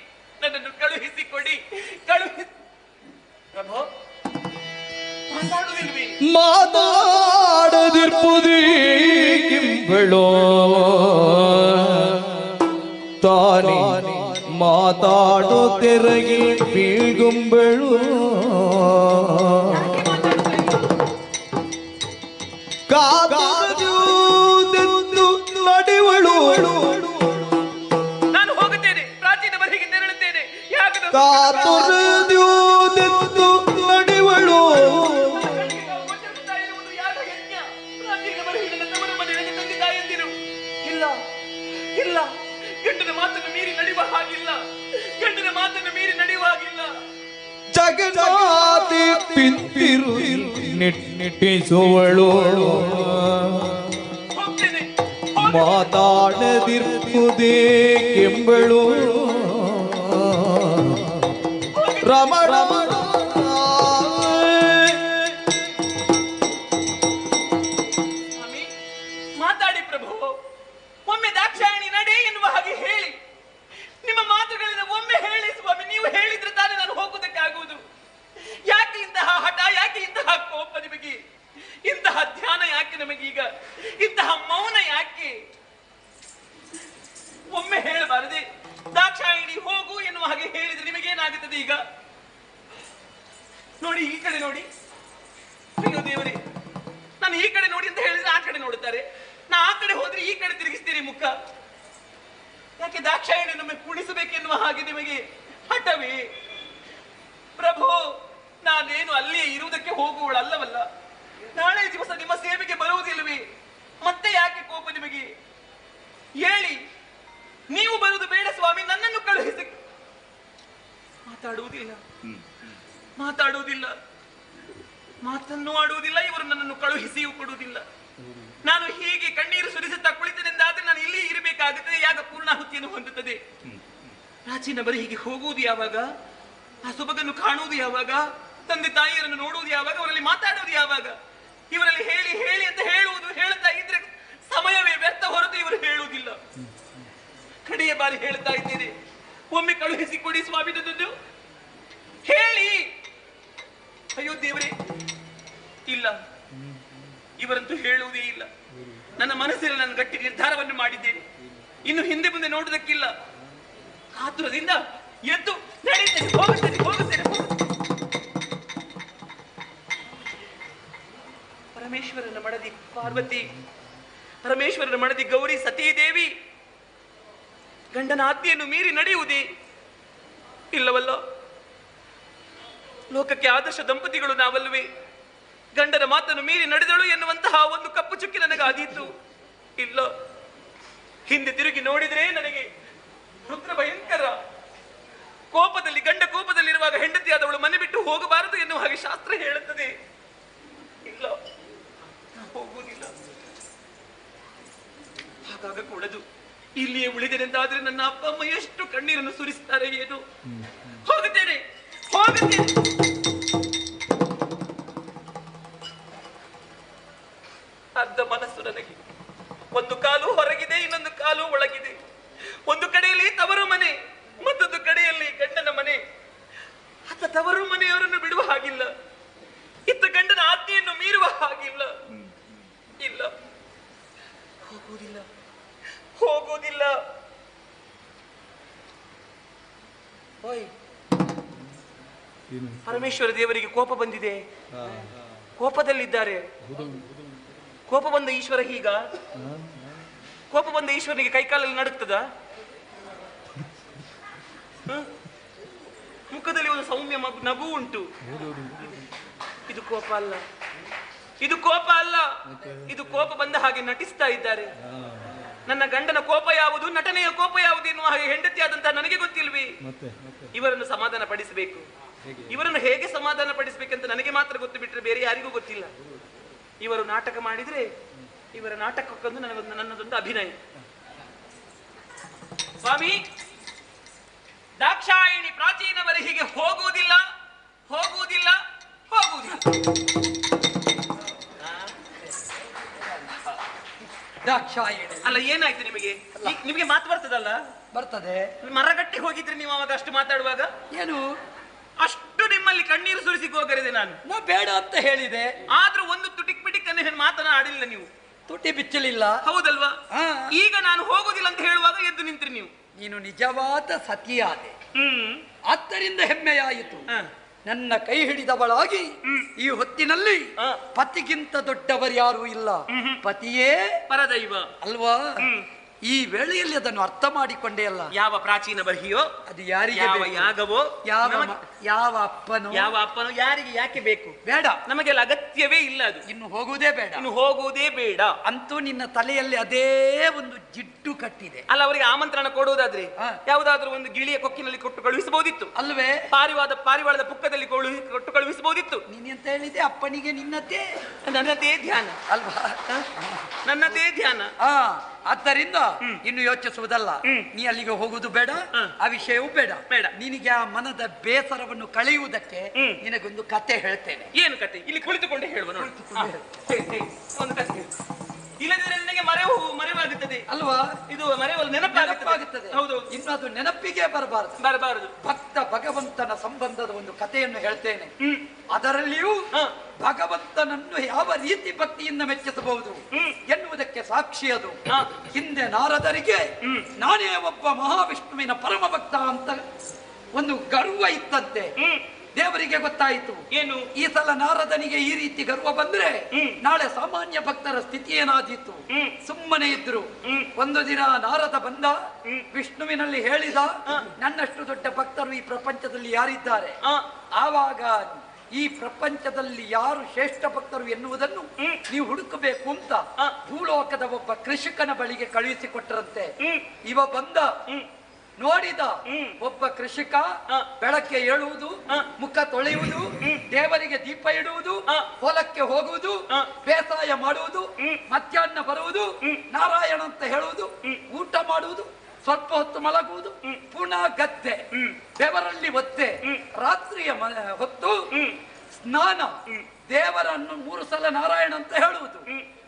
ನನ್ನನ್ನು ಕಳುಹಿಸಿಕೊಡಿ, ಪ್ರಭು. ಮಾತಾಡುವುದಿಲ್ವೇ? ಮಾತಾಡದಿರ್ಪುದೇ ಕಿಂಬಳೋ ತಾನೇ ಮಾತಾಡೋ ತೆರಗಿ ಬೀಳ್ಗುಂಬಳು ಕಾದೂದೆಂದು ನಡೆವಳು ನಾನು ಹೋಗುತ್ತೇನೆ, ಪ್ರಾಚೀನ ಬರಿಹಿಗೆ ತೆರಳುತ್ತೇನೆ. ಯಾಕಂದ್ರೆ ಕಾತುರದ್ಯೂದೆಂದು ನಡೆವಳು ಇಲ್ಲ, ಗಂಡನ ಮಾತನ್ನು ಮೀರಿ ನಡೆಯುವ ಹಾಗಿಲ್ಲ, ಗಂಡನ ಮಾತನ್ನು ಮೀರಿ ನಡೆಯುವ ಹಾಗಿಲ್ಲ. ಜಗನ್ನಾತಿ ಪಿಂತಿರು ನಿಟ್ಟಿಸುವಳು ಹೋಗ್ತೇನೆ. ಮಾತಾಡದಿರ್ಪುದೇ ಕೆಂಬಳು ರಮಣ ಸ್ವಾಮಿ, ಮಾತಾಡಿ ಪ್ರಭು. ಒಮ್ಮೆ ದಾಕ್ಷಾಯಣಿ ನಡೆ ಎನ್ನುವ ಹಾಗೆ ಹೇಳಿ. ನಿಮ್ಮ ಮಾತುಗಳಿಂದ ಒಮ್ಮೆ ಹೇಳಿ ಸ್ವಾಮಿ. ನೀವು ಹೇಳಿದ್ರೆ ತಾನೇ ನಾನು ಹೋಗುವುದಕ್ಕಾಗುವುದು. ಯಾಕೆ ಇಂತಹ ಹಠ, ಯಾಕೆ ಇಂತಹ ಕೋಪ ನಿಮಗೆ? ಇಂತಹ ಧ್ಯಾನ ಯಾಕೆ ನಮಗೀಗ? ಇಂತಹ ಮೌನ ಯಾಕೆ? ಒಮ್ಮೆ ಹೇಳಬಾರದೆ? ದಾಕ್ಷಾಯಣಿ ಹೋಗು ಎನ್ನುವ ಹಾಗೆ ಹೇಳಿದ್ರೆ ನಿಮಗೇನಾಗುತ್ತದೆ ಈಗ? ನೋಡಿ, ಈ ಕಡೆ ನೋಡಿ. ಅಯ್ಯೋ ದೇವರೇ, ನಾನು ಈ ಕಡೆ ನೋಡಿ ಅಂತ ಹೇಳಿದ್ರೆ ಆ ಕಡೆ ನೋಡುತ್ತಾರೆ. ನಾ ಆ ಕಡೆ ಹೋದ್ರೆ ಈ ಕಡೆ ತಿರುಗಿಸ್ತೀರಿ ಮುಖ. ಯಾಕೆ ದಾಕ್ಷಾಯಣಿ ನಮಗೆ ಕುಣಿಸಬೇಕೆನ್ನುವ ಹಾಗೆ ನಿಮಗೆ ಹಠವೇ? ಪ್ರಭು, ನಾನೇನು ಅಲ್ಲಿಯೇ ಇರುವುದಕ್ಕೆ ಹೋಗುವಳಲ್ಲವಲ್ಲ. ನಾಳೆ ದಿವಸ ನಿಮ್ಮ ಸೇವೆಗೆ ಬರುವುದಿಲ್ಲವೇ? ಮತ್ತೆ ಯಾಕೆ ಕೋಪ ನಿಮಗೆ? ಹೇಳಿ. ನೀವು ಬರುವುದು ಬೇಡ ಸ್ವಾಮಿ, ನನ್ನನ್ನು ಕಳುಹಿಸಿ. ಮಾತಾಡುವುದಿಲ್ಲ, ಮಾತನ್ನು ಆಡುವುದಿಲ್ಲ, ಇವರು ನನ್ನ ನನ್ನನ್ನು ಕಳುಹಿಸಿಯೂ ಕೊಡುವುದಿಲ್ಲ. ನಾನು ಹೀಗೆ ಕಣ್ಣೀರು ಸುರಿಸುತ್ತಾ ಕುಳಿತನೆಂದಾದ್ರೆ ನಾನು ಇಲ್ಲಿ ಇರಬೇಕಾಗುತ್ತದೆ, ಯಾಗ ಪೂರ್ಣಾಹುತಿಯನ್ನು ಹೊಂದುತ್ತದೆ. ಪ್ರಾಚೀನ ಬರೀ ಹೀಗೆ ಹೋಗುವುದು ಯಾವಾಗ, ಆ ಸೊಬಗನ್ನು ಕಾಣುವುದು ಯಾವಾಗ, ತಂದೆ ತಾಯಿಯರನ್ನು ನೋಡುವುದು ಯಾವಾಗ, ಅವರಲ್ಲಿ ಮಾತಾಡುವುದು ಯಾವಾಗ? ಇವರಲ್ಲಿ ಹೇಳಿ ಹೇಳಿ ಅಂತ ಹೇಳ್ತಾ ಇದ್ರೆ ಸಮಯವೇ ವ್ಯರ್ಥ ಹೊರತು ಇವರು ಹೇಳುವುದಿಲ್ಲ. ಕಡೆಯ ಬಾರಿ ಹೇಳ್ತಾ ಇದ್ದೇನೆ, ಒಮ್ಮೆ ಕಳುಹಿಸಿ ಕೊಡಿ ಸ್ವಾಮಿ ನನ್ನನ್ನು, ಹೇಳಿ. ಅಯ್ಯೋ ದೇವರೇ, ಇಲ್ಲ, ಇವರಂತೂ ಹೇಳುವುದೇ ಇಲ್ಲ. ನನ್ನ ಮನಸ್ಸಿನಲ್ಲಿ ನಾನು ಗಟ್ಟಿ ನಿರ್ಧಾರವನ್ನು ಮಾಡಿದ್ದೇನೆ, ಇನ್ನು ಹಿಂದೆ ಮುಂದೆ ನೋಡುವುದಕ್ಕಿಲ್ಲ. ಆತುರದಿಂದ ಎದ್ದು ನಡೀತೇನೆ, ಹೋಗುತ್ತೇನೆ. ಪರಮೇಶ್ವರನ ಮಡದಿ ಪಾರ್ವತಿ, ಪರಮೇಶ್ವರನ ಮಡದಿ ಗೌರಿ ಸತೀದೇವಿ ಗಂಡನ ಆಜ್ಞೆಯನ್ನು ಮೀರಿ ನಡೆಯುವುದೇ ಇಲ್ಲವಲ್ಲ? ಲೋಕಕ್ಕೆ ಆದರ್ಶ ದಂಪತಿಗಳು ನಾವಲ್ಲವೇ? ಗಂಡನ ಮಾತನ್ನು ಮೀರಿ ನಡೆದಳು ಎನ್ನುವಂತಹ ಒಂದು ಕಪ್ಪು ಚುಕ್ಕಿ ನನಗಾದೀತು. ಇಲ್ಲ, ಹಿಂದೆ ತಿರುಗಿ ನೋಡಿದರೆ ನನಗೆ ರುದ್ರ ಭಯಂಕರ ಕೋಪದಲ್ಲಿ, ಗಂಡ ಕೋಪದಲ್ಲಿರುವಾಗ ಹೆಂಡತಿಯಾದವಳು ಮನೆ ಬಿಟ್ಟು ಹೋಗಬಾರದು ಎನ್ನುವ ಹಾಗೆ ಶಾಸ್ತ್ರ ಹೇಳುತ್ತದೆ. ಇಲ್ಲ, ಹೋಗುವುದಿಲ್ಲ, ಹಾಗಾಗಕೂಡದು. ಇಲ್ಲಿಯೇ ಉಳಿದೆನೆಂದಾದ್ರೆ ನನ್ನ ಅಪ್ಪ ಅಮ್ಮ ಎಷ್ಟು ಕಣ್ಣೀರನ್ನು ಸುರಿಸುತ್ತಾರೆ ಏನು. ಹೋಗುತ್ತೇನೆ. ಅರ್ಧ ಮನಸ್ಸು ನನಗೆ, ಒಂದು ಕಾಲು ಹೊರಗಿದೆ, ಇನ್ನೊಂದು ಕಾಲು ಒಳಗಿದೆ. ಒಂದು ಕಡೆಯಲ್ಲಿ ತವರು ಮನೆ, ಮತ್ತೊಂದು ಕಡೆಯಲ್ಲಿ ಗಂಡನ ಮನೆ. ಅತ್ತ ತವರು ಮನೆಯವರನ್ನು ಬಿಡುವ ಹಾಗಿಲ್ಲ, ಇತ್ತ ಗಂಡನ ಆಜ್ಞೆಯನ್ನು ಮೀರುವ ಹಾಗಿಲ್ಲ. ಇಲ್ಲ, ಹೋಗುವುದಿಲ್ಲ. ಓಯ್, ಪರಮೇಶ್ವರ ದೇವರಿಗೆ ಕೋಪ ಬಂದಿದೆ, ಕೋಪದಲ್ಲಿದ್ದಾರೆ. ಕೋಪ ಬಂದ ಈಶ್ವರ ಹೀಗ, ಕೋಪ ಬಂದ ಈಶ್ವರನಿಗೆ ಕೈಕಾಲಲ್ಲಿ ನಡುಕ್ತದ? ಮುಖದಲ್ಲಿ ಒಂದು ಸೌಮ್ಯ ನಗು ಉಂಟು. ಇದು ಕೋಪ ಅಲ್ಲ, ಇದು ಕೋಪ ಬಂದ ಹಾಗೆ ನಟಿಸ್ತಾ ಇದ್ದಾರೆ. ನನ್ನ ಗಂಡನ ಕೋಪ ಯಾವುದು, ನಟನೆಯ ಕೋಪ ಯಾವುದು ಎನ್ನುವ ಹಾಗೆ ಹೆಂಡತಿಯಾದಂತಹ ನನಗೆ ಗೊತ್ತಿಲ್ವೇ? ಇವರನ್ನು ಸಮಾಧಾನ ಪಡಿಸಬೇಕು. ಇವರನ್ನು ಹೇಗೆ ಸಮಾಧಾನ ಪಡಿಸಬೇಕಂತ ನನಗೆ ಮಾತ್ರ ಗೊತ್ತು, ಬಿಟ್ಟರೆ ಬೇರೆ ಯಾರಿಗೂ ಗೊತ್ತಿಲ್ಲ. ಇವರು ನಾಟಕ ಮಾಡಿದ್ರೆ ಇವರ ನಾಟಕಕ್ಕೊಂದು ನನ್ನದೊಂದು ಅಭಿನಯ. ಸ್ವಾಮಿ, ದಾಕ್ಷಾಯಿಣಿ ಪ್ರಾಚೀನ ಬರಿಹಿಗೆ ಹೋಗುವುದಿಲ್ಲ. ದಾಕ್ಷಾಯಿಣಿ ಅಲ್ಲ, ಏನಾಯ್ತು ನಿಮಗೆ? ನಿಮಗೆ ಮಾತು ಬರ್ತದಲ್ಲ? ಬರ್ತದೆ. ಮರಗಟ್ಟಿ ಹೋಗಿದ್ರೆ ನೀವು ಅವಾಗ ಅಷ್ಟು ಮಾತಾಡುವಾಗ ಏನು ಅಷ್ಟು ನಿಮ್ಮಲ್ಲಿ ಕಣ್ಣೀರು ಸುರಿಸಿ ಹೋಗರಿದೆ. ನಾನು ಬೇಡ ಅಂತ ಹೇಳಿದೆ, ಆದ್ರೂ ಒಂದು ತುಟಿಕ್ ಪಿಟಿಕ್ ಅನ್ನು ಮಾತನಾಡಿಲ್ಲ ನೀವು, ತುಟಿ ಬಿಚ್ಚಲಿಲ್ಲ. ಹೌದಲ್ವಾ? ಈಗ ನಾನು ಹೋಗುದಿಲ್ಲ ಅಂತ ಹೇಳುವಾಗ ಎದ್ದು ನಿಂತ್ರಿ ನೀವು. ನೀನು ನಿಜವಾದ ಸತಿಯಾದೆ, ಆದ್ದರಿಂದ ಹೆಮ್ಮೆಯಾಯಿತು. ನನ್ನ ಕೈ ಹಿಡಿದವಳಾಗಿ ಈ ಹೊತ್ತಿನಲ್ಲಿ ಪತಿಗಿಂತ ದೊಡ್ಡವರು ಯಾರೂ ಇಲ್ಲ. ಪತಿಯೇ ಪರದೈವ ಅಲ್ವಾ? ಈ ವೇಳೆಯಲ್ಲಿ ಅದನ್ನು ಅರ್ಥ ಮಾಡಿಕೊಂಡೇ ಅಲ್ಲ. ಯಾವ ಪ್ರಾಚೀನ ಬಹಿಯೋ, ಅದು ಯಾರಿಗೆ, ಯಾವ ಯಾಗವೋ, ಯಾವ ಅಪ್ಪನೋ ಯಾರಿಗೆ ಯಾಕೆ ಬೇಕು? ಬೇಡ, ನಮಗೆಲ್ಲ ಅಗತ್ಯವೇ ಇಲ್ಲ. ಅದು ಇನ್ನು ಹೋಗುವುದೇ ಬೇಡ. ಅಂತೂ ನಿನ್ನ ತಲೆಯಲ್ಲಿ ಅದೇ ಒಂದು ಜಿಡ್ಡು ಕಟ್ಟಿದೆ ಅಲ್ಲ. ಅವರಿಗೆ ಆಮಂತ್ರಣ ಕೊಡುವುದಾದ್ರೆ ಯಾವುದಾದ್ರೂ ಒಂದು ಗಿಳಿಯ ಕೊಕ್ಕಿನಲ್ಲಿ ಕೊಟ್ಟು ಕಳುಹಿಸಬಹುದಿತ್ತು ಅಲ್ವೇ? ಪಾರಿವಾಳದ ಪುಕ್ಕದಲ್ಲಿ ಕೊಟ್ಟು ಕಳುಹಿಸಬಹುದಿತ್ತು. ನೀನೆಂತ ಹೇಳಿದೆ? ಅಪ್ಪನಿಗೆ ನನ್ನದೇ ಧ್ಯಾನ ಅಲ್ವಾ? ನನ್ನದೇ ಧ್ಯಾನ. ಆದ್ದರಿಂದ ಇನ್ನು ಯೋಚಿಸುವುದಲ್ಲ. ನೀ ಅಲ್ಲಿಗೆ ಹೋಗುವುದು ಬೇಡ, ಆ ವಿಷಯವೂ ಬೇಡ. ನಿನಗೆ ಆ ಮನದ ಬೇಸರವನ್ನು ಕಳೆಯುವುದಕ್ಕೆ ನಿನಗೊಂದು ಕತೆ ಹೇಳ್ತೇನೆ. ಏನು ಕತೆ? ಇಲ್ಲಿ ಕುಳಿತುಕೊಂಡೆ ಹೇಳುವ ನೋಡಿ. ಒಂದು ಕತೆ ಇಲ್ಲದಿದ್ರೆ ನನಗೆ ಮರೆವಾಗುತ್ತದೆ ಅಲ್ವಾ? ಇದು ಮರೆವಲ್ಲಿ ನೆನಪಾಗುತ್ತದೆ. ಹೌದು, ಇನ್ನು ಅದು ನೆನಪಿಗೆ ಬರಬಾರದು. ಭಕ್ತ ಭಗವಂತನ ಸಂಬಂಧದ ಒಂದು ಕಥೆಯನ್ನು ಹೇಳ್ತೇನೆ. ಅದರಲ್ಲಿಯೂ ಭಗವಂತನನ್ನು ಯಾವ ರೀತಿ ಭಕ್ತಿಯಿಂದ ಮೆಚ್ಚಿಸಬಹುದು ಎನ್ನುವುದಕ್ಕೆ ಸಾಕ್ಷಿ ಅದು. ಹಿಂದೆ ನಾರದರಿಗೆ ನಾನೇ ಒಬ್ಬ ಮಹಾವಿಷ್ಣುವಿನ ಪರಮ ಭಕ್ತ ಅಂತ ಒಂದು ಗರ್ವ ಇತ್ತಂತೆ. ದೇವರಿಗೆ ಗೊತ್ತಾಯಿತು ಏನು, ಈ ಸಲ ನಾರದನಿಗೆ ಈ ರೀತಿ ಗರ್ವ ಬಂದ್ರೆ ನಾಳೆ ಸಾಮಾನ್ಯ ಭಕ್ತರ ಸ್ಥಿತಿ ಏನಾದೀತು. ಸುಮ್ಮನೆ ಇದ್ರು. ಒಂದು ದಿನ ನಾರದ ಬಂದ, ವಿಷ್ಣುವಿನಲ್ಲಿ ಹೇಳಿದ, ನನ್ನಷ್ಟು ದೊಡ್ಡ ಭಕ್ತರು ಈ ಪ್ರಪಂಚದಲ್ಲಿ ಯಾರಿದ್ದಾರೆ? ಆವಾಗ ಈ ಪ್ರಪಂಚದಲ್ಲಿ ಯಾರು ಶ್ರೇಷ್ಠ ಭಕ್ತರು ಎನ್ನುವುದನ್ನು ನೀವು ಹುಡುಕಬೇಕು ಅಂತ ಭೂಲೋಕದ ಒಬ್ಬ ಕೃಷಿಕನ ಬಳಿಗೆ ಕಳುಹಿಸಿಕೊಟ್ಟರಂತೆ. ಇವ ಬಂದ ನೋಡಿದ ಒಬ್ಬ ಕೃಷಿಕ ಬೆಳಗ್ಗೆ ಏಳುವುದು, ಮುಖ ತೊಳೆಯುವುದು, ದೇವರಿಗೆ ದೀಪ ಇಡುವುದು, ಹೊಲಕ್ಕೆ ಹೋಗುವುದು, ಬೇಸಾಯ ಮಾಡುವುದು, ಮಧ್ಯಾಹ್ನ ಬರುವುದು, ನಾರಾಯಣ ಅಂತ ಹೇಳುವುದು, ಊಟ ಮಾಡುವುದು, ಸ್ವಲ್ಪ ಹೊತ್ತು ಮಲಗುವುದು, ಪುನಃ ಗದ್ದೆ, ಬೆವರಲ್ಲಿ ಒದ್ದೆ, ರಾತ್ರಿಯ ಹೊತ್ತು ಸ್ನಾನ, ದೇವರನ್ನು 3 ಸಲ ನಾರಾಯಣ ಅಂತ ಹೇಳುವುದು,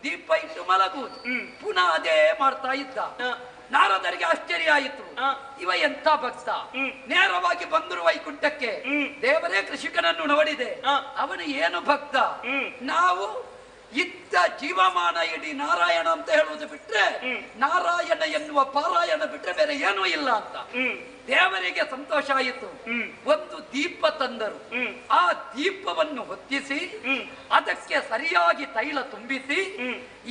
ದೀಪ ಇಟ್ಟು ಮಲಗುವುದು, ಪುನಃ ಅದೇ ಮಾಡ್ತಾ ಇದ್ದ. ನಾರದರಿಗೆ ಆಶ್ಚರ್ಯ ಆಯಿತು, ಇವ ಎಂಥ ಭಕ್ತ, ನೇರವಾಗಿ ಬಂದರು ವೈಕುಂಠಕ್ಕೆ. ದೇವರೇ ಕೃಷಿಕನನ್ನು ನೋಡಿದೆ, ಅವನು ಏನು ಭಕ್ತ, ನಾವು ಇದ್ದ ಜೀವಮಾನ ಇಡೀ ನಾರಾಯಣ ಅಂತ ಹೇಳುವುದು ಬಿಟ್ರೆ, ನಾರಾಯಣ ಎನ್ನುವ ಪಾರಾಯಣ ಬಿಟ್ರೆ ಬೇರೆ ಏನೂ ಇಲ್ಲ ಅಂತ. ದೇವರಿಗೆ ಸಂತೋಷ ಆಯಿತು. ಒಂದು ದೀಪ ತಂದರು. ಆ ದೀಪವನ್ನು ಹೊತ್ತಿಸಿ ಅದಕ್ಕೆ ಸರಿಯಾಗಿ ತೈಲ ತುಂಬಿಸಿ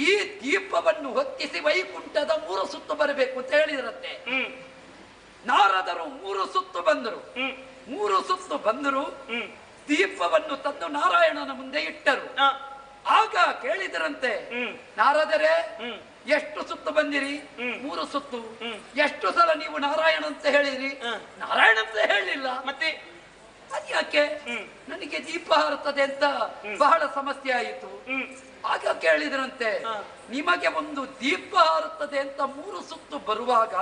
ಈ ದೀಪವನ್ನು ಹೊತ್ತಿಸಿ ವೈಕುಂಠದ 3 ಸುತ್ತು ಬರಬೇಕು ಅಂತ ಹೇಳಿದ್ರಂತೆ. ನಾರದರು 3 ಸುತ್ತು ಬಂದರು. 3 ಸುತ್ತು ಬಂದರು. ದೀಪವನ್ನು ತಂದು ನಾರಾಯಣನ ಮುಂದೆ ಇಟ್ಟರು. ಆಗ ಕೇಳಿದರಂತೆ, ನಾರದರೇ ಎಷ್ಟು ಸುತ್ತು ಬಂದಿರಿ? 3 ಸುತ್ತು. ಎಷ್ಟು ಸಲ ನೀವು ನಾರಾಯಣ ಅಂತ ಹೇಳಿರಿ? ನಾರಾಯಣ ಅಂತ ಹೇಳಿಲ್ಲ. ಮತ್ತೆ ಅದ್ಯಾಕೆ? ನನಗೆ ದೀಪ ಹಾರುತ್ತದೆ ಅಂತ ಬಹಳ ಸಮಸ್ಯೆ ಆಯಿತು. ಆಗ ಕೇಳಿದ್ರಂತೆ, ನಿಮಗೆ ಒಂದು ದೀಪ ಹಾರುತ್ತದೆ ಅಂತ 3 ಸುತ್ತು ಬರುವಾಗ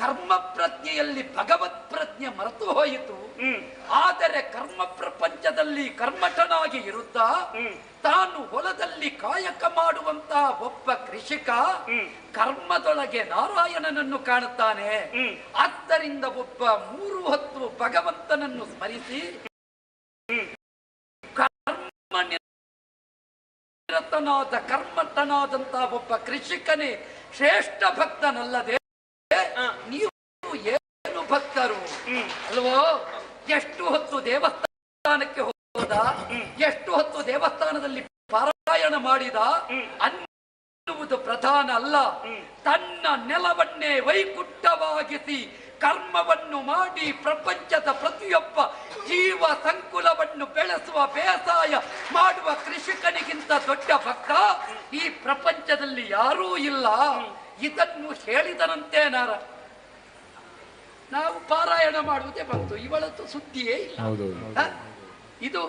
ಕರ್ಮ ಪ್ರಜ್ಞೆಯಲ್ಲಿ ಭಗವತ್ ಪ್ರಜ್ಞೆ ಮರೆತು ಹೋಯಿತು. ಆದರೆ ಕರ್ಮ ಪ್ರಪಂಚದಲ್ಲಿ ಕರ್ಮಠನಾಗಿ ಇರುತ್ತಾ ತಾನು ಹೊಲದಲ್ಲಿ ಕಾಯಕ ಮಾಡುವಂತ ಒಬ್ಬ ಕೃಷಿಕ ಕರ್ಮದೊಳಗೆ ನಾರಾಯಣನನ್ನು ಕಾಣುತ್ತಾನೆ. ಆದ್ದರಿಂದ ಒಬ್ಬ 3 ಹೊತ್ತು ಭಗವಂತನನ್ನು ಸ್ಮರಿಸಿ ಕರ್ಮಠನಾದಂತ ಒಬ್ಬ ಕೃಷಿಕನೇ ಶ್ರೇಷ್ಠ ಭಕ್ತನಲ್ಲದೆ ನೀವು ಏನು ಭಕ್ತರು ಅಲ್ವೋ? ಎಷ್ಟು ಹೊತ್ತು ದೇವಸ್ಥಾನಕ್ಕೆ ಹೋದ, ಎಷ್ಟು ಹೊತ್ತು ದೇವಸ್ಥಾನದಲ್ಲಿ ಪಾರಾಯಣ ಮಾಡಿದ ಅನ್ನುವುದು ಪ್ರಧಾನ ಅಲ್ಲ. ತನ್ನ ನೆಲವನ್ನೇ ವೈಕುಂಠವಾಗಿಸಿ ಕರ್ಮವನ್ನು ಮಾಡಿ ಪ್ರಪಂಚದ ಪ್ರತಿಯೊಬ್ಬ ಜೀವ ಸಂಕುಲವನ್ನು ಬೆಳೆಸುವ ಬೇಸಾಯ ಮಾಡುವ ಕೃಷಿಕನಿಗಿಂತ ದೊಡ್ಡ ಭಕ್ತ ಈ ಪ್ರಪಂಚದಲ್ಲಿ ಯಾರೂ ಇಲ್ಲ. ಇದನ್ನು ಹೇಳಿದನಂತೆ ನಾವು ಪಾರಾಯಣ ಮಾಡುವುದೇ ಬಂತು. ಇವಳತ್ತು ಸುದ್ದಿಯೇ ಇಲ್ಲ. ಇದು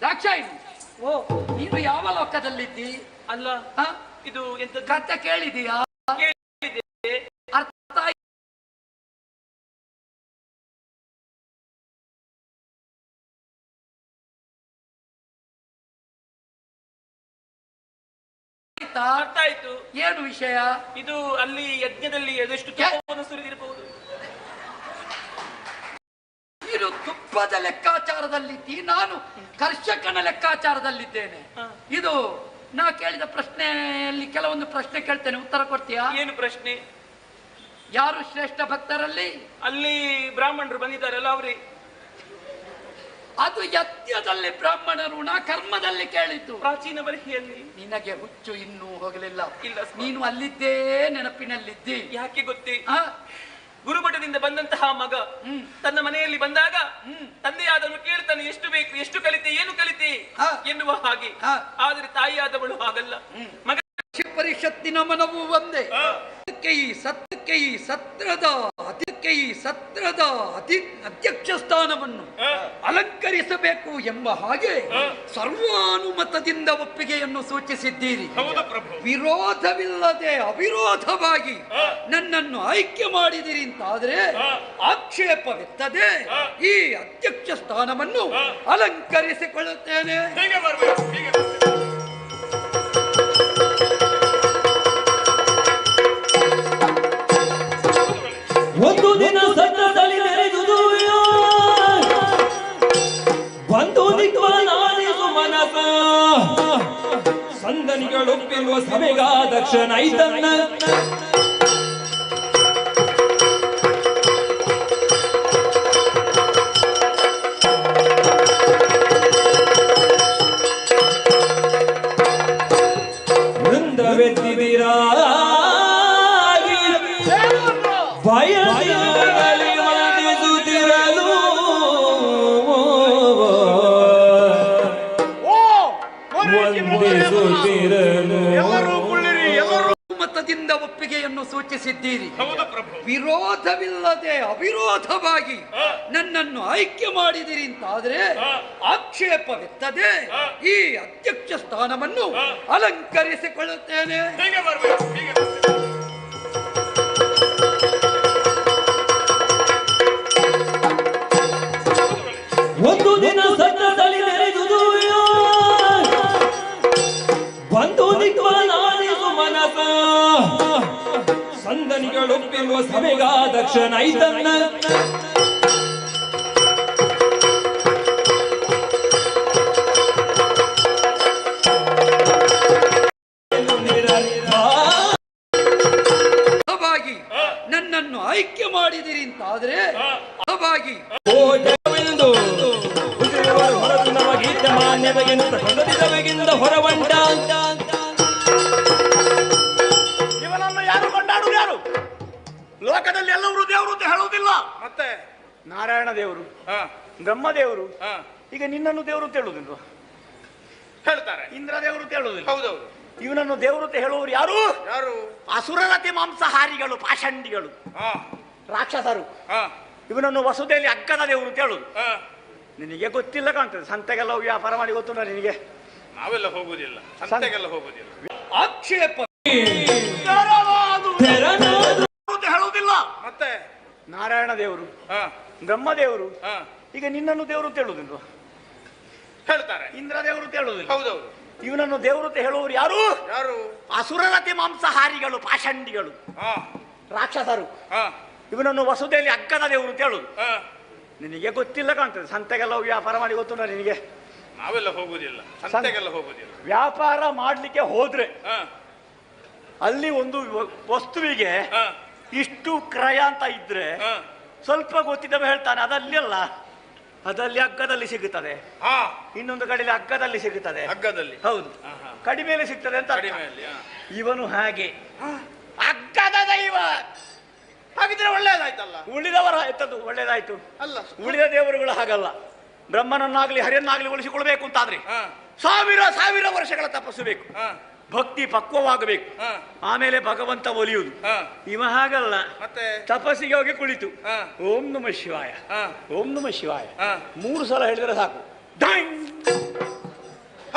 ದಾಕ್ಷಾಯಿಣಿ. ಓ, ನೀನು ಯಾವ ಲೋಕದಲ್ಲಿದ್ದಿ? ಅಲ್ಲ, ಇದು ಎಂತ ಕಥೆ ಕೇಳಿದೀಯಾ? ಅರ್ಥ ಆಯ್ತು. ಏನು ವಿಷಯ? ಇದು ಅಲ್ಲಿ ಯಜ್ಞದಲ್ಲಿ ಅದೆಷ್ಟು ತುಪ್ಪವನ್ನು ಸುರಿದಿರಬಹುದು. ನೀನು ತುಪ್ಪದ ಲೆಕ್ಕಾಚಾರದಲ್ಲಿದ್ದಿ, ನಾನು ಕರ್ಷಕನ ಲೆಕ್ಕಾಚಾರದಲ್ಲಿದ್ದೇನೆ. ಇದು ನಾ ಕೇಳಿದ ಪ್ರಶ್ನೆಯಲ್ಲಿ ಕೆಲವೊಂದು ಪ್ರಶ್ನೆ ಕೇಳ್ತೇನೆ, ಉತ್ತರ ಕೊಡ್ತೀಯಾ? ಏನು ಪ್ರಶ್ನೆ? ಯಾರು ಶ್ರೇಷ್ಠ ಭಕ್ತರಲ್ಲಿ? ಅಲ್ಲಿ ಬ್ರಾಹ್ಮಣರು ಬಂದಿದ್ದಾರಲ್ಲ ಅವರೇ. ಅದು ಯಜ್ಞದಲ್ಲಿ ಬ್ರಾಹ್ಮಣರು, ನಾ ಕರ್ಮದಲ್ಲಿ ಕೇಳಿದ್ದು. ಪ್ರಾಚೀನ ಬರಹಿಯಲ್ಲಿ. ನಿನಗೆ ಹುಚ್ಚು ಇನ್ನೂ ಹೋಗಲಿಲ್ಲ. ಇಲ್ಲ, ನೀನು ಅಲ್ಲಿದ್ದೇ ನೆನಪಿನಲ್ಲಿದ್ದಿ. ಯಾಕೆ ಗೊತ್ತೇ? ಗುರುಮಠದಿಂದ ಬಂದಂತಹ ಮಗ ತನ್ನ ಮನೆಯಲ್ಲಿ ಬಂದಾಗ ತಂದೆಯಾದವನು ಕೇಳ್ತಾನೆ, ಎಷ್ಟು ಬೇಕು, ಎಷ್ಟು ಕಲಿತೆ, ಏನು ಕಲಿತೆ ಎನ್ನುವ ಹಾಗೆ. ಆದರೆ ತಾಯಿಯಾದವಳು ಹಾಗಲ್ಲ. ಮಗ ಪರಿಷತ್ತಿನ ಮನವು ಒಂದೇ. ಸತ್ಯಕ್ಕೆ ಈ ಸತ್ರದ ಅಧ್ಯಕ್ಷ ಸ್ಥಾನವನ್ನು ಅಲಂಕರಿಸಬೇಕು ಎಂಬ ಹಾಗೆ ಸರ್ವಾನುಮತದಿಂದ ಒಪ್ಪಿಗೆಯನ್ನು ಸೂಚಿಸಿದ್ದೀರಿ. ವಿರೋಧವಿಲ್ಲದೆ ಅವಿರೋಧವಾಗಿ ನನ್ನನ್ನು ಆಯ್ಕೆ ಮಾಡಿದಿರಿ ಅಂತಾದ್ರೆ ಆಕ್ಷೇಪವೆತ್ತದೆ. ಈ ಅಧ್ಯಕ್ಷ ಸ್ಥಾನವನ್ನು ಅಲಂಕರಿಸಿಕೊಳ್ಳುತ್ತೇನೆ. ಒಂದು ದಿನ ಸತ್ರದಲ್ಲಿ ನೆರೆದುದು ಒಂದು ದಿಕ್ವಾನಾಲಿಸು ಮನಸ ಸಂದನಿಗಳೊಪ್ಪಿರುವ ಸಭೆಗಾದಕ್ಷನೈತನ್ನ ವೃಂದವೆತ್ತಿದಿರಾ ಭಯದಲ್ಲಿ ವಂದಿಸುತ್ತಿರಲು ಮನಸ್ಸಿಂದ ಒಪ್ಪಿಗೆಯನ್ನು ಸೂಚಿಸಿದ್ದೀರಿ. ಹೌದು ಪ್ರಭು. ವಿರೋಧವಿಲ್ಲದೆ ಅವಿರೋಧವಾಗಿ ನನ್ನನ್ನು ಆಯ್ಕೆ ಮಾಡಿದಿರಿ ಅಂತಾದ್ರೆ ಆಕ್ಷೇಪವೆತ್ತದೆ ಈ ಅಧ್ಯಕ್ಷ ಸ್ಥಾನವನ್ನು ಅಲಂಕರಿಸಿಕೊಳ್ಳುತ್ತೇನೆ. ಹೀಗೆ ಬರ್ಬೇಕು, ಹೀಗೆ ಬರ್ಬೇಕು. ಒಂದು ದಿನ ಸತ್ತದಲ್ಲಿ ನೆರೆದುದು ಬಂದು ನಿತ್ವ ನಾನಿಸು ಮನಸ ಸಂದನಿಗಳೊಪ್ಪಿರುವ ಸಭೆಗಾದಕ್ಷನೈತನ್ನ ನನ್ನನ್ನು ಆಯ್ಕೆ ಮಾಡಿದಿರಿ ಅಂತಾದ್ರೆ ಅವಾಗಿ ಹೊರತು ನಮಗೀತ ಮಾನ್ಯವೆಂತ ಹೊರದಿದವೆಗಿಂದ ಹೊರವಂಟ. ಇವನನ್ನು ಯಾರು ಕೊಂಡಾಡುವುದು ಯಾರು? ಲೋಕದಲ್ಲಿ ಎಲ್ಲರೂ ದೇವರು ಅಂತ ಹೇಳುವುದಿಲ್ಲ. ಮತ್ತೆ ನಾರಾಯಣ ದೇವರು, ಬ್ರಹ್ಮದೇವರು, ಈಗ ನಿನ್ನನ್ನು ದೇವರು ಅಂತ ಹೇಳುವುದಿಲ್ಲ, ಹೇಳ್ತಾರೆ. ಇಂದ್ರ ದೇವರು ಅಂತ ಹೇಳುವುದಿಲ್ಲ. ಹೌದೌದು. ಇವನನ್ನು ದೇವರು ಅಂತ ಹೇಳುವವರು ಯಾರು? ಯಾರು? ಅಸುರರತಿ ಮಾಂಸಾಹಾರಿಗಳು, ಪಾಷಂಡಿಗಳು, ರಾಕ್ಷಸರು. ಇವನನ್ನು ವಸುದೆಯಲ್ಲಿ ಅಗ್ಗದ ದೇವರು ಅಂತ ಹೇಳುದು. ನಿನಗೆ ಗೊತ್ತಿಲ್ಲ ಕಾಣ್ತದೆ. ಸಂತೆಗೆಲ್ಲ ವ್ಯಾಪಾರ ಮಾಡಿ ಗೊತ್ತುಂಟ ನಿನಗೆ? ನಾವೆಲ್ಲ ಹೋಗುದಿಲ್ಲ, ಸಂತೆಗೆಲ್ಲ ಹೋಗುದಿಲ್ಲ. ಆಕ್ಷೇಪ ಹೇಳುವುದಿಲ್ಲ. ಮತ್ತೆ ನಾರಾಯಣ ದೇವರು, ಬ್ರಹ್ಮದೇವರು, ಈಗ ನಿನ್ನನ್ನು ದೇವರು ಅಂತ ಹೇಳುವುದಿಲ್ಲ, ಹೇಳ್ತಾರೆ. ಇಂದ್ರ ದೇವರು ಅಂತ ಹೇಳುವುದಿಲ್ಲ. ಹೌದೌದು. ಇವನನ್ನು ದೇವರು ಅಂತ ಹೇಳುವವರು ಯಾರು? ಯಾರು? ಅಸುರರತಿ ಮಾಂಸಾಹಾರಿಗಳು, ಪಾಷಂಡಿಗಳು, ರಾಕ್ಷಸರು. ಇವನನ್ನು ವಸುದೆಯಲ್ಲಿ ಅಗ್ಗದ ದೇವರು ಅಂತ ಹೇಳುದು. ನಿನಗೆ ಗೊತ್ತಿಲ್ಲ ಕಾಣ್ತದೆ. ಸಂತೆಗೆಲ್ಲ ವ್ಯಾಪಾರ ಮಾಡಿ ಗೊತ್ತುಂಟ ನಿನಗೆ? ನಾವೆಲ್ಲ ಹೋಗುದಿಲ್ಲ, ಸಂತೆಗೆಲ್ಲ ಹೋಗುದಿಲ್ಲ. ವ್ಯಾಪಾರ ಮಾಡ್ಲಿಕ್ಕೆ ಹೋದ್ರೆ ಅಲ್ಲಿ ಒಂದು ವಸ್ತುವಿಗೆ ಇಷ್ಟು ಕ್ರಯ ಅಂತ ಇದ್ರೆ ಸ್ವಲ್ಪ ಗೊತ್ತಿದ್ದವ ಹೇಳ್ತಾನೆ, ಅದಲ್ಲಿ ಅಲ್ಲ, ಅದಲ್ಲಿ ಅಗ್ಗದಲ್ಲಿ ಸಿಗುತ್ತದೆ, ಇನ್ನೊಂದು ಕಡೆಯಲ್ಲಿ ಅಗ್ಗದಲ್ಲಿ ಸಿಗುತ್ತದೆ. ಅಗ್ಗದಲ್ಲಿ? ಹೌದು, ಕಡಿಮೆಯಲ್ಲಿ ಸಿಗ್ತದೆ ಅಂತ. ಇವನು ಹಾಗೆ ಅಗ್ಗದ ದೈವ. ಹಾಗಿದ್ರೆ ಒಳ್ಳೇದಾಯ್ತಲ್ಲ. ಉಳಿದವರ ಎತ್ತದ್ದು ಒಳ್ಳೇದಾಯ್ತು ಅಲ್ಲ. ಉಳಿದ ದೇವರುಗಳು ಹಾಗಲ್ಲ. ಬ್ರಹ್ಮನನ್ನಾಗ್ಲಿ ಹರಿಯನ್ನಾಗ್ಲಿ ಉಳಿಸಿಕೊಳ್ಬೇಕು ಅಂತಾದ್ರೆ ಸಾವಿರ ಸಾವಿರ ವರ್ಷಗಳ ತಪಸ್ಸು ಬೇಕು, ಭಕ್ತಿ ಪಕ್ವವಾಗಬೇಕು, ಆಮೇಲೆ ಭಗವಂತ ಒಲಿಯುವುದು. ಇವ ಹಾಗಲ್ಲ. ತಪಸ್ಸಿಗೆ ಹೋಗಿ ಕುಳಿತು ಓಂ ನಮಃ ಶಿವಾಯ, ಓಂ ನಮಃ ಶಿವಾಯ 3 ಸಲ ಹೇಳಿದ್ರೆ ಸಾಕು.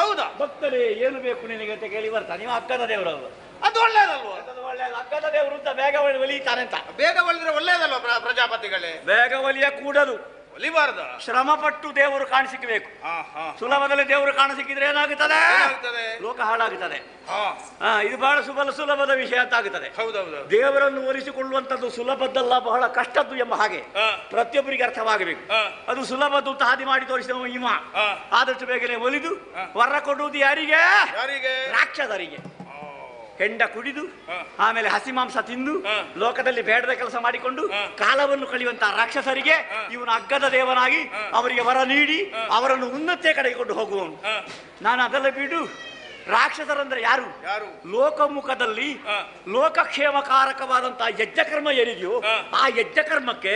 ಹೌದಾ? ಭಕ್ತರೇ ಏನು ಬೇಕು ನಿನಗೆ ಅಂತ ಕೇಳಿ ಬರ್ತಾನೆ. ನೀವು ಅಗ್ಗದ ದೇವರಲ್ಲ, ಅದು ಒಳ್ಳೇದಲ್ವ? ಒಳ್ಳೇದು. ಅಗ್ಗದ ದೇವರು ಅಂತ ಬೇಗ ಒಲಿತಾನೆ ಅಂತ. ಬೇಗ ಒಲಿದ್ರೆ ಒಳ್ಳೇದಲ್ವ ಪ್ರಜಾಪತಿಗಳೇ? ಬೇಗ ಒಲಿಯ ಕೂಡದು, ಒಲಿಬಾರ್ದ. ಶ್ರಮ ಪಟ್ಟು ದೇವರು ಕಾಣಿಸಿಕಬೇಕು. ಸುಲಭದಲ್ಲಿ ದೇವರು ಕಾಣಿಸಿಕಿದ್ರೆ ಏನಾಗುತ್ತದೆ? ಲೋಕ ಹಾಳಾಗುತ್ತದೆ. ಇದು ಬಹಳ ಸುಲಭದ ವಿಷಯ ಅಂತ ಆಗುತ್ತದೆ. ಹೌದೌದು. ದೇವರನ್ನು ಒಲಿಸಿಕೊಳ್ಳುವಂಥದ್ದು ಸುಲಭದ್ದಲ್ಲ, ಬಹಳ ಕಷ್ಟದ್ದು ಎಂಬ ಹಾಗೆ ಪ್ರತಿಯೊಬ್ಬರಿಗೆ ಅರ್ಥವಾಗಬೇಕು. ಅದು ಸುಲಭದ್ದು ಅಂತ ಹಾದಿ ಮಾಡಿ ತೋರಿಸಿದವ ಇವ. ಆದಷ್ಟು ಬೇಗನೆ ಒಲಿದು ವರ ಕೊಡುವುದು ಯಾರಿಗೆ? ರಾಕ್ಷಸರಿಗೆ. ಹೆಂಡ ಕುಡಿದು ಆಮೇಲೆ ಹಸಿ ಮಾಂಸ ತಿಂದು ಲೋಕದಲ್ಲಿ ಬೇಡದ ಕೆಲಸ ಮಾಡಿಕೊಂಡು ಕಾಲವನ್ನು ಕಳೆಯುವಂತಹ ರಾಕ್ಷಸರಿಗೆ ಇವನು ಅಗ್ಗದ ದೇವನಾಗಿ ಅವರಿಗೆ ವರ ನೀಡಿ ಅವರನ್ನು ಉನ್ನತೆ ಕಡೆಗೆ ಕೊಂಡು ಹೋಗುವವನು. ನಾನು ಅದೆಲ್ಲ ಬಿಡು. ರಾಕ್ಷಸರಂದ್ರೆ ಯಾರು? ಲೋಕಮುಖದಲ್ಲಿ ಲೋಕಕ್ಷೇಮಕಾರಕವಾದಂತಹ ಯಜ್ಞಕರ್ಮ ಏನಿದೆಯೋ ಆ ಯಜ್ಞಕರ್ಮಕ್ಕೆ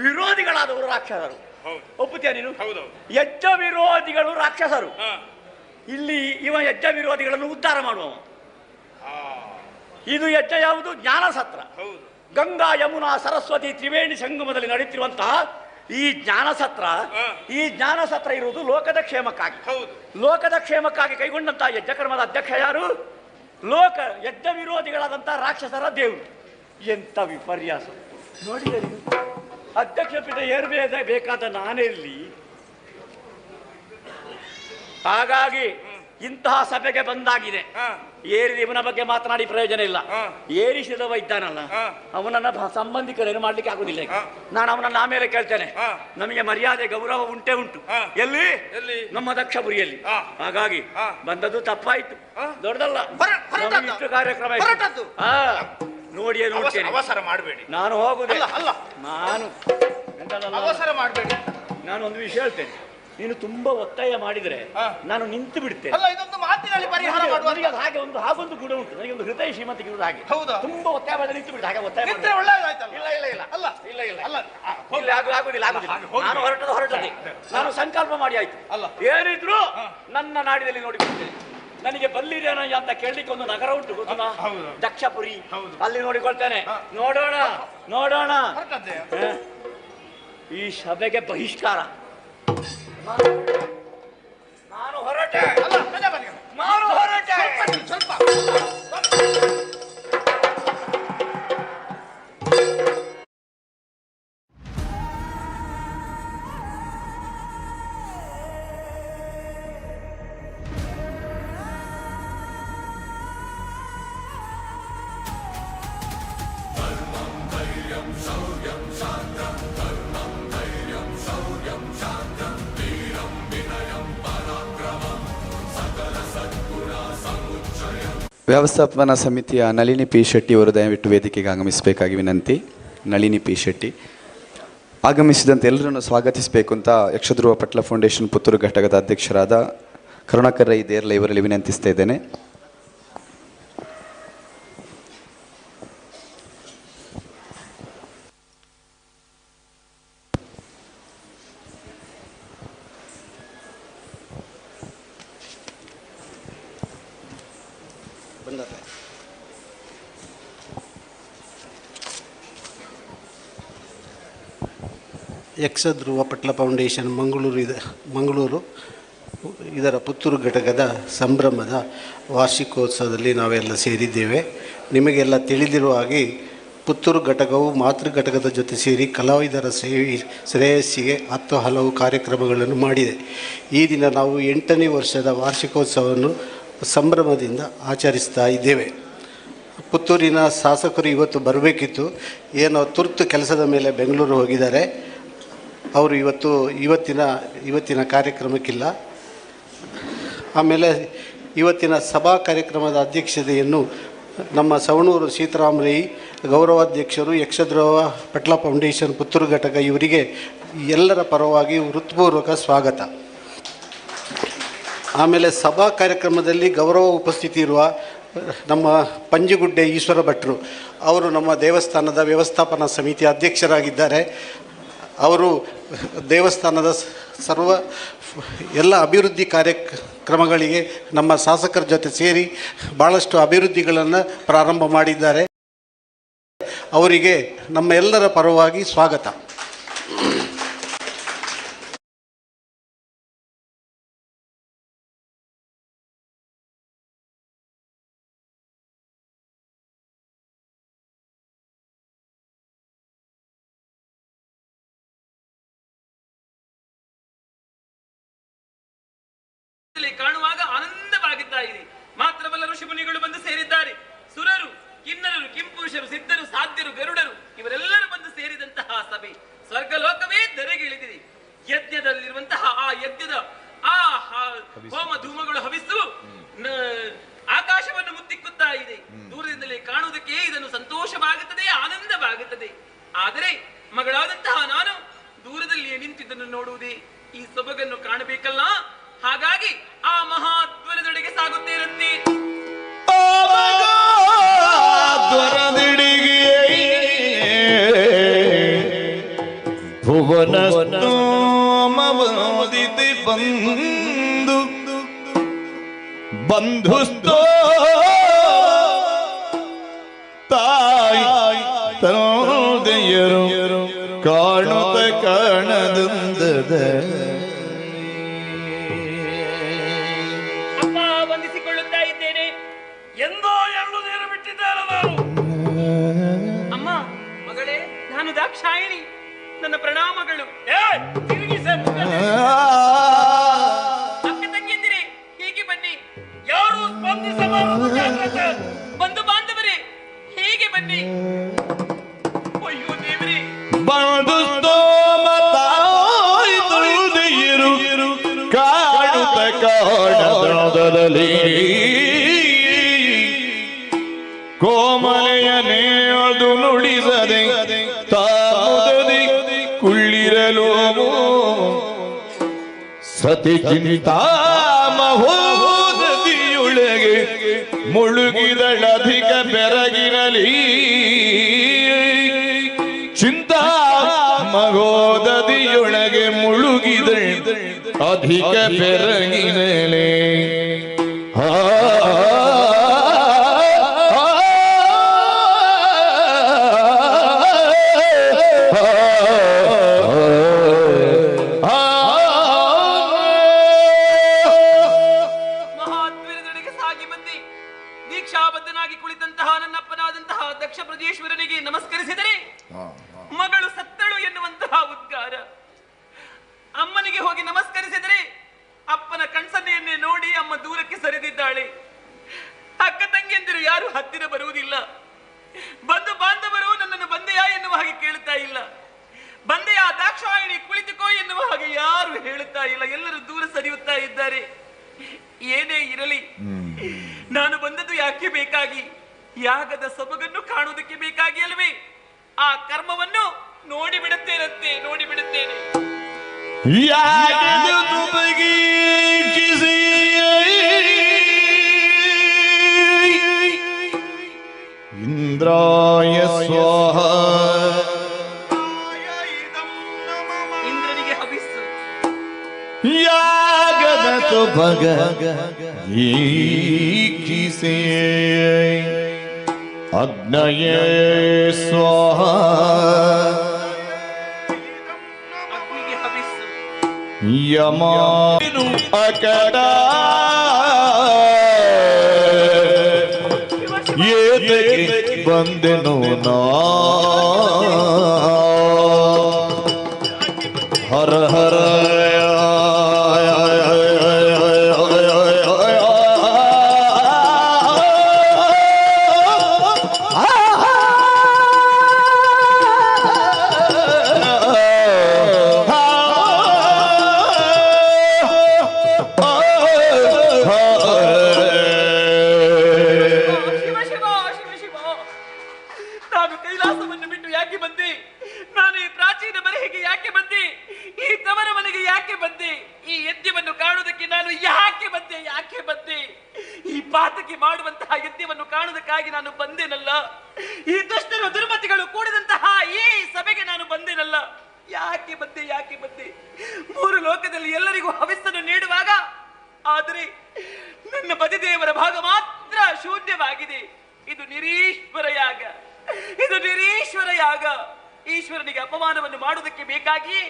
ವಿರೋಧಿಗಳಾದವರು ರಾಕ್ಷಸರು. ಒಪ್ಪುತ್ತೀಯ ನೀನು? ಯಜ್ಞ ವಿರೋಧಿಗಳು ರಾಕ್ಷಸರು. ಇಲ್ಲಿ ಇವ ಯಜ್ಞ ವಿರೋಧಿಗಳನ್ನು ಉದ್ಧಾರ ಮಾಡುವವ. ಇದು ಯಜ್ಞ ಯಾವುದು? ಜ್ಞಾನಸತ್ರ. ಗಂಗಾ ಯಮುನಾ ಸರಸ್ವತಿ ತ್ರಿವೇಣಿ ಸಂಗಮದಲ್ಲಿ ನಡೆಯುತ್ತಿರುವಂತಹ ಈ ಜ್ಞಾನಸತ್ರ ಇರುವುದು ಲೋಕದ ಕ್ಷೇಮಕ್ಕಾಗಿ. ಲೋಕದ ಕ್ಷೇಮಕ್ಕಾಗಿ ಕೈಗೊಂಡಂತಹ ಯಜ್ಞಕರ್ಮದ ಅಧ್ಯಕ್ಷ ಯಾರು? ಯಜ್ಞ ವಿರೋಧಿಗಳಾದಂತಹ ರಾಕ್ಷಸರ ದೇವರು. ಎಂತ ವಿಪರ್ಯಾಸ ನೋಡಿದೆ. ಅಧ್ಯಕ್ಷ ಪೀಠ ಏರ್ಬೇಕಾದ ನಾನೆಲ್ಲಿ? ಹಾಗಾಗಿ ಇಂತಹ ಸಭೆಗೆ ಬಂದಾಗಿದೆ. ಏರಿದ ಇವನ ಬಗ್ಗೆ ಮಾತನಾಡಿ ಪ್ರಯೋಜನ ಇಲ್ಲ. ಏರಿಸಿದವ ಇದ್ದಾನಲ್ಲ, ಅವನನ್ನ ಸಂಬಂಧಿಕರೇನು ಮಾಡ್ಲಿಕ್ಕೆ ಆಗುದಿಲ್ಲ. ನಾನು ಅವನನ್ನ ಆಮೇಲೆ ಕೇಳ್ತೇನೆ. ನಮಗೆ ಮರ್ಯಾದೆ ಗೌರವ ಉಂಟೇ ಉಂಟು. ಎಲ್ಲಿ? ನಮ್ಮ ದಕ್ಷಪುರಿಯಲ್ಲಿ. ಹಾಗಾಗಿ ಬಂದದ್ದು ತಪ್ಪಾಯ್ತು, ದೊಡ್ಡದಲ್ಲ. ಇಷ್ಟು ಕಾರ್ಯಕ್ರಮ ನೋಡಿಯೇ ನೋಡ್ತೇನೆ. ಅವಸರ ಮಾಡಬೇಡಿ. ನಾನು ಹೋಗುದಿಲ್ಲ. ನಾನು ಅವಸರ ಮಾಡಬೇಡಿ. ನಾನು ಒಂದು ವಿಷಯ ಹೇಳ್ತೇನೆ. ನೀನು ತುಂಬಾ ಒತ್ತಾಯ ಮಾಡಿದ್ರೆ ನಾನು ನಿಂತು ಬಿಡ್ತೇನೆ. ಇದೊಂದು ಮಾತಿನಲ್ಲಿ ಪರಿಹಾರ ಮಾಡುವ ಹಾಗೊಂದು ಗುಣ ಉಂಟು ನನಗೆ, ಒಂದು ಹೃದಯ ಶ್ರೀಮಂತಿಗೆ ಇರುವುದು ಹಾಗೆ. ತುಂಬಾ ಒತ್ತಾಯ ಮಾಡಿದ್ರೆ ನಿಂತು ಬಿಡ್ತೇನೆ. ಹಾಗೆ ಒತ್ತಾಯ ಮಾಡಿದ್ರೆ ಒಳ್ಳೆಯದಾಯ್ತಲ್ಲ? ಇಲ್ಲ ಆಗುದಿಲ್ಲ. ನಾನು ಹೊರಟದೆ. ನಾನು ಸಂಕಲ್ಪ ಮಾಡಿ ಆಯ್ತು. ಏನಿದ್ರು ನನ್ನ ನಾಡಿನಲ್ಲಿ ನೋಡಿಕೊಳ್ತೇನೆ. ನನಗೆ ಬಲ್ಲಿದೇನ ಅಂತ ಕೇಳಲಿಕ್ಕೆ ಒಂದು ನಗರ ಉಂಟು ಗೊತ್ತಾ? ದಕ್ಷಪುರಿ. ಅಲ್ಲಿ ನೋಡಿಕೊಳ್ತೇನೆ. ನೋಡೋಣ ನೋಡೋಣ. ಈ ಸಭೆಗೆ ಬಹಿಷ್ಕಾರ. ನಾನು ಹೊರಟೆ. ನಾನು ಹೊರಟೆ. ಸ್ವಲ್ಪ ವ್ಯವಸ್ಥಾಪನಾ ಸಮಿತಿಯ ನಳಿನಿ ಪಿ ಶೆಟ್ಟಿ ಅವರು ದಯವಿಟ್ಟು ವೇದಿಕೆಗೆ ಆಗಮಿಸಬೇಕಾಗಿ ವಿನಂತಿ. ನಳಿನಿ ಪಿ ಶೆಟ್ಟಿ ಆಗಮಿಸಿದಂತೆ ಎಲ್ಲರನ್ನು ಸ್ವಾಗತಿಸಬೇಕು ಅಂತ ಯಕ್ಷಧ್ರುವ ಪಟ್ಲ ಫೌಂಡೇಶನ್ ಪುತ್ತೂರು ಘಟಕದ ಅಧ್ಯಕ್ಷರಾದ ಕರುಣಾಕರ್ ರೈ ದೇರ್ಲ ಇವರಲ್ಲಿ ವಿನಂತಿಸ್ತಾ ಇದ್ದೇನೆ. ಯಕ್ಷಧ್ರುವ ಪಟ್ಲ ಫೌಂಡೇಶನ್ ಮಂಗಳೂರು ಇದರ ಪುತ್ತೂರು ಘಟಕದ ಸಂಭ್ರಮದ ವಾರ್ಷಿಕೋತ್ಸವದಲ್ಲಿ ನಾವೆಲ್ಲ ಸೇರಿದ್ದೇವೆ. ನಿಮಗೆಲ್ಲ ತಿಳಿದಿರುವ ಹಾಗೆ ಪುತ್ತೂರು ಘಟಕವು ಮಾತೃ ಘಟಕದ ಜೊತೆ ಸೇರಿ ಕಲಾವಿದರ ಶ್ರೇಯಸ್ಸಿಗೆ ಹಲವು ಕಾರ್ಯಕ್ರಮಗಳನ್ನು ಮಾಡಿದೆ. ಈ ದಿನ ನಾವು 8ನೇ ವರ್ಷದ ವಾರ್ಷಿಕೋತ್ಸವವನ್ನು ಸಂಭ್ರಮದಿಂದ ಆಚರಿಸ್ತಾ ಇದ್ದೇವೆ. ಪುತ್ತೂರಿನ ಶಾಸಕರು ಇವತ್ತು ಬರಬೇಕಿತ್ತು, ಏನೋ ತುರ್ತು ಕೆಲಸದ ಮೇಲೆ ಬೆಂಗಳೂರು ಹೋಗಿದ್ದಾರೆ. ಅವರು ಇವತ್ತಿನ ಕಾರ್ಯಕ್ರಮಕ್ಕಿಲ್ಲ. ಆಮೇಲೆ ಇವತ್ತಿನ ಸಭಾ ಕಾರ್ಯಕ್ರಮದ ಅಧ್ಯಕ್ಷತೆಯನ್ನು ನಮ್ಮ ಸವಣೂರು ಸೀತಾರಾಮ ರೈ ಗೌರವಾಧ್ಯಕ್ಷರು ಯಕ್ಷಧ್ರುವ ಪಟ್ಲ ಫೌಂಡೇಶನ್ ಪುತ್ತೂರು ಘಟಕ ಇವರಿಗೆ ಎಲ್ಲರ ಪರವಾಗಿ ಹೃತ್ಪೂರ್ವಕ ಸ್ವಾಗತ. ಆಮೇಲೆ ಸಭಾ ಕಾರ್ಯಕ್ರಮದಲ್ಲಿ ಗೌರವ ಉಪಸ್ಥಿತಿ ಇರುವ ನಮ್ಮ ಪಂಜುಗುಡ್ಡೆ ಈಶ್ವರ ಭಟ್ರು ಅವರು ನಮ್ಮ ದೇವಸ್ಥಾನದ ವ್ಯವಸ್ಥಾಪನಾ ಸಮಿತಿ ಅಧ್ಯಕ್ಷರಾಗಿದ್ದಾರೆ. ಅವರು ದೇವಸ್ಥಾನದ ಎಲ್ಲ ಅಭಿವೃದ್ಧಿ ಕಾರ್ಯಕ್ರಮಗಳಿಗೆ ನಮ್ಮ ಶಾಸಕರ ಜೊತೆ ಸೇರಿ ಭಾಳಷ್ಟು ಅಭಿವೃದ್ಧಿಗಳನ್ನು ಪ್ರಾರಂಭ ಮಾಡಿದ್ದಾರೆ. ಅವರಿಗೆ ನಮ್ಮ ಎಲ್ಲರ ಪರವಾಗಿ ಸ್ವಾಗತ. ಕಾಣುವಾಗ ಆನಂದವಾಗುತ್ತಾ ಇದೆ. ಮಾತ್ರವಲ್ಲ, ಋಷಿಮುನಿಗಳು ಬಂದು ಸೇರಿದ್ದಾರೆ. ಸುರರು, ಕಿನ್ನರರು, ಕಿಂಪುರುಷರು, ಸಿದ್ಧರು, ಸಾಧ್ಯರು, ಗರುಡರು ಇವರೆಲ್ಲರೂ ಬಂದು ಸೇರಿದಂತಹ ಸಭೆ. ಸ್ವರ್ಗಲೋಕವೇ ಧರೆಗಿಳಿದಿದೆ. ಯಜ್ಞದಲ್ಲಿರುವಂತಹ ಆ ಯಜ್ಞದ ಆ ಹೋಮ ಧೂಮಗಳು ಹವಿಸು ಆಕಾಶವನ್ನು ಮುತ್ತಿಕ್ಕುತ್ತಾ ಇದೆ. ದೂರದಿಂದಲೇ ಕಾಣುವುದಕ್ಕೆ ಇದನ್ನು ಸಂತೋಷವಾಗುತ್ತದೆ, ಆನಂದವಾಗುತ್ತದೆ. ಆದರೆ ಮಗಳಾದಂತಹ ನಾನು ದೂರದಲ್ಲಿ ನಿಂತಿದ್ದನ್ನು ನೋಡುವುದೇ ಈ ಸೊಬಗನ್ನು ಕಾಣಬೇಕಲ್ಲ. ಹಾಗಾಗಿ ಆ ಮಹಾದ್ವರದೆಡೆಗೆ ಸಾಗುತ್ತೇರಂತೆ. ಭುವನ ಬಂದು ಬಂಧುಸ್ತೋ ತಾಯಿ ತಂದೆಯರು ಕಾಣುತ್ತ ಕಾಣದಂದದ ವಂದಿಸಿಕೊಳ್ಳುತ್ತಾ ಇದ್ದೇನೆ. ಎಂದೋ 2 ನೀರು ಬಿಟ್ಟಿದ್ದಾರೆ ನಾನು. ಅಮ್ಮ, ಮಗಳೇ, ನಾನು ದಾಕ್ಷಾಯಿಣಿ. ನನ್ನ ಪ್ರಣಾಮಗಳು. ಅಕ್ಕ ತಂಗಿಯಂದಿರೇ, ಹೀಗೆ ಬನ್ನಿ. ಯಾರು ಸ್ಪಂದಿಸಬಾರದು. ಬಂಧು ಬಾಂಧವರೇ, ಹೀಗೆ ಬನ್ನಿ. ಅಯ್ಯೋ ದೇವರೇ, ಕಾಡುತ್ತ ಕಾಡದಲ್ಲಿ ಕೋಮಲೆಯನೇ ಅದು ನುಡಿಸದೆ ತಾಮುದದಿ ಕುಳ್ಳಿರಲು ಸತಿ ಚಿಂತಾ ಮಹೋದದಿಯೊಳಗೆ ಮುಳುಗಿದಳಧಿಕ ಬೆರಗಿರಲಿ ಚಿಂತಾ ಮಹೋದದಿಯೊಳಗೆ ಮುಳುಗಿದ ಅಧಿಕ ಬೆರಗಿನಲೆ ತಂದೆಯಾದಂತಹ ನನ್ನಪ್ಪನಾದಂತಹ ದಕ್ಷ ಪ್ರಜೇಶ್ವರನಿಗೆ ನಮಸ್ಕರಿಸಿದರೆ ಮಗಳು ಸತ್ತಳು ಎನ್ನುವಂತಹ ಉದ್ಗಾರ, ಅಮ್ಮನಿಗೆ ಹೋಗಿ ನಮಸ್ಕರಿಸಿದರೆ ಅಪ್ಪನ ಕಣ್ಸನ್ನೆಯನ್ನೇ ನೋಡಿ ಅಮ್ಮ ದೂರಕ್ಕೆ ಸರಿದಿದ್ದಾಳೆ. ಅಕ್ಕ ತಂಗಿಯಂದಿರು ಯಾರು ಹತ್ತಿರ ಬರುವುದಿಲ್ಲ. ಬಂಧು ಬಾಂಧವರು ನನ್ನನ್ನು ಬಂದೆಯಾ ಎನ್ನುವ ಹಾಗೆ ಕೇಳುತ್ತಾ ಇಲ್ಲ. ಬಂದೆಯಾ ದಾಕ್ಷಾಯಿಣಿ ಕುಳಿತುಕೋ ಎನ್ನುವ ಹಾಗೆ ಯಾರು ಹೇಳುತ್ತಾ ಇಲ್ಲ. ಎಲ್ಲರೂ ದೂರ ಸರಿಯುತ್ತಾ ಇದ್ದಾರೆ. ಏನೇ ಇರಲಿ, ನಾನು ಬಂದದ್ದು ಯಾಕೆ ಬೇಕಾಗಿ? ಯಾಗದ ಸೊಬಗನ್ನು ಕಾಣುವುದಕ್ಕೆ ಬೇಕಾಗಿ ಅಲ್ವೇ? ಆ ಕರ್ಮವನ್ನು ನೋಡಿಬಿಡುತ್ತೇನಂತೆ, ನೋಡಿಬಿಡುತ್ತೇನೆ. ಇಂದ್ರಾಯ ಸ್ವಾಹ. ಇಂದ್ರನಿಗೆ ಹವಿಸ್ಸು. ಯಾಗದ ಸೊಬಗ ಈಕ್ಷಿಸೆ. ಅಗ್ನಯೇ ಸ್ವಾಹ. ಅಗ್ನಿಗೆ ಹವಿಸ್ಸು. ಯಮಾನು ಅಕಟ ಏತಕ್ಕೆ ಬಂದೆನು ನಾ. ಹರ ಹರ ನಾನು ಕೈಲಾಸವನ್ನು ಬಿಟ್ಟು ಯಾಕೆ ಬಂದೆ? ನಾನು ಈ ಪ್ರಾಚೀನ ಬರೆಹಿಗೆ ಯಾಕೆ ಬಂದೆ? ಈ ತವರ ಮನೆಗೆ ಯಾಕೆ ಬಂದೆ? ಈ ಯಜ್ಞವನ್ನು ಕಾಣುವುದಕ್ಕೆ ನಾನು ಯಾಕೆ ಬಂದೆ? ಯಾಕೆ ಬಂದೆ? ಈ ಪಾತಕಿ ಮಾಡುವಂತಹ ಯಜ್ಞವನ್ನು ಕಾಣುವುದಕ್ಕಾಗಿ ನಾನು ಬಂದೇನಲ್ಲ. ಈ ದುಷ್ಟರು ದುರ್ಮತಿಗಳು ಕೂಡಿದಂತಹ ಈ ಸಭೆಗೆ ನಾನು ಬಂದೇನಲ್ಲ. ಯಾಕೆ ಬಂದೆ? ಯಾಕೆ ಬಂದೆ? ಮೂರು ಲೋಕದಲ್ಲಿ ಎಲ್ಲರಿಗೂ ಹವಿಸ್ಸನ್ನು ನೀಡುವಾಗ ಆದರೆ ನನ್ನ ಬದಿದೇವರ ಭಾಗ ಮಾತ್ರ ಶೂನ್ಯವಾಗಿದೆ. ಇದು ನಿರೀಶ್ವರ ಯಾಗ, ಇದು ನಿರೀಶ್ವರ ಯಾಗ. ಈಶ್ವರನಿಗೆ ಅಪಮಾನವನ್ನು ಮಾಡುವುದಕ್ಕೆ ಬೇಕಾಗಿ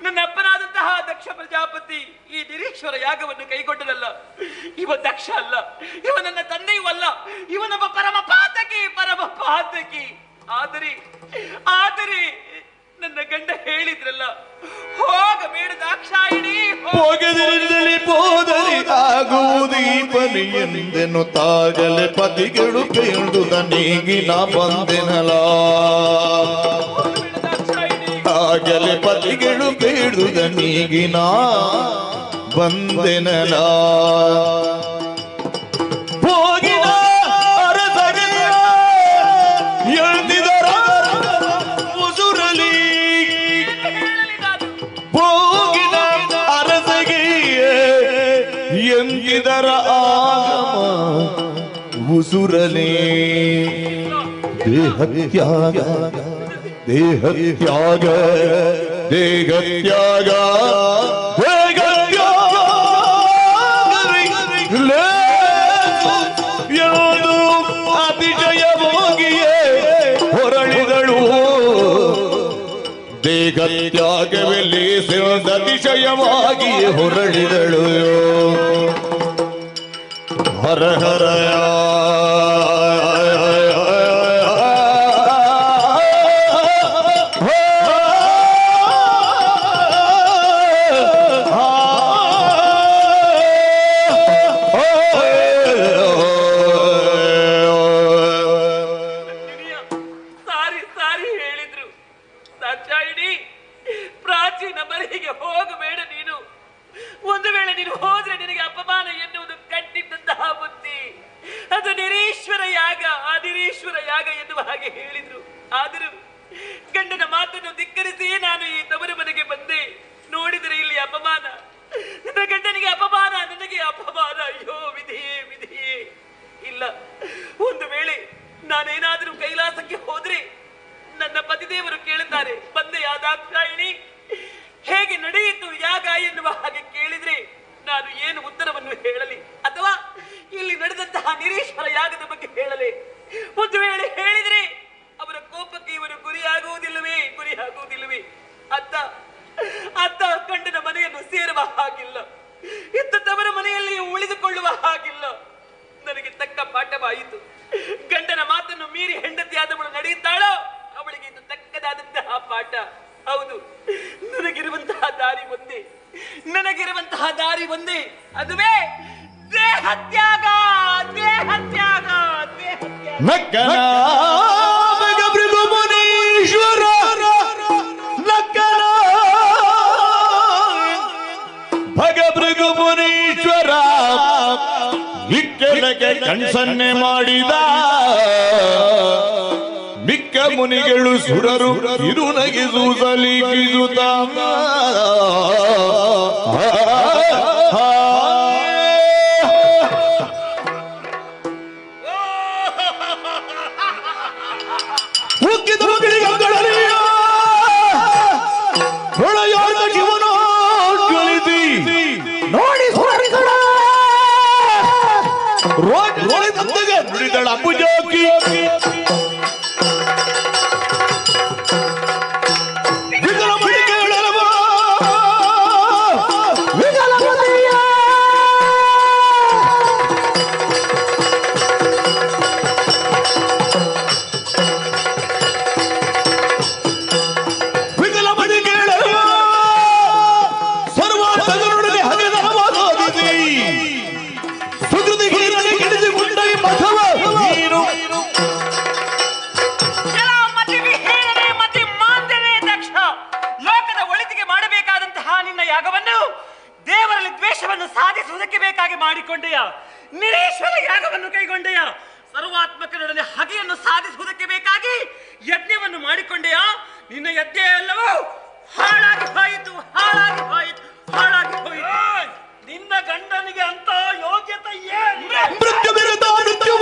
ನನ್ನ ಅಪ್ಪನಾದಂತಹ ದಕ್ಷ ಪ್ರಜಾಪತಿ ಈ ನಿರೀಶ್ವರ ಯಾಗವನ್ನು ಕೈಗೊಂಡನಲ್ಲ. ಇವ ದಕ್ಷ ಅಲ್ಲ, ಇವ ನನ್ನ ತಂದೆಯೂ ಅಲ್ಲ, ಇವನೊಬ್ಬ ಪರಮ ಪಾತಕಿ, ಪರಮ ಪಾತಕಿ. ಆದರೆ ನನ್ನ ಗಂಡ ಹೇಳಿದ್ರಲ್ಲ, ಹೋಗಬೇಡ ದಾಕ್ಷಾಯಿಣಿ, ಹೋಗದಿರಲಿ ಹೋದರೆ ಆಗುವುದೀಪನಿ ಎಂದೆನು ತಾಗಲೆ ಪತಿಗಳು ಕೇಳುದ ನೀಗಿನ ಬಂದೆನಲ. ಆಗಲೆ ಪತಿಗಳು ಕೇಳುದ ನೀಗಿನ ಬಂದೆನಲ. ಹೋಗಿನ ಅರಸಗೆ ಎಳ್ದಿದರ ಉಸುರಲಿ. ಹೋಗಿನ ಅರಸಗೆ ಎಂದಿದರ ಆಗಮ ಉಸುರಲಿ. ದೇಹತ್ಯಾಗ ದೇಹತ್ಯಾಗ ದೇಹತ್ಯಾಗ ಯಾವುದು ಅತಿಶಯವಾಗಿಯೇ ಹೊರಳಿದಳು. ದೇಹತ್ಯಾಗವೆಲ್ಲಿ ಅತಿಶಯವಾಗಿಯೇ ಹೊರಳಿದಳು. ಹರ ಹರ ಪ್ರಾಚೀನ ಬರೆಹಿಗೆ ಹೋಗಬೇಡ ನೀನು. ಒಂದು ವೇಳೆ ನೀನು ಹೋದ್ರೆ ನಿನಗೆ ಅಪಮಾನ ಎನ್ನುವುದು ಕಟ್ಟಿದ್ದಂತಹ ಬುದ್ಧಿ. ಅದು ನಿರೀಶ್ವರ ಯಾಗ, ಆ ನಿರೀಶ್ವರ ಯಾಗ ಎನ್ನುವ ಹಾಗೆ ಹೇಳಿದ್ರು. ಆದರೂ ಗಂಡನ ಮಾತನ್ನು ಧಿಕ್ಕರಿಸಿ ನಾನು ಈ ತವರು ಮನೆಗೆ ಬಂದೆ. ನೋಡಿದರೆ ಇಲ್ಲಿ ಅಪಮಾನ, ನನ್ನ ಗಂಡನಿಗೆ ಅಪಮಾನ, ನನಗೆ ಅಪಮಾನ. ಅಯ್ಯೋ ವಿಧಿಯೇ, ವಿಧಿಯೇ. ಇಲ್ಲ, ಒಂದು ವೇಳೆ ನಾನೇನಾದರೂ ಕೈಲಾಸಕ್ಕೆ ಹೋದ್ರೆ ನನ್ನ ಪತಿದೇವರು ಕೇಳುತ್ತಾರೆ, ಬಂದೆಯಾ ದಾಕ್ಷಾಯಿಣಿ, ಹೇಗೆ ನಡೆಯಿತು ಯಾಗ ಎನ್ನುವ ಹಾಗೆ ಕೇಳಿದ್ರೆ ನಾನು ಏನು ಉತ್ತರವನ್ನು ಹೇಳಲಿ? ಅಥವಾ ಇಲ್ಲಿ ನಡೆದಂತಹ ನಿರೀಶ್ವರ ಯಾಗದ ಬಗ್ಗೆ ಹೇಳಲಿ? ಒಂದು ವೇಳೆ ಹೇಳಿದ್ರೆ ಅವರ ಕೋಪಕ್ಕೆ ಇವರು ಗುರಿಯಾಗುವುದಿಲ್ಲವೇ? ಅತ್ತ ಗಂಡನ ಮನೆಯನ್ನು ಸೇರುವ ಹಾಗಿಲ್ಲ, ಇತ್ತ ತವರ ಮನೆಯಲ್ಲಿ ಉಳಿದುಕೊಳ್ಳುವ ಹಾಗಿಲ್ಲ. ನನಗೆ ತಕ್ಕ ಪಾಠವಾಯಿತು. ಗಂಡನ ಮೀರಿ ಹೆಂಡತಿಯಾದವಳು ನಡೆಯುತ್ತಾಳೋ ಅವಳಿಗೆ ಇದು ತಕ್ಕದಾದಂತಹ ಪಾಠ. ಹೌದು, ನನಗಿರುವಂತಹ ದಾರಿ ಒಂದೇ, ಅದುವೇ ದೇಹತ್ಯಾಗ. ಭೃಗುಮುನೀಶ್ವರ ಭೃಗುಮುನೀಶ್ವರ ವಿಕ್ಕಲಕ್ಕೆ ಕಣ್ಸನ್ನೆ ಮಾಡಿದ ಮಿಕ್ಕ ಮುನಿಗಳು ಸುರರು ಇದು ನಗಿಸುತ್ತಲಿಗಿಸುತ್ತ ಉಕ್ಕಿದ ಮಕ್ಕಳಿಗೆ ಹೊಳೆಯೋರ್ಗ ಜೀವನ ಗಳಿಸಿ ನೋಡಿ ಸುರರಿಗಳ ರೋಳಿದಂತೆಗೆ ನುಡಿದಳ ಅಂಬುಜೋಗಿ ಸಾಧಿಸುವುದಕ್ಕೆ ಬೇಕಾಗಿ ಮಾಡಿಕೊಂಡೆಯ ನಿರೀಶ್ವರ ಯಾಗವನ್ನು ಕೈಗೊಂಡೆಯ ಸರ್ವಾತ್ಮಕನೊಡನೆ ಹಗೆಯನ್ನು ಸಾಧಿಸುವುದಕ್ಕೆ ಬೇಕಾಗಿ ಯಜ್ಞವನ್ನು ಮಾಡಿಕೊಂಡೆಯ ನಿನ್ನ ಯಜ್ಞ ಎಲ್ಲವೂ ಹಾಳಾಗಿ ಹೋಯಿತು. ನಿನ್ನ ಗಂಡನಿಗೆ ಅಂತ ಯೋಗ್ಯತೆ ಮೃತ್ಯು ವಿರುದ್ಧ ಮೃತ್ಯು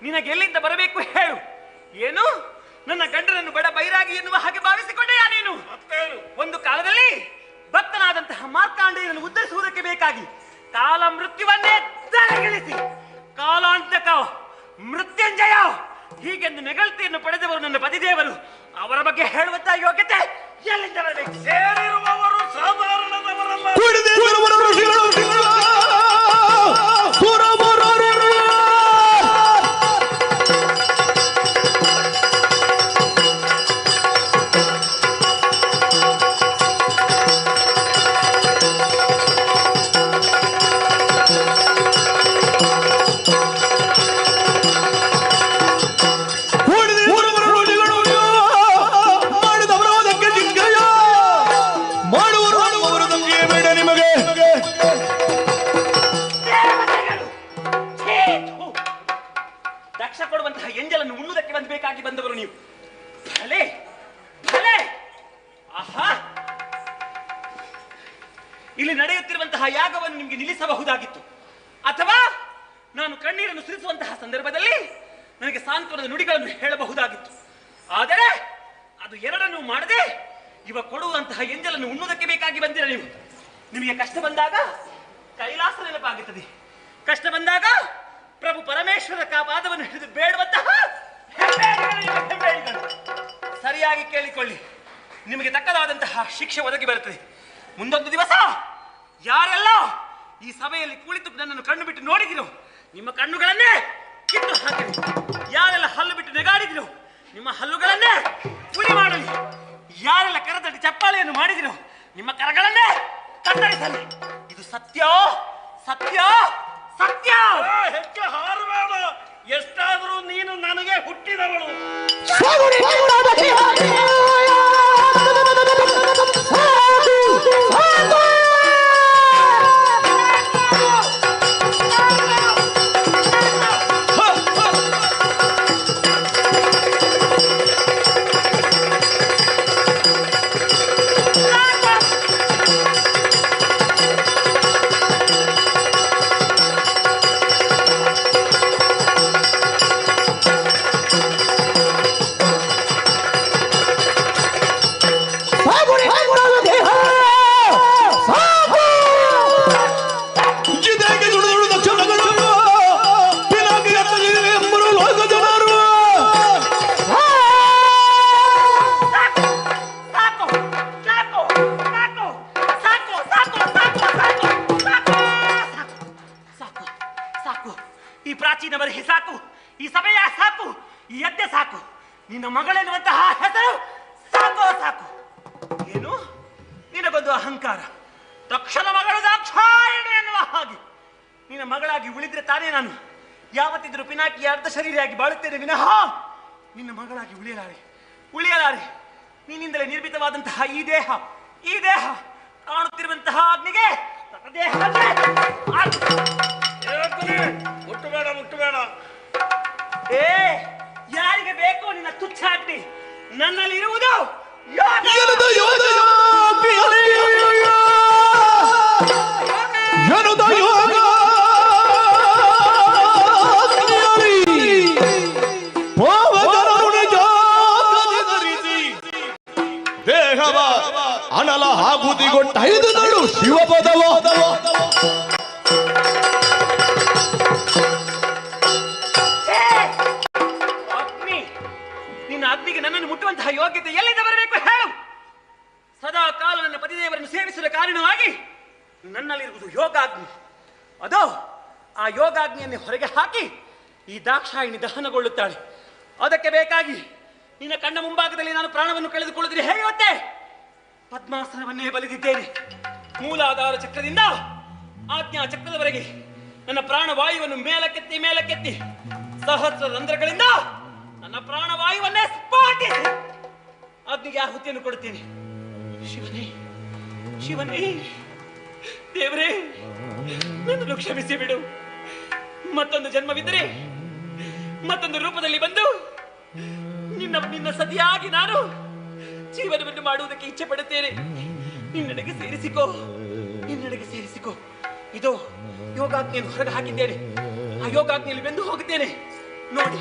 ನಿನಗೆಲ್ಲಿಂದ ಬರಬೇಕು ಹೇಳು. ಏನು ನನ್ನ ಗಂಡನನ್ನು ಬಡ ಬೈರಾಗಿ ಎನ್ನುವ ಹಾಗೆ ಭಾವಿಸಿಕೊಂಡೆಯಾ ನೀನು? ಒಂದು ಕಾಲದಲ್ಲಿ ಭಕ್ತನಾದಂತಹ ಮಾರ್ಕಾಂಡೇಯನನ್ನು ಉದ್ಧರಿಸುವುದಕ್ಕೆ ಬೇಕಾಗಿ ಕಾಲ ಮೃತ್ಯುವನ್ನೇ ತಲೆಗಿಳಿಸಿ ಕಾಲಾಂತಕ ಮೃತ್ಯುಂಜಯ ಹೀಗೆಂದು ನೆಗಳತೆಯನ್ನು ಪಡೆದವರು ನನ್ನ ಪತಿದೇವರು. ಅವರ ಬಗ್ಗೆ ಹೇಳುವಂತಹ ಯೋಗ್ಯತೆ ಎಲ್ಲಿಂದ ಬರಬೇಕು? ಸೇರಿರುವವರು ಸಾಧಾರಣದವರಲ್ಲ. ದಕ್ಷ ಕೊಡುವಂತಹ ಎಂಜಲನ್ನು ಉಣ್ಣುವುದಕ್ಕೆ ಬೇಕಾಗಿ ಬಂದವರು ನೀವು. ಭಲೆ ಭಲೆ, ಆಹಾ, ಇಲ್ಲಿ ನಡೆಯುತ್ತಿರುವಂತಹ ಯಾಗವನ್ನು ನಿಮಗೆ ನಿಲ್ಲಿಸಬಹುದಾಗಿತ್ತು. ಅಥವಾ ನಾನು ಕಣ್ಣೀರನ್ನು ಸುರಿಸುವಂತಹ ಸಂದರ್ಭದಲ್ಲಿ ನನಗೆ ಸಾಂತ್ವನದ ನುಡಿಗಳನ್ನು ಹೇಳಬಹುದಾಗಿತ್ತು. ಆದರೆ ಅದು ಎರಡನ್ನೂ ಮಾಡದೆ ಇವ ಕೊಡುವಂತಹ ಎಂಜಲನ್ನು ಉಣ್ಣುವುದಕ್ಕೆ ಬೇಕಾಗಿ ಬಂದಿರ ನೀವು. ನಿಮಗೆ ಕಷ್ಟ ಬಂದಾಗ ಕೈಲಾಸ ನೆನಪಾಗುತ್ತದೆ. ಕಷ್ಟ ಬಂದಾಗ ಪ್ರಭು ಪರಮೇಶ್ವರ ಪಾದವನ್ನು ಹಿಡಿದು ಬೇಡುವಂತಹ ಸರಿಯಾಗಿ ಕೇಳಿಕೊಳ್ಳಿ, ನಿಮಗೆ ತಕ್ಕದಾದಂತಹ ಶಿಕ್ಷೆ ಒದಗಿ ಬರುತ್ತದೆ. ಮುಂದೊಂದು ದಿವಸ ಯಾರೆಲ್ಲ ಈ ಸಭೆಯಲ್ಲಿ ಕುಳಿತು ನನ್ನನ್ನು ಕಣ್ಣು ಬಿಟ್ಟು ನೋಡಿದಿರೋ ನಿಮ್ಮ ಕಣ್ಣುಗಳನ್ನೇ ಕಿತ್ತು ಹಾಕಿರಿ. ಯಾರೆಲ್ಲ ಹಲ್ಲು ಬಿಟ್ಟು ನೆಗಾಡಿದಿರೋ ನಿಮ್ಮ ಹಲ್ಲುಗಳನ್ನೇ ಪುಡಿ ಮಾಡಲಿ. ಯಾರೆಲ್ಲ ಕರತಟ್ಟಿ ಚಪ್ಪಾಳೆಯನ್ನು ಮಾಡಿದಿರೋ ನಿಮ್ಮ ಕರಗಳನ್ನೇ ಕತ್ತರಿಸಲಿ. ಇದು ಸತ್ಯ ಸತ್ಯ ಸತ್ಯ. ಹೆಚ್ಚು ಹಾರಬೇಡ, ಎಷ್ಟಾದರೂ ನೀನು ನನಗೆ ಹುಟ್ಟಿದವಳು. ಪ್ರಾಚೀನ ಬರಹೆ ಸಾಕು, ಈ ಸಮಯ ಸಾಕು, ಈ ಯಜ್ಞ ಸಾಕು, ನಿನ್ನ ಮಗಳೆನ್ನುವಂತಹ ಹೆಸರು ಸಾಕು ಸಾಕು. ಏನು ನಿನಗೊಂದು ಅಹಂಕಾರ, ತಕ್ಷಣ ಮಗಳು ದಾಕ್ಷಾಯಣಿ ಎನ್ನುವ ಹಾಗೆ. ನಿನ್ನ ಮಗಳಾಗಿ ಉಳಿದ್ರೆ ತಾನೇ ನಾನು ಯಾವತ್ತಿದ್ರೂ ಪಿನಾಕಿ ಅರ್ಧ ಶರೀರಿಯಾಗಿ ಬಾಳುತ್ತೇನೆ ವಿನಃ ನಿನ್ನ ಮಗಳಾಗಿ ಉಳಿಯಲಾರೆ. ನಿನ್ನಿಂದಲೇ ನಿರ್ಮಿತವಾದಂತಹ ಈ ದೇಹ ಕಾಣುತ್ತಿರುವಂತಹ ಅಗ್ನಿಗೆ ಮುಟ್ಟಬೇಡ. ಯಾರಿಗೆ ಬೇಕು ನಿನ್ನ ತುಚ್ಛ ಅಗ್ನಿ? ನನ್ನಲ್ಲಿ ಇರುವುದು ದೇಹವ ಅನಲ ಆಗುದಿಗೊಟ್ಟೈದು ಶಿವಪದವ. ಅಗ್ನಿ, ನಿನ್ನ ಅಗ್ನಿಗೆ ನನ್ನನ್ನು ಮುಟ್ಟುವಂತಹ ಯೋಗ್ಯತೆ ಎಲ್ಲಿಂದ ಬರಬೇಕು ಹೇಳು? ಸದಾ ಕಾಲ ನನ್ನ ಪತಿದೇವರನ್ನು ಸೇವಿಸುವ ಕಾರಣವಾಗಿ ನನ್ನಲ್ಲಿರುವುದು ಯೋಗಾಗ್ನಿ. ಅದು ಆ ಯೋಗಾಗ್ನಿಯನ್ನು ಹೊರಗೆ ಹಾಕಿ ಈ ದಾಕ್ಷಾಯಿಣಿ ದಹನಗೊಳ್ಳುತ್ತಾಳೆ. ಅದಕ್ಕೆ ಬೇಕಾಗಿ ನಿನ್ನ ಕಣ್ಣ ಮುಂಭಾಗದಲ್ಲಿ ನಾನು ಪ್ರಾಣವನ್ನು ಕಳೆದುಕೊಳ್ಳುವುದ್ರೆ ಹೇಗೆ? ಪದ್ಮಾಸನವನ್ನೇ ಬಲಿದಿದ್ದೇನೆ. ಮೂಲಾಧಾರ ಚಕ್ರದಿಂದ ಆಜ್ಞಾ ಚಕ್ರದವರೆಗೆ ನನ್ನ ಪ್ರಾಣವಾಯುವನ್ನು ಮೇಲಕ್ಕೆತ್ತಿ ಸಹಸ್ರ ರಂಧ್ರಗಳಿಂದ ನನ್ನ ಪ್ರಾಣವಾಯುವನ್ನೇ ಸ್ಫೋಟಿಸಿ ಅಗ್ನಿಗೆ ಆಹುತಿಯನ್ನು ಕೊಡುತ್ತೇನೆ. ಶಿವನೇ, ದೇವರೇ, ನನ್ನನ್ನು ಕ್ಷಮಿಸಿ ಬಿಡು. ಮತ್ತೊಂದು ಜನ್ಮವಿದ್ದರೆ ಮತ್ತೊಂದು ರೂಪದಲ್ಲಿ ಬಂದು ನಿನ್ನ ಸತಿಯಾಗಿ ನಾನು ಜೀವನವನ್ನು ಮಾಡುವುದಕ್ಕೆ ಇಚ್ಛೆ ಪಡುತ್ತೇನೆ. ನಿನ್ನಡೆಗೆ ಸೇರಿಸಿಕೋ. ಇದು ಯೋಗಾಗ್ನಿಯನ್ನು ಹೊರಗೆ ಹಾಕಿದ್ದೇನೆ. ಆ ಯೋಗಾಗ್ನಿಯಲ್ಲಿ ಬೆಂದು ಹೋಗುತ್ತೇನೆ. ನೋಡಿ.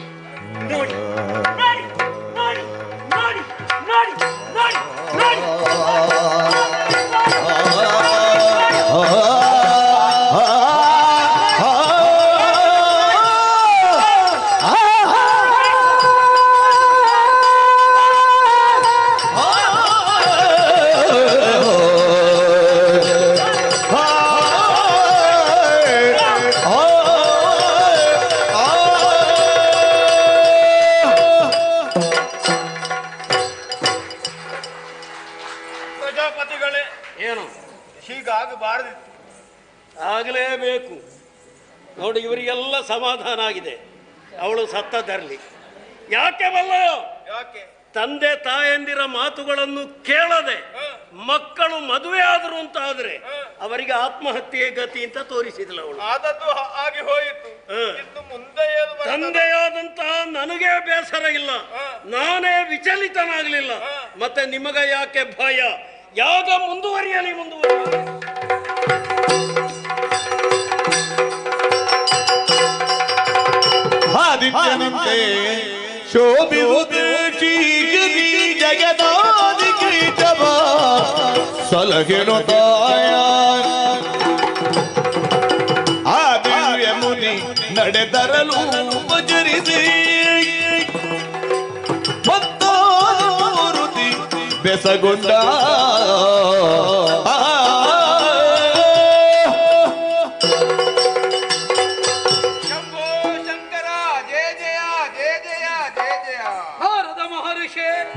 ಪ್ರಜಾಪತಿಗಳೇ, ಏನು ಹೀಗಾಗಬಾರದಿತ್ತು, ಆಗಲೇಬೇಕು. ನೋಡಿ, ಇವರಿಗೆಲ್ಲ ಸಮಾಧಾನ ಆಗಿದೆ. ಅವಳು ಸತ್ತದರ್ಲಿ. ಯಾಕೆ ಬಲ್ಲಯೋ? ಯಾಕೆ ತಂದೆ ತಾಯಂದಿರ ಮಾತುಗಳನ್ನು ಕೇಳದೆ ಮಕ್ಕಳು ಮದುವೆ ಆದರು ಅಂತ ಆದ್ರೆ ಅವರಿಗೆ ಆತ್ಮಹತ್ಯೆ ಗತಿ ಅಂತ ತೋರಿಸಿದ್ಲು ಅವಳು. ಆದದ್ದು ಹಾಗೆ ಹೋಯಿತು. ತಂದೆಯಾದಂತಹ ನನಗೆ ಬೇಸರ ಇಲ್ಲ, ನಾನೇ ವಿಚಲಿತನಾಗಲಿಲ್ಲ. ಮತ್ತೆ ನಿಮಗ ಯಾಕೆ ಭಯ? ಯಾಗ ಮುಂದುವರಿಯಲಿ. ಆದಿತ್ಯನಂತೆ ಶೋಭಿಸುತ್ತೆ ಜಗದಾದಿ ಕೀಟವ ಸಲಹೆನು ತಾಯ. ಆ ದಿವ್ಯ ಮುನಿ ನಡೆದರಲು ಉಪಚರಿಸಿ ಮತ್ತೂರುತಿ ಬೆಸಗೊಂಡ.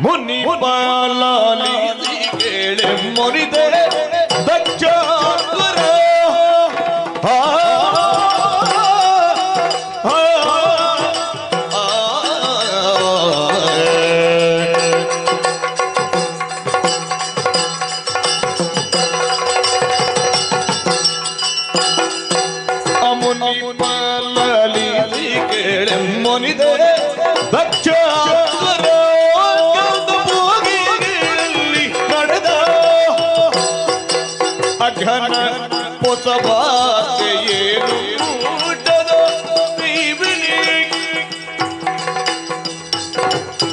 ಮುನಿ ಬಾಲಾಲಿ ಕೇಳೆ ಮುರಿದೆ ದಕ್ಷಾಸುರ. ಮುನಿ ಬಾಲಾಲಿ ಕೇಳೆ ಮುರಿದೆ ದಕ್ಷಾಸುರ. ಘನ ಪೊಸಬಾತೆ ಏನು ಊಟದ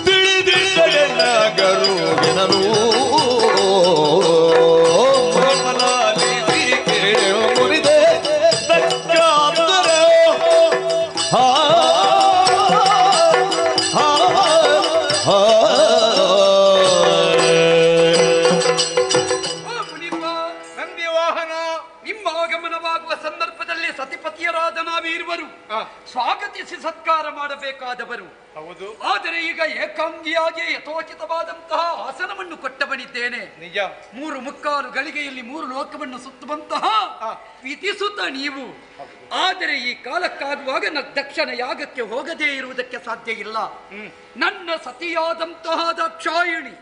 ತಿಳಿದಿದ್ದರೆ ನಗರು ಜನರು. ಮುರಿದೆ ದಕ್ಷಾಸುರ. ಸಂದರ್ಭದಲ್ಲಿ ಸತಿಪತಿಯರ ಹಿರಿಯರಾದ ನಾವಿರುವರು ಸ್ವಾಗತಿಸಿ ಸತ್ಕಾರ ಮಾಡಬೇಕಾದವರು. ಹೌದು. ಆದರೆ ಈಗ ಏಕಾಂಗಿಯಾಗಿ ಯಥೋಚಿತವಾದಂತಹ ಆಸನವನ್ನು ಕೊಟ್ಟವನಿದ್ದೇನೆ. ನಿಜ. 3 ಗಳಿಗೆಯಲ್ಲಿ 3 ಲೋಕವನ್ನು ಸುತ್ತುವಂತಹ ವಿಧಿಸುತ್ತ ನೀವು. ಆದರೆ ಈ ಕಾಲಕ್ಕಾಗುವಾಗ ದಕ್ಷನ ಯಾಗಕ್ಕೆ ಹೋಗದೇ ಇರುವುದಕ್ಕೆ ಸಾಧ್ಯ ಇಲ್ಲ. ನನ್ನ ಸತಿಯಾದಂತಹ ದಾಕ್ಷಾಯಿಣಿ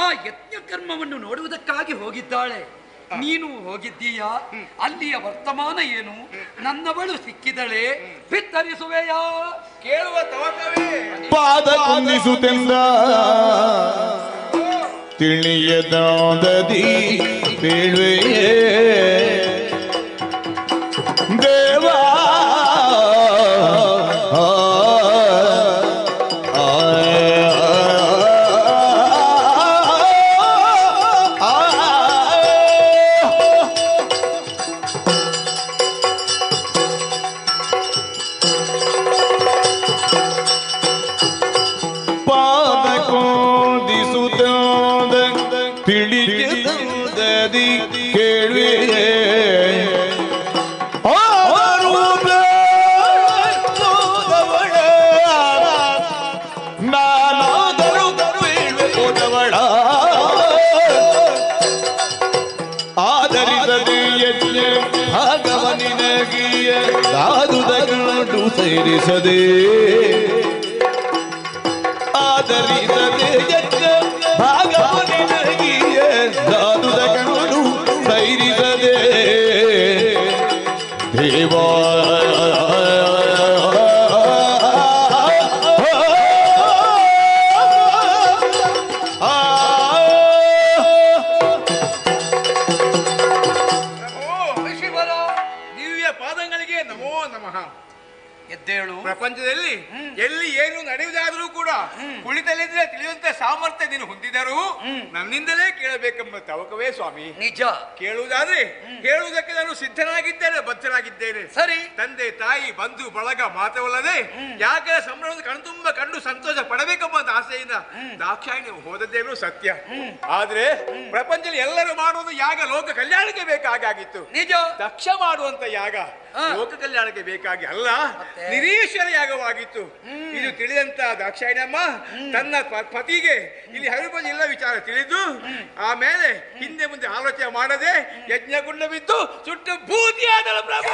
ಆ ಯಜ್ಞ ಕರ್ಮವನ್ನು ನೋಡುವುದಕ್ಕಾಗಿ ಹೋಗಿದ್ದಾಳೆ. ನೀನು ಹೋಗಿದ್ದೀಯಾ? ಅಲ್ಲಿಯ ವರ್ತಮಾನ ಏನು? ನನ್ನವಳು ಸಿಕ್ಕಿದಳೆ, ಬಿತ್ತರಿಸುವೆಯಾ? ಕೇಳುವ ತವಕವೇ. ಪಾದ ಕುಂದಿಸುತ್ತೆಂದ ತಿಳಿಯದಾದದಿ ಬೇಳ್ವೆಯೇ ದೇವಾ ಸೇರಿಸದೆ ಆದರಿಸದೆ ಯಜ್ಞ ಭಾಗವನಿನಗಿಯ ದಾದುದ ಕಣ್ಣು ಸೈರಿಸದೆ ದೇವಾ ಪ್ರಪಂಚದಲ್ಲಿ ಎಲ್ಲಿ ಏನು ನಡೆಯುವುದಾದರೂ ಕೂಡ ಕುಳಿತಲ್ಲಿದ್ರೆ ತಿಳಿಯುವಂತ ಸಾಮರ್ಥ್ಯ ನೀನು ಹೊಂದಿದರು ನನ್ನಿಂದಲೇ ಕೇಳಬೇಕೆಂಬ ತವಕವೇ ಸ್ವಾಮಿ. ನಿಜ. ಕೇಳುವುದಾದ್ರೆ ಹೇಳುವುದಕ್ಕೆ ನಾನು ಸಿದ್ಧನಾಗಿದ್ದೇನೆ, ಬದ್ಧನಾಗಿದ್ದೇನೆ. ಸರಿ. ತಂದೆ ತಾಯಿ ಬಂಧು ಬಳಗ ಮಾತ್ರವಲ್ಲದೆ ಯಾಕೆ ಸಂಭ್ರಮದ ಕಣ್ತುಂಬ ಕಂಡು ಸಂತೋಷ ಪಡಬೇಕೆಂಬ ಆಸೆಯಿಂದ ದಾಕ್ಷಾಯಿಣಿ ಹೋದದ್ದೇನೋ ಸತ್ಯ. ಆದ್ರೆ ಪ್ರಪಂಚದಲ್ಲಿ ಎಲ್ಲರೂ ಮಾಡುವುದು ಯಾಗ ಲೋಕ ಕಲ್ಯಾಣಕ್ಕೆ ಬೇಕಾಗಿತ್ತು. ನಿಜ. ದಕ್ಷ ಮಾಡುವಂತ ಯಾಗ ಲೋಕ ಕಲ್ಯಾಣಕ್ಕೆ ಬೇಕಾಗಿ ಅಲ್ಲ, ನಿರೀಶ್ವರ ಯಾಗವಾಗಿತ್ತು. ಇದು ತಿಳಿದಂತ ದಾಕ್ಷಾಯಿಣಮ್ಮ ತನ್ನ ಪತಿಗೆ ಇಲ್ಲಿ ಹರಿಪತಿ ಇಲ್ಲ ವಿಚಾರ ತಿಳಿದು ಆಮೇಲೆ ಹಿಂದೆ ಮುಂದೆ ಆಲೋಚನೆ ಮಾಡದೆ ಯಜ್ಞಗುಂಡ ಬಿದ್ದು ಸುಟ್ಟು ಭೂತಿಯಾದಳು. ಪ್ರಭು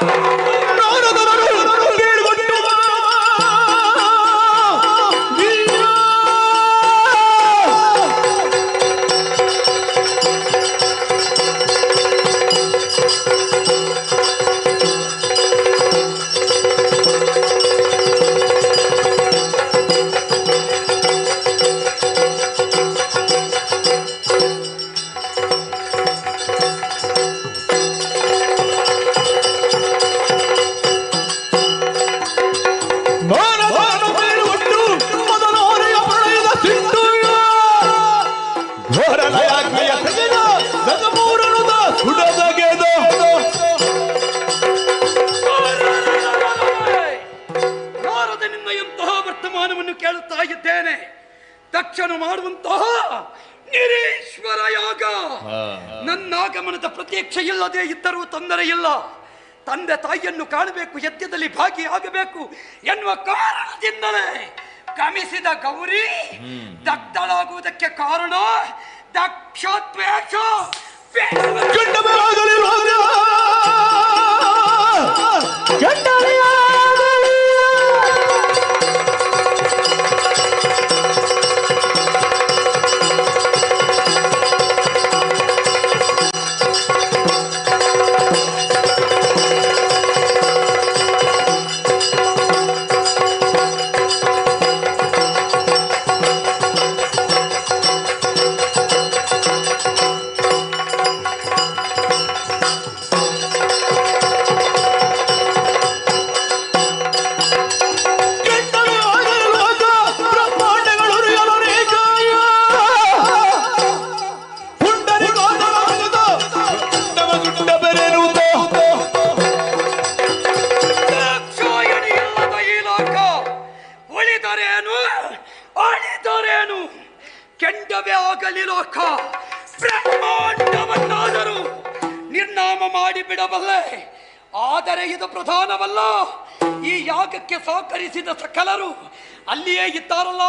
ಕೇಳುತ್ತಾ ಇದ್ದೇನೆ. ದಕ್ಷನು ಮಾಡುವಂತಹ ನಿರೀಶ್ವರ ಯಾಗ ನನ್ನ ಆಗಮನದ ಪ್ರತೀಕ್ಷೆ ಇಲ್ಲದೆ ಇದ್ದರೂ ತೊಂದರೆ ಇಲ್ಲ. ತಂದೆ ತಾಯಿಯನ್ನು ಕಾಣಬೇಕು, ಯಜ್ಞದಲ್ಲಿ ಭಾಗಿಯಾಗಬೇಕು ಎನ್ನುವ ಕಾರಣದಿಂದಲೇ ಗಮಿಸಿದ ಗೌರಿ ದಗ್ಧಳಾಗುವುದಕ್ಕೆ ಕಾರಣ ದಕ್ಷದ್ವೇಷ. ಆದರೆ ಇದು ಪ್ರಧಾನವಲ್ಲ. ಈ ಯಾಗಕ್ಕೆ ಸಹಕರಿಸಿದ ಸಕಲರು ಅಲ್ಲಿಯೇ ಇದ್ದಾರಲ್ಲ.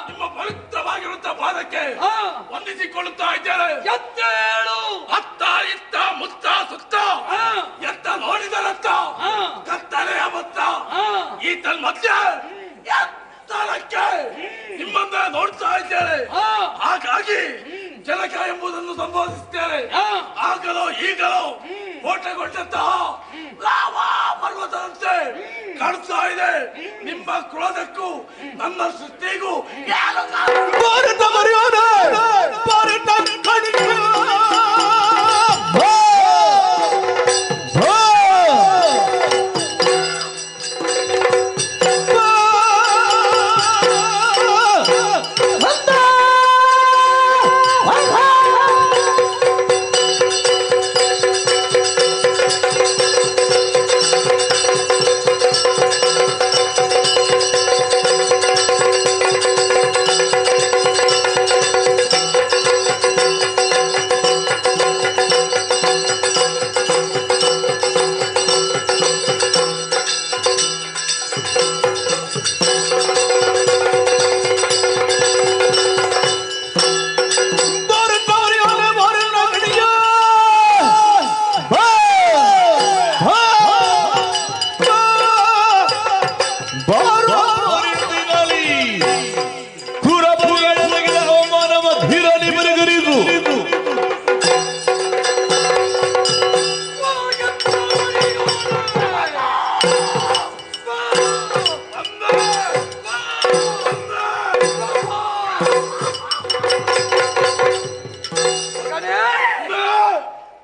ನಿಮ್ಮ ಪವಿತ್ರವಾಗಿರುವಂತಹ ಪಾದಕ್ಕೆ ವಂದಿಸಿಕೊಳ್ಳುತ್ತಾ ಇದ್ದೇನೆ. ಎದ್ದೇಳು. ಅತ್ತ ಇತ್ತ ಮುತ್ತ ಸುತ್ತ ಎತ್ತ ನೋಡಿದರತ್ತ ಕತ್ತಲೆಯ ಮೊತ್ತ ಈ ಮಧ್ಯ ಎತ್ತರಕ್ಕೆ ನಿಮ್ಮನ್ನ ನೋಡ್ತಾ ಇದ್ದೇನೆ. ಹಾಗಾಗಿ ಜನಕ ಎಂಬುದನ್ನು ಸಂಬೋಧಿಸುತ್ತೇನೆ. ಆಗಲೋ ಈಗಲೋ ಕೋಟೆಗೊಂಡಂತಹ ಲಾವಾ ಪರ್ವತದಂತೆ ಕಾಣಿಸ್ತಾ ಇದೆ. ನಿಮ್ಮ ಕ್ರೋಧಕ್ಕೂ ನನ್ನ ಸೃಷ್ಟಿಗೂ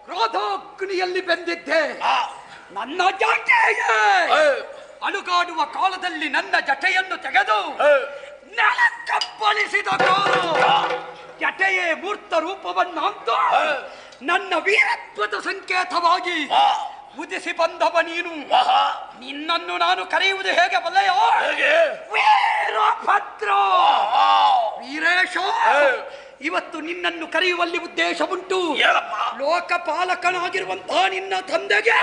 ಕ್ರೋಧಾಗ್ನಿಯಲ್ಲಿ ಬೆಂದಿದ್ದೆ. ನನ್ನ ಜಟೆಗೆ ಅಲುಗಾಡುವ ಕಾಲದಲ್ಲಿ ನನ್ನ ಜಟೆಯನ್ನು ತೆಗೆದು ನೆಲಕ್ಕಪ್ಪಳಿಸಿದ ಕಾಲು ಜಟೆಯೇ ಮೂರ್ತ ರೂಪವನ್ನಂತು ನನ್ನ ವೀರತ್ವದ ಸಂಕೇತವಾಗಿ ಉದಿಸಿ ಬಂದವ ನೀನು. ನಿನ್ನನ್ನು ನಾನು ಕರೆಯುವುದು ಹೇಗೆ ಬಲ್ಲೆಯೋ? ವೀರಭದ್ರ, ವೀರೇಶ. ಇವತ್ತು ನಿನ್ನನ್ನು ಕರೆಯುವಲ್ಲಿ ಉದ್ದೇಶ ಉಂಟು. ಲೋಕಪಾಲಕನಾಗಿರುವಂತಹ ನಿನ್ನ ತಂದೆಗೆ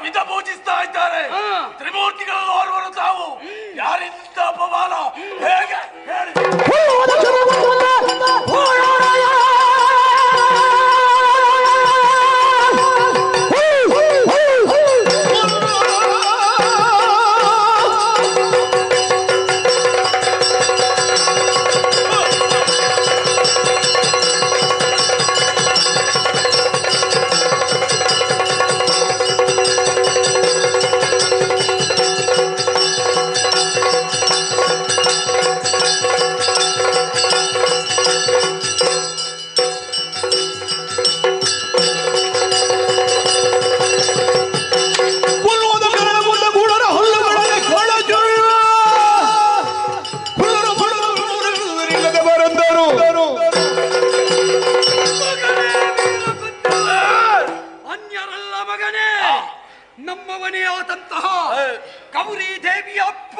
ವಿಧ ಪೂಜಿಸ್ತಾ ಇದ್ದಾರೆ. ತ್ರಿಮೂರ್ತಿಗಳನ್ನು ಓರ್ವರು ತಾವು ಯಾರಿಂದ ಅಪಮಾನ ಹೇಗೆ ಹೇಳಿ? ನಮ್ಮವನೇ ಆದಂತಹ ಗೌರಿ ದೇವಿಯ ಅಪ್ಪ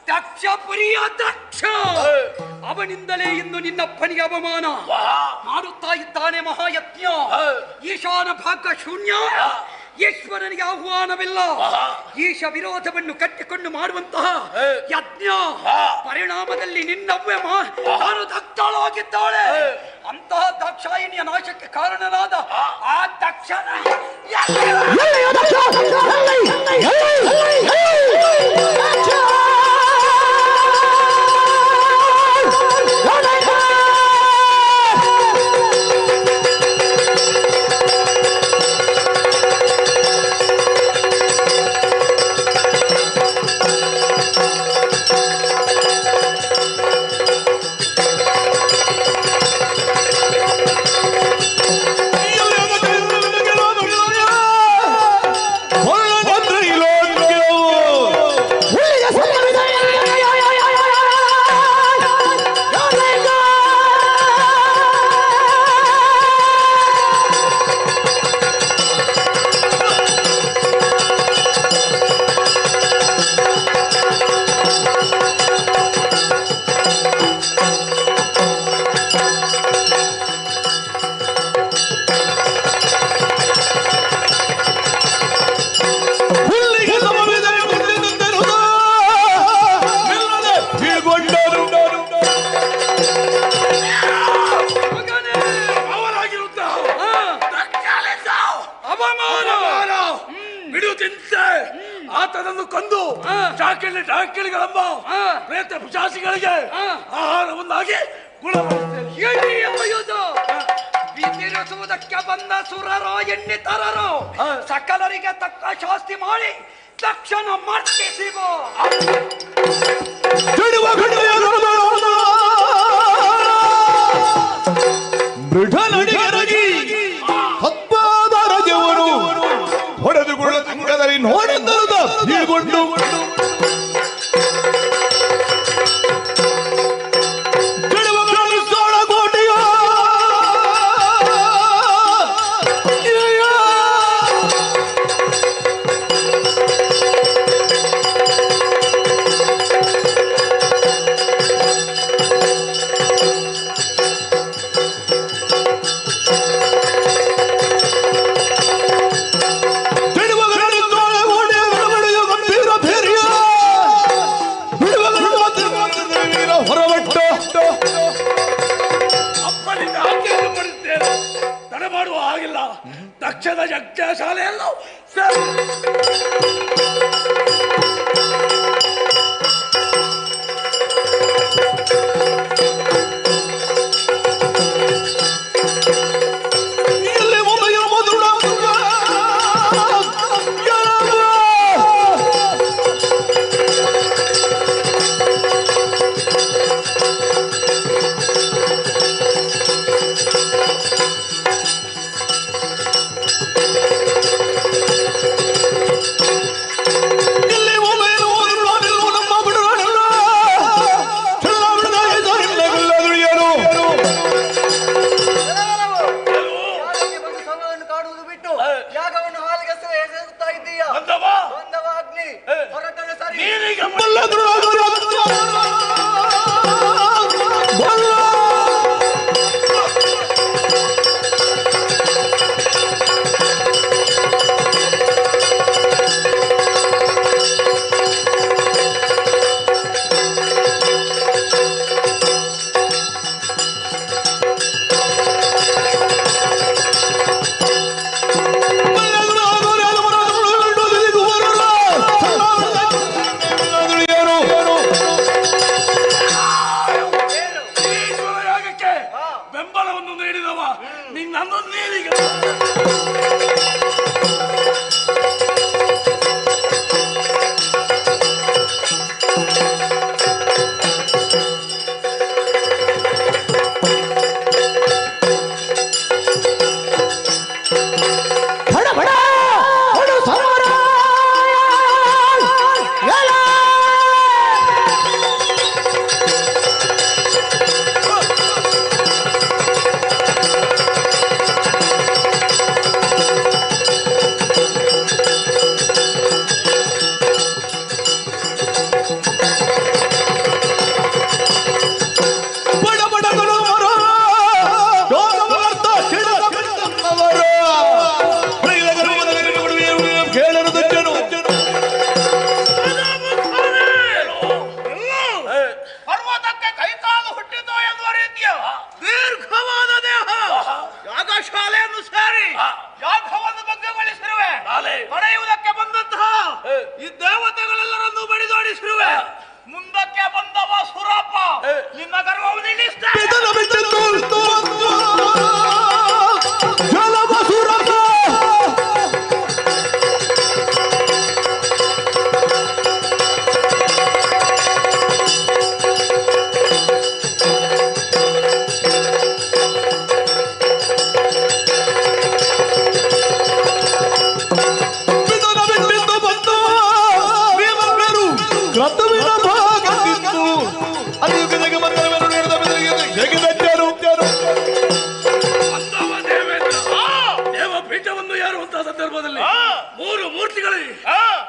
ದಕ್ಷಪುರಿಯ ದಕ್ಷ, ಅವನಿಂದಲೇ ಇಂದು ನಿನ್ನಪ್ಪನಿಗೆ ಅವಮಾನ ಮಾಡುತ್ತಾ ಇದ್ದಾನೆ ಮಹಾಯಜ್ಞ. ಈಶಾನ ಭಾಗ ಶೂನ್ಯ, ಈಶ್ವರನಿಗೆ ಆಹ್ವಾನವಿಲ್ಲ. ಈಶ ವಿರೋಧವನ್ನು ಕಟ್ಟಿಕೊಂಡು ಮಾಡುವಂತಹ ಯಜ್ಞ ಪರಿಣಾಮದಲ್ಲಿ ನಿನ್ನವ್ವೆ ನಾನು ದಗ್ಧಳಾಗಿದ್ದಾಳೆ. ಅಂತಹ ದಾಕ್ಷಾಯಿಣಿಯ ನಾಶಕ್ಕೆ ಕಾರಣನಾದ ಆ ದಕ್ಷನ ಚಿಂತೆ ಆತನನ್ನು ಕೊಂದು ಡಾಕಿಳಿಗಳೆಂಬ ಪ್ರೇತ ಪಿಶಾಚಿಗಳಿಗೆ ಆಹಾರವನ್ನಾಗಿ ಬಿದಿರಿಸುವುದಕ್ಕೆ ಬಂದ ಸುರರೋ ಎಣ್ಣಿತರರೋ ಸಕಲರಿಗೆ ತಕ್ಕ ಶಾಸ್ತಿ ಮಾಡಿ ತಕ್ಷಣ ಮರ್ತಿಸಿಬೋ. ಹೊಡೆದುಕೊಳ್ಳ ತಂಗದಲ್ಲಿ ನೋಡಿದ್ದರದ ಹೀಗೊಂಡು ದಕ್ಷದ ಯಜ್ಞಶಾಲೆಯಲ್ಲೂ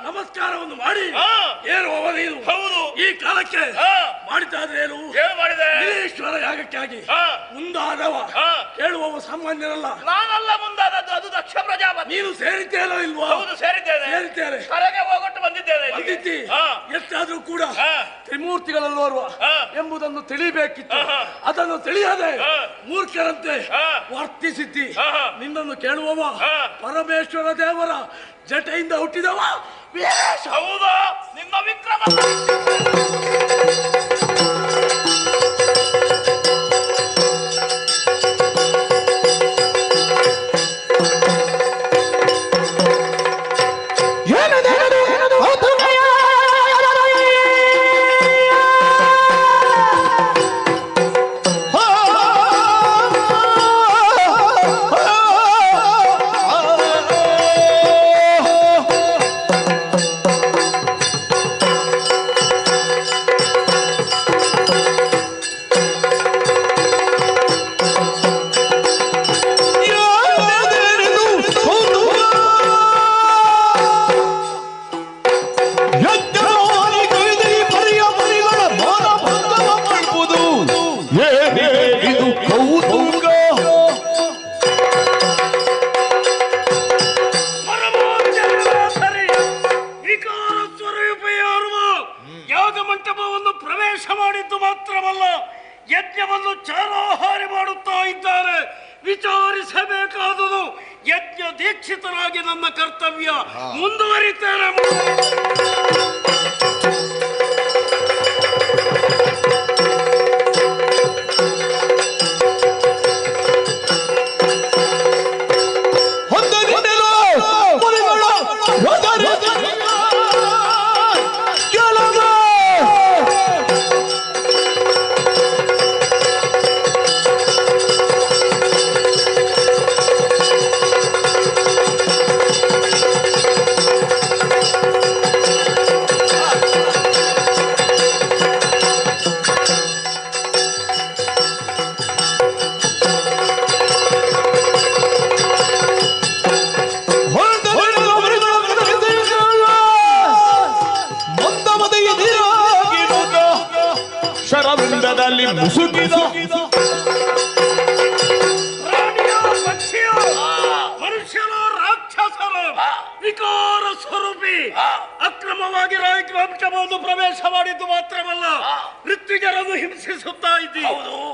ನಮಸ್ಕಾರವನ್ನು ಮಾಡಿ ಏರುವವ ನೀನು. ಈ ಕಾಲಕ್ಕೆ ಮಾಡಿದ್ದಾದ್ರೇನು ಈಶ್ವರ ಯಾಗಕ್ಕಾಗಿ ಮುಂದಾದವ ಕೇಳುವವ ಸಾಮಾನ್ಯರಲ್ಲ. ನಾನಲ್ಲ ಮುಂದಾದದ್ದು, ಅದು ದಕ್ಷ ಪ್ರಜಾಪತಿ. ನೀನು ಸೇರಿದ್ದೇನೋ ಇಲ್ವಾ? ಹೌದು ಸೇರಿದ್ದೇನೆ. ಸೇರಿದ್ದೇನೆ. ಕರೆಗೆ ಹೋಗೊಟ್ಟು ಬಂದಿದ್ದೇನೆ. ಬಂದಿದ್ದಿ ಎಷ್ಟಾದ್ರೂ ಕೂಡ ತ್ರಿಮೂರ್ತಿಗಳಲ್ಲೋರ್ವ ಎಂಬುದನ್ನು ತಿಳಿಬೇಕಿತ್ತು. ಅದನ್ನು ತಿಳಿಯದೆ ಮೂರ್ಖರಂತೆ ವರ್ತಿಸಿದ್ದಿ. ನಿನ್ನನ್ನು ಕೇಳುವವ ಪರಮೇಶ್ವರ ದೇವರ ಜಟೆಯಿಂದ ಹುಟ್ಟಿದವ ವೀರೇಶ. ಹೌದಾ? ನಿಮ್ಮ ವಿಕ್ರಮ ಯಜ್ಞವನ್ನು ಚಾರಾಹಾರಿ ಮಾಡುತ್ತಾ ಇದ್ದಾರೆ. ವಿಚಾರಿಸಬೇಕಾದುದು ಯಜ್ಞ ದೀಕ್ಷಿತರಾಗಿ ನನ್ನ ಕರ್ತವ್ಯ ಮುಂದುವರಿತೇನೆ. ಶರವೃಂದದಲ್ಲಿ ಮುಸುಕಿದ ಮನುಷ್ಯನ ರಾಕ್ಷಸರ ವಿಕಾರ ಸ್ವರೂಪಿ ಅಕ್ರಮವಾಗಿ ರಾಜ್ಯವಂಶವನ್ನು ಪ್ರವೇಶ ಮಾಡಿದ್ದು ಮಾತ್ರವಲ್ಲ, ಮೃತ್ಯುಜರನ್ನು ಹಿಂಸಿಸುತ್ತಾ ಇದ್ದಿ.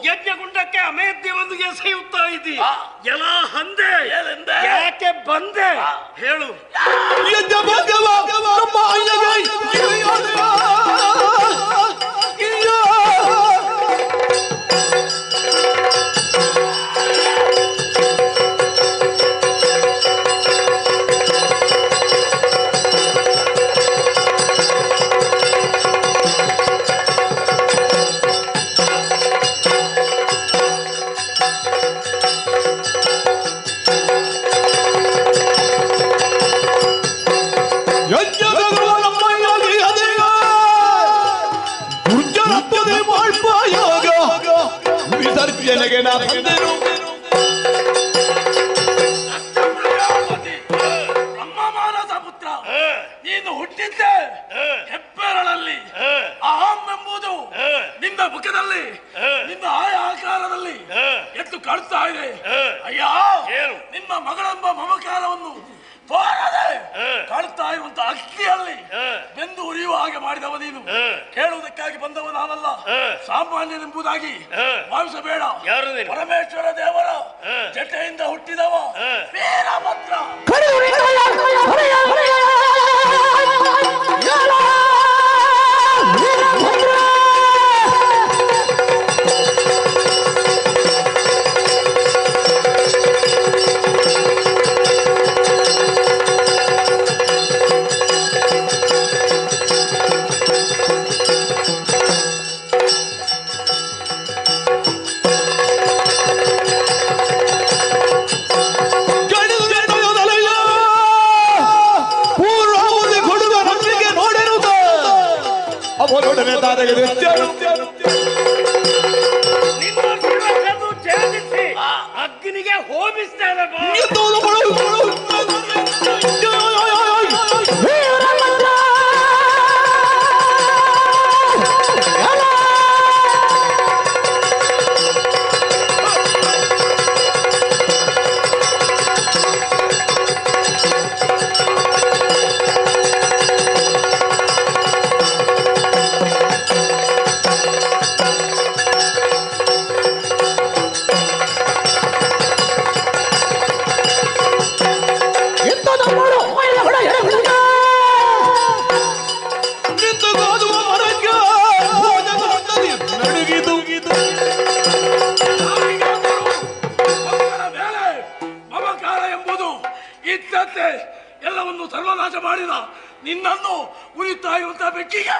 ಯಜ್ಞಗುಂಡಕ್ಕೆ ಅಮೇಧ್ಯವನ್ನು ಎಸೆಯುತ್ತಾ ಇದ್ದಿ. ಎಲ್ಲ ಹಂದೆ ಯಾಕೆ ಬಂದೆ ಹೇಳು. ವಿಸರ್ಜನೆಗೆ ನಾ ಬಂದೆನು. ಅಮ್ಮ ಮಾನಸ ಪುತ್ರ, ನೀನು ಹುಟ್ಟಿದ್ದೆ ಹೆಬ್ಬೆರಳಲ್ಲಿ. ಅಹಂ ಎಂಬುದು ನಿನ್ನ ಮುಖದಲ್ಲಿ, ನಿನ್ನ ಆಕಾರದಲ್ಲಿ ಎದ್ದು ಕಾಣ್ತಾ ಇದೆ. ಅಯ್ಯ, ನಿಮ್ಮ ಮಗಳೆಂಬ ಮಮಕಾರವನ್ನು ಬಾರದೆ ಕಾಣ್ತಾ ಇರುವಂತ ಅಕ್ಕಿಯಲ್ಲಿ ಬೆಂದು ಉರಿಯುವ ಹಾಗೆ ಮಾಡಿದವ ನೀನು. ಕೇಳುವುದಕ್ಕಾಗಿ ಬಂದವ ನಾನಲ್ಲ, ಸಾಮಾನ್ಯನೆಂಬುದಾಗಿ ಭಾವಿಸಬೇಡ. ಪರಮೇಶ್ವರ ದೇವರ ಜಟೆಯಿಂದ ಹುಟ್ಟಿದವ ವೀರಭದ್ರ. ಅಗ್ನಿಗೆ ಹೋಮಿಸ್ತೇನೆ. ಮಾಡಿದ ನಿನ್ನನ್ನು ಉರಿತಾ ಇರುವಂತಹ ಬೆಂಕಿಗೆ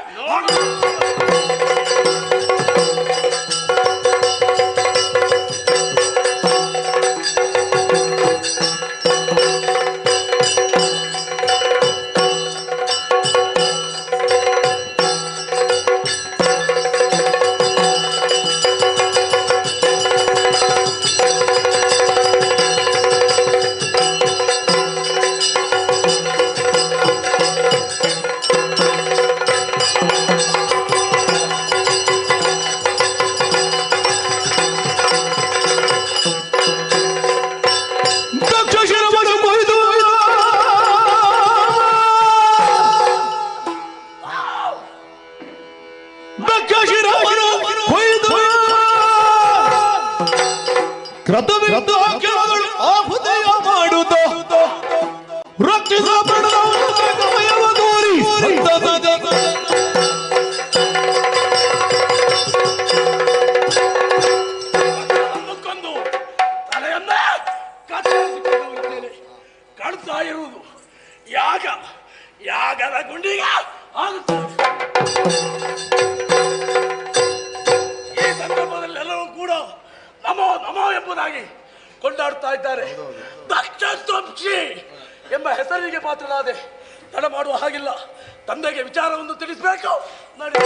ಕಾಣ್ತಾ ಇರುವುದು ಯಾಗದ ಗುಂಡಿಗ ಈ ಸಂದರ್ಭದಲ್ಲೆಲ್ಲರೂ ಕೂಡ ನಮೋ ನಮೋ ಎಂಬುದಾಗಿ ಕೊಂಡಾಡ್ತಾ ಇದ್ದಾರೆ. ದಕ್ಷ ಎಂಬ ಹೆಸರಿಗೆ ಪಾತ್ರನಾದೆ. ತಡ ಮಾಡುವ ಹಾಗಿಲ್ಲ, ತಂದೆಗೆ ವಿಚಾರವನ್ನು ತಿಳಿಸಬೇಕು. ನೋಡಿ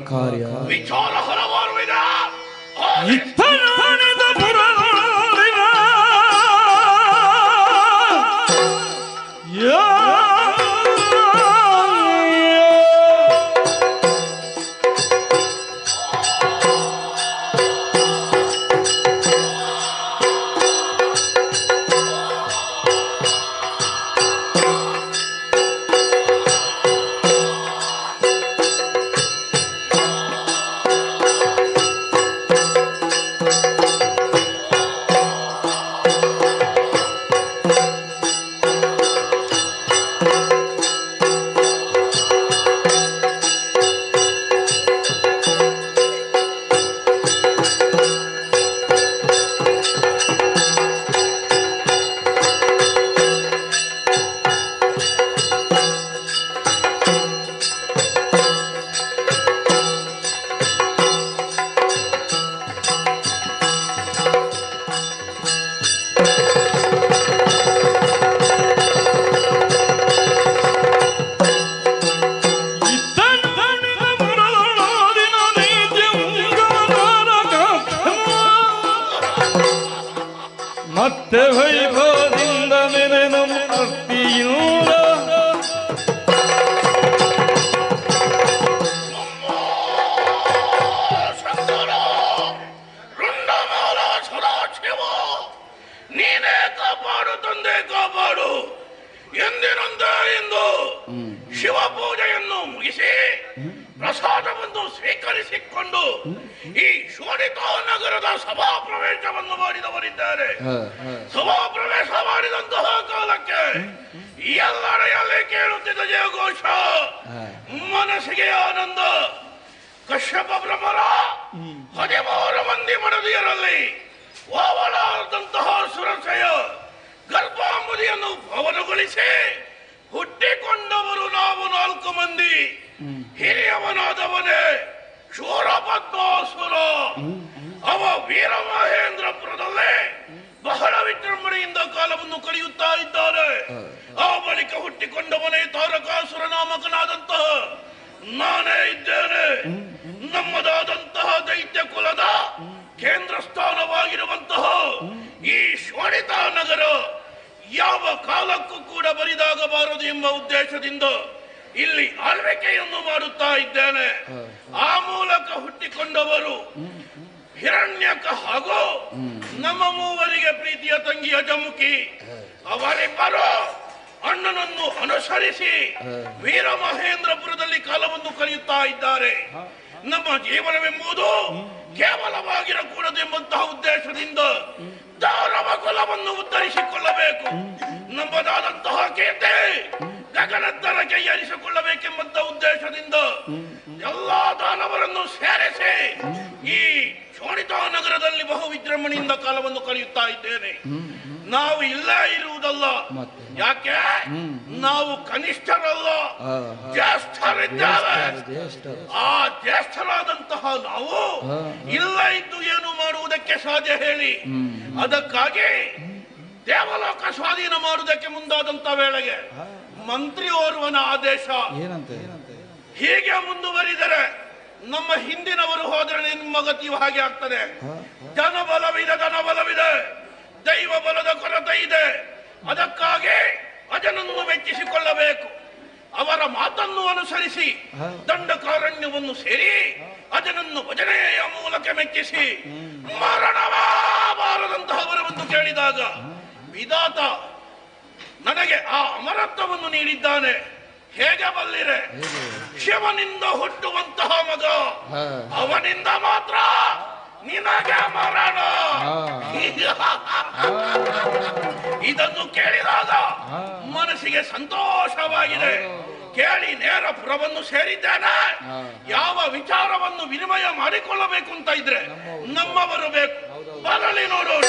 ಕಾರ್ಯ ಮತ್ತೆ ವೈಭವದಿಂದ ನೆನೆನು ಭಕ್ತಿಯಿಂದ ನೀನೇ ಕಾಪಾಡು ತಂದೆ ಕಾಪಾಡು ಎಂದಿನಂತೆ ಎಂದು ಶಿವ ಪೂಜೆಯನ್ನು ಮುಗಿಸಿ ಪ್ರಸಾದವನ್ನು ಸ್ವೀಕರಿಸಿಕೊಂಡು ಈ ಶೋಣಿತಾ ನಗರದ ಸಭಾ ಪ್ರವೇಶವನ್ನು ಮಾಡಿದವರಿದ್ದಾರೆ. ಸಭಾ ಪ್ರವೇಶ ಮಾಡಿದಂತಹ ಕಾಲಕ್ಕೆ ಎಲ್ಲೆಡೆಯಲ್ಲಿ ಕೇಳುತ್ತಿದ್ದ ಜಯಘೋಷ, ಮನಸ್ಸಿಗೆ ಆನಂದ. ಕಶ್ಯಪ ಬ್ರಹ್ಮರ 13 ಮಂದಿ ಮಡದಿಯರಲ್ಲಿ ವಾವಳಾದಂತಹ ಸುರಸೆಯ ಗರ್ಭಾಂಬುದಿಯನ್ನು ಪವನಗೊಳಿಸಿ ಹುಟ್ಟಿಕೊಂಡವರು ನಾವು 4 ಮಂದಿ. ಹಿರಿಯವನಾದವನೇ ಶೂರಪದ್ಮಾಸುರ. ಅವ ವೀರಮಹೇಂದ್ರಪುರದಲ್ಲೇ ಬಹಳ ವಿಜೃಂಭಣೆಯಿಂದ ಕಾಲವನ್ನು ಕಳೆಯುತ್ತಾ ಇದ್ದಾರೆ. ಆ ಬಳಿಕ ಹುಟ್ಟಿಕೊಂಡವನೇ ತಾರಕಾಸುರ ನಾಮಕನಾದಂತಹ ನಾನೇ ಇದ್ದೇನೆ. ನಮ್ಮದಾದಂತಹ ದೈತ್ಯ ಕುಲದ ಕೇಂದ್ರ ಸ್ಥಾನವಾಗಿರುವಂತಹ ಈ ಶೋಣಿತಾ ನಗರ ಯಾವ ಕಾಲಕ್ಕೂ ಕೂಡ ಬರಿದಾಗಬಾರದು ಎಂಬ ಉದ್ದೇಶದಿಂದ ಇಲ್ಲಿ ಆಳ್ವಿಕೆಯನ್ನು ಮಾಡುತ್ತಾ ಇದ್ದೇನೆ. ಆ ಮೂಲಕ ಹುಟ್ಟಿಕೊಂಡವರು ಹಿರಣ್ಯಕ ಹಾಗೂ ನಮ್ಮ ಮೂವರಿಗೆ ಪ್ರೀತಿಯ ತಂಗಿಯ ಜಮುಕಿ. ಅವರಿಬ್ಬರು ಅಣ್ಣನನ್ನು ಅನುಸರಿಸಿ ವೀರಮಹೇಂದ್ರಪುರದಲ್ಲಿ ಕಾಲವನ್ನು ಕಳೆಯುತ್ತಾ ಇದ್ದಾರೆ. ನಮ್ಮ ಜೀವನವೆಂಬುದು ಕೇವಲವಾಗಿರಕೂಡದೆಂಬಂತಹ ಉದ್ದೇಶದಿಂದ ದಾನವ ಕುಲವನ್ನು ಉದ್ಧರಿಸಿಕೊಳ್ಳಬೇಕು. ನಮ್ಮದಾದಂತಹ ಕೀರ್ತಿ ಗಗನತ್ತರಕ್ಕೆ ಏರಿಸಿಕೊಳ್ಳಬೇಕೆಂಬಂತಹ ಉದ್ದೇಶದಿಂದ ಎಲ್ಲಾ ದಾನವರನ್ನು ಸೇರಿಸಿ ಈ ಶೋಣಿತಾ ನಗರದಲ್ಲಿ ಬಹು ವಿಜೃಂಭಣೆಯಿಂದ ಕಾಲವನ್ನು ಕಳೆಯುತ್ತಾ ಇದ್ದೇನೆ. ನಾವು ಇಲ್ಲೇ ಇರುವುದಲ್ಲ, ಯಾಕೆ ನಾವು ಕನಿಷ್ಠರಲ್ಲ, ಜ್ಯೇಷ್ಠರಿದ್ದೇವೆ. ಆ ಜ್ಯೇಷ್ಠರಾದಂತಹ ನಾವು ಇಲ್ಲ ಇದ್ದು ಏನು ಮಾಡುವುದಕ್ಕೆ ಸಾಧ್ಯ ಹೇಳಿ? ಅದಕ್ಕಾಗಿ ದೇವಲೋಕ ಸ್ವಾಧೀನ ಮಾಡುವುದಕ್ಕೆ ಮುಂದಾದಂತ ವೇಳೆಗೆ ಮಂತ್ರಿ ಓರ್ವನ ಆದೇಶ ಹೀಗೆ ಮುಂದುವರಿದರೆ ನಮ್ಮ ಹಿಂದಿನವರು ಹೋದರೆ ನಿಮ್ಮ ಗತಿಯು ಹಾಗೆ ಆಗ್ತದೆ. ಧನಬಲವಿದೆ, ದೈವ ಬಲದ ಕೊರತೆ ಇದೆ. ಅದಕ್ಕಾಗಿ ಅದನ್ನು ಮೆಚ್ಚಿಸಿಕೊಳ್ಳಬೇಕು. ಅವರ ಮಾತನ್ನು ಅನುಸರಿಸಿ ದಂಡಕಾರಣ್ಯವನ್ನು ಸೇರಿ ಅದನ್ನು ಭಜನೆಯ ಮೂಲಕ ಮೆಚ್ಚಿಸಿ ಮರಣವಾರದಂತಹ ವರವನ್ನು ಕೇಳಿದಾಗ ವಿಧಾತ ನನಗೆ ಆ ಅಮರತ್ವವನ್ನು ನೀಡಿದ್ದಾನೆ. ಹೇಗೆ ಬಲ್ಲಿರೆ? ಶಿವನಿಂದ ಹುಟ್ಟುವಂತಹ ಮಗ, ಅವನಿಂದ ಮಾತ್ರ ನಿನಗೆ ಮರಣ. ಇದನ್ನು ಕೇಳಿದಾಗ ಮನಸ್ಸಿಗೆ ಸಂತೋಷವಾಗಿದೆ. ಕೇಳಿ ನೇರ ಪುರವನ್ನು ಸೇರಿದ್ದೇನೆ. ಯಾವ ವಿಚಾರವನ್ನು ವಿನಿಮಯ ಮಾಡಿಕೊಳ್ಳಬೇಕು ಅಂತ ಇದ್ರೆ ನಮ್ಮವರು ಬೇಕು. ಬರಲಿ ನೋಡೋಣ.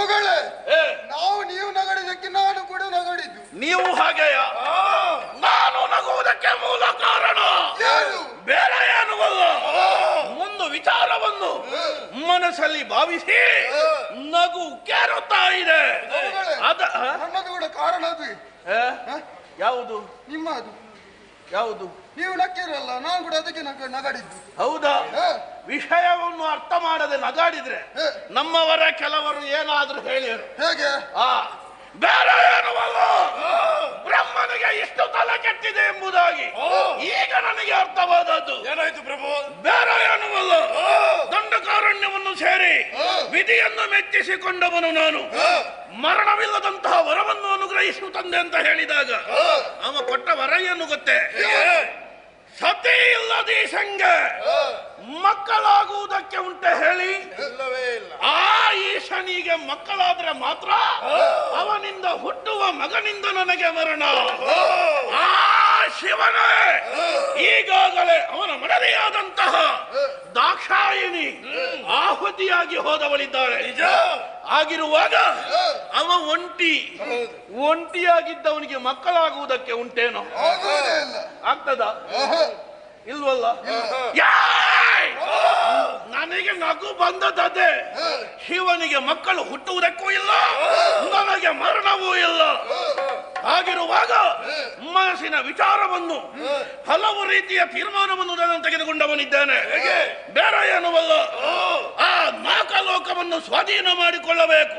ಪ್ರಭುಗಳೇ, ನೀವು ನಗಡಿದ್ದಕ್ಕೆ ನಾನು ಕೂಡ ನಗಡಿದ್ದು. ನೀವು ಹಾಗೆಯ? ನಾನು ನಗುವುದಕ್ಕೆ ಮೂಲ ಕಾರಣ ಬೇರೆ ಏನು ಅಲ್ಲ, ಒಂದು ವಿಚಾರವನ್ನು ಮನಸ್ಸಲ್ಲಿ ಭಾವಿಸಿ ನಗು ಕೇರುತ್ತಾ ಇದೆ. ನನ್ನದು ಕೂಡ ಕಾರಣ ಅದು. ಯಾವುದು? ನಿಮ್ಮದು ಯಾವುದು? ನೀವು ನಕ್ಕಿರಲ್ಲ, ನಾನು ಕೂಡ ಅದಕ್ಕೆ ನಗಡಿದ್ದು. ಹೌದಾ? ವಿಷಯವನ್ನು ಅರ್ಥ ಮಾಡದೆ ನಗಾಡಿದ್ರೆ ನಮ್ಮವರ ಕೆಲವರು ಏನಾದ್ರೂ ಹೇಳಿದರು. ಹೇಗೆ? ಬೇರೆ ಏನು ಅಲ್ಲ, ಬ್ರಹ್ಮನಿಗೆ ಎಷ್ಟು ತಲೆ ಕೆಟ್ಟಿದೆ ಎಂಬುದಾಗಿ ಈಗ ನನಗೆ ಅರ್ಥವಾದದ್ದು. ಏನಾಯ್ತು ಪ್ರಭು? ಬೇರೆ ಏನು ಅಲ್ಲ, ದಂಡಕಾರಣ್ಯವನ್ನು ಸೇರಿ ವಿಧಿಯನ್ನು ಮೆಚ್ಚಿಸಿಕೊಂಡವನು ನಾನು. ಮರಣವಿಲ್ಲದಂತಹ ವರವನ್ನು ಅನುಗ್ರಹಿಸು ತಂದೆ ಅಂತ ಹೇಳಿದಾಗ ಅವ ಕೊಟ್ಟ ವರ ಏನು ಗೊತ್ತೇ? ಸತಿ ಇಲ್ಲದ ಸಂಗೆ ಮಕ್ಕಳಾಗುವುದಕ್ಕೆ ಉಂಟೆ ಹೇಳಿ? ಆ ಈಶನಿಗೆ ಮಕ್ಕಳಾದ್ರೆ ಮಾತ್ರ ಅವನಿಂದ ಹುಟ್ಟುವ ಮಗನಿಂದ ನನಗೆ ಮರಣ. ಆ ಶಿವನೇ ಈಗಾಗಲೇ ಅವನ ಮಡದಿಯಾದಂತಹ ದಾಕ್ಷಾಯಿಣಿ ಆಹುತಿಯಾಗಿ ಹೋದವಳಿದ್ದಾಳೆ. ಆಗಿರುವಾಗ ಅವ ಒಂಟಿಯಾಗಿದ್ದವನಿಗೆ ಮಕ್ಕಳಾಗುವುದಕ್ಕೆ ಉಂಟೇನೋ? ಆಗ್ತದ? ಇಲ್ವಲ್ಲ. ನನಗೆ ನಗು ಬಂದದ್ದೇ, ಶಿವನಿಗೆ ಮಕ್ಕಳು ಹುಟ್ಟುವುದಕ್ಕೂ ಇಲ್ಲ, ನನಗೆ ಮರಣವೂ ಇಲ್ಲ. ಆಗಿರುವಾಗ ಮನಸ್ಸಿನ ವಿಚಾರವನ್ನು ಹಲವು ರೀತಿಯ ತೀರ್ಮಾನವನ್ನು ನಾನು ತೆಗೆದುಕೊಂಡವನಿದ್ದೇನೆ. ಬೇರೆ ಏನವಲ್ಲ, ಆ ನಾಕಲೋಕವನ್ನು ಸ್ವಾಧೀನ ಮಾಡಿಕೊಳ್ಳಬೇಕು.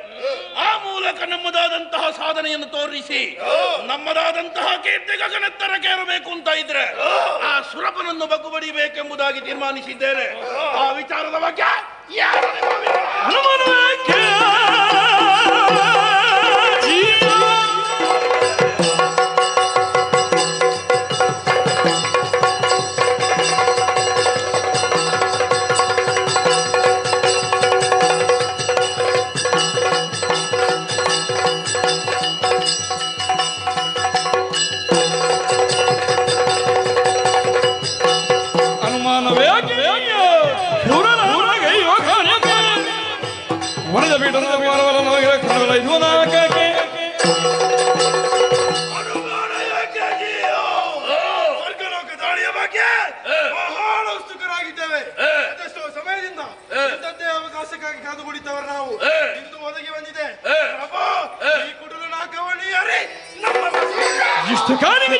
ಆ ಮೂಲಕ ನಮ್ಮದಾದಂತಹ ಸಾಧನೆಯನ್ನು ತೋರಿಸಿ ನಮ್ಮದಾದಂತಹ ಕೀರ್ತಿ ಗಗನೆತ್ತರಕ್ಕೇರಬೇಕು ಅಂತ ಇದ್ರೆ ಆ ಸುರಪನನ್ನು ಬಗ್ಗುಬಡಿಬೇಕೆಂಬುದಾಗಿ ತೀರ್ಮಾನಿಸಿದ್ದೇನೆ. ಆ ವಿಚಾರದ ಬಗ್ಗೆ ಬಹಳ ಉತ್ಸುಕರಾಗಿದ್ದೇವೆ. ಅದೆಷ್ಟೋ ಸಮಯದಿಂದ ಇಂಥದ್ದೇ ಅವಕಾಶಕ್ಕಾಗಿ ಕಾದು ಕುಳಿತವರು ನಾವು. ಇಂದು ಒದಗಿ ಬಂದಿದೆ. ಈ ಕುಟುಂಬ ನಾಕವಣಿಯರೇ ನಮ್ಮ ಇಷ್ಟು ಕಾಲಿಗೆ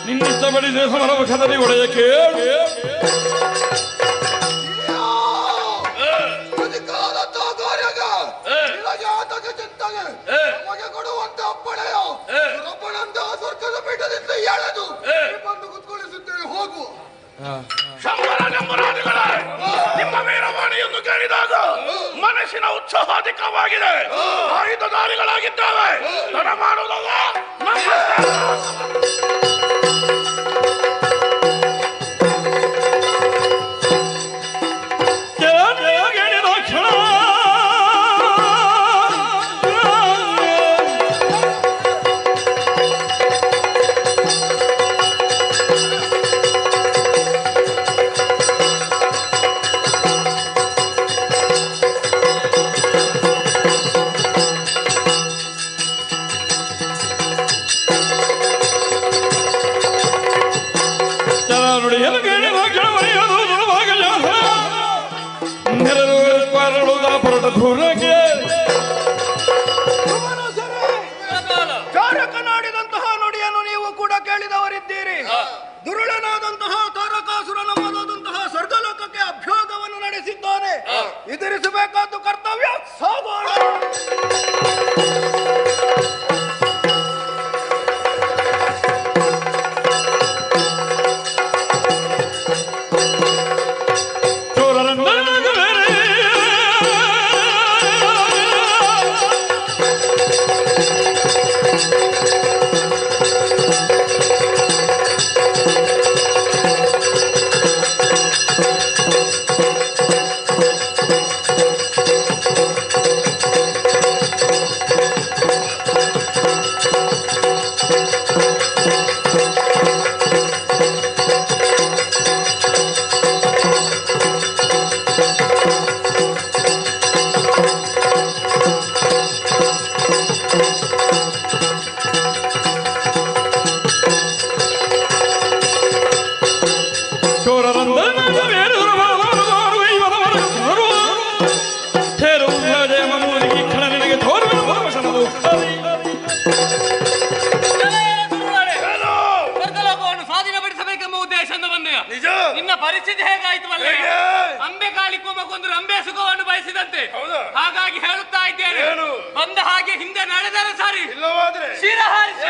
ನಿನ್ನಿಷ್ಟಪಡಿಸಿದ ಸಮರ ಮುಖದಲ್ಲಿ ಒಡೆಯ ಕೇಳು. ನಮಗೆ ಕೊಡುವಂತ ಅಪ್ಪಣೆಯ ಸುರಪನಂತ ಸ್ವರ್ಗದ ಪೀಠದಿಂದ ಎಳೆದು ಬಂದು ಕುತ್ಕೊಳಿಸುತ್ತೇವೆ. ಹೋಗುವ ನಿಮ್ಮ ವೀರವಾಣಿಯನ್ನು ಕೇಳಿದಾಗ ಮನಸ್ಸಿನ ಉತ್ಸಾಹ ಅಧಿಕವಾಗಿದೆ. ಆಯುಧಧಾರಿಗಳಾಗಿದ್ದಾವೆ. ತಡ ಮಾಡುವುದಲ್ಲ. ಚಾರಕನಾಡಿದಂತಹ ನುಡಿಯನ್ನು ನೀವು ಕೂಡ ಕೇಳಿದವರಿದ್ದೀರಿ. ದುರುಳನಾದಂತಹ ತಾರಕಾಸುರ ನಮ್ಮದಾದಂತಹ ಸ್ವರ್ಗಲೋಕಕ್ಕೆ ಅಭ್ಯೋಗವನ್ನು ನಡೆಸಿದ್ದಾನೆ. ಎದುರಿಸಬೇಕಾದ ಕರ್ತವ್ಯ ಸಾಗೋಣ. ಪರಿಸ್ಥಿತಿ ಹೇಗಾಯ್ತು ಅಲ್ಲ? ಅಂಬೆ ಕಾಳಿಕೋ ಮಗೊಂದು ಅಂಬೆ ಸುಖವನ್ನು ಬಯಸಿದಂತೆ. ಹಾಗಾಗಿ ಹೇಳುತ್ತಾ ಇದ್ದೇನೆ, ಬಂದ ಹಾಗೆ ಹಿಂದೆ ನಡೆದರೆ ಸರಿ, ಇಲ್ಲವಾದ್ರೆ ಶಿರಹಾರಿಸಿ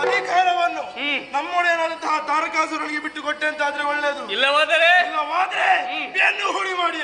ಅಧಿಕಾರವನ್ನು ನಮ್ಮೊಡೆಯನಾದಂತಹ ತಾರಕಾಸುರನಿಗೆ ಬಿಟ್ಟು ಕೊಟ್ಟೆ ಅಂತಾದ್ರೆ ಒಳ್ಳೇದು. ಇಲ್ಲವಾದರೆ ಬೆನ್ನು ಹುಡಿ ಮಾಡಿ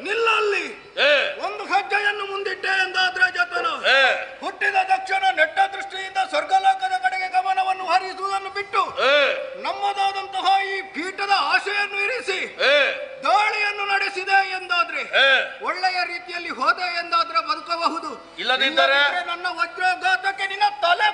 ನಿಲ್ಲಲ್ಲಿ ಒಂದು ಹೆಜ್ಜೆಯನ್ನು ಮುಂದಿಟ್ಟೆ ಎಂದಾದ್ರೆ ಜತನ ಹುಟ್ಟಿದ ತಕ್ಷಣ ನೆಟ್ಟ ದೃಷ್ಟಿಯಿಂದ ಸ್ವರ್ಗಲೋಕದ ಕಡೆಗೆ ಗಮನವನ್ನು ಹರಿಸುವುದನ್ನು ಬಿಟ್ಟು ನಮ್ಮದಾದಂತಹ ಈ ಪೀಠದ ಆಶೆಯನ್ನು ಇರಿಸಿ ದಾಳಿಯನ್ನು ನಡೆಸಿದೆ ಎಂದಾದ್ರೆ, ಒಳ್ಳೆಯ ರೀತಿಯಲ್ಲಿ ಹೋದೆ ಎಂದಾದ್ರೆ ಬದುಕಬಹುದು. ಇಲ್ಲದಿದ್ದರೆ ನನ್ನ ವಜ್ರಘಾತಕ್ಕೆ ನಿನ್ನ ತಲೆ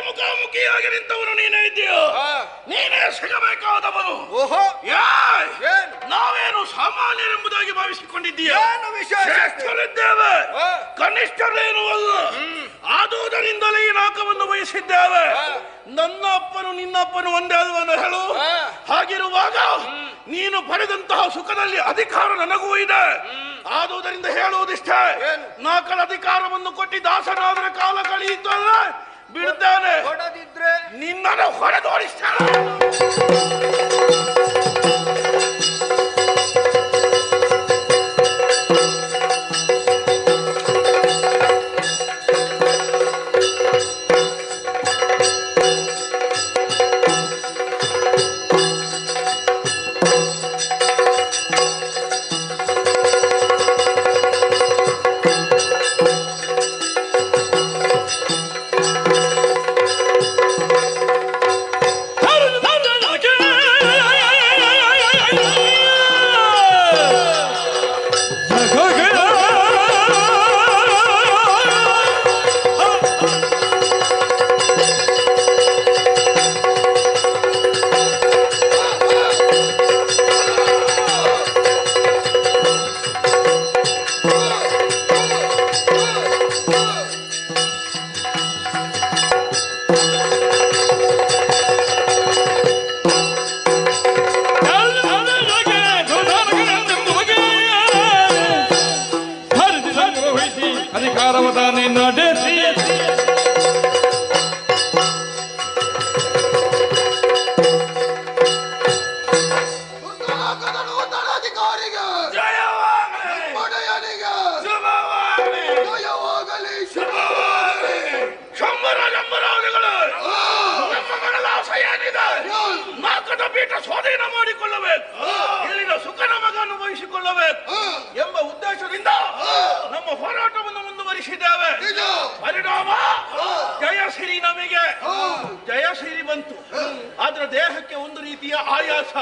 ಮುಖಾಮುಖಿಯಾಗಿ ನಿಂತವನು ನೀನೇ ಇದ್ದೀಯೋ, ನೀನೇ ಸಿಗಬೇಕಾದವನು. ನಾವೇನು ಸಾಮಾನ್ಯರೆಂಬುದಾಗಿ ಭಾವಿಸಿಕೊಂಡಿದ್ದೀಯ? ಶ್ರೇಷ್ಠರಿದ್ದೇವೆ, ಕನಿಷ್ಠರೇನು ಅಲ್ಲ. ಆದುದರಿಂದಲೇ ಈ ನಾಕವನ್ನು ಬಯಸಿದ್ದೇವೆ. ನನ್ನ ಅಪ್ಪನು ನಿನ್ನ ಅಪ್ಪನು ಒಂದೇ ಅಲ್ವನ ಹೇಳು. ಹಾಗಿರುವಾಗ ನೀನು ಪಡೆದಂತಹ ಸುಖದಲ್ಲಿ ಅಧಿಕಾರ ನನಗೂ ಇದೆ. ಆದುದರಿಂದ ಹೇಳುವುದಿಷ್ಟೇ, ನಾಲ್ಕರ ಅಧಿಕಾರವನ್ನು ಕೊಟ್ಟಿ ದಾಸನಾದರ ಕಾಲ ಕಳೆಯಿತಲ್ಲ ಬಿಡುತ್ತೇನೆ. ಹೊಡೆದಿದ್ರೆ ನಿನ್ನನ್ನು ಹೊಡೆದೋಡಿಸ್ತೇನೆ. ಅಧಿಕಾರವದಾನೆ ನಡೆಸಿ ನಾಲ್ಕದ ಪೀಠ ಸ್ವಾಧೀನ ಮಾಡಿಕೊಳ್ಳಬೇಕು, ಇಲ್ಲಿನ ಸುಖ ನಮಗೆ ಅನುಭವಿಸಿಕೊಳ್ಳಬೇಕು ಎಂಬ ಉದ್ದೇಶದಿಂದ ನಮ್ಮ ಹೋರಾಟವನ್ನು ಮುಂದುವರಿಸಿದ್ದೇವೆ. ಪರಿಣಾಮ ಜಯಸಿರಿ ನಮಗೆ ಜಯಸಿರಿ ಬಂತು. ಆದ್ರೆ ದೇಹಕ್ಕೆ ಒಂದು ರೀತಿಯ ಆಯಾಸ.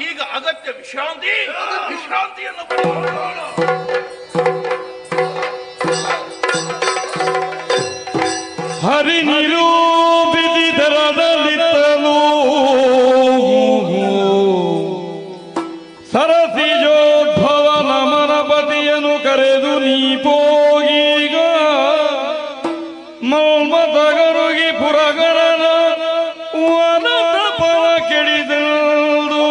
ಈಗ ಅಗತ್ಯ ವಿಶ್ರಾಂತಿಯನ್ನು ಪಡೆದುಕೊಳ್ಳೋಣ. ಹರಿ ನಿರೂಪಿಸಿದರದಲ್ಲಿತ್ತನು ಸರಸಿಜೋದ್ಭವ ನಮನ ಪತಿಯನ್ನು ಕರೆದು ನೀ ಪೋಗೀಗ ಮಲ್ಮತಗರುಗಿ ಪುರಗಣನ ವನದ ಪರ ಕೆಡಿದಳು.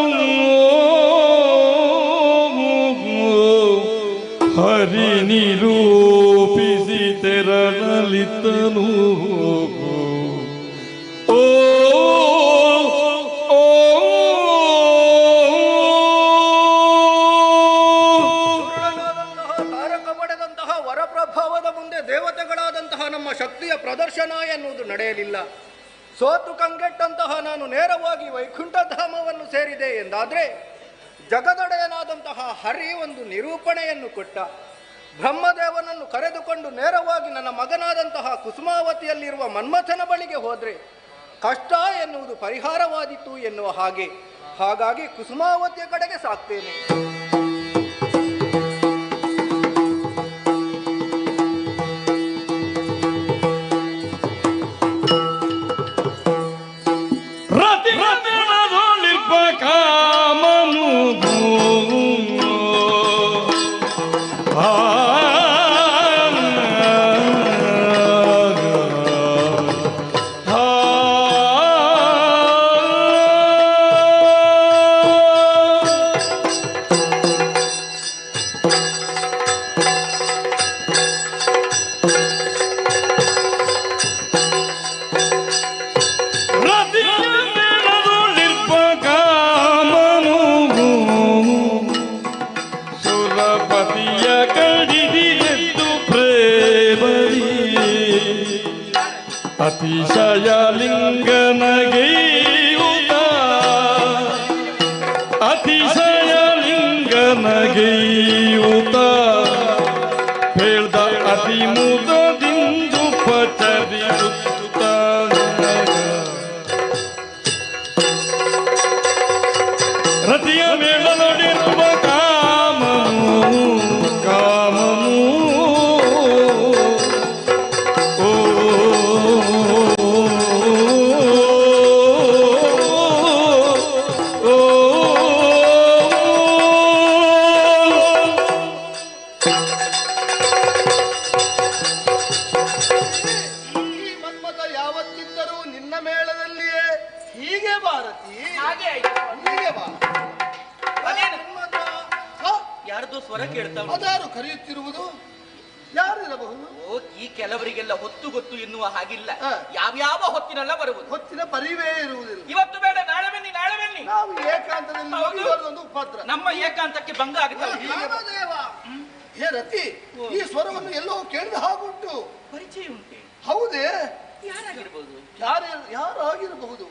ಹರಿ ನಿರೂಪಿಸಿ ತೆರಳಲಿತ್ತನು. ವರಪ್ರಭಾವದ ಮುಂದೆ ದೇವತೆಗಳಾದಂತಹ ನಮ್ಮ ಶಕ್ತಿಯ ಪ್ರದರ್ಶನ ಎನ್ನುವುದು ನಡೆಯಲಿಲ್ಲ. ಸೋತು ಕಂಗೆಟ್ಟಂತಹ ನಾನು ನೇರವಾಗಿ ವೈಕುಂಠಧಾಮವನ್ನು ಸೇರಿದೆ ಎಂದಾದ್ರೆ ಜಗದೊಡೆಯನಾದಂತಹ ಹರಿ ಒಂದು ನಿರೂಪಣೆಯನ್ನು ಕೊಟ್ಟ. ಬ್ರಹ್ಮದೇವನನ್ನು ಕರೆದುಕೊಂಡು ನೇರವಾಗಿ ನನ್ನ ಮಗನಾದಂತಹ ಕುಸುಮಾವತಿಯಲ್ಲಿರುವ ಮನ್ಮಥನ ಬಳಿಗೆ ಹೋದ್ರೆ ಕಷ್ಟ ಎನ್ನುವುದು ಪರಿಹಾರವಾದೀತು ಎನ್ನುವ ಹಾಗಾಗಿ ಕುಸುಮಾವತಿಯ ಕಡೆಗೆ ಸಾಕ್ತೇನೆ. ಅತಿಶಯ ಲಿಂಗನಗೆಯುತ ಅತಿಶಯ ಲಿಂಗನಗೆಯುತ ಹೇಳ್ದ ಅತಿ ಮುದದಿಂದು ಪಚರಿಸುತ್ತ ರತಿಯ ಮೇಳನೊಡಿರುವ ಕಾಮನು ಹೀಗೆ ಬಾರತಿ ಹಾಗೆ ಆಯ್ತು. ಹೀಗೆ ಬಾ. ಅದೇನು ಹ? ಯಾರ್ದೋ ಸ್ವರ ಕೇಳ್ತಾ ಉಂಟು. ಅದಾರು ಕರೆಯುತ್ತಿರುವುದು? ಯಾರಿರಬಹುದು? ಓ, ಈ ಕೆಲವರಿಗೆಲ್ಲ ಹೊತ್ತು ಗೊತ್ತು ಎನ್ನುವ ಹಾಗಿಲ್ಲ. ಯಾವ್ಯಾವ ಹೊತ್ತಿನೆಲ್ಲ ಬರುವುದು. ಹೊತ್ತಿನ ಪರಿವೇ ಇರುವುದಿಲ್ಲ. ಇವತ್ತು ಬೇಡ, ನಾಳೆ ಬನ್ನಿ, ನಾಳೆ ಬನ್ನಿ. ನಾವು ಏಕಾಂತದಲ್ಲಿ ಹೋಗಿ ಬರೋದೊಂದು ಉಪದ್ರ. ನಮ್ಮ ಏಕಾಂತಕ್ಕೆ ಭಂಗ ಆಗುತ್ತಲ್ಲ. ರಾಮದೇವ, ಹೇ ರತಿ, ಈ ಸ್ವರವನ್ನು ಎಲ್ಲೋ ಕೇಳಿದ ಹಾಗುಂಟು. ಪರಿಚಯ ಉಂಟೆ? ಹೌದೇ? ಯಾರಾಗಿರ್ಬೋದು? ಯಾರಾಗಿರಬಹುದು?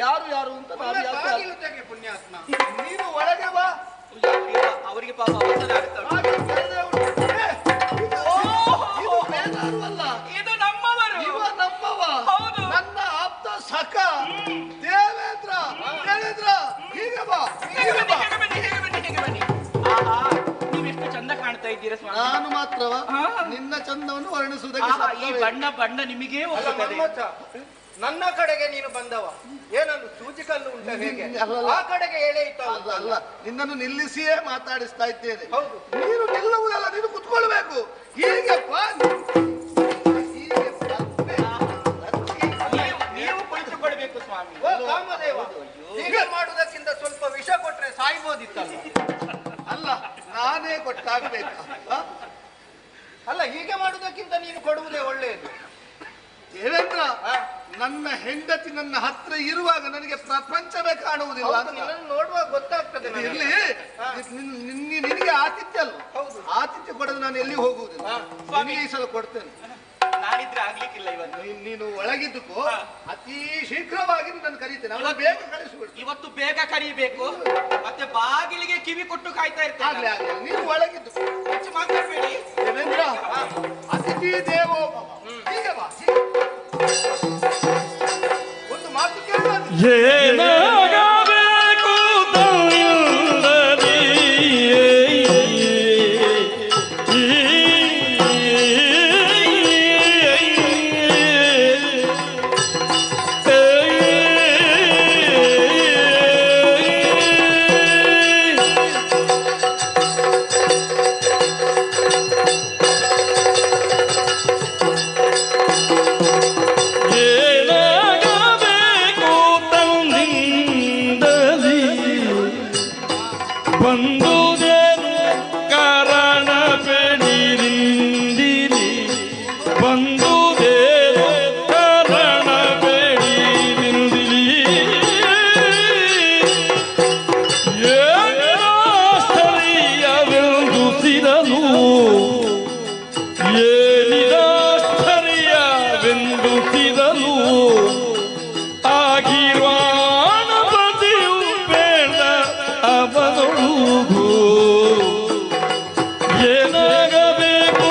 ಯಾರು ಅಂತ ನಾನು ಯಾಕೆ ಪುಣ್ಯಾತ್ಮ. ನೀನು ಒಳಗೆ ಬಾ. ಅವರಿಗೆ ಪಾಪ ಅವಸರ ಆಗ್ತದೆ. ಇದು ಬೇರೆಯಾರು ಅಲ್ಲ, ಇದು ನಮ್ಮವರು. ಇವ ನಮ್ಮವ. ಹೌದು. ನನ್ನ ಆಪ್ತ ಸಖ ದೇವೇಂದ್ರ. ದೇವೇಂದ್ರ, ಹೀಗೆ ಬಾ, ಹೀಗೆ ಬಾ. ಆಹಾ, ನೀವೆಷ್ಟು ಚಂದ ಕಾಣ್ತಾ ಇದ್ದೀರಾ ಸ್ವಾಮಿ. ನಾನು ಮಾತ್ರವ ನಿನ್ನ ಚಂದವನ್ನು ವರ್ಣಿಸುವುದಕ್ಕೆ ಆಹಾ, ಈ ಬಣ್ಣ ನಿಮಗೇ ಒಪ್ಪುತ್ತದೆ. ನನ್ನ ಕಡೆಗೆ ನೀನು ಬಂದವ. ಏನನ್ನು ಸೂಚಿಕಲ್ಲು ಉಂಟ ಹೇಗೆ? ಆ ಕಡೆಗೆ ಎಳೆ ಇತ್ತ ಅಲ್ಲ, ನಿನ್ನನ್ನು ನಿಲ್ಲಿಸಿಯೇ ಮಾತಾಡಿಸ್ತಾ ಇದ್ದೇನೆ. ಹೌದು, ನೀನು ನಿಲ್ಲುವುದಲ್ಲ, ನೀನು ಕುತ್ಕೊಳ್ಬೇಕು. ಹೀಗೆ ಬಾ. ನೀವು ಕುಳಿತುಕೊಳ್ಬೇಕು ಸ್ವಾಮಿ. ಓ ಕಾಮದೇವ, ಹೀಗೆ ಮಾಡುವುದಕ್ಕಿಂತ ಸ್ವಲ್ಪ ವಿಷ ಕೊಟ್ರೆ ಸಾಯ್ಬೋದಿತ್ತಲ್ಲ. ಅಲ್ಲ, ನಾನೇ ಕೊಟ್ಟಾಗಬೇಕು. ಅಲ್ಲ, ಹೀಗೆ ಮಾಡುವುದಕ್ಕಿಂತ ನೀನು ಕೊಡುವುದೇ ಒಳ್ಳೆಯದು. ದೇವೇಂದ್ರ, ನನ್ನ ಹೆಂಡತಿ ನನ್ನ ಹತ್ರ ಇರುವಾಗ ನನಗೆ ಪ್ರಪಂಚವೇ ಕಾಣುವುದಿಲ್ಲ. ನೋಡುವಾಗ ಗೊತ್ತಾಗ್ತದೆ. ಇಲ್ಲಿ ನಿನಗೆ ಆತಿಥ್ಯ ಅಲ್ಲ. ಹೌದು, ಆತಿಥ್ಯ ಕೊಡೋದು ನಾನು ಎಲ್ಲಿ ಹೋಗುವುದಿಲ್ಲ. ನಿನಗೆ ಈ ಸಲ ಕೊಡ್ತೇನೆ. ನಾನಿದ್ರೆ ಆಗ್ಲಿಕ್ಕಿಲ್ಲ ಇವತ್ತು. ನೀನು ಒಳಗಿದ್ದಕ್ಕೋ ಅತಿ ಶೀಘ್ರವಾಗಿ ನಾನು ಕರೀತೇನೆ. ಅವಳು ಬೇಗ ಕಳಿಸ್ಬಿಡು. ಇವತ್ತು ಬೇಗ ಕರೀಬೇಕು. ಮತ್ತೆ ಬಾಗಿಲಿಗೆ ಕಿವಿ ಕೊಟ್ಟು ಕಾಯ್ತಾ ಇರ್ತೇನೆ. ನೀನು ಒಳಗಿದ್ದು ಹೆಚ್ಚು ಮಾತಾಡ್ಬೇಡಿ. ದೇವೇಂದ್ರ, ಅತಿಥಿ ದೇವೋ ಭವ. ಹೀಗೆ ಬಾ. ಒಂದು ಮಾತು ಕೇಳುವ. ಏನಾಗಬೇಕು ತಂದರಿ ಬಂದುದೇನು ಕಾರಣ ಬೇಡಿರಿಂದಿರಿ, ಬಂದುದೇನು ಕಾರಣ ಬೇಡಿರಿಂದಿರಿ. ಏನಿದಾಶ್ಚರ್ಯವೆಂದು ಸಿರಲು, ಏನಿದಾಶ್ಚರ್ಯವೆಂದು ಸಿರಲು ಆಗಿರ್ವಾಣ ಪ್ರತಿಯು ಬೇಡ ಅವನೊಳುಗು. ಏನಾಗಬೇಕು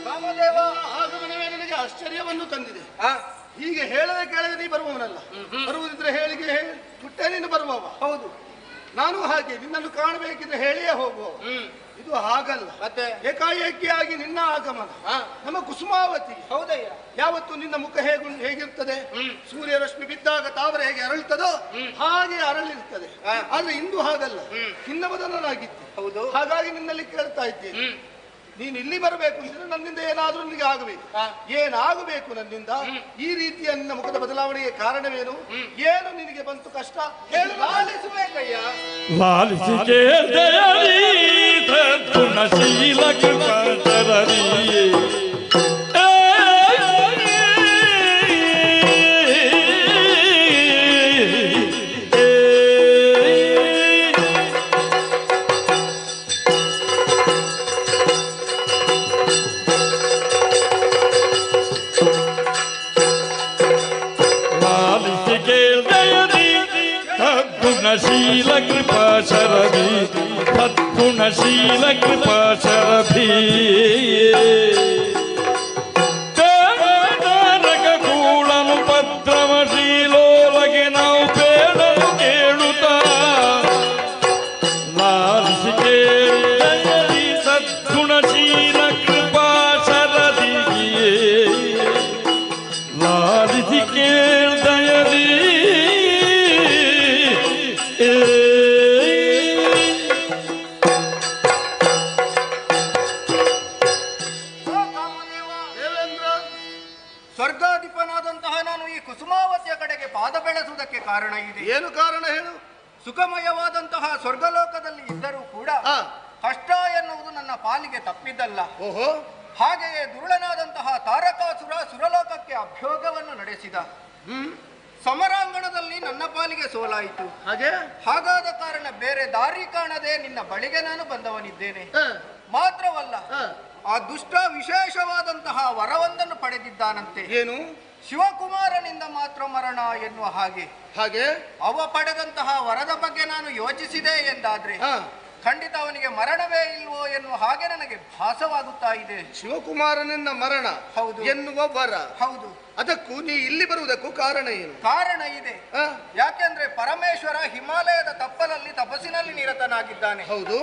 ಕಾಮದೇವ, ಆಗಮನವೇ ನನಗೆ ಆಶ್ಚರ್ಯವನ್ನು ತಂದಿದೆ. ಹೀಗೆ ಹೇಳದೆ ಕೇಳದೆ ನೀ ಬರುವವನಲ್ಲ. ಬರುವುದಿದ್ರೆ ಹೇಳಿಗೆ ಬಿಟ್ಟೆ ನೀನು ಬರುವವ. ಹೌದು, ನಾನು ಹಾಗೆ ನಿನ್ನನ್ನು ಕಾಣಬೇಕಿದ್ರೆ ಹೇಳಿಯೇ ಹೋಗುವ. ಇದು ಹಾಗಲ್ಲ. ಮತ್ತೆ ಏಕಾಏಕಿಯಾಗಿ ನಿನ್ನ ಆಗಮನ ನಮ್ಮ ಕುಸುಮಾವತಿ. ಹೌದಯ್ಯ, ಯಾವತ್ತು ನಿನ್ನ ಮುಖ ಹೇಗಿರ್ತದೆ? ಸೂರ್ಯ ರಶ್ಮಿ ಬಿದ್ದಾಗ ತಾವರೆ ಹೇಗೆ ಅರಳುತ್ತದೋ ಹಾಗೆ ಅರಳಿರ್ತದೆ. ಆದ್ರೆ ಇಂದು ಹಾಗಲ್ಲ, ನಿನ್ನ ಬದಲಾಗಿತ್ತು. ಹೌದು, ಹಾಗಾಗಿ ನಿನ್ನಲ್ಲಿ ಕೇಳ್ತಾ ಇದ್ದೇನೆ. ನೀನು ಇಲ್ಲಿ ಬರಬೇಕು ಅಂದ್ರೆ ನನ್ನಿಂದ ಏನಾದ್ರೂ ನಿನಗೆ ಆಗಬೇಕು. ಏನಾಗಬೇಕು ನನ್ನಿಂದ? ಈ ರೀತಿಯ ನಿನ್ನ ಮುಖದ ಬದಲಾವಣೆಗೆ ಕಾರಣವೇನು? ಏನು ನಿನಗೆ ಬಂತು ಕಷ್ಟ? ಹೇಳು, ಲಾಲಿಸಬೇಕಯ್ಯ. ಲಾಲಿಸಿ ಕೇಳ್ದೆಯರಿ ಗುಣಶೀಲ ಕೃಪಾಚರರಿ. गुणशील कृपा शरभी, सद्गुणशील कृपा शरभी. ನರಕ ಕೂಳನು ಪದ್ರಮಶೀಲೋಲಗೆ ನಾವು ಬೇಡಲು ಕೇಳುತ್ತಾ ಲಾಲಿಸಿ ಕೇಳಿ ಸದ್ಗುಣಶೀಲ ಕೃಪಾ ಶರದಿಯೇ. ಲಾಲಿಸಿ ಕೇಳ್ದಯದಿ ಕಷ್ಟ ಎನ್ನುವುದು ನನ್ನ ಪಾಲಿಗೆ ತಪ್ಪಿದ್ದಲ್ಲ. ಓಹೋ. ಹಾಗೆಯೇ ದುರುಳನಾದಂತಹ ತಾರಕಾಸುರ ಸುರಲೋಕಕ್ಕೆ ಅಭ್ಯೋಗವನ್ನು ನಡೆಸಿದ. ಸಮರಾಂಗಣದಲ್ಲಿ ನನ್ನ ಪಾಲಿಗೆ ಸೋಲಾಯಿತು. ಹಾಗಾದ ಕಾರಣ ಬೇರೆ ದಾರಿ ಕಾಣದೆ ನಿನ್ನ ಬಳಿಗೆ ನಾನು ಬಂದವನಿದ್ದೇನೆ. ಮಾತ್ರವಲ್ಲ, ಆ ದುಷ್ಟ ವಿಶೇಷವಾದಂತಹ ವರವೊಂದನ್ನು ಪಡೆದಿದ್ದಾನಂತೆ. ಏನು? ಶಿವಕುಮಾರನಿಂದ ಮಾತ್ರ ಮರಣ ಎನ್ನುವ ಹಾಗೆ. ಅವ ಪಡೆದಂತಹ ವರದ ಬಗ್ಗೆ ನಾನು ಯೋಚಿಸಿದೆ ಎಂದಾದ್ರೆ ಖಂಡಿತ ಅವನಿಗೆ ಮರಣವೇ ಇಲ್ವೋ ಎನ್ನುವ ಹಾಗೆ ನನಗೆ ಭಾಸವಾಗುತ್ತಾ ಇದೆ. ಶಿವಕುಮಾರನಿಂದ ಮರಣ ಹೌದು ಎನ್ನುವ ವರ. ಹೌದು. ಅದಕ್ಕೂ ನೀ ಇಲ್ಲಿ ಬರುವುದಕ್ಕೂ ಕಾರಣ ಏನು? ಕಾರಣ ಇದೆ. ಯಾಕೆಂದ್ರೆ ಪರಮೇಶ್ವರ ಹಿಮಾಲಯದ ತಪ್ಪಲಲ್ಲಿ ತಪಸ್ಸಿನಲ್ಲಿ ನಿರತನಾಗಿದ್ದಾನೆ. ಹೌದು.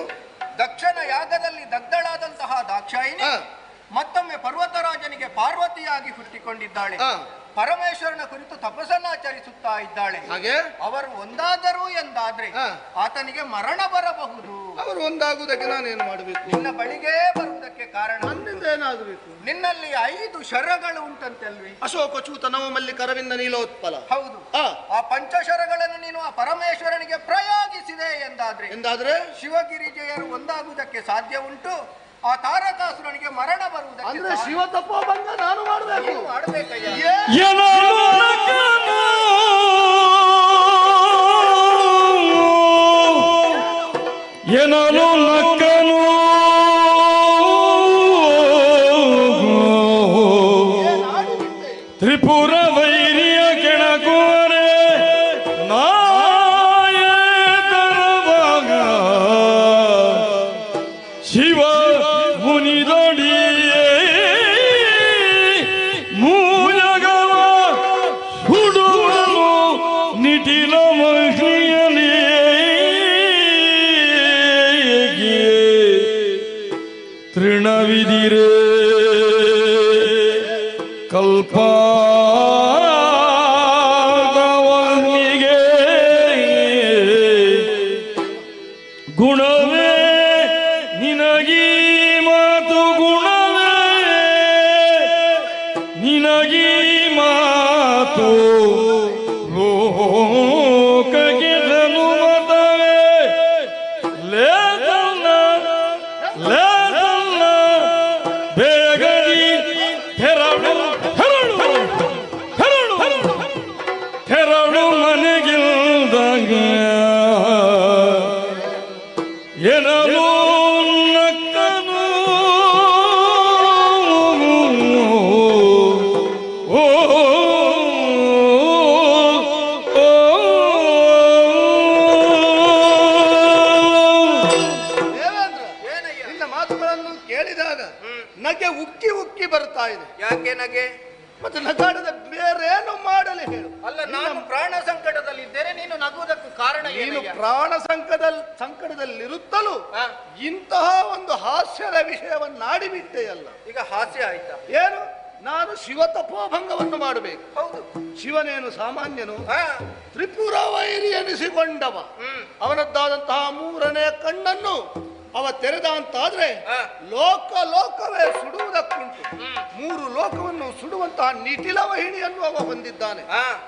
ದಕ್ಷನ ಯಾಗದಲ್ಲಿ ದಗ್ಧಳಾದಂತಹ ದಾಕ್ಷಾಯಿನಿ ಮತ್ತೊಮ್ಮೆ ಪರ್ವತರಾಜನಿಗೆ ಪಾರ್ವತಿಯಾಗಿ ಹುಟ್ಟಿಕೊಂಡಿದ್ದಾಳೆ. ಪರಮೇಶ್ವರನ ಕುರಿತು ತಪಸ್ಸನ್ನಾಚರಿಸುತ್ತಾ ಇದ್ದಾಳೆ. ಅವರು ಒಂದಾದರು ಎಂದಾದ್ರೆ ಆತನಿಗೆ ಮರಣ ಬರಬಹುದು. ಅವರು ಒಂದಾಗುವುದಕ್ಕೆ ನಾನೇನು ಮಾಡಬೇಕು? ನಿನ್ನ ಬಳಿಗೆ ಬರುವುದಕ್ಕೆ ಕಾರಣ ಏನಾಗಬೇಕು? ನಿನ್ನಲ್ಲಿ 5 ಶರಗಳು ಉಂಟಂತಲ್ವಿ? ಅಶೋಕ ಚೂತ ನವಮಲ್ಲಿ ಕರವಿಂದ ನೀಲೋತ್ಪಲ. ಹೌದು. ಆ ಪಂಚಶರಗಳನ್ನು ನೀನು ಆ ಪರಮೇಶ್ವರನಿಗೆ ಪ್ರಯೋಗಿಸಿದೆ ಎಂದಾದ್ರೆ ಶಿವಗಿರಿಜಯರು ಒಂದಾಗುವುದಕ್ಕೆ ಸಾಧ್ಯ ಉಂಟು. ಆ ತಾರಕಾಸುರನಿಗೆ ಮರಣ ಬರುವುದಕ್ಕೆ ಶಿವ ತಪೋಭಂಗ ನಾನು ಮಾಡಬೇಕು. ಮಾಡಬೇಕಯ್ಯ. ಏನೋ ನಕ್ಕನು ತ್ರಿಪುರ ವೈರಿಯ ಕೆಣಕುವರೆ ನಾಯಕರವಾಗ ಶಿವ ಮುನಿದೊಡಿಯೇ ಮೂಲಗವ ಹುಡುಗನು ನಿಟಿಲ ಮಹಿಯಲಿ ತೃಣವಿದಿರೇ ಕಲ್ಪವನಿಗೆ ಗುಣವೇ ನಿನಗೀ ಮಾತು ಗುಣವೇ ನಿನಗೀ ಮಾತು ಲೋಕಕ್ಕೆ ಧನುಮತವೇ ಲೇದಲ್ಲ ಲೇದಲ್ಲ ಬೇಗದಿ ಹೆರಳು ಹೆರಳು ಹೆರಳು ಹೆರಳು ಮನೆಗಿಲ್ದಾಗ ಏನೋ ನಕ್ಕನು ಓ ನಿನ್ನ ಮಾತುಗಳನ್ನು ಕೇಳಿದಾಗ ನಗೆ ಉಕ್ಕಿ ಉಕ್ಕಿ ಬರ್ತಾ ಇದೆ. ಯಾಕೆ ನಗೆ? ಮತ್ತೆ ನಗಾಡದ ಬೇರೇನು ಮಾಡಲಿ ಹೇಳು? ಅಲ್ಲ, ನಾನು ಪ್ರಾಣ ಸಂಕಟದಲ್ಲಿದ್ದೇನೆ, ನೀನು ನಗುವುದಕ್ಕೂ ಕಾರಣ ನೀನು ಪ್ರಾಣ ಸಂಕಟದಲ್ಲಿರುತ್ತಲೂ ಇಂತಹ ಒಂದು ಹಾಸ್ಯದ ವಿಷಯವನ್ನಾಡಿಬಿಟ್ಟೆಯಲ್ಲ. ಈಗ ಹಾಸ್ಯ ಆಯ್ತಾ? ಏನು? ನಾನು ಶಿವ ತಪೋಭಂಗವನ್ನು ಮಾಡಬೇಕು. ಹೌದು. ಶಿವನೇನು ಸಾಮಾನ್ಯನು? ತ್ರಿಪುರ ವೈರಿ ಎನಿಸಿಕೊಂಡವ. ಅವನದ್ದಾದಂತಹ 3ನೇ ಕಣ್ಣನ್ನು ಅವ ತೆರೆದ ಅಂತಾದ್ರೆ ಲೋಕವೇ ಸುಡುವುದಕ್ಕುಂಟು. 3 ಲೋಕವನ್ನು ಸುಡುವಂತಹ ನಿಟಿಲ ವಹಿಣಿಯನ್ನು ಅವ ಹೊಂದಿದ್ದಾನೆ.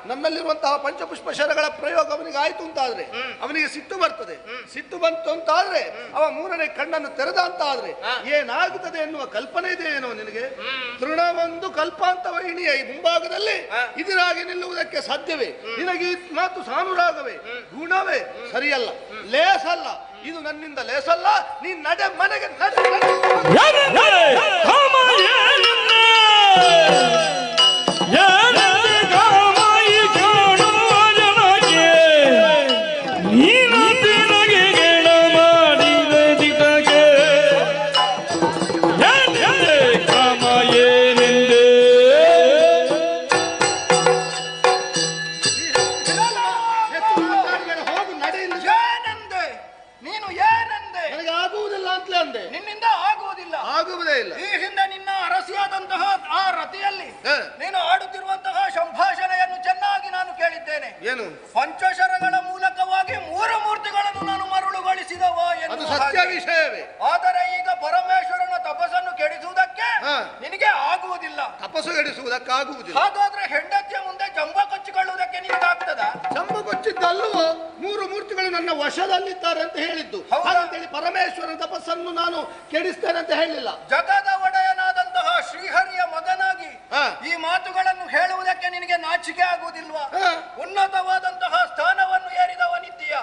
ನನ್ನಲ್ಲಿರುವಂತಹ ಪಂಚಪುಷ್ಪ ಶರಗಳ ಪ್ರಯೋಗ ಅವನಿಗೆ ಆಯ್ತು ಅಂತಾದ್ರೆ ಅವನಿಗೆ ಸಿಟ್ಟು ಬರ್ತದೆ. ಸಿಟ್ಟು ಬಂತು ಅಂತಾದ್ರೆ ಅವ 3ನೇ ಕಣ್ಣನ್ನು ತೆರೆದ ಅಂತಾದ್ರೆ ಏನಾಗುತ್ತದೆ ಎನ್ನುವ ಕಲ್ಪನೆ ಇದೆ ಏನೋ ನಿನಗೆ? ತೃಣವೊಂದು ಕಲ್ಪಾಂತ ವಹಿಣಿಯ ಈ ಮುಂಭಾಗದಲ್ಲಿ ಇದರಾಗಿ ನಿಲ್ಲುವುದಕ್ಕೆ ಸಾಧ್ಯವೇ? ನಿನಗೆ ಈ ಮಾತು ಸಾನುರಾಗವೇ? ಗುಣವೇ? ಸರಿಯಲ್ಲ, ಲೇಸಲ್ಲ. ಇದು ನನ್ನಿಂದ ಲೇಸಲ್ಲ. ನೀ ನಡೆ ಮನೆಗೆ ನಡೆ. ನಿನ್ನಿಂದ ಆಗುವುದಿಲ್ಲ. ಆಗುವುದೇ ಇಲ್ಲ. ಈ ಹಿಂದೆ ನಿನ್ನ ಅರಸಿಯಾದಂತಹ ಆ ರತಿಯಲ್ಲಿ ನೀನು ಆಡುತ್ತಿರುವಂತಹ ಸಂಭಾಷಣೆಯನ್ನು ಚೆನ್ನಾಗಿ ನಾನು ಕೇಳಿದ್ದೇನೆ. ಏನು? ಪಂಚಶರಗಳ ಮೂಲಕವಾಗಿ 3 ಮೂರ್ತಿಗಳನ್ನು ನಾನು ಮರುಳುಗೊಳಿಸಿದವ ಅದು ಸತ್ಯ ವಿಷಯವೇ. ಆದರೆ ಈಗ ಪರಮೇಶ್ವರನ ತಪಸ್ಸನ್ನು ಕೆಡಿಸುವುದಕ್ಕೆ ನಿನಗೆ ಆಗುವುದಿಲ್ಲ. ತಪಸ್ಸು ಕೆಡಿಸುವುದಕ್ಕಾಗುವುದಿಲ್ಲ. ಹಾಗಾದ್ರೆ ಹೆಂಡತಿಯ ಮುಂದೆ ಜಂಬ ಕೊಚ್ಚಿಕೊಳ್ಳುವುದಕ್ಕೆ ನಿನಗಾಗ್ತದ? ಜಂಬ ಕೊಚ್ಚಿದ್ದಲ್ಲವೋ 3 ಮೂರ್ತಿಗಳು ನನ್ನ ವಶದಲ್ಲಿದ್ದಾರೆ ಅಂತ ಹೇಳಿದ್ದು. ಹಾಗಂತೇಳಿ ಪರಮೇಶ್ವರ ತಪಸ್ಸನ್ನು ನಾನು ಕೆಡಿಸ್ತೇನೆ ಅಂತ ಹೇಳಿಲ್ಲ. ಜಗದ ಒಡೆಯನಾದಂತಹ ಶ್ರೀಹರಿಯ ಮಗನಾಗಿ ಈ ಮಾತುಗಳನ್ನು ಹೇಳುವುದಕ್ಕೆ ನಿನಗೆ ನಾಚಿಕೆ ಆಗುವುದಿಲ್ವಾ? ಉನ್ನತವಾದಂತಹ ಸ್ಥಾನವನ್ನು ಏರಿದವನಿದ್ದೀಯ.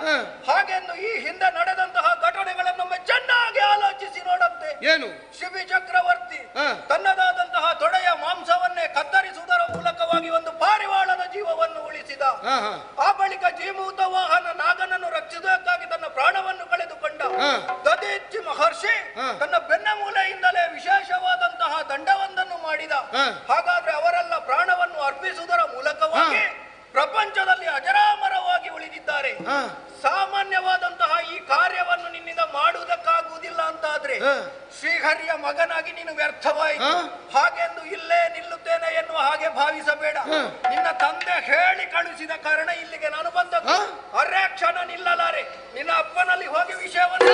ಹಾಗೆಂದು ಈ ಹಿಂದೆ ನಡೆದಂತಹ ಘಟನೆಗಳನ್ನೊಮ್ಮೆ ಚೆನ್ನಾಗಿ ಆಲೋಚಿಸಿ ನೋಡಂತೆ. ಏನು? ಶಿಬಿ ಚಕ್ರವರ್ತಿ ತನ್ನದಾದಂತಹ ತೊಡೆಯ ಮಾಂಸವನ್ನೇ ಕತ್ತರಿಸುವುದರ ಮೂಲಕವಾಗಿ ಒಂದು ಪಾರಿವಾಳದ ಜೀವವನ್ನು ಉಳಿಸಿದ. ಆ ಬಳಿಕ ಜೀಮೂತ ವಾಹನ ನಾಗನನ್ನು ರಕ್ಷಿಸುವುದಕ್ಕಾಗಿ ತನ್ನ ಪ್ರಾಣವನ್ನು ಕಳೆದುಕೊಂಡ. ದದೀಚಿ ಮಹರ್ಷಿ ತನ್ನ ಬೆನ್ನ ಮೂಲೆಯಿಂದಲೇ ವಿಶೇಷವಾದಂತಹ ದಂಡವೊಂದನ್ನು ಮಾಡಿದ. ಹಾಗಾದ್ರೆ ಅವರೆಲ್ಲ ಪ್ರಾಣವನ್ನು ಅರ್ಪಿಸುವುದರ ಮೂಲಕವಾಗಿ ಪ್ರಪಂಚದಲ್ಲಿ ಅಜರಾಮರವಾಗಿ ಉಳಿದಿದ್ದಾರೆ. ಸಾಮಾನ್ಯವಾದಂತಹ ಈ ಕಾರ್ಯವನ್ನು ನಿನ್ನಿಂದ ಮಾಡುವುದಕ್ಕಾಗುವುದಿಲ್ಲ ಅಂತಾದ್ರೆ ಶ್ರೀಹರಿಯ ಮಗನಾಗಿ ನೀನು ವ್ಯರ್ಥವಾಯಿತು. ಹಾಗೆಂದು ಇಲ್ಲೇ ನಿಲ್ಲುತ್ತೇನೆ ಎನ್ನುವ ಹಾಗೆ ಭಾವಿಸಬೇಡ. ನಿನ್ನ ತಂದೆ ಹೇಳಿ ಕಳುಹಿಸಿದ ಕಾರಣ ಇಲ್ಲಿಗೆ ನಾನು ಬಂದದ್ದು. ಅರೆ ಕ್ಷಣ ನಿಲ್ಲಲಾರೆ. ನಿನ್ನ ಅಪ್ಪನಲ್ಲಿ ಹೋಗಿ ವಿಷಯವನ್ನು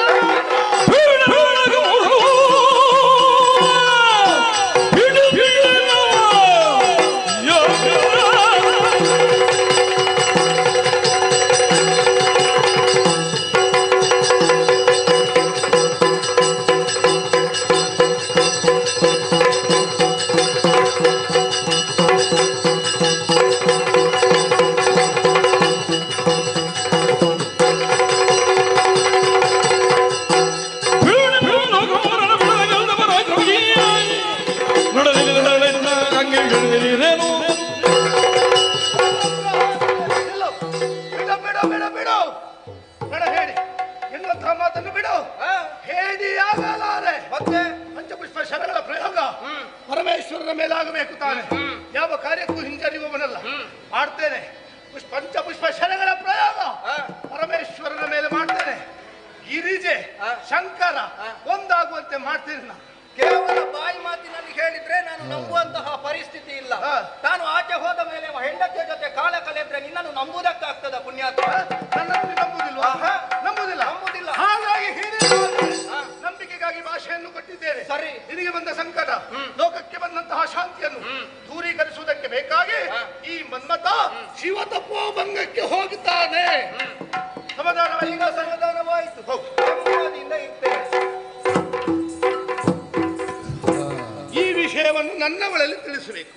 ಪರಮೇಶ್ವರನ ಮೇಲಾಗಬೇಕು ತಾನೆ. ಯಾವ ಕಾರ್ಯಕ್ಕೂ ಹಿಂಜರಿಯುವವನಲ್ಲ. ಮಾಡ್ತೇನೆ. ಪಂಚಪುಷ್ಪ ಶರಗಳ ಪ್ರಯೋಗ ಪರಮೇಶ್ವರನ ಮೇಲೆ ಮಾಡ್ತೇನೆ. ಗಿರಿಜೆ ಶಂಕರ ಒಂದಾಗುವಂತೆ ಮಾಡ್ತೇನೆ. ನಾನು ಕೇವಲ ಬಾಯಿ ಮಾತಿನಲ್ಲಿ ಹೇಳಿದ್ರೆ ನಾನು ನಂಬುವಂತಹ ಪರಿಸ್ಥಿತಿ ಇಲ್ಲ. ನಾನು ಆಚೆ ಹೋದ ಮೇಲೆ ಹೆಂಡತಿಯ ಜೊತೆ ಕಾಲ ಕಳೆದ್ರೆ ನಿನ್ನನ್ನು ನಂಬುವುದಕ್ಕಾಗ್ತದ? ಪುಣ್ಯಾತ್ಮ, ನನ್ನನ್ನು ನಂಬುದಿಲ್ವಾ? ನಂಬುದಿಲ್ಲ. ಹಾಗಾಗಿ ನಂಬಿಕೆಗಾಗಿ ಭಾಷೆಯನ್ನು ಕೊಟ್ಟಿದ್ದೇನೆ. ಸರಿ, ನಿನಗೆ ಬಂದ ಸಂಕಟ, ಲೋಕಕ್ಕೆ ಬಂದಂತಹ ಶಾಂತಿಯನ್ನು ದೂರೀಕರಿಸುವುದಕ್ಕೆ ಬೇಕಾಗಿ ಈ ಮನ್ಮಥ ಶಿವ ತಪೋಭಂಗಕ್ಕೆ ಹೋಗುತ್ತಾನೆ. ಸಮಾಧಾನ? ಈಗ ಸಮಾಧಾನವಾಯಿತು. ನೆಮ್ಮದಿಯಿಂದ ಇರ್ತೇನೆ. ಈ ವಿಷಯವನ್ನು ನನ್ನ ಬಳಿಯಲ್ಲಿ ತಿಳಿಸಬೇಕು.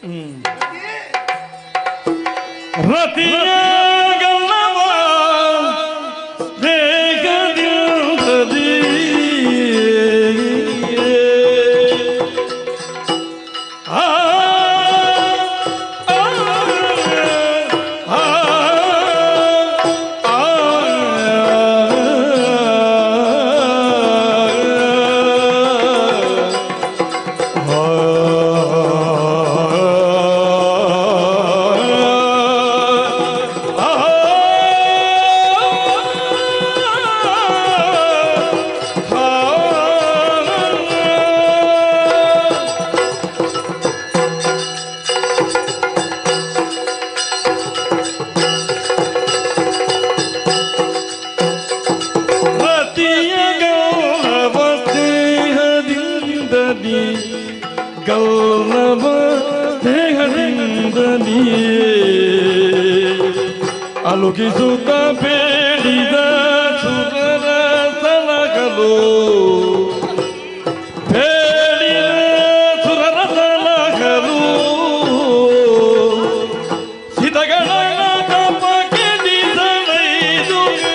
ಅಲುಕಿಸುತ್ತ ಬೇಡಿದ ಸುರರ ಸಲಗಲು, ಬೇಡಿದ ಸುರರ ಸಲಗಲು, ಸಿತಗಳ ತಪ ಕೆಡಿಸಲೈದುವೆ,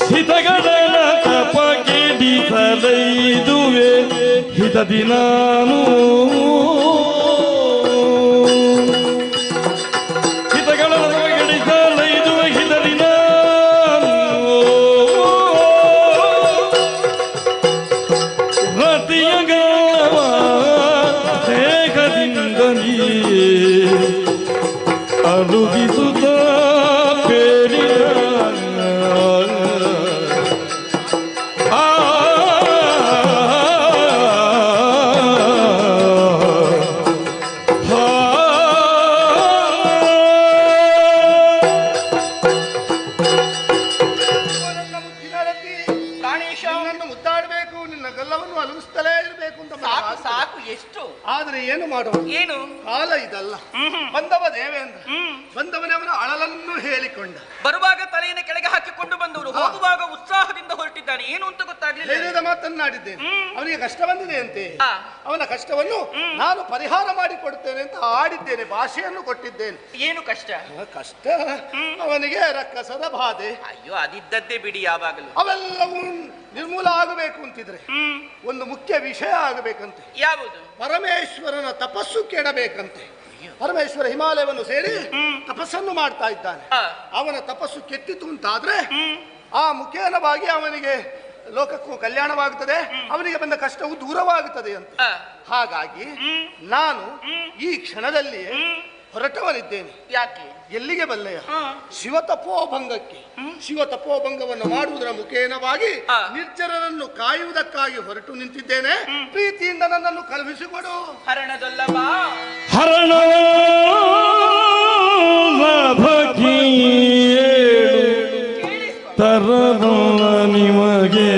ಸಿತಗಳ ತಪ ಕೆಡಿಸಲೈದುವೆ, ಹಿತದಿ ನಾನು ಮುದ್ದಾಡಬೇಕು. ನಿನ್ನ ನನ್ನ ಗಲ್ಲವನ್ನು ಅಲುಗಿಸ್ತಲೇ ಇರಬೇಕು ಅಂತ ಸಾಕು ಸಾಕು ಎಷ್ಟು. ಆದ್ರೆ ಏನು ಮಾಡುವ, ಏನು ಕಾಲ ಇದಲ್ಲ. ಬಂದವ ದೇವೇಂದ್ರ, ಬಂದವನೇ ಅವನ ಅಳಲನ್ನು ಹೇಳಿಕೊಂಡ. ಬರುವಾಗ ತಲೆಯನ್ನು ಕೆಳಗೆ ಹಾಕಿಕೊಂಡು ಬಂದವರು, ಹೋಗುವಾಗ ಉತ್ಸಾಹದಿಂದ ಹೊರಟಿದ್ದಾನೆ. ಏನು ಅಂತ ಗೊತ್ತಾಗ್ಲಿಲ್ಲ. ಧೈರ್ಯದ ಮಾತನ್ನಾಡಿದ್ದೇನೆ. ಅವನಿಗೆ ಕಷ್ಟ ಬಂದಿದೆ ಅಂತೆ. ಅವನ ಕಷ್ಟವನ್ನು ನಾನು ಪರಿಹಾರ ಮಾಡಿ ಕೊಡ್ತೇನೆ ಅಂತ ಆಡಿದ್ದೇನೆ, ಭಾಷೆಯನ್ನು ಕೊಟ್ಟಿದ್ದೇನೆ. ಏನು ಕಷ್ಟ? ಕಷ್ಟ ಅವನಿಗೆ ರಕ್ಕಸದ ಬಾಧೆ. ಅಯ್ಯೋ, ಅದಿದ್ದದ್ದೇ ಬಿಡಿ. ಯಾವಾಗಲೂ ಅವೆಲ್ಲವೂ ನಿರ್ಮೂಲ ಆಗಬೇಕು ಅಂತಿದ್ರೆ ಒಂದು ಮುಖ್ಯ ವಿಷಯ ಆಗಬೇಕಂತೆ. ಯಾವುದು? ಪರಮೇಶ್ವರನ ತಪಸ್ಸು ಕೆಡಬೇಕಂತೆ. ಪರಮೇಶ್ವರ ಹಿಮಾಲಯವನ್ನು ಸೇರಿ ತಪಸ್ಸನ್ನು ಮಾಡ್ತಾ ಇದ್ದಾನೆ. ಅವನ ತಪಸ್ಸು ಕೆಟ್ಟಿತು ಅಂತಾದ್ರೆ ಆ ಮುಖೇನವಾಗಿ ಅವನಿಗೆ ಲೋಕಕ್ಕೂ ಕಲ್ಯಾಣವಾಗುತ್ತದೆ, ಅವನಿಗೆ ಬಂದ ಕಷ್ಟವು ದೂರವಾಗುತ್ತದೆ ಅಂತ. ಹಾಗಾಗಿ ನಾನು ಈ ಕ್ಷಣದಲ್ಲಿ ಹೊರಟವನಿದ್ದೇನೆ. ಯಾಕೆ? ಎಲ್ಲಿಗೆ ಬಲ್ಲೆಯ? ಶಿವತಪೋಭಂಗಕ್ಕೆ. ಶಿವತಪೋಭಂಗವನ್ನು ಮಾಡುವುದರ ಮುಖೇನವಾಗಿ ನಿರ್ಜರರನ್ನು ಕಾಯುವುದಕ್ಕಾಗಿ ಹೊರಟು ನಿಂತಿದ್ದೇನೆ. ಪ್ರೀತಿಯಿಂದ ನನ್ನನ್ನು ಕಳುಹಿಸಿಕೊಡು. ಹರಣದೊಲ್ಲವ ತರನೋಳ ನಿಮಗೆ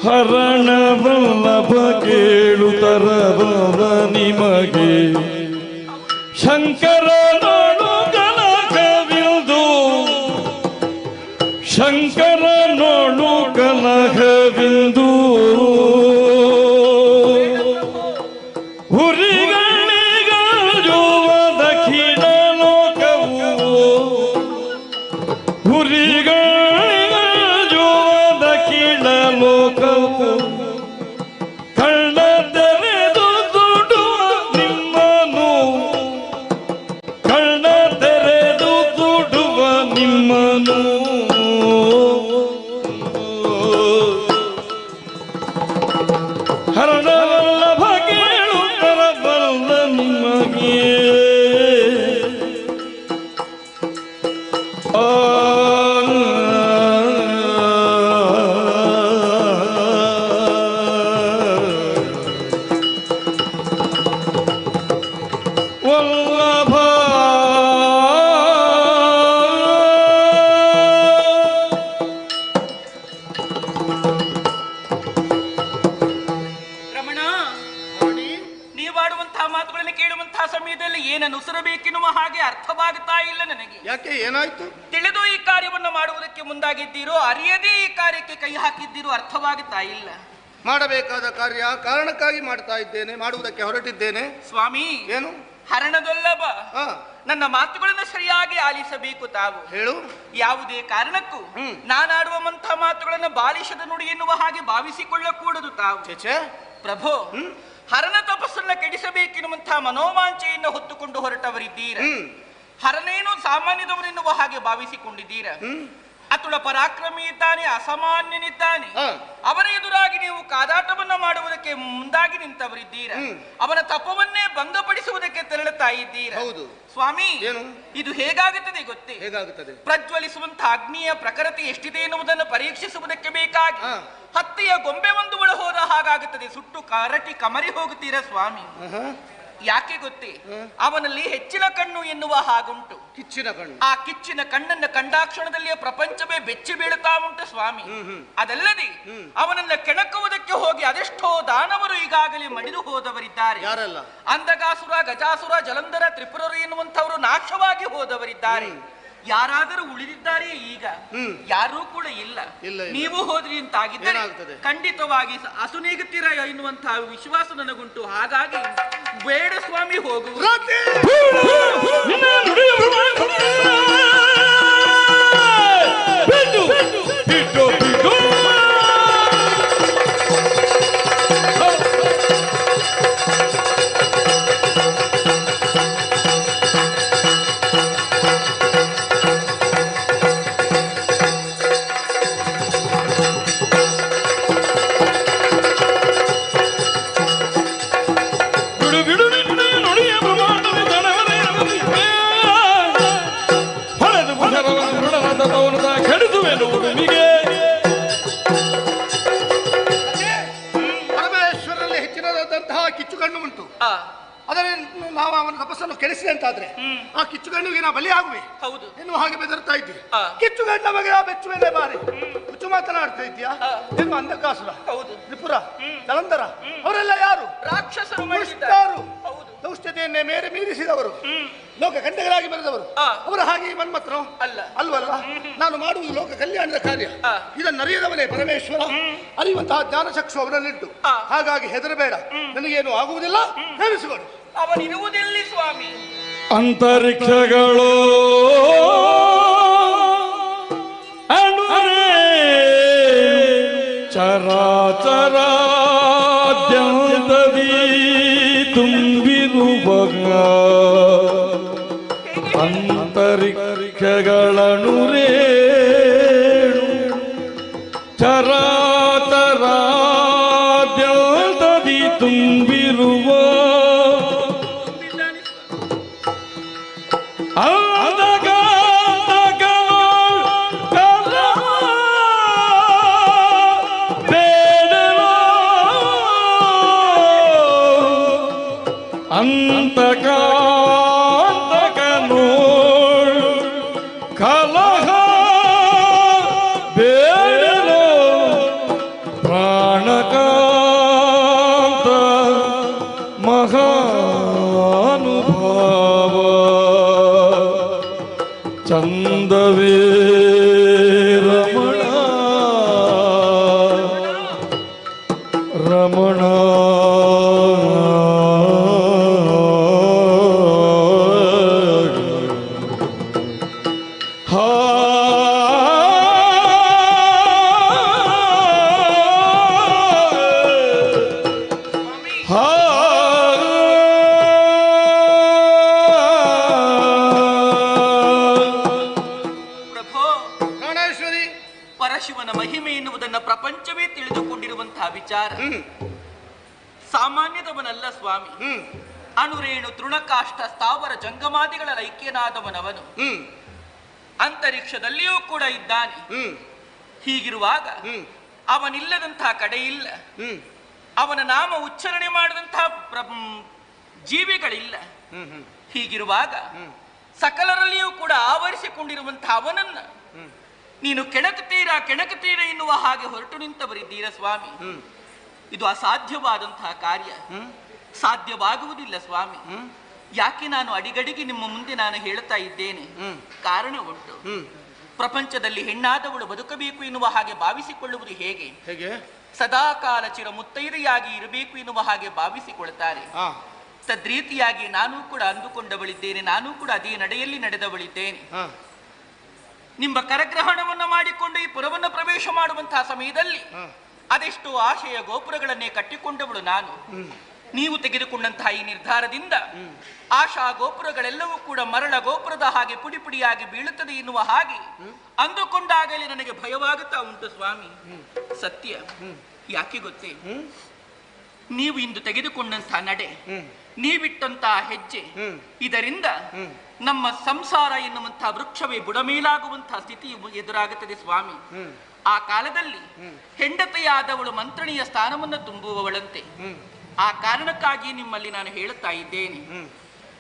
ಹರಣವಲ್ಲಭ ಕೇಳು ತರಬಲ ನಿಮಗೆ ಶಂಕರನೋಡು ಕನಕವಿಂದು ಶಂಕರನೋಡು ಕನಕವಿಂದು ಹುರಿಗಳಿಗಜುವ ದಕ್ಷಿಣ ಲೋಕವು ಹುರಿಗಳಿಗಜುವ ದಕ್ಷಿಣ ಲೋಕವು ಕಣ್ಣ ತೆರೆದು ದುಡುವ ನಿಮ್ಮನು ಕಣ್ಣ ತೆರೆದು ದುಡುವ ನಿಮ್ಮನು ಹರಣವಲ್ಲಭ ಕೇಳು ಕರಬಲ್ಲ ನಿಮಗೆ ವಲ್ಲಭ ರಮಣ, ನೀವಾಡುವಂತಹ ಮಾತುಗಳನ್ನು ಕೇಳುವಂತಹ ಸಮಯದಲ್ಲಿ ಏನನ್ನು ಉಸಿರಬೇಕೆನ್ನುವ ಹಾಗೆ ಅರ್ಥವಾಗುತ್ತಾ ಇಲ್ಲ ನನಗೆ. ಯಾಕೆ, ಏನಾಯ್ತು? ತಿಳಿದು ಈ ಕಾರ್ಯವನ್ನು ಮಾಡುವುದಕ್ಕೆ ಮುಂದಾಗಿದ್ದೀರೋ, ಅರಿಯದೇ ಈ ಕಾರ್ಯಕ್ಕೆ ಕೈ ಹಾಕಿದ್ದೀರೋ ಅರ್ಥವಾಗುತ್ತಾ ಇಲ್ಲ. ಮಾಡಬೇಕಾದ ಕಾರ್ಯ ಕಾರಣಕ್ಕಾಗಿ ಮಾಡ್ತಾ ಇದ್ದೇನೆ, ಮಾಡುವುದಕ್ಕೆ ಹೊರಟಿದ್ದೇನೆ. ಸ್ವಾಮಿ, ಏನು? ಹರಣದೊಲ್ಲಭ, ನನ್ನ ಮಾತುಗಳನ್ನು ಸರಿಯಾಗಿ ಆಲಿಸಬೇಕು. ತಾವು ಹೇಳು. ಯಾವುದೇ ಕಾರಣಕ್ಕೂ ನಾನಾಡುವಂತಹ ಮಾತುಗಳನ್ನು ಬಾಲಿಶದ ನುಡಿ ಎನ್ನುವ ಹಾಗೆ ಭಾವಿಸಿಕೊಳ್ಳಕೂಡದು. ತಾವು ಪ್ರಭು, ಹರನ ತಪಸ್ಸನ್ನ ಕೆಡಿಸಬೇಕೆನ್ನುವಂತಹ ಮನೋವಾಂಚೆಯನ್ನು ಹೊತ್ತುಕೊಂಡು ಹೊರಟವರಿದ್ದೀರ. ಹರನೇನು ಸಾಮಾನ್ಯದವರೆನ್ನುವ ಹಾಗೆ ಭಾವಿಸಿಕೊಂಡಿದ್ದೀರ. ಅತುಳ ಪರಾಕ್ರಮಿಯಿದ್ದಾನೆ, ಅಸಾಮಾನ್ಯನಿದ್ದಾನೆ. ಅವರ ಎದುರಾಗಿ ನೀವು ಕಾದಾಟವನ್ನ ಮಾಡುವುದಕ್ಕೆ ಮುಂದಾಗಿ ನಿಂತವರಿದ್ದೀರ. ಅವನ ತಪವನ್ನೇ ಭಂಗಪಡಿಸುವುದಕ್ಕೆ ತೆರಳುತ್ತಾ ಇದ್ದೀರ. ಸ್ವಾಮಿ, ಇದು ಹೇಗಾಗುತ್ತದೆ ಗೊತ್ತೇ? ಹೇಗಾಗುತ್ತದೆ? ಪ್ರಜ್ವಲಿಸುವಂತಹ ಅಗ್ನಿಯ ಪ್ರಖರತೆ ಎಷ್ಟಿದೆ ಎನ್ನುವುದನ್ನು ಪರೀಕ್ಷಿಸುವುದಕ್ಕೆ ಬೇಕಾಗಿ ಹತ್ತಿಯ ಗೊಂಬೆ ಒಂದು ಒಳ ಹೋದ ಹಾಗಾಗುತ್ತದೆ. ಸುಟ್ಟು ಕರಟಿ ಕಮರಿ ಹೋಗುತ್ತೀರಾ ಸ್ವಾಮಿ. ಯಾಕೆ ಗೊತ್ತೇ? ಅವನಲ್ಲಿ ಹೆಚ್ಚಿನ ಕಣ್ಣು ಎನ್ನುವ ಹಾಗುಂಟು. ಕಿಚ್ಚಿನ ಕಣ್ಣು. ಆ ಕಿಚ್ಚಿನ ಕಣ್ಣನ್ನು ಕಂಡಾಕ್ಷಣದಲ್ಲಿ ಪ್ರಪಂಚವೇ ಬೆಚ್ಚಿ ಬೀಳುತ್ತಾ ಉಂಟು ಸ್ವಾಮಿ. ಅದಲ್ಲದೆ ಅವನನ್ನ ಕೆಣಕುವುದಕ್ಕೆ ಹೋಗಿ ಅದೆಷ್ಟೋ ದಾನವರು ಈಗಾಗಲೇ ಮಡಿದು ಹೋದವರಿದ್ದಾರೆ. ಯಾರಲ್ಲ? ಅಂಧಗಾಸುರ, ಗಜಾಸುರ, ಜಲಂಧರ, ತ್ರಿಪುರರು ಎನ್ನುವಂಥವರು ನಾಶವಾಗಿ ಹೋದವರಿದ್ದಾರೆ. ಯಾರಾದರೂ ಉಳಿದಿದ್ದಾರೆ ಈಗ? ಯಾರೂ ಕೂಡ ಇಲ್ಲ. ನೀವು ಹೋದ್ರಿ ಅಂತಾಗಿದ್ದರೆ ಖಂಡಿತವಾಗಿ ಅಸುನೀಗುತ್ತೀರ ಎನ್ನುವಂತಹ ವಿಶ್ವಾಸ ನನಗುಂಟು. ಹಾಗಾಗಿ ಬೇಡ ಸ್ವಾಮಿ, ಹೋಗುವ. ದೊಡ್ಡದಂತಹ ಕಿಚ್ಚುಗಣ್ಣು ಉಂಟು. ಅದನ್ನು ನಾವು ಅವನ ತಪಸ್ಸನ್ನು ಕೆಡಿಸಿದೆ ಅಂತಾದ್ರೆ ಆ ಕಿಚ್ಚುಗಣ್ಣಿಗೆ ನಾ ಬಲಿ ಆಗುವೆ ಹೌದು ಎನ್ನುವ ಹಾಗೆ ಬೆದರ್ತಾ ಇದ್ದಿ. ಕಿಚ್ಚುಗಣ್ಣ ಬಗ್ಗೆ ಆ ಬೆಚ್ಚುವೆಲೆ ಬಾರಿ ಹುಚ್ಚು ಮಾತನಾಡ್ತಾ ಇದ್ದೀಯಾ? ಏನು ಅಂಧಕಾಸುರ, ಹೌದು, ತ್ರಿಪುರ, ಜಲಂಧರ ಅವರೆಲ್ಲ ಯಾರು? ರಾಕ್ಷಸರು, ದೌಷ್ಟ್ಯತೆಯನ್ನೇ ಮೇರೆ ಮೀರಿಸಿದವರು, ಲೋಕ ಕಂಟಕರಾಗಿ ಬೆಳೆದವರು. ಅವರ ಹಾಗೆ ಮನ್ಮಥನು ಅಲ್ವಲ್ಲ. ನಾನು ಮಾಡುವುದು ಲೋಕ ಕಲ್ಯಾಣದ ಕಾರ್ಯ. ಇದನ್ನು ಅರಿಯದವನೇ ಪರಮೇಶ್ವರ. ಅರಿಯುವಂತಹ ಜ್ಞಾನಚಕ್ಷು ಅವರನ್ನಿಟ್ಟು. ಹಾಗಾಗಿ ಹೆದರಬೇಡ, ನನಗೇನು ಆಗುವುದಿಲ್ಲ. ಹೇಳಿಸಿಕೊಡು. ಅವನಿರುವುದೆಲ್ಲಿ ಸ್ವಾಮಿ? ಅಂತರಿಕ್ಷಗಳು ಚರಾಚರಾದ್ಯಂತದಿ ತುಂಬಿರುವಾಗ ಅಂತರಿಕ್ಷಗಳನುರೇ ಚರಾಚರಾದ್ಯಂತದಿ ತುಂಬಿರುವ ಅಂತಕಾಂತಕನು ಕಲಹ ಬೇಡಲು ಪ್ರಾಣಕಾಂತ ಮಹಾನುಭಾವ ಚಂದವೇ ರಮಣ ರಮಣ ಪರಶಿವನ ಮಹಿಮೆ ಎನ್ನುವುದನ್ನು ಪ್ರಪಂಚವೇ ತಿಳಿದುಕೊಂಡಿರುವಂತಹ ವಿಚಾರ. ಸಾಮಾನ್ಯದವನಲ್ಲ ಸ್ವಾಮಿ. ಅನುರೇಣು ತೃಣಕಾಷ್ಟ ಸ್ಥಾವರ ಜಂಗಮಾದಿಗಳ ಐಕ್ಯನಾದವನವನು. ಅಂತರಿಕ್ಷದಲ್ಲಿಯೂ ಕೂಡ ಇದ್ದಾನೆ. ಹೀಗಿರುವಾಗ ಅವನಿಲ್ಲದಂತಹ ಕಡೆ ಇಲ್ಲ. ಅವನ ನಾಮ ಉಚ್ಚಾರಣೆ ಮಾಡಿದಂತಹ ಜೀವಿಗಳಿಲ್ಲ. ಹೀಗಿರುವಾಗ ಸಕಲರಲ್ಲಿಯೂ ಕೂಡ ಆವರಿಸಿಕೊಂಡಿರುವಂತಹ ಅವನನ್ನ ನೀನು ಕೆಣಕುತ್ತೀರ ಎನ್ನುವ ಹಾಗೆ ಹೊರಟು ನಿಂತವರಿದ್ದೀರ ಸ್ವಾಮಿ. ಇದು ಅಸಾಧ್ಯವಾದಂತಹ ಕಾರ್ಯ. ಸಾಧ್ಯವಾಗುವುದಿಲ್ಲ ಸ್ವಾಮಿ. ಯಾಕೆ ನಾನು ಅಡಿಗಡಿಗೆ ನಿಮ್ಮ ಮುಂದೆ ನಾನು ಹೇಳುತ್ತಾ ಇದ್ದೇನೆ? ಕಾರಣ ಉಂಟು. ಪ್ರಪಂಚದಲ್ಲಿ ಹೆಣ್ಣಾದವಳು ಬದುಕಬೇಕು ಎನ್ನುವ ಹಾಗೆ ಭಾವಿಸಿಕೊಳ್ಳುವುದು ಹೇಗೆ? ಸದಾಕಾಲ ಚಿರ ಮುತ್ತೈದೆಯಾಗಿ ಇರಬೇಕು ಎನ್ನುವ ಹಾಗೆ ಭಾವಿಸಿಕೊಳ್ತಾರೆ. ತದ್ರೀತಿಯಾಗಿ ನಾನೂ ಕೂಡ ಅಂದುಕೊಂಡವಳಿದ್ದೇನೆ. ನಾನೂ ಕೂಡ ಅದೇ ನಡೆಯಲ್ಲಿ ನಡೆದವಳಿದ್ದೇನೆ. ನಿಮ್ಮ ಕರಗ್ರಹಣವನ್ನು ಮಾಡಿಕೊಂಡು ಈ ಪುರವನ್ನು ಪ್ರವೇಶ ಮಾಡುವಂತಹ ಸಮಯದಲ್ಲಿ ಅದೆಷ್ಟು ಆಶಯ ಗೋಪುರಗಳನ್ನೇ ಕಟ್ಟಿಕೊಂಡವಳು ನಾನು. ನೀವು ತೆಗೆದುಕೊಂಡಂತಹ ಈ ನಿರ್ಧಾರದಿಂದ ಆಶಾ ಗೋಪುರಗಳೆಲ್ಲವೂ ಕೂಡ ಮರಳ ಗೋಪುರದ ಹಾಗೆ ಪುಡಿ ಪುಡಿಯಾಗಿ ಬೀಳುತ್ತದೆ ಎನ್ನುವ ಹಾಗೆ ಅಂದುಕೊಂಡಾಗಲೇ ನನಗೆ ಭಯವಾಗುತ್ತಾ ಉಂಟು ಸ್ವಾಮಿ. ಸತ್ಯ. ಯಾಕೆ ಗೊತ್ತೇ? ನೀವು ಇಂದು ತೆಗೆದುಕೊಂಡಂತಹ ನಡೆ, ನೀವಿಟ್ಟಂತಹ ಹೆಜ್ಜೆ, ಇದರಿಂದ ನಮ್ಮ ಸಂಸಾರ ಎನ್ನುವಂತಹ ವೃಕ್ಷವೇ ಬುಡಮೇಲಾಗುವಂತಹ ಸ್ಥಿತಿ ಎದುರಾಗುತ್ತದೆ ಸ್ವಾಮಿ. ಆ ಕಾಲದಲ್ಲಿ ಹೆಂಡತಿಯಾದವಳು ಮಂತ್ರಣೀಯ ಸ್ಥಾನವನ್ನು ತುಂಬುವವಳಂತೆ. ಆ ಕಾರಣಕ್ಕಾಗಿ ನಿಮ್ಮಲ್ಲಿ ನಾನು ಹೇಳುತ್ತಾ ಇದ್ದೇನೆ,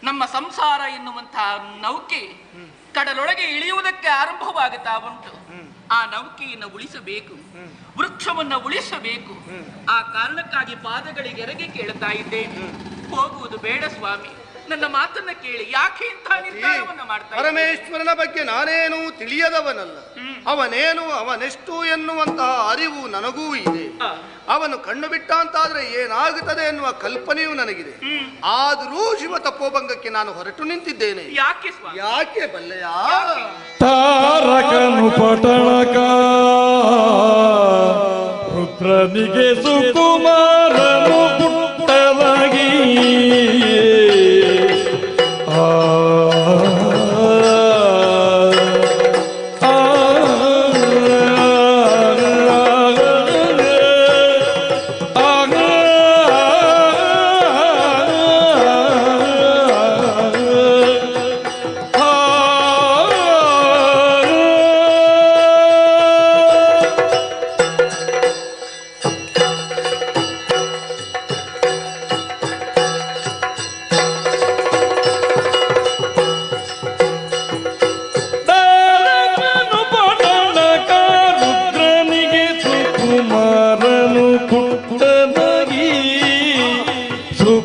ನಮ್ಮ ಸಂಸಾರ ಎನ್ನುವಂತಹ ನೌಕೆ ಕಡಲೊಳಗೆ ಇಳಿಯುವುದಕ್ಕೆ ಆರಂಭವಾಗುತ್ತಾ ಉಂಟು. ಆ ನೌಕೆಯನ್ನು ಉಳಿಸಬೇಕು, ವೃಕ್ಷವನ್ನು ಉಳಿಸಬೇಕು. ಆ ಕಾರಣಕ್ಕಾಗಿ ಪಾದಗಳಿಗೆ ಎರಗಿ ಕೇಳುತ್ತಾ ಇದ್ದೇನೆ. ಹೋಗುವುದು ಬೇಡ ಸ್ವಾಮಿ, ನನ್ನ ಮಾತನ್ನ ಕೇಳಿ. ಯಾಕೆ ಇಂಥ ನಿರ್ಧಾರವನ್ನು ಮಾಡ್ತಾ? ಪರಮೇಶ್ವರನ ಬಗ್ಗೆ ನಾನೇನು ತಿಳಿಯದವನಲ್ಲ. ಅವನೇನು ಅವನೆಷ್ಟು ಎನ್ನುವಂತಹ ಅರಿವು ನನಗೂ ಇದೆ. ಅವನು ಕಣ್ಣು ಬಿಟ್ಟ ಅಂತಾದ್ರೆ ಏನಾಗುತ್ತದೆ ಎನ್ನುವ ಕಲ್ಪನೆಯೂ ನನಗಿದೆ. ಆದರೂ ಶಿವ ತಪೋಭಂಗಕ್ಕೆ ನಾನು ಹೊರಟು ನಿಂತಿದ್ದೇನೆ. ಯಾಕೆ ಸ್ವಾಮಿ? ಯಾಕೆ ಬಲ್ಲೆಯ? ತಾರಕನು ಪಟಳಕ ರುದ್ರನಿಗೆ ಸುಕುಮಾರನು ಪುಟ್ಟವಾಗಿ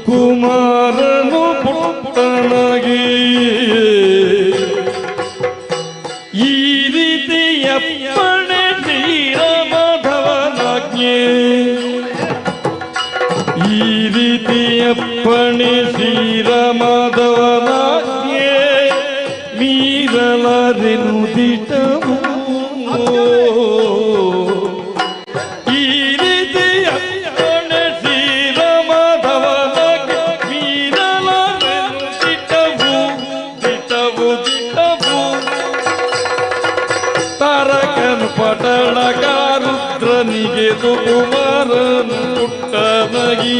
ಸುಕುಮಾರನು ಪುಟ್ಟನಾಗಿ ಈ ರೀತಿಯಪ್ಪಣೆ ಶ್ರೀರಾಮಧವನಾಜ್ಞೆ ಈ ರೀತಿಯಪ್ಪಣೆ ಶ್ರೀರಾಮಧವನಾಜ್ಞೆ ಮೀರಲಾರೆನು ದಿಟವು ಈ ರೀತಿಯಪ್ಪಣೆ ಶ್ರೀರಾಮಧವನಾಜ್ಞೆ ಮೀರಲಾರೆನು ದಿಟವು ದಿಟವು ದಿಟವು ತಾರಕನು ಪಟಣಕಾರುದ್ರನಿಗೆ ಸುಕುಮಾರನು ಪುಟ್ಟನಗಿ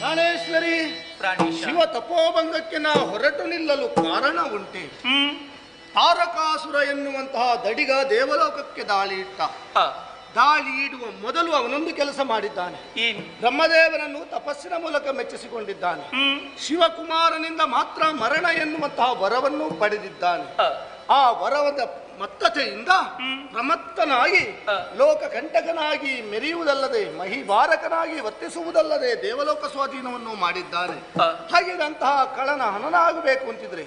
ಪ್ರಾಣೇಶ್ವರಿ, ಶಿವ ತಪೋಭಂಗಕ್ಕೆ ನಾ ಹೊರಟು ನಿಲ್ಲಲು ಕಾರಣ ಉಂಟೆ. ತಾರಕಾಸುರ ಎನ್ನುವಂತಹ ದಡಿಗ ದೇವಲೋಕಕ್ಕೆ ದಾಳಿ ಇಟ್ಟ. ದಾಳಿ ಇಡುವ ಮೊದಲು ಅವನೊಂದು ಕೆಲಸ ಮಾಡಿದ್ದಾನೆ. ಬ್ರಹ್ಮದೇವನನ್ನು ತಪಸ್ಸಿನ ಮೂಲಕ ಮೆಚ್ಚಿಸಿಕೊಂಡಿದ್ದಾನೆ. ಶಿವಕುಮಾರನಿಂದ ಮಾತ್ರ ಮರಣ ಎನ್ನುವಂತಹ ವರವನ್ನು ಪಡೆದಿದ್ದಾನೆ. ಆ ವರವದ ಮತ್ತತೆಯಿಂದ ಪ್ರಮತ್ತನಾಗಿ ಲೋಕ ಕಂಟಕನಾಗಿ ಮೆರೆಯುವುದಲ್ಲದೆ ಮಹಿಭಾರಕನಾಗಿ ವರ್ತಿಸುವುದಲ್ಲದೆ ದೇವಲೋಕ ಸ್ವಾಧೀನವನ್ನು ಮಾಡಿದ್ದಾನೆ. ಹಾಗಿದ್ದಂತಹ ಕಳನ ಹನನಾಗಬೇಕು ಅಂತಿದ್ರೆ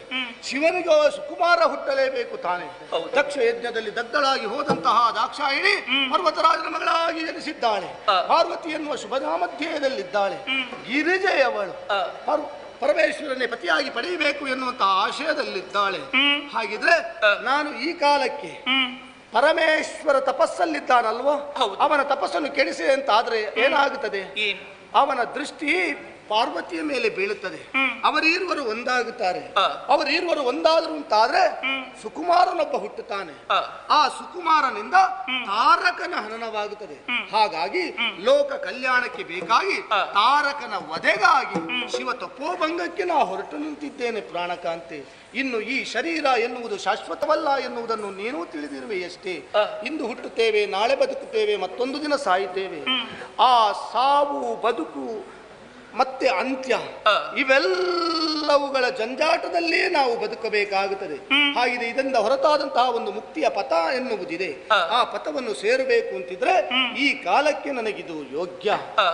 ಶಿವನಿಗೆ ಸುಕುಮಾರ ಹುಟ್ಟಲೇಬೇಕು ತಾನೆ. ದಕ್ಷ ಯಜ್ಞದಲ್ಲಿ ದಗ್ಧಳಾಗಿ ಹೋದಂತಹ ದಾಕ್ಷಾಯಿಣಿ ಪರ್ವತರಾಜನ ಮಗಳಾಗಿ ಜನಿಸಿದ್ದಾಳೆ. ಪಾರ್ವತಿ ಎನ್ನುವ ಶುಭನಾಮಧ್ಯಯದಲ್ಲಿದ್ದಾಳೆ. ಗಿರಿಜೆಯವಳು ಪರಮೇಶ್ವರನೇ ಪತಿಯಾಗಿ ಪಡೆಯಬೇಕು ಎನ್ನುವಂತಹ ಆಶಯದಲ್ಲಿದ್ದಾಳೆ. ಹಾಗಿದ್ರೆ ನಾನು ಈ ಕಾಲಕ್ಕೆ ಪರಮೇಶ್ವರ ತಪಸ್ಸಲ್ಲಿದ್ದಾನಲ್ವೋ ಅವನ ತಪಸ್ಸನ್ನು ಕೆಡಿಸಿ ಅಂತ ಆದ್ರೆ ಏನಾಗುತ್ತದೆ? ಅವನ ದೃಷ್ಟಿ ಪಾರ್ವತಿಯ ಮೇಲೆ ಬೀಳುತ್ತದೆ. ಅವರೀರ್ವರು ಒಂದಾಗುತ್ತಾರೆ. ಅವರೀರ್ವರು ಒಂದಾದ್ರು ಅಂತಾದ್ರೆ ಸುಕುಮಾರನೊಬ್ಬ ಹುಟ್ಟುತ್ತಾನೆ. ಆ ಸುಕುಮಾರನಿಂದ ತಾರಕನ ಹನನವಾಗುತ್ತದೆ. ಹಾಗಾಗಿ ಲೋಕ ಕಲ್ಯಾಣಕ್ಕೆ ಬೇಕಾಗಿ ತಾರಕನ ವಧೆಗಾಗಿ ಶಿವ ತಪೋಭಂಗಕ್ಕೆ ನಾ ಹೊರಟು ನಿಂತಿದ್ದೇನೆ ಪ್ರಾಣಕಾಂತೆ. ಇನ್ನು ಈ ಶರೀರ ಎನ್ನುವುದು ಶಾಶ್ವತವಲ್ಲ ಎನ್ನುವುದನ್ನು ನೀನೂ ತಿಳಿದಿರುವೆಯಷ್ಟೇ. ಇಂದು ಹುಟ್ಟುತ್ತೇವೆ, ನಾಳೆ ಬದುಕುತ್ತೇವೆ, ಮತ್ತೊಂದು ದಿನ ಸಾಯುತ್ತೇವೆ. ಆ ಸಾವು ಬದುಕು ಮತ್ತೆ ಅಂತ್ಯ ಇವೆಲ್ಲವುಗಳ ಜಂಜಾಟದಲ್ಲೇ ನಾವು ಬದುಕಬೇಕಾಗುತ್ತದೆ. ಹಾಗಿದೆ ಇದರಿಂದ ಹೊರತಾದಂತಹ ಒಂದು ಮುಕ್ತಿಯ ಪಥ ಎನ್ನುವುದಿದೆ. ಆ ಪಥವನ್ನು ಸೇರಬೇಕು ಅಂತಿದ್ರೆ ಈ ಕಾಲಕ್ಕೆ ನನಗಿದು ಯೋಗ್ಯ.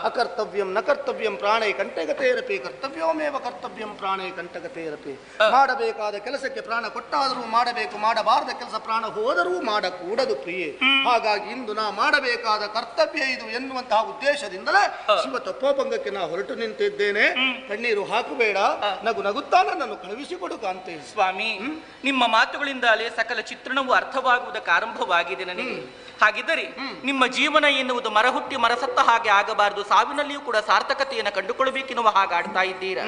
ಅಕರ್ತವ್ಯಂ ನ ಕರ್ತವ್ಯಂ ಪ್ರಾಣೇ ಕಂಠಗತೇರಪಿ ಕರ್ತವ್ಯೋಮೇವ ಕರ್ತವ್ಯಂ ಪ್ರಾಣೇ ಕಂಠಗತೇರಪಿ. ಮಾಡಬೇಕಾದ ಕೆಲಸಕ್ಕೆ ಪ್ರಾಣ ಕೊಟ್ಟಾದರೂ ಮಾಡಬೇಕು, ಮಾಡಬಾರದ ಕೆಲಸ ಪ್ರಾಣ ಹೋದರೂ ಮಾಡಕೂಡದು ಪ್ರಿಯೆ. ಹಾಗಾಗಿ ಇಂದು ನಾ ಮಾಡಬೇಕಾದ ಕರ್ತವ್ಯ ಇದು ಎನ್ನುವಂತಹ ಉದ್ದೇಶದಿಂದಲೇ ಶಿವ ತಪೋಭಂಗಕ್ಕೆ ನಾ ಹೊರಟು ನಿಂತಿದ್ದೇನೆ. ಕಣ್ಣೀರು ಹಾಕಬೇಡ, ನಗು ನಗುತ್ತಾ ನನ್ನನ್ನು ಕಳುಹಿಸಿಕೊಡು ಕಾಂತೆ. ಸ್ವಾಮಿ, ನಿಮ್ಮ ಮಾತುಗಳಿಂದಲೇ ಸಕಲ ಚಿತ್ರಣವು ಅರ್ಥವಾಗುವುದಕ್ಕೆ ಆರಂಭವಾಗಿದೆ ನನಗೆ. ಹಾಗಿದ್ದರೆ ನಿಮ್ಮ ಜೀವನ ಎನ್ನುವುದು ಮರ ಹುಟ್ಟಿ ಮರಸತ್ತ ಹಾಗೆ ಆಗಬಾರದು, ಸಾವಿನಲ್ಲಿಯೂ ಕೂಡ ಸಾರ್ಥಕತೆಯನ್ನು ಕಂಡುಕೊಳ್ಳಬೇಕೆನ್ನುವ ಹಾಗೆ ಆಡ್ತಾ ಇದ್ದೀರಾ.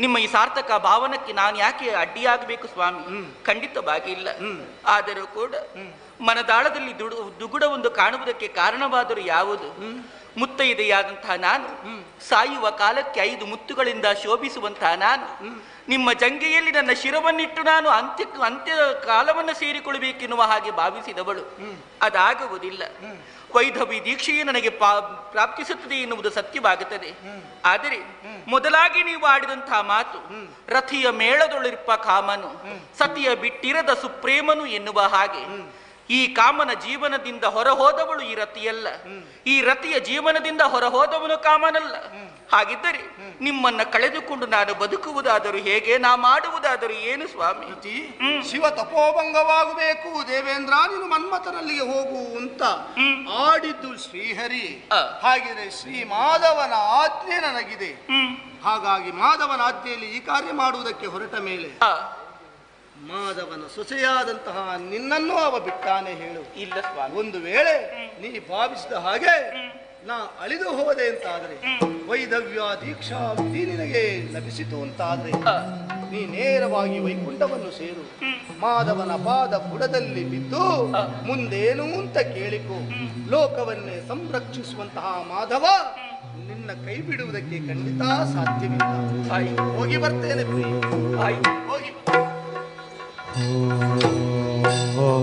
ನಿಮ್ಮ ಈ ಸಾರ್ಥಕ ಭಾವನಕ್ಕೆ ನಾನು ಯಾಕೆ ಅಡ್ಡಿಯಾಗಬೇಕು ಸ್ವಾಮಿ? ಖಂಡಿತವಾಗಿ ಇಲ್ಲ. ಆದರೂ ಕೂಡ ಮನದಾಳದಲ್ಲಿ ದುಗುಡವೊಂದು ಕಾಣುವುದಕ್ಕೆ ಕಾರಣವಾದರೂ ಯಾವುದು? ಮುತ್ತೈದೆಯಾದಂತಹ ನಾನು, ಸಾಯುವ ಕಾಲಕ್ಕೆ 5 ಮುತ್ತುಗಳಿಂದ ಶೋಭಿಸುವಂತಹ ನಾನು, ನಿಮ್ಮ ಜಂಗೆಯಲ್ಲಿ ನನ್ನ ಶಿರವನ್ನಿಟ್ಟು ನಾನು ಅಂತ್ಯ ಕಾಲವನ್ನು ಸೇರಿಕೊಳ್ಳಬೇಕೆನ್ನುವ ಹಾಗೆ ಭಾವಿಸಿದವಳು. ಅದಾಗುವುದಿಲ್ಲ. ವೈಧವಿ ದೀಕ್ಷೆಯೇ ನನಗೆ ಪ್ರಾಪ್ತಿಸುತ್ತದೆ ಎನ್ನುವುದು ಸತ್ಯವಾಗುತ್ತದೆ. ಆದರೆ ಮೊದಲಾಗಿ ನೀವು ಆಡಿದಂತಹ ಮಾತು, ರಥಿಯ ಮೇಳದೊಳಿರ್ಪ ಕಾಮನು ಸತಿಯ ಬಿಟ್ಟಿರದ ಸುಪ್ರೇಮನು ಎನ್ನುವ ಹಾಗೆ, ಈ ಕಾಮನ ಜೀವನದಿಂದ ಹೊರಹೋದವಳು ಈ ರತಿಯಲ್ಲ, ಈ ರತಿಯ ಜೀವನದಿಂದ ಹೊರಹೋದವನು ಕಾಮನಲ್ಲ. ಹಾಗಿದ್ದರೆ ನಿಮ್ಮನ್ನ ಕಳೆದುಕೊಂಡು ನಾನು ಬದುಕುವುದಾದರೂ ಹೇಗೆ? ನಾ ಮಾಡುವುದಾದರೂ ಏನು ಸ್ವಾಮಿ? ಶಿವ ತಪೋಭಂಗವಾಗಬೇಕು ದೇವೇಂದ್ರ, ನೀನು ಮನ್ಮಥನಲ್ಲಿಗೆ ಹೋಗು ಅಂತ ಆಡಿದ್ದು ಶ್ರೀಹರಿ. ಹಾಗಿದ್ರೆ ಶ್ರೀ ಮಾಧವನ ಆಜ್ಞೆ ನನಗಿದೆ. ಹಾಗಾಗಿ ಮಾಧವನ ಆಜ್ಞೆಯಲ್ಲಿ ಈ ಕಾರ್ಯ ಮಾಡುವುದಕ್ಕೆ ಹೊರಟ ಮೇಲೆ ಮಾಧವನ ಸೊಸೆಯಾದಂತಹ ನಿನ್ನನ್ನು ಅವ ಬಿಟ್ಟಾನೆ ಹೇಳು? ಇಲ್ಲ ಸ್ವಾಮಿ. ಒಂದು ವೇಳೆ ನೀ ಭಾವಿಸಿದ ಹಾಗೆ ನಾ ಅಳಿದು ಹೋದೆ ಅಂತಾದ್ರೆ, ವೈಧವ್ಯ ದೀಕ್ಷಾ ವಿಧಿ ನಿನಗೆ ಲಭಿಸಿತು ಅಂತಾದ್ರೆ, ನೀ ನೇರವಾಗಿ ವೈಕುಂಠವನ್ನು ಸೇರು. ಮಾಧವನ ಪಾದ ಬುಡದಲ್ಲಿ ಬಿದ್ದು ಮುಂದೇನು ಅಂತ ಕೇಳಿಕೋ. ಲೋಕವನ್ನೇ ಸಂರಕ್ಷಿಸುವಂತಹ ಮಾಧವ ನಿನ್ನ ಕೈ ಬಿಡುವುದಕ್ಕೆ ಖಂಡಿತ ಸಾಧ್ಯವಿಲ್ಲ. ಹೋಗಿ ಬರ್ತೇನೆ ಹೋಗಿ. Oh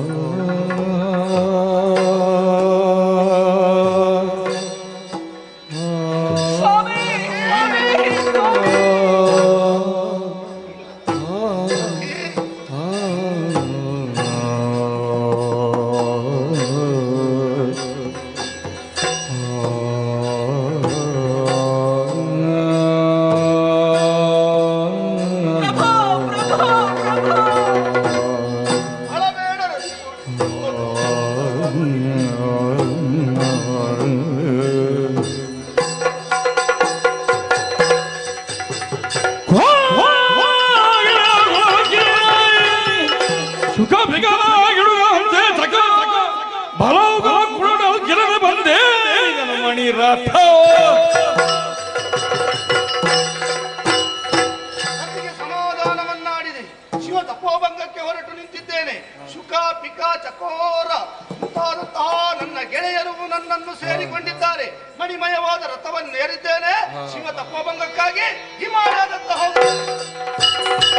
ಸುಖ ಬಿಗಲಾಗಿಡುವಂತೆ ತಕ ಬಲವು ಕೂಡ ಗಿರದ ಬಂದೆ ಮಣಿ ರಥ ಸಮಾಧಾನವನ್ನಾಡಿದೆ. ಶಿವ ತಪೋಭಂಗಕ್ಕೆ ಹೊರಟು ನಿಂತಿದ್ದೇನೆ. ಶುಕ ಪಿಕ ಚಕೋರ ಮುಂತಾದಂತಹ ನನ್ನ ಗೆಳೆಯರು ನನ್ನನ್ನು ಸೇರಿಕೊಂಡಿದ್ದಾರೆ. ಮಣಿಮಯವಾದ ರಥವನ್ನು ಏರಿದ್ದೇನೆ. ಶಿವ ತಪೋಭಂಗಕ್ಕಾಗಿ ಹಿಮಾಲಯದತ್ತ ಹೋಗುತ್ತೇನೆ.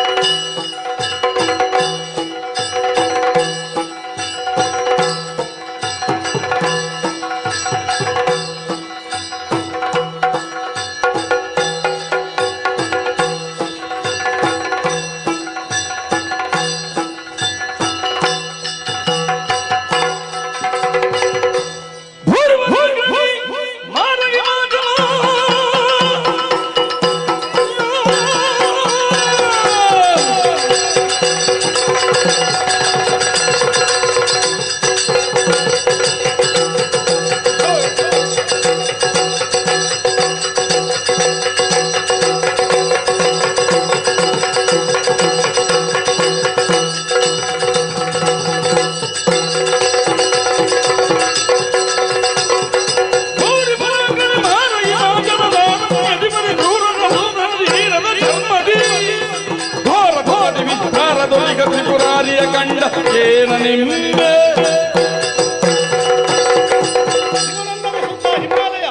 ಹಿಮಾಲಯ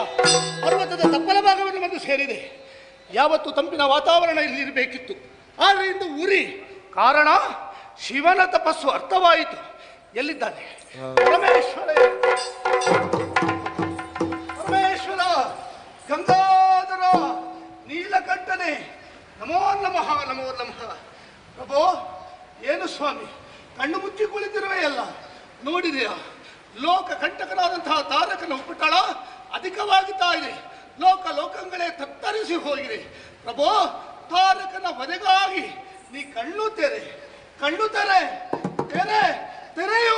ಪರ್ವತದ ತಪ್ಪಲ ಭಾಗವನ್ನು ಬಂದು ಸೇರಿದೆ. ಯಾವತ್ತು ತಂಪಿನ ವಾತಾವರಣ ಇಲ್ಲಿ ಇರಬೇಕಿತ್ತು, ಆದರೆ ಇಂದು ಉರಿ. ಕಾರಣ ಶಿವನ ತಪಸ್ಸು ಅರ್ಥವಾಯಿತು. ಎಲ್ಲಿದ್ದಾನೆ ಪರಮೇಶ್ವರ? ಪರಮೇಶ್ವರ, ಗಂಗಾಧರ, ನೀಲಕಂಠನೆ, ನಮೋ ನಮಃ ನಮೋ ನಮಃ. ಪ್ರಭೋ, ಏನು ಸ್ವಾಮಿ ಕಣ್ಣು ಮುಚ್ಚಿ ಕುಳಿತಿರುವೆಯಲ್ಲ, ನೋಡಿದೆಯಾ? ಲೋಕ ಕಂಟಕನಾದಂತಹ ತಾರಕನ ಉಪ್ಪುಟಳ ಅಧಿಕವಾಗುತ್ತಾ ಇದೆ. ಲೋಕಗಳೇ ತತ್ತರಿಸಿ ಹೋಗಿದೆ. ಪ್ರಭೋ, ತಾರಕನ ವಧೆಗಾಗಿ ನೀ ಕಣ್ಣು ತೆರೆ, ತೆರೆಯು.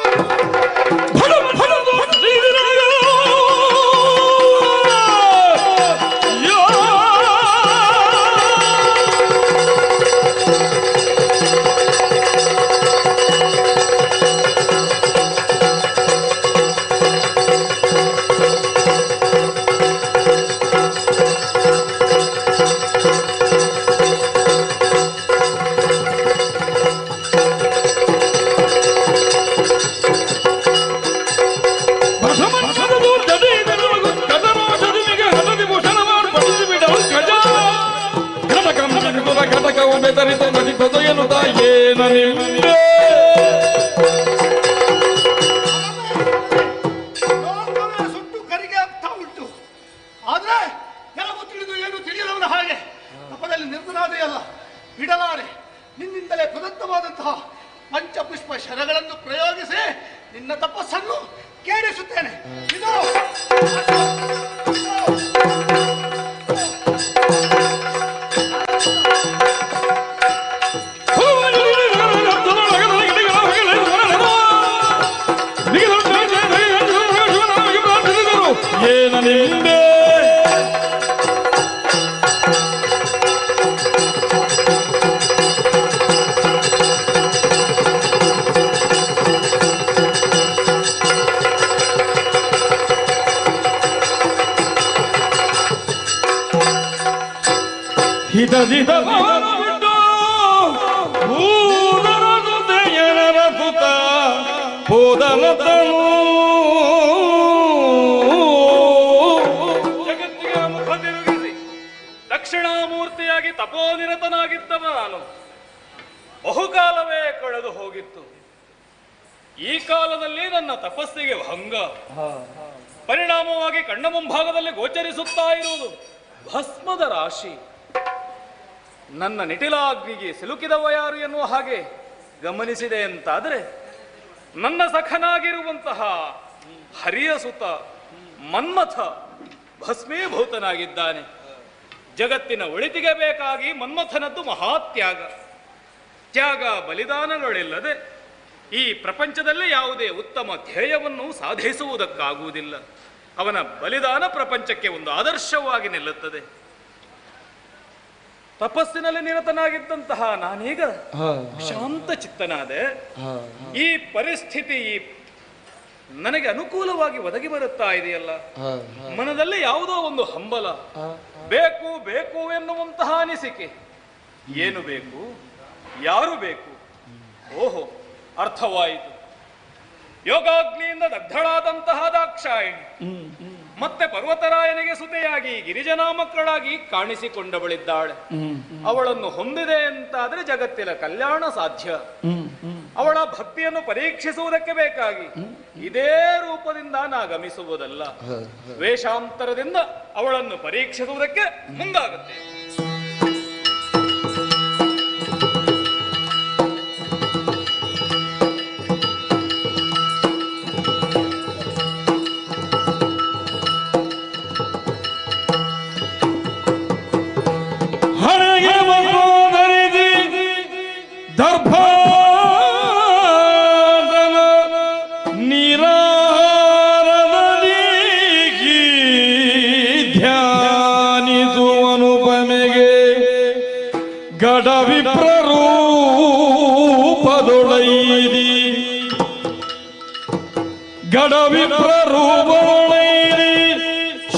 ಸುಟ್ಟು ಕರಿಗೆ ಆಗ್ತಾ ಉಂಟು. ಆದ್ರೆ ಕೆಲವು ತಿಳಿದು ಏನು ತಿಳಿಯದವನ ಹಾಗೆ ತಪದಲ್ಲಿ ನಿರ್ಧನಾದೆಯಲ್ಲ, ಬಿಡಲಾರೆ. ನಿನ್ನಿಂದಲೇ ಪ್ರದತ್ತವಾದಂತಹ ಪಂಚಪುಷ್ಪ ಶರಗಳನ್ನು ಪ್ರಯೋಗಿಸಿ ನಿನ್ನ ತಪಸ್ಸನ್ನು ಕೇಳಿಸುತ್ತೇನೆ. ಇದು ಜಗತ್ತಿಗೆ ಮುಖ ತಿರುಗಿಸಿ ದಕ್ಷಿಣಾಮೂರ್ತಿಯಾಗಿ ತಪೋನಿರತನಾಗಿದ್ದವ ನಾನು. ಬಹುಕಾಲವೇ ಕಳೆದು ಹೋಗಿತ್ತು. ಈ ಕಾಲದಲ್ಲಿ ನನ್ನ ತಪಸ್ಸಿಗೆ ಭಂಗ. ಪರಿಣಾಮವಾಗಿ ಕಣ್ಣ ಮುಂಭಾಗದಲ್ಲಿ ಗೋಚರಿಸುತ್ತಾ ಇರುವುದು ಭಸ್ಮದ ರಾಶಿ. ನನ್ನ ನಿಟಿಲಾಗ್ನಿಗೆ ಸಿಲುಕಿದವ ಯಾರು ಎನ್ನುವ ಹಾಗೆ ಗಮನಿಸಿದೆ ಅಂತಾದರೆ ನನ್ನ ಸಖನಾಗಿರುವಂತಹ ಹರಿಯ ಸುತ ಮನ್ಮಥ ಭಸ್ಮೀಭೂತನಾಗಿದ್ದಾನೆ. ಜಗತ್ತಿನ ಒಳಿತಿಗೆ ಬೇಕಾಗಿ ಮನ್ಮಥನದ್ದು ಮಹಾತ್ಯಾಗ. ತ್ಯಾಗ ಬಲಿದಾನಗಳಿಲ್ಲದೆ ಈ ಪ್ರಪಂಚದಲ್ಲಿ ಯಾವುದೇ ಉತ್ತಮ ಧ್ಯೇಯವನ್ನು ಸಾಧಿಸುವುದಕ್ಕಾಗುವುದಿಲ್ಲ. ಅವನ ಬಲಿದಾನ ಪ್ರಪಂಚಕ್ಕೆ ಒಂದು ಆದರ್ಶವಾಗಿ ನಿಲ್ಲುತ್ತದೆ. ತಪಸ್ಸಿನಲ್ಲಿ ನಿರತನಾಗಿದ್ದಂತಹ ನಾನೀಗ ಶಾಂತ ಚಿತ್ತನಾದೆ. ಈ ಪರಿಸ್ಥಿತಿ ನನಗೆ ಅನುಕೂಲವಾಗಿ ಒದಗಿ ಬರುತ್ತಾ ಇದೆಯಲ್ಲ, ಮನದಲ್ಲಿ ಯಾವುದೋ ಒಂದು ಹಂಬಲ, ಬೇಕು ಬೇಕು ಎನ್ನುವಂತಹ ಅನಿಸಿಕೆ. ಏನು ಬೇಕು, ಯಾರು ಬೇಕು? ಓಹೋ, ಅರ್ಥವಾಯಿತು. ಯೋಗಾಗ್ನಿಯಿಂದ ದಗ್ಧಳಾದಂತಹ ದಾಕ್ಷಾಯಿಣಿ ಮತ್ತೆ ಪರ್ವತರಾಯನಿಗೆ ಸುತೆಯಾಗಿ ಗಿರಿಜನಾ ಮಕ್ಕಳಾಗಿ ಕಾಣಿಸಿಕೊಂಡವಳಿದ್ದಾಳೆ. ಅವಳನ್ನು ಹೊಂದಿದೆ ಅಂತಾದ್ರೆ ಜಗತ್ತಿನ ಕಲ್ಯಾಣ ಸಾಧ್ಯ. ಅವಳ ಭಕ್ತಿಯನ್ನು ಪರೀಕ್ಷಿಸುವುದಕ್ಕೆ ಬೇಕಾಗಿ ಇದೇ ರೂಪದಿಂದ ನಾ ಗಮಿಸುವುದಲ್ಲ, ವೇಷಾಂತರದಿಂದ ಅವಳನ್ನು ಪರೀಕ್ಷಿಸುವುದಕ್ಕೆ ಮುಂದಾಗುತ್ತೆ.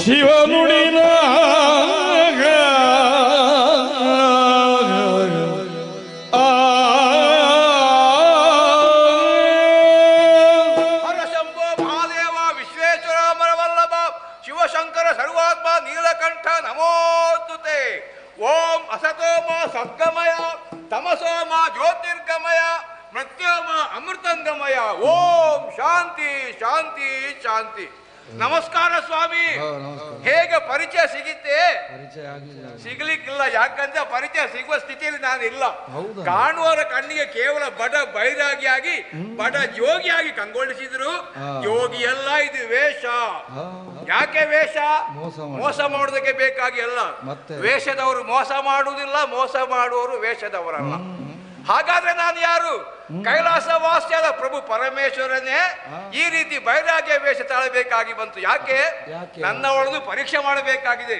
ಶಿವನುಡಿನ ಹರಶಂಭೋ ಮಹಾದೇವ ವಿಶ್ವೇಶ್ವರ ಮರವಲ್ಲಭ ಶಿವಶಂಕರ ಸರ್ವಾತ್ಮ ನೀಲಕಂಠ ನಮೋಸ್ತುತೆ. ಓಂ ಅಸತೋಮ ಸದ್ಗಮಯ ತಮಸೋಮ ಜ್ಯೋತಿರ್ಗಮಯ ಮೃತ್ಯೋಮ ಅಮೃತಂಗಮಯ. ಓಂ ಶಾಂತಿ ಶಾಂತಿ ಶಾಂತಿ. ನಮಸ್ಕಾರ ಸ್ವಾಮಿ. ಹೇಗೆ ಪರಿಚಯ ಸಿಗುತ್ತೆ? ಸಿಗ್ಲಿಕ್ಕಿಲ್ಲ, ಯಾಕಂದ್ರೆ ಪರಿಚಯ ಸಿಗುವ ಸ್ಥಿತಿಯಲ್ಲಿ ನಾನು ಇಲ್ಲ. ಕಾಣುವರ ಕಣ್ಣಿಗೆ ಕೇವಲ ಬಡ ಬೈರಾಗಿಯಾಗಿ ಬಡ ಯೋಗಿಯಾಗಿ ಕಂಗೊಳಿಸಿದ್ರು. ಯೋಗಿ ಎಲ್ಲ ಇದು ವೇಷ. ಯಾಕೆ ವೇಷ? ಮೋಸ ಮಾಡೋದಕ್ಕೆ ಬೇಕಾಗಿ ಅಲ್ಲ. ವೇಷದವರು ಮೋಸ ಮಾಡುವುದಿಲ್ಲ, ಮೋಸ ಮಾಡುವವರು ವೇಷದವರಲ್ಲ. ಹಾಗಾದ್ರೆ ನಾನು ಯಾರು? ಕೈಲಾಸ ವಾಸ್ಯದ ಪ್ರಭು ಪರಮೇಶ್ವರನೇ ಈ ರೀತಿ ಬೈರಾಗ್ಯ ವೇಷ ತಾಳಬೇಕಾಗಿ ಬಂತು. ಯಾಕೆ? ನನ್ನ ಒಳದು ಪರೀಕ್ಷೆ ಮಾಡಬೇಕಾಗಿದೆ.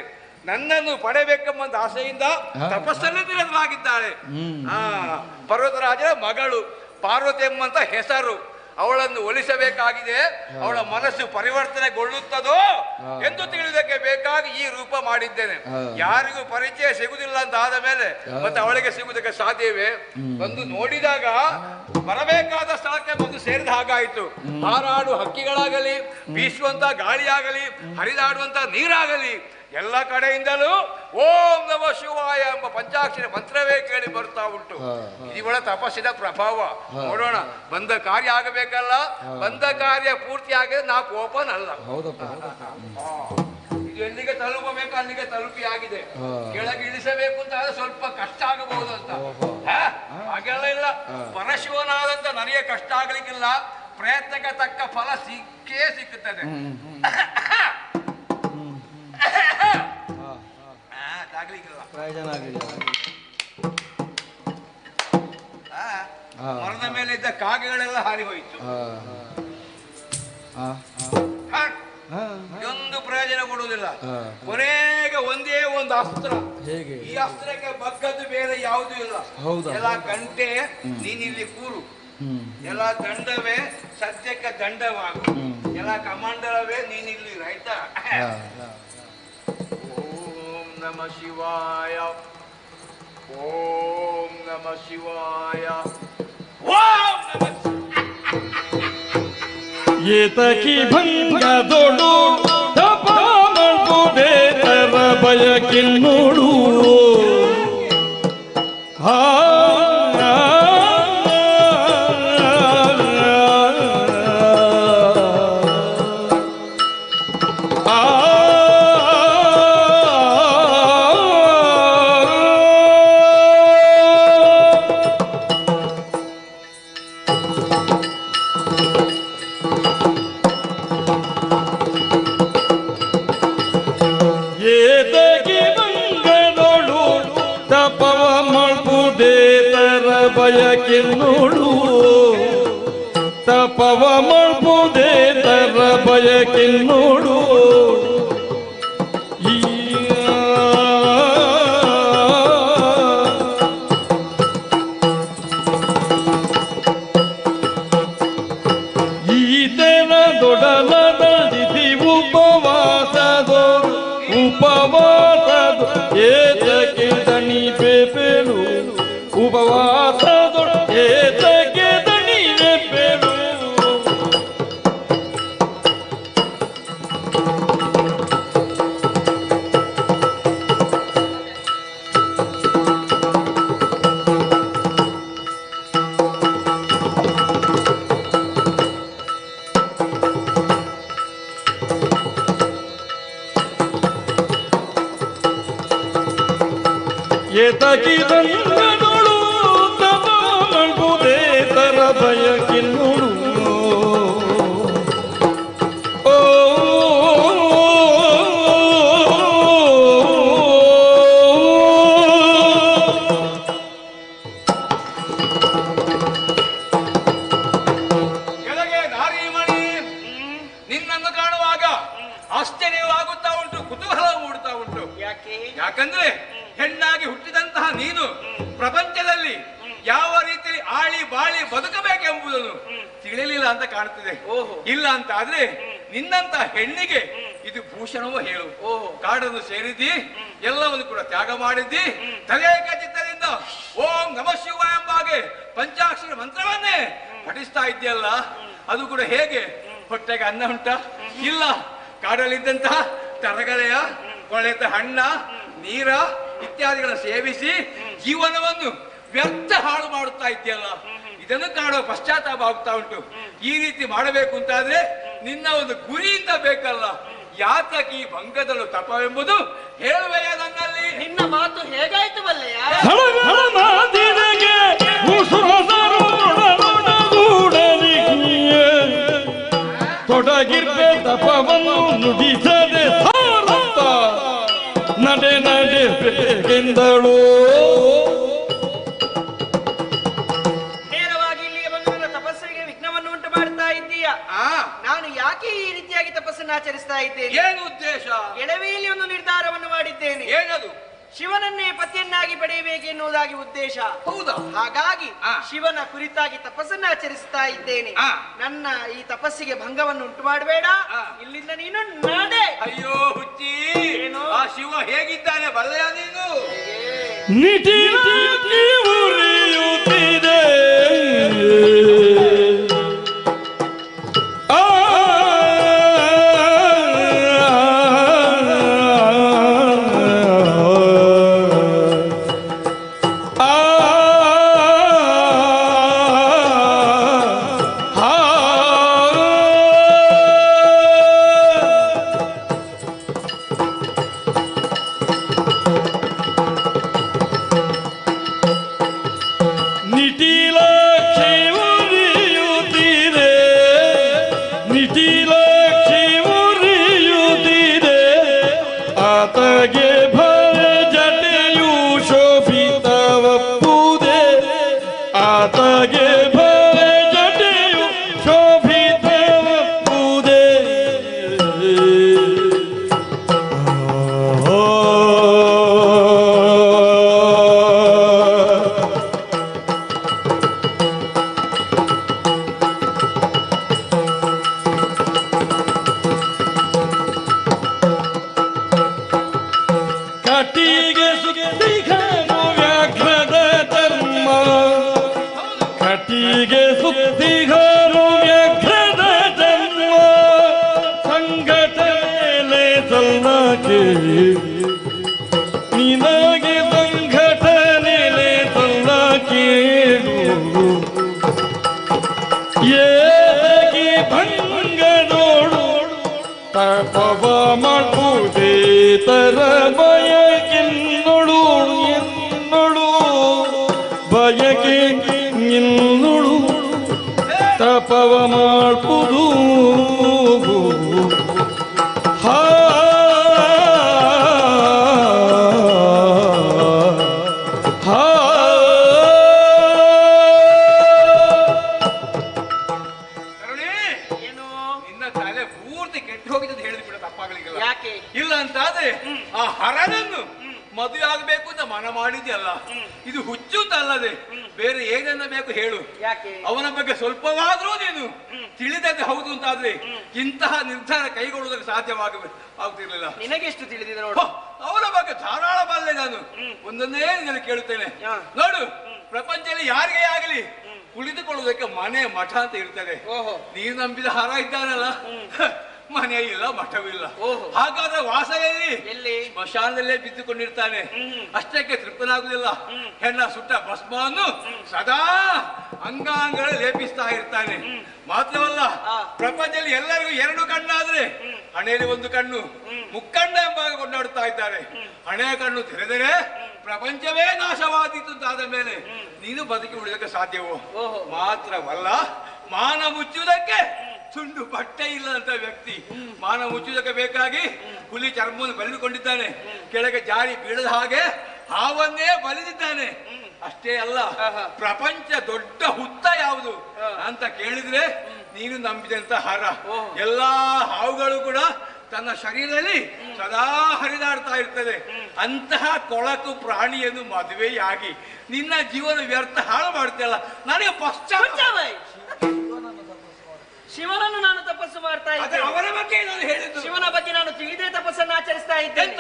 ನನ್ನನ್ನು ಪಡೆಯಬೇಕೆಂಬ ಆಸೆಯಿಂದ ತಪಸ್ಸಲ್ಲಿ ನಿರತರಾಗಿದ್ದಾಳೆ. ಪರ್ವತರಾಜರ ಮಗಳು ಪಾರ್ವತಿ ಎಂಬಂತ ಹೆಸರು. ಅವಳನ್ನು ಒಲಿಸಬೇಕಾಗಿದೆ. ಅವಳ ಮನಸ್ಸು ಪರಿವರ್ತನೆಗೊಳ್ಳುತ್ತದೋ ಎಂದು ತಿಳಿಯುವುದಕ್ಕೆ ಬೇಕಾಗಿ ಈ ರೂಪ ಮಾಡಿದ್ದೇನೆ. ಯಾರಿಗೂ ಪರಿಚಯ ಸಿಗುವುದಿಲ್ಲ ಅಂತ ಆದ ಮೇಲೆ ಮತ್ತೆ ಅವಳಿಗೆ ಸಿಗುವುದಕ್ಕೆ ಸಾಧ್ಯವೇ? ಬಂದು ನೋಡಿದಾಗ ಬರಬೇಕಾದ ಸ್ಥಳಕ್ಕೆ ಬಂದು ಸೇರಿದ ಹಾಗಾಯಿತು. ಹಾರಾಡು ಹಕ್ಕಿಗಳಾಗಲಿ, ಬೀಸುವಂತ ಗಾಳಿಯಾಗಲಿ, ಹರಿದಾಡುವಂತ ನೀರಾಗಲಿ, ಎಲ್ಲ ಕಡೆಯಿಂದಲೂ ಓಂ ನಮ ಶಿವಾಯ ಎಂಬ ಪಂಚಾಕ್ಷರ ಮಂತ್ರವೇ ಕೇಳಿ ಬರ್ತಾ ಉಂಟು. ಇವಳ ತಪಸ್ಸಿನ ಪ್ರಭಾವ. ನೋಡೋಣ, ಬಂದ ಕಾರ್ಯ ಆಗಬೇಕಲ್ಲ. ಬಂದ ಕಾರ್ಯ ಪೂರ್ತಿ ಆಗಿದೆ, ನಾ ಕೋಪನ್ ಅಲ್ಲ. ಇದು ಎಲ್ಲಿಗೆ ತಲುಪಬೇಕು ಅಲ್ಲಿಗೆ ತಲುಪಿ ಆಗಿದೆ. ಕೆಳಗೆ ಇಳಿಸಬೇಕು ಅಂತ ಆದ್ರೆ ಸ್ವಲ್ಪ ಕಷ್ಟ ಆಗಬಹುದು ಅಂತ. ಹಾಗೆಲ್ಲ ಇಲ್ಲ. ಪರಶಿವನಾದಂತ ನನಗೆ ಕಷ್ಟ ಆಗ್ಲಿಕ್ಕಿಲ್ಲ. ಪ್ರಯತ್ನಕ್ಕೆ ತಕ್ಕ ಫಲ ಸಿಕ್ಕೇ ಸಿಕ್ಕುತ್ತದೆ. ಮರದ ಮೇಲೆ ಇದ್ದ ಕಾಗೆಗಳೆಲ್ಲ ಹಾರಿ ಹೋಯಿತು. ಒಂದು ಪ್ರಯೋಜನ ಕೊಡುವುದಿಲ್ಲ. ಕೊನೆಗೆ ಒಂದೇ ಒಂದು ಅಸ್ತ್ರ. ಈ ಅಸ್ತ್ರಕ್ಕೆ ಬಗ್ಗದ್ದು ಬೇರೆ ಯಾವುದೂ ಇಲ್ಲ. ಎಲ್ಲ ಗಂಟೆ ನೀನಿಲ್ಲಿ ಕೂರು, ಎಲ್ಲ ದಂಡವೇ ಸತ್ಯಕ್ಕೆ ದಂಡವಾಗು, ಎಲ್ಲ ಕಮಾಂಡರವೇ ನೀನಿಲ್ಲಿ ರೈತ. ಓಂ ನಮ ಶಿವಾಯ, ಓಂ ನಮ ಶಿವಾಯ, ಓಂ ನಮ ಏತಕಿ ಭಂಗದೊಡು ತಪ ಮಾಡುವುದೇ ತರ ಬಯಕಿನ್ನೋಡು. ಬಯಕೆ ನೋಡು ಮಂಪುದೇ ತರ ಬಯಕೆ ನೋಡು ಈತನ ದೊಡಲದ ದಿದಿ ಉಪವಾಸದು ಏತಕ್ಕೆ ದಣಿ ಬೇಪೇಳು ಉಪವಾಸದು ಏತಕ್ಕೆ ದಣಿ ಬೇಪೇಳು ಏತಕಿದನ್ನೊಳು ತಪ ಮಂಪುದೇ ತರ ಬಯಕಿನ್ನೊಳು ಓ ಕೆಳಗೆ ನಾರಿಮಣಿ ನಿನ್ನನ್ನು ಕಾಣುವಾಗ ಆಶ್ಚರ್ಯವಾಗುತ್ತಾ ಉಂಟು, ಕುತೂಹಲ ಮೂಡುತ್ತಾ ಉಂಟು. ಯಾಕಂದ್ರೆ ಹೆಣ್ಣಾಗಿ ಹುಟ್ಟಿದಂತಹ ನೀನು ಪ್ರಪಂಚದಲ್ಲಿ ಯಾವ ರೀತಿ ಆಳಿ ಬಾಳಿ ಬದುಕಬೇಕೆಂಬುದನ್ನು ತಿಳಿಯಲಿಲ್ಲ ಅಂತ ಕಾಣುತ್ತಿದೆ. ಇಲ್ಲ ಅಂತ ಆದ್ರೆ ನಿನ್ನಂತ ಹೆಣ್ಣಿಗೆ ಇದು ಭೂಷಣವೋ ಹೇಳು. ಕಾಡನ್ನು ಸೇರಿದ್ದಿ, ಎಲ್ಲವನ್ನು ಕೂಡ ತ್ಯಾಗ ಮಾಡಿದ್ದಿ, ತದೇಕ ಚಿತ್ತದಿಂದ ಓಂ ನಮಃ ಶಿವಾಯ ಎಂಬಾಗೆ ಪಂಚಾಕ್ಷರ ಮಂತ್ರವನ್ನೇ ಪಠಿಸ್ತಾ ಇದ್ದೀಯಲ್ಲ, ಅದು ಕೂಡ ಹೇಗೆ? ಹೊಟ್ಟೆಗೆ ಅನ್ನ ಉಂಟ? ಇಲ್ಲ. ಕಾಡಲ್ಲಿದ್ದಂತಹ ತರಗಲೆಯ ಕೊಳೆತ ಹಣ್ಣ ನೀರ ಇತ್ಯಾದಿಗಳನ್ನು ಸೇವಿಸಿ ಜೀವನವನ್ನು ವ್ಯರ್ಥ ಹಾಳು ಮಾಡುತ್ತಾ ಇದೆಯಲ್ಲ, ಇದನ್ನು ಕಾಣುವ ಪಶ್ಚಾತ್ತಾಪ ಆಗ್ತಾ ಉಂಟು. ಈ ರೀತಿ ಮಾಡಬೇಕು ಅಂತಾದ್ರೆ ನಿನ್ನ ಒಂದು ಗುರಿಯಿಂದ ಬೇಕಲ್ಲ. ಯಾತಕ್ಕೆ ಈ ಭಂಗದಳು ತಪವೆಂಬುದು ಹೇಳುವೆಯ ನನ್ನಲ್ಲಿ? ನಿನ್ನ ಮಾತು ಹೇಗಾಯ್ತು ಬಲ್ಲೆಯ? ತೊಡಗಿರ್ಬೆ ತಪವನ್ನು ನುಡಿಸದೆ ನಡೆ ನಡೆ ಬೇಕೆಂದಳು. ನೇರವಾಗಿ ಇಲ್ಲಿಗೆ ಬಂದು ನನ್ನ ತಪಸ್ಸಿಗೆ ವಿಘ್ನವನ್ನು ಉಂಟು ಮಾಡ್ತಾ ಇದ್ದೀಯ. ನಾನು ಯಾಕೆ ಈ ರೀತಿಯಾಗಿ ತಪಸ್ಸನ್ನು ಆಚರಿಸ್ತಾ ಇದ್ದೇನೆ? ಏನು ಉದ್ದೇಶ? ಎಡವಿಯಲ್ಲಿ ಒಂದು ನಿರ್ಧಾರವನ್ನು ಮಾಡಿದ್ದೇನೆ. ಏನದು? ಶಿವನನ್ನೇ ಪತಿಯನ್ನಾಗಿ ಪಡೆಯಬೇಕೆನ್ನುವುದಾಗಿ ಉದ್ದೇಶ. ಹೌದಾ? ಹಾಗಾಗಿ ಶಿವನ ಕುರಿತಾಗಿ ತಪಸ್ಸನ್ನು ಆಚರಿಸ್ತಾ ಇದ್ದೇನೆ. ನನ್ನ ಈ ತಪಸ್ಸಿಗೆ ಭಂಗವನ್ನು ಉಂಟು ಮಾಡಬೇಡ, ಇಲ್ಲಿಂದ ನೀನು ನಡೆ. ಅಯ್ಯೋ ಹುಚ್ಚಿ, ಆ ಶಿವ ಹೇಗಿದ್ದಾನೆ ಬಲ್ಲೆಯ ನೀನು? ನಿಟಿಲಾಗಿ ಉರಿಯುತ್ತಿದೆ ನಿನಗೆ ಸಂಘಟನೆ ತಲ್ಲ ಕೇಳು ಏಗಿ ಭಂಗ ನೋಡು ತಪವ ಮಾಡುವುದೇ ತರ ಬಯಕೆನ್ನೊಳು ಎನ್ನೊಳು ಬಯಕೆ ನಿನ್ನೊಳು ತಪವ ಮಾಡುವುದು ಇಲ್ಲ ಅಂತಾದ್ರೆ ಆ ಹರನನ್ನು ಮದುವೆ ಆಗಬೇಕು ಅಂತ ಮನ ಮಾಡಿದ್ಯಲ್ಲ, ಇದು ಹುಚ್ಚು ಅಂತ ಅಲ್ಲದೆ ಬೇರೆ ಏನನ್ನ ಬೇಕು ಹೇಳು. ಯಾಕೆ? ಅವನ ಬಗ್ಗೆ ಸ್ವಲ್ಪವಾದ್ರೂ ನೀನು ತಿಳಿದದ್ದು ಹೌದು ಅಂತಾದ್ರೆ ಇಂತಹ ನಿರ್ಧಾರ ಕೈಗೊಳ್ಳುವುದಕ್ಕೆ ಆಗುತ್ತಿರ್ಲಿಲ್ಲ. ನಿನಗೆಷ್ಟು ತಿಳಿದಿದೆ ನೋಡು. ಅವನ ಬಗ್ಗೆ ಧಾರಾಳ ಬಲ್ಲೆ ನಾನು. ಒಂದನ್ನೇ ನಾನು ಕೇಳುತ್ತೇನೆ ನೋಡು, ಪ್ರಪಂಚದಲ್ಲಿ ಯಾರಿಗೇ ಆಗಲಿ ಕುಳಿತುಕೊಳ್ಳುವುದಕ್ಕೆ ಮನೆ ಮಠ ಅಂತ ಇರ್ತದೆ. ನೀನು ನಂಬಿದ ಹರ ಇದ್ದಾನಲ್ಲ, ಮನೆ ಇಲ್ಲ ಮಠವಿಲ್ಲ. ಹಾಗಾದ್ರೆ ವಾಸ ಎಲ್ಲಿ? ಸ್ಮಶಾನದಲ್ಲೇ ಬಿದ್ದುಕೊಂಡಿರ್ತಾನೆ. ಅಷ್ಟಕ್ಕೆ ತೃಪ್ತನಾಗುವುದಿಲ್ಲ. ಹೆಣ್ಣ ಸುಟ್ಟ ಭಸ್ಮವನ್ನು ಸದಾ ಅಂಗಾಂಗಳ ಲೇಪಿಸ್ತಾ ಇರ್ತಾನೆ. ಮಾತ್ರವಲ್ಲ, ಪ್ರಪಂಚದಲ್ಲಿ ಎಲ್ಲರಿಗೂ 2 ಕಣ್ಣಾದ್ರೆ ಹಣೆಯಲ್ಲಿ 1 ಕಣ್ಣು, ಮುಕ್ಕಣ್ಣ ಎಂಬಾಗ ಕೊಂಡಾಡುತ್ತಾ ಇದ್ದಾರೆ. ಹಣೆಯ ಕಣ್ಣು ತೆರೆದರೆ ಪ್ರಪಂಚವೇ ನಾಶವಾದೀತು ಅಂತಾದ ಮೇಲೆ ನೀನು ಬದುಕಿ ಉಳಿದಕ್ಕೆ ಸಾಧ್ಯವೋ? ಮಾತ್ರವಲ್ಲ, ಮಾನ ಮುಚ್ಚುವುದಕ್ಕೆ ತುಂಡು ಬಟ್ಟೆ ಇಲ್ಲದಂತ ವ್ಯಕ್ತಿ ಮಾನ ಮುಚ್ಚುವುದಕ್ಕೆ ಬೇಕಾಗಿ ಹುಲಿ ಚರ್ಮವನ್ನು ಬಲಿದುಕೊಂಡಿದ್ದಾನೆ. ಕೆಳಗೆ ಜಾರಿ ಬೀಳದ ಹಾಗೆ ಹಾವನ್ನೇ ಬಲಿದಿದ್ದಾನೆ. ಅಷ್ಟೇ ಅಲ್ಲ, ಪ್ರಪಂಚ ದೊಡ್ಡ ಹುತ್ತ ಯಾವುದು ಅಂತ ಕೇಳಿದ್ರೆ ನೀನು ನಂಬಿದಂತ ಹರ. ಎಲ್ಲಾ ಹಾವುಗಳು ಕೂಡ ತನ್ನ ಶರೀರದಲ್ಲಿ ಸದಾ ಹರಿದಾಡ್ತಾ ಇರ್ತದೆ. ಅಂತಹ ಕೊಳಕು ಪ್ರಾಣಿಯನ್ನು ಮದುವೆಯಾಗಿ ನಿನ್ನ ಜೀವನ ವ್ಯರ್ಥ ಹಾಳು ಮಾಡ್ತೀಯಲ್ಲ, ನನಗೆ ಪಶ್ಚಾತ್ತಾಪ. ಶಿವನನ್ನು ನಾನು ತಪಸ್ಸು ಮಾಡ್ತಾ ಇದ್ದೆ. ಅವನ ಬಗ್ಗೆ ನಾನು ಹೇಳಿದ್ದು. ಶಿವನ ಬಗ್ಗೆ ನಾನು ತಿಳಿದೇ ತಪಸ್ಸನ್ನು ಆಚರಿಸ್ತಾ ಇದ್ದೇನೆ.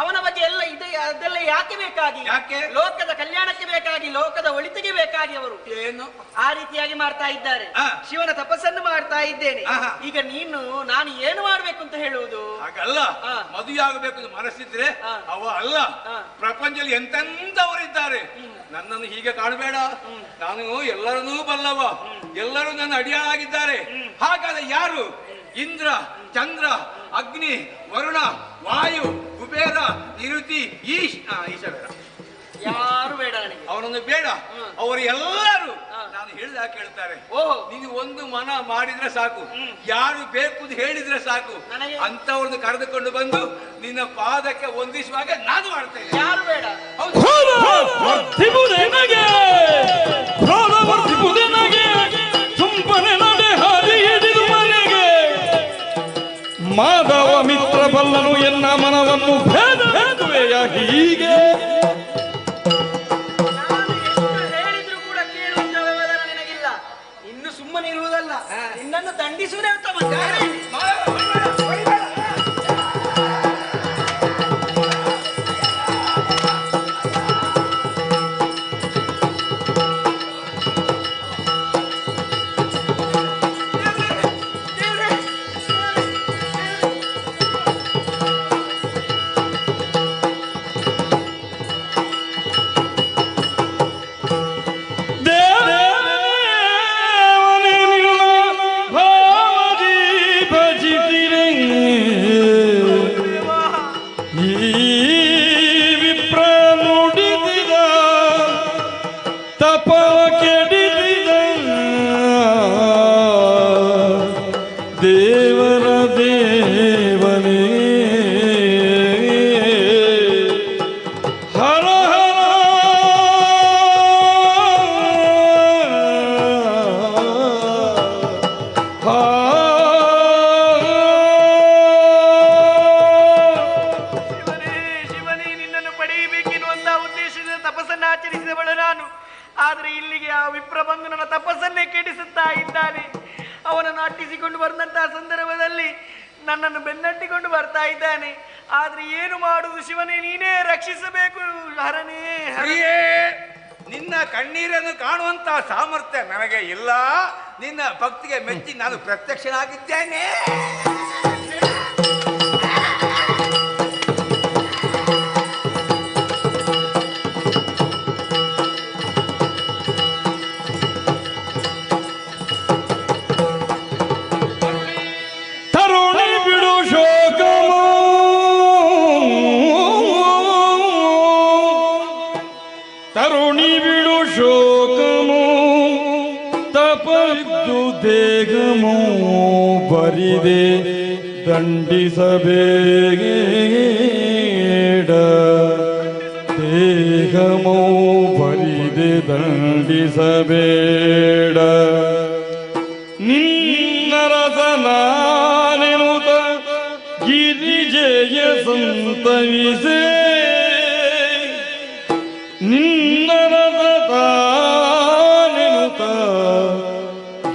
ಅವನ ಬಗ್ಗೆ ಎಲ್ಲ ಇದೆ. ಅದೆಲ್ಲ ಯಾಕೆ ಬೇಕಾಗಿ? ಯಾಕೆ? ಲೋಕದ ಕಲ್ಯಾಣಕ್ಕೆ ಬೇಕಾಗಿ, ಲೋಕದ ಒಳಿತಿಗೆ ಬೇಕಾಗಿ ಅವರು ಏನು ಆ ರೀತಿಯಾಗಿ ಮಾಡ್ತಾ ಇದ್ದಾರೆ. ಶಿವನ ತಪಸ್ಸನ್ನು ಮಾಡ್ತಾ ಇದ್ದೇನೆ. ಈಗ ನಾನು ಏನು ಮಾಡ್ಬೇಕು ಅಂತ ಹೇಳುವುದು? ಹಾಗಲ್ಲ, ಮದುವೆ ಆಗಬೇಕು ಮನಸ್ಸಿದ್ರೆ ಅವ ಅಲ್ಲ. ಪ್ರಪಂಚದಲ್ಲಿ ಎಂತೆಂಥವರಿದ್ದಾರೆ. ನನ್ನನ್ನು ಹೀಗೆ ಕಾಣಬೇಡ, ನಾನು ಎಲ್ಲರನ್ನೂ ಬಲ್ಲವ, ಎಲ್ಲರೂ ನನ್ನ ಅಡಿಯಾಗಿದ್ದಾರೆ. ಹಾಗಾದ್ರೆ ಯಾರು? ಇಂದ್ರ, ಚಂದ್ರ, ಅಗ್ನಿ, ವರುಣ, ವಾಯು, ಕುಬೇರ, ನಿರುತಿ, ಈಶ ಬೇಡ, ಯಾರು ಬೇಡ ನನಗೆ. ಅವನನ್ನು ಬೇಡ. ಅವರು ಎಲ್ಲರೂ ನಾನು ಹೇಳಿದಾಗ ಕೇಳ್ತಾರೆ. ನೀನು ಒಂದು ಮನ ಮಾಡಿದ್ರೆ ಸಾಕು, ಯಾರು ಬೇಕು ಅಂತ ಹೇಳಿದ್ರೆ ಸಾಕು, ಅಂತವ್ರನ್ನ ಕರೆದುಕೊಂಡು ಬಂದು ನಿನ್ನ ಪಾದಕ್ಕೆ ಹೊಂದಿಸುವಾಗ ನಾನು ಮಾಡ್ತೇನೆ. ಯಾರು ಬೇಡ. ಮಾಧವ ಮಿತ್ರ ಬಲ್ಲನು ಎನ್ನ ಮನವನ್ನು ಭೇದ ಭೇದುವೆಯ ಹೀಗೆ ಹೇಳಿದ್ರು ಕೂಡ ಕೇಳುವಂತ ವ್ಯವಧಾನ ನಿನಗಿಲ್ಲ. ಇನ್ನು ಸುಮ್ಮನೆ ಇರುವುದಲ್ಲ, ನಿನ್ನನ್ನು ದಂಡಿಸುವುದೇ ಉತ್ತಮ. ಆದ್ರೆ ಇಲ್ಲಿಗೆ ಆ ವಿಪ್ರಬಂಧು ನನ್ನ ತಪಸ್ಸನ್ನೇ ಕೆಡಿಸುತ್ತಾ ಇದ್ದಾನೆ. ಅವನನ್ನು ಅಟ್ಟಿಸಿಕೊಂಡು ಬಂದಂತಹ ಸಂದರ್ಭದಲ್ಲಿ ನನ್ನನ್ನು ಬೆನ್ನಟ್ಟಿಕೊಂಡು ಬರ್ತಾ ಇದ್ದಾನೆ. ಆದ್ರೆ ಏನು ಮಾಡುವುದು ಶಿವನೇ, ನೀನೇ ರಕ್ಷಿಸಬೇಕು ಹರನೇ. ನಿನ್ನ ಕಣ್ಣೀರನ್ನು ಕಾಣುವಂತ ಸಾಮರ್ಥ್ಯ ನನಗೆ ಇಲ್ಲ. ನಿನ್ನ ಭಕ್ತಿಗೆ ಮೆಚ್ಚಿ ನಾನು ಪ್ರತ್ಯಕ್ಷನಾಗಿದ್ದೇನೆ. ತರುಣಿ ಬಿಡು ಶೋಕಮು ತಪದ್ದು ದೇಗಮೋ ಬರಿದೆ ದಂಡಿಸಬೇಡ ದೇಗಮೋ ಬರಿದೆ ದಂಡಿಸಬೇಡ ನಿನ್ನ ರಸನಾನೆನುತ ಗಿರಿಜೆ ಗಿರಿಜೆಯ ಸಂತವಿಸೆ ನಿನ್ನರದ ತಾನೆನುತ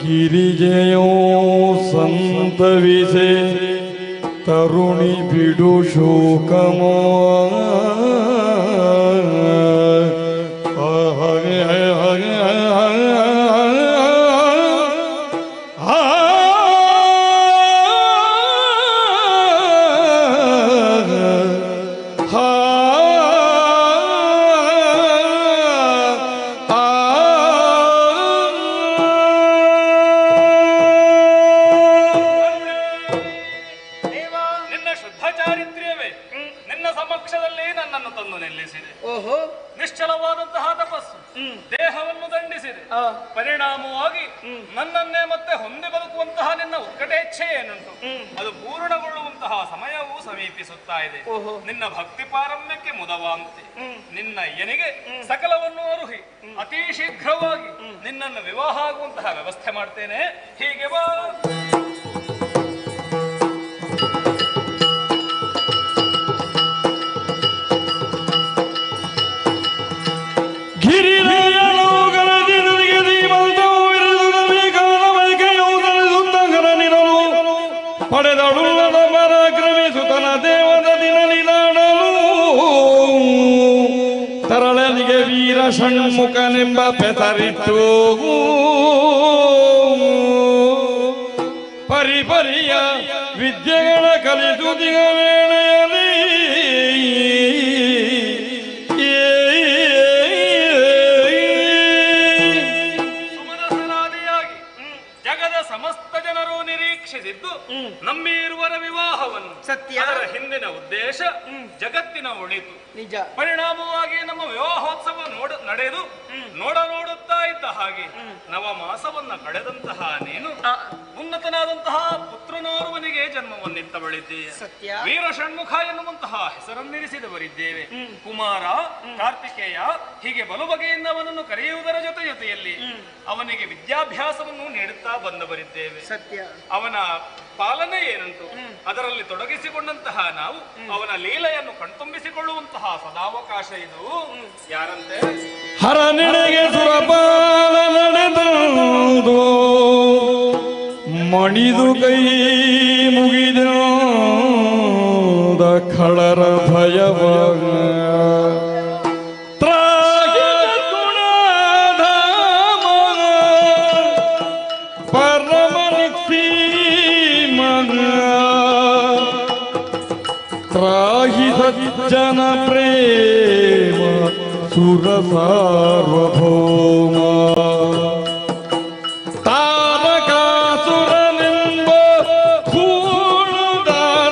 ಗಿರಿಜೆಯೋ ಸಂತವಿಸೆ ತರುಣಿ ಬಿಡು ಶೋಕಮೋ ನಿಶ್ಚಲವಾದಂತಹ ತಪಸ್ಸು ದೇಹವನ್ನು ದಂಡಿಸಿದೆ. ಪರಿಣಾಮವಾಗಿ ನನ್ನನ್ನೇ ಮತ್ತೆ ಹೊಂದಿ ಬದುಕುವಂತಹ ನಿನ್ನ ಉತ್ಕಟೇಚ್ಛೆ ಏನುಂಟು ಅದು ಪೂರ್ಣಗೊಳ್ಳುವಂತಹ ಸಮಯವೂ ಸಮೀಪಿಸುತ್ತಾ ಇದೆ. ನಿನ್ನ ಭಕ್ತಿ ಪಾರಮ್ಯಕ್ಕೆ ಮುದವಾಂತೆ ನಿನ್ನ ಎನಿಗೆ ಸಕಲವನ್ನು ಅರುಹಿ ಅತಿ ಶೀಘ್ರವಾಗಿ ನಿನ್ನನ್ನು ವಿವಾಹ ಆಗುವಂತಹ ವ್ಯವಸ್ಥೆ ಮಾಡ್ತೇನೆ. ಹೀಗೆ ಬಾ. ಪಡೆದಳುಳ್ಳದ ಪರಾಕ್ರಮಿಸುತನ ದೇವದ ದಿನ ನಿಲಾಡಲು ತರಳಲಿಗೆ ವೀರ ಷಣ್ಮುಖನೆಂಬ ಪೆಸರಿಟ್ಟು ಪರಿಪರಿಯ ವಿದ್ಯೆಗಳ ಕಲಿಸುತ್ತಿಗ ವೇಳೆಯಲ್ಲಿ ಜಗದ ಸಮಸ್ತ ಜನರು ನಿರೀಕ್ಷಿಸಿದ್ದು ನಮ್ಮಿರುವರ ವಿವಾಹವನ್ನು. ಸತ್ಯ. ಅದರ ಹಿಂದಿನ ಉದ್ದೇಶ ಜಗತ್ತಿನ ಒಳಿತು. ನಿಜ. ಪರಿಣಾಮವಾಗಿ ನಮ್ಮ ವಿವಾಹೋತ್ಸವ ನಡೆದು ನೋಡುತ್ತಾ ಇದ್ದ ಹಾಗೆ ನವಮಾಸವನ್ನ ಕಳೆದಂತಹ ನೀನು ಉನ್ನತನಾದಂತಹ ಪುತ್ರನೋರ್ವನಿಗೆ ಜನ್ಮವನ್ನಿತ್ತವಳಿದ್ದೀಯ. ಸತ್ಯ. ವೀರ ಷಣ್ಮುಖ ಎನ್ನುವಂತಹ ಹೆಸರನ್ನಿರಿಸಿದವರಿದ್ದೇವೆ. ಕುಮಾರ, ಕಾರ್ತಿಕೇಯ ಹೀಗೆ ಬಲು ಬಗೆಯಿಂದ ಅವನನ್ನು ಕರೆಯುವುದರ ಜೊತೆಯಲ್ಲಿ ಅವನಿಗೆ ವಿದ್ಯಾಭ್ಯಾಸವನ್ನು ನೀಡುತ್ತಾ ಬಂದವರಿದ್ದೇವೆ. ಸತ್ಯ. ಅವನ ಪಾಲನೆ ಏನಂತೂ ಅದರಲ್ಲಿ ತೊಡಗಿಸಿಕೊಂಡಂತಹ ನಾವು ಅವನ ಲೀಲೆಯನ್ನು ಕಣ್ತುಂಬಿಸಿಕೊಳ್ಳುವಂತಹ ಸದಾವಕಾಶ ಇದು. ಯಾರಂತೆ ಹರನೆಡೆಗೆ ಸುರಪಾಲ ನಡೆದು ಮಣಿದು ಕೈ ಮುಗಿದ ಖಳರ ಭಯವ त्राहि सज्जन प्रेम सुर सार्वभौम तारकासुरನೆಂಬ ಕೂಳುದಾನವನು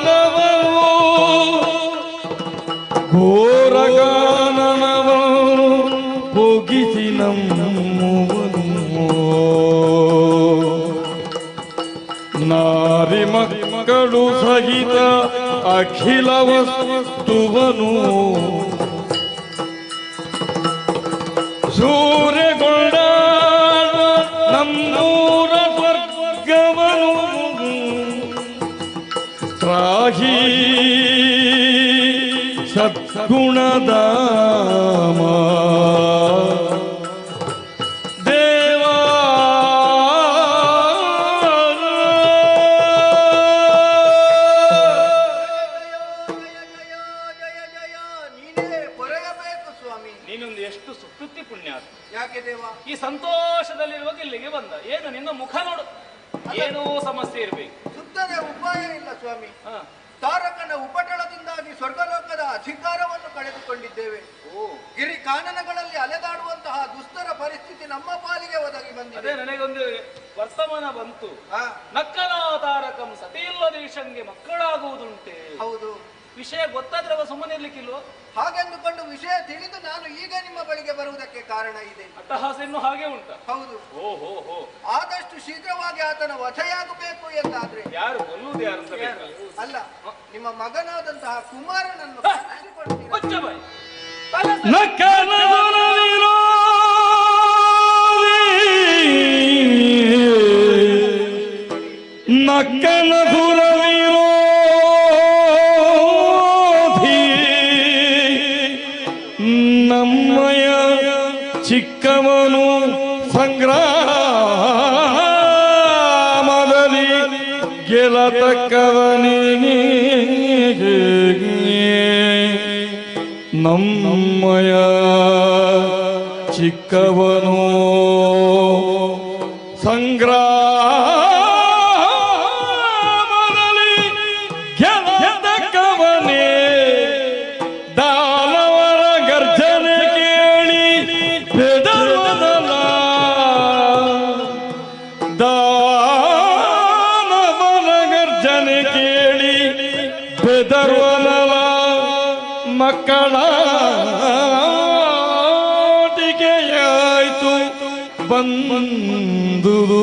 ಘೋರಗಾನನವನು ಹೋಗಿಸಿ ನಮ್ಮುವನು ನಾರಿ ಮಕ್ಕಳು ಸಹಿತ ಅಖಿಲ ವಸ್ತುವನು ಸೂರ್ಯಗೊಂಡ ನಮ್ಮೂರ ಸ್ವರ್ಗವನು ತ್ರಾಹಿ ಸದ್ಗುಣಧಾಮ ಈ ಸಂತೋಷದಲ್ಲಿರುವಾಗ ಇಲ್ಲಿಗೆ ಬಂದ. ಏನು ನಿನ್ನ ಮುಖ ನೋಡು, ಏನೋ ಸಮಸ್ಯೆ ಇರಬೇಕು. ಸುತ್ತನೆ ಉಪಾಯ ಇಲ್ಲ ಸ್ವಾಮಿ. ತಾರಕನ ಉಪಟಳದಿಂದಾಗಿ ಸ್ವರ್ಗಲೋಕದ ಅಧಿಕಾರವನ್ನು ಕಳೆದುಕೊಂಡಿದ್ದೇವೆ. ಗಿರಿ ಕಾನನಗಳಲ್ಲಿ ಅಲೆದಾಡುವಂತಹ ದುಸ್ತರ ಪರಿಸ್ಥಿತಿ ನಮ್ಮ ಪಾಲಿಗೆ ಒದಗಿ ಬಂದಿದೆ. ಅದೇ ನನಗೊಂದು ವರ್ತಮಾನ ಬಂತು. ನಕ್ಕಲ ತಾರಕಂ ಸತಿಯಿಲ್ಲದೇಶಂಗೆ ಮಕ್ಕಳಾಗುವುದುಂಟೆ. ಹೌದು. ವಿಷಯ ಗೊತ್ತಾದ್ರೆ ಸುಮ್ಮನೆ ಇರ್ಲಿಕ್ಕಿಲ್ವೋ? ಹಾಗೆಂದುಕೊಂಡು ವಿಷಯ ತಿಳಿದು ನಾನು ಈಗ ನಿಮ್ಮ ಬಳಿಗೆ ಬರುವುದಕ್ಕೆ ಕಾರಣ ಇದೆ. ಅಟ್ಟಹಾಸ ಇನ್ನು ಹಾಗೆ ಉಂಟ? ಹೌದು. ಓಹೋ. ಆದಷ್ಟು ಶೀಘ್ರವಾಗಿ ಆತನ ವಧೆಯಾಗಬೇಕು ಎಂದಾದ್ರೆ ಯಾರು ಕೊಲ್ಲುವುದು ಯಾರು ಅಂತ ಅಲ್ಲ, ನಿಮ್ಮ ಮಗನಾದಂತಹ ಕುಮಾರನನ್ನು ನಕ್ಕನ ದುರವಿರೋ ಗೆಲತಕ್ಕವನಿಗೆ ನಮ್ಮಯ ಚಿಕ್ಕವನು ಸಂಗ್ರಾಮದಲ್ಲಿ ಗೆಲತಕ್ಕವನೇ ದಾನವರ ಗರ್ಜನೆ ಕೇಳಿ ಬೆದರುವುದಲ್ಲ ದಾನವರ ಗರ್ಜನೆ ಕೇಳಿ ಬೆದರುವುದಲ್ಲ ಮಕ್ಕಳಾಟಿಕೆಯಾಯ್ತು ಬಂದುದು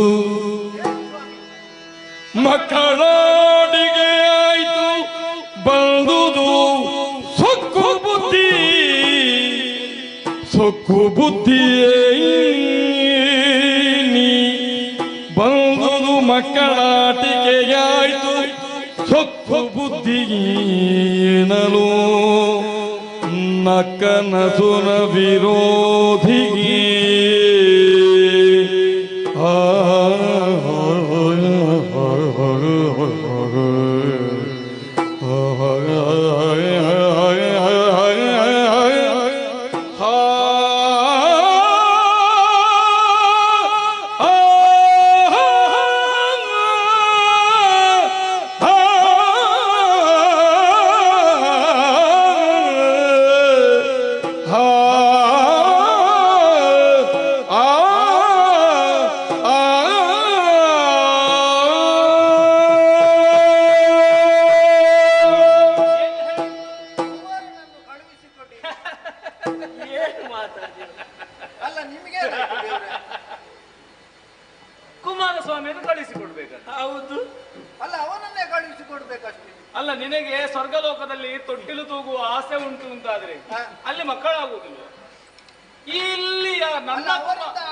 ಮಕ್ಕಳಾಟಿಕೆಯಾಯ್ತು ಬಂದುದು ಸೊಕ್ಕು ಬುದ್ಧಿಯೇ ನೀ ಬಂದುದು ಮಕ್ಕಳಾಟಿಕೆಯಾಯ್ತು ಸೊಕ್ಕು ಬುದ್ಧಿಗೀನಲು ನಕ್ಕನಸುನ ವಿರೋಧಿಗೆ ಏನು ಮಾತಾಡ್ತೀರ? ಅಲ್ಲ ನಿಮಗೆ ಕುಮಾರಸ್ವಾಮಿಯನ್ನು ಕಳಿಸಿಕೊಡ್ಬೇಕಂತ. ಹೌದು. ಅಲ್ಲ ಅವನನ್ನೇ ಕಳುಹಿಸಿಕೊಡ್ಬೇಕಷ್ಟೇ. ಅಲ್ಲ ನಿನಗೆ ಸ್ವರ್ಗಲೋಕದಲ್ಲಿ ತೊಟ್ಟಿಲು ತೂಗುವ ಆಸೆ ಉಂಟು ಅಂತಾದ್ರೆ ಅಲ್ಲಿ ಮಕ್ಕಳಾಗುವುದಿಲ್ಲ. ಇಲ್ಲಿಯ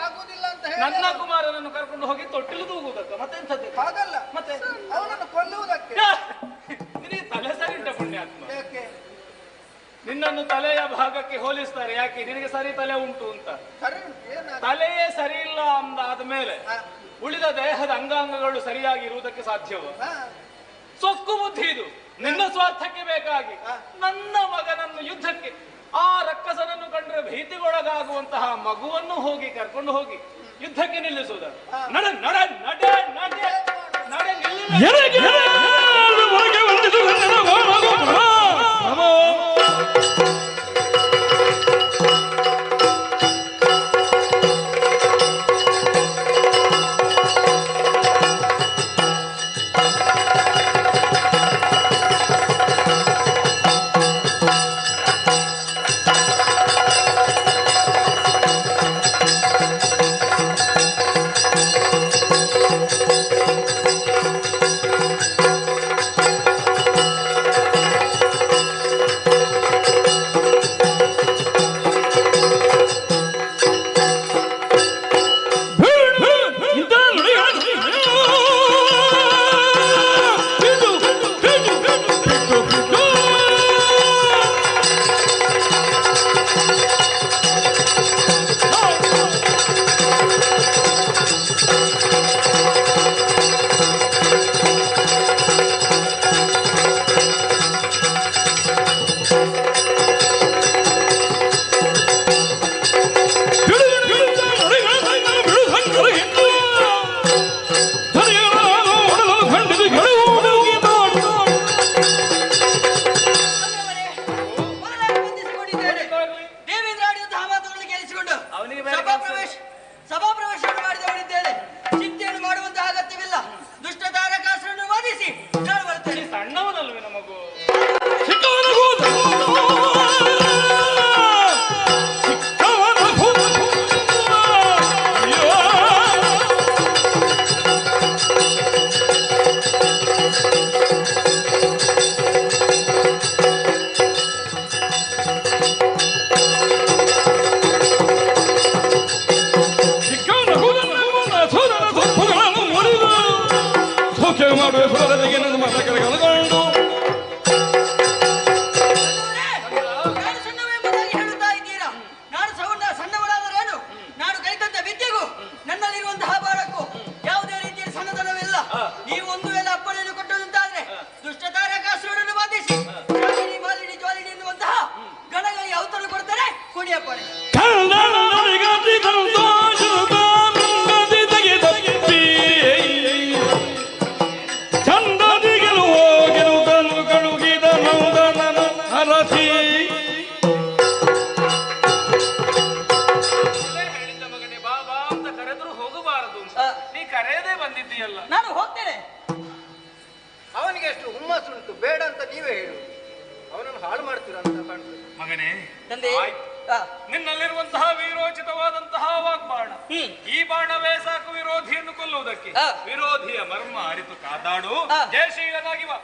ಆಗುದಿಲ್ಲ ಅಂತ ನನ್ನ ಕುಮಾರನನ್ನು ಕರ್ಕೊಂಡು ಹೋಗಿ ತೊಟ್ಟಿಲು ತೂಗುವುದಕ್ಕ ಮತ್ತೆಂಥದ್ದು? ಹಾಗಲ್ಲ, ಮತ್ತೆ ಅವನನ್ನು ಕೊಲ್ಲುವುದಕ್ಕೆ. ನಿನಗೆ ತಲೆ ಸರಿ ಉಂಟ ಪುಣ್ಯಾತ್ಮ. ಯಾಕೆ? ನಿನ್ನನ್ನು ತಲೆಯ ಭಾಗಕ್ಕೆ ಹೋಲಿಸ್ತಾರೆ. ಯಾಕೆ? ನಿನಗೆ ಸರಿ ತಲೆ ಉಂಟು ಅಂತ. ತಲೆಯೇ ಸರಿ ಇಲ್ಲ ಅಂದಾದ ಮೇಲೆ ಉಳಿದ ದೇಹದ ಅಂಗಾಂಗಗಳು ಸರಿಯಾಗಿ ಇರುವುದಕ್ಕೆ ಸಾಧ್ಯವ? ಸೊಕ್ಕು ಬುದ್ಧಿ ಇದು. ನಿನ್ನ ಸ್ವಾರ್ಥಕ್ಕೆ ಬೇಕಾಗಿ ನನ್ನ ಮಗನನ್ನು ಯುದ್ಧಕ್ಕೆ, ಆ ರಕ್ಕಸನನ್ನು ಕಂಡ್ರೆ ಭೀತಿಗೊಳಗಾಗುವಂತಹ ಮಗುವನ್ನು ಹೋಗಿ ಕರ್ಕೊಂಡು ಹೋಗಿ ಯುದ್ಧಕ್ಕೆ ನಿಲ್ಲಿಸುವುದ? ನಡ ನಡ ನಡ ನಡ ನಡ ಸಭಾಪ್ರವೇಶವನ್ನು ಮಾಡಿದವನಿದ್ದೇನೆ. ಚಿಂತೆಯನ್ನು ಮಾಡುವಂತಹ ಅಗತ್ಯವಿಲ್ಲ. ದುಷ್ಟ ತಾರಕಾಸುರನ್ನು ವಧಿಸಿ ನಾನು ಬರುತ್ತೇನೆ. ಸಣ್ಣವನಲ್ವೇ ನಮಗೂ ನನ್ನಲ್ಲಿರುವಂತಹ ಬಾಳಕ್ಕೂ ಯಾವುದೇ ರೀತಿಯ ಸಣ್ಣತನವಿಲ್ಲ. ನೀವು ಒಂದು ವೇಳೆ ಅಪ್ಪಣೆಯನ್ನು ಹುಮ್ಮಸ್ಸುಂಟು, ಬೇಡ ಅಂತ ನೀವೇ ಹೇಳು. ಅವನನ್ನು ಹಾಳು ಮಾಡ್ತೀರಾ ಅಂತ ಕಾಣ್ತದೆ. ಮಗನೇ, ತಂದೆ ನಿನ್ನಲ್ಲಿರುವಂತಹ ವೀರೋಚಿತವಾದಂತಹ ವಾಗ್ಬಾಣ, ಈ ಬಾಣವೇ ಸಾಕು ವಿರೋಧಿಯನ್ನು ಕೊಲ್ಲುವುದಕ್ಕೆ. ವಿರೋಧಿಯ ಮರ್ಮ ಅರಿತು ಕಾದಾಡು, ಜಯಶೀಲನಾಗಿ ಬಾ.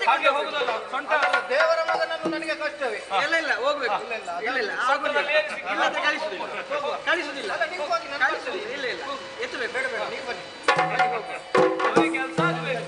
ಹಾಗೆ ಹೋಗುದಲ್ಲ, ಸೊಂಟ ದೇವರ ಮಗನನ್ನು ನನಗೆ ಕಷ್ಟವೇ. ಇಲ್ಲ ಹೋಗ್ಬೇಕು. ಕಳಿಸುದಿಲ್ಲ. ಎತ್ತಬೇಕು. ಬೇಡ ಬೇಡ, ನೀವು ಬನ್ನಿ. ಕೆಲಸ ಆಗಬೇಕು.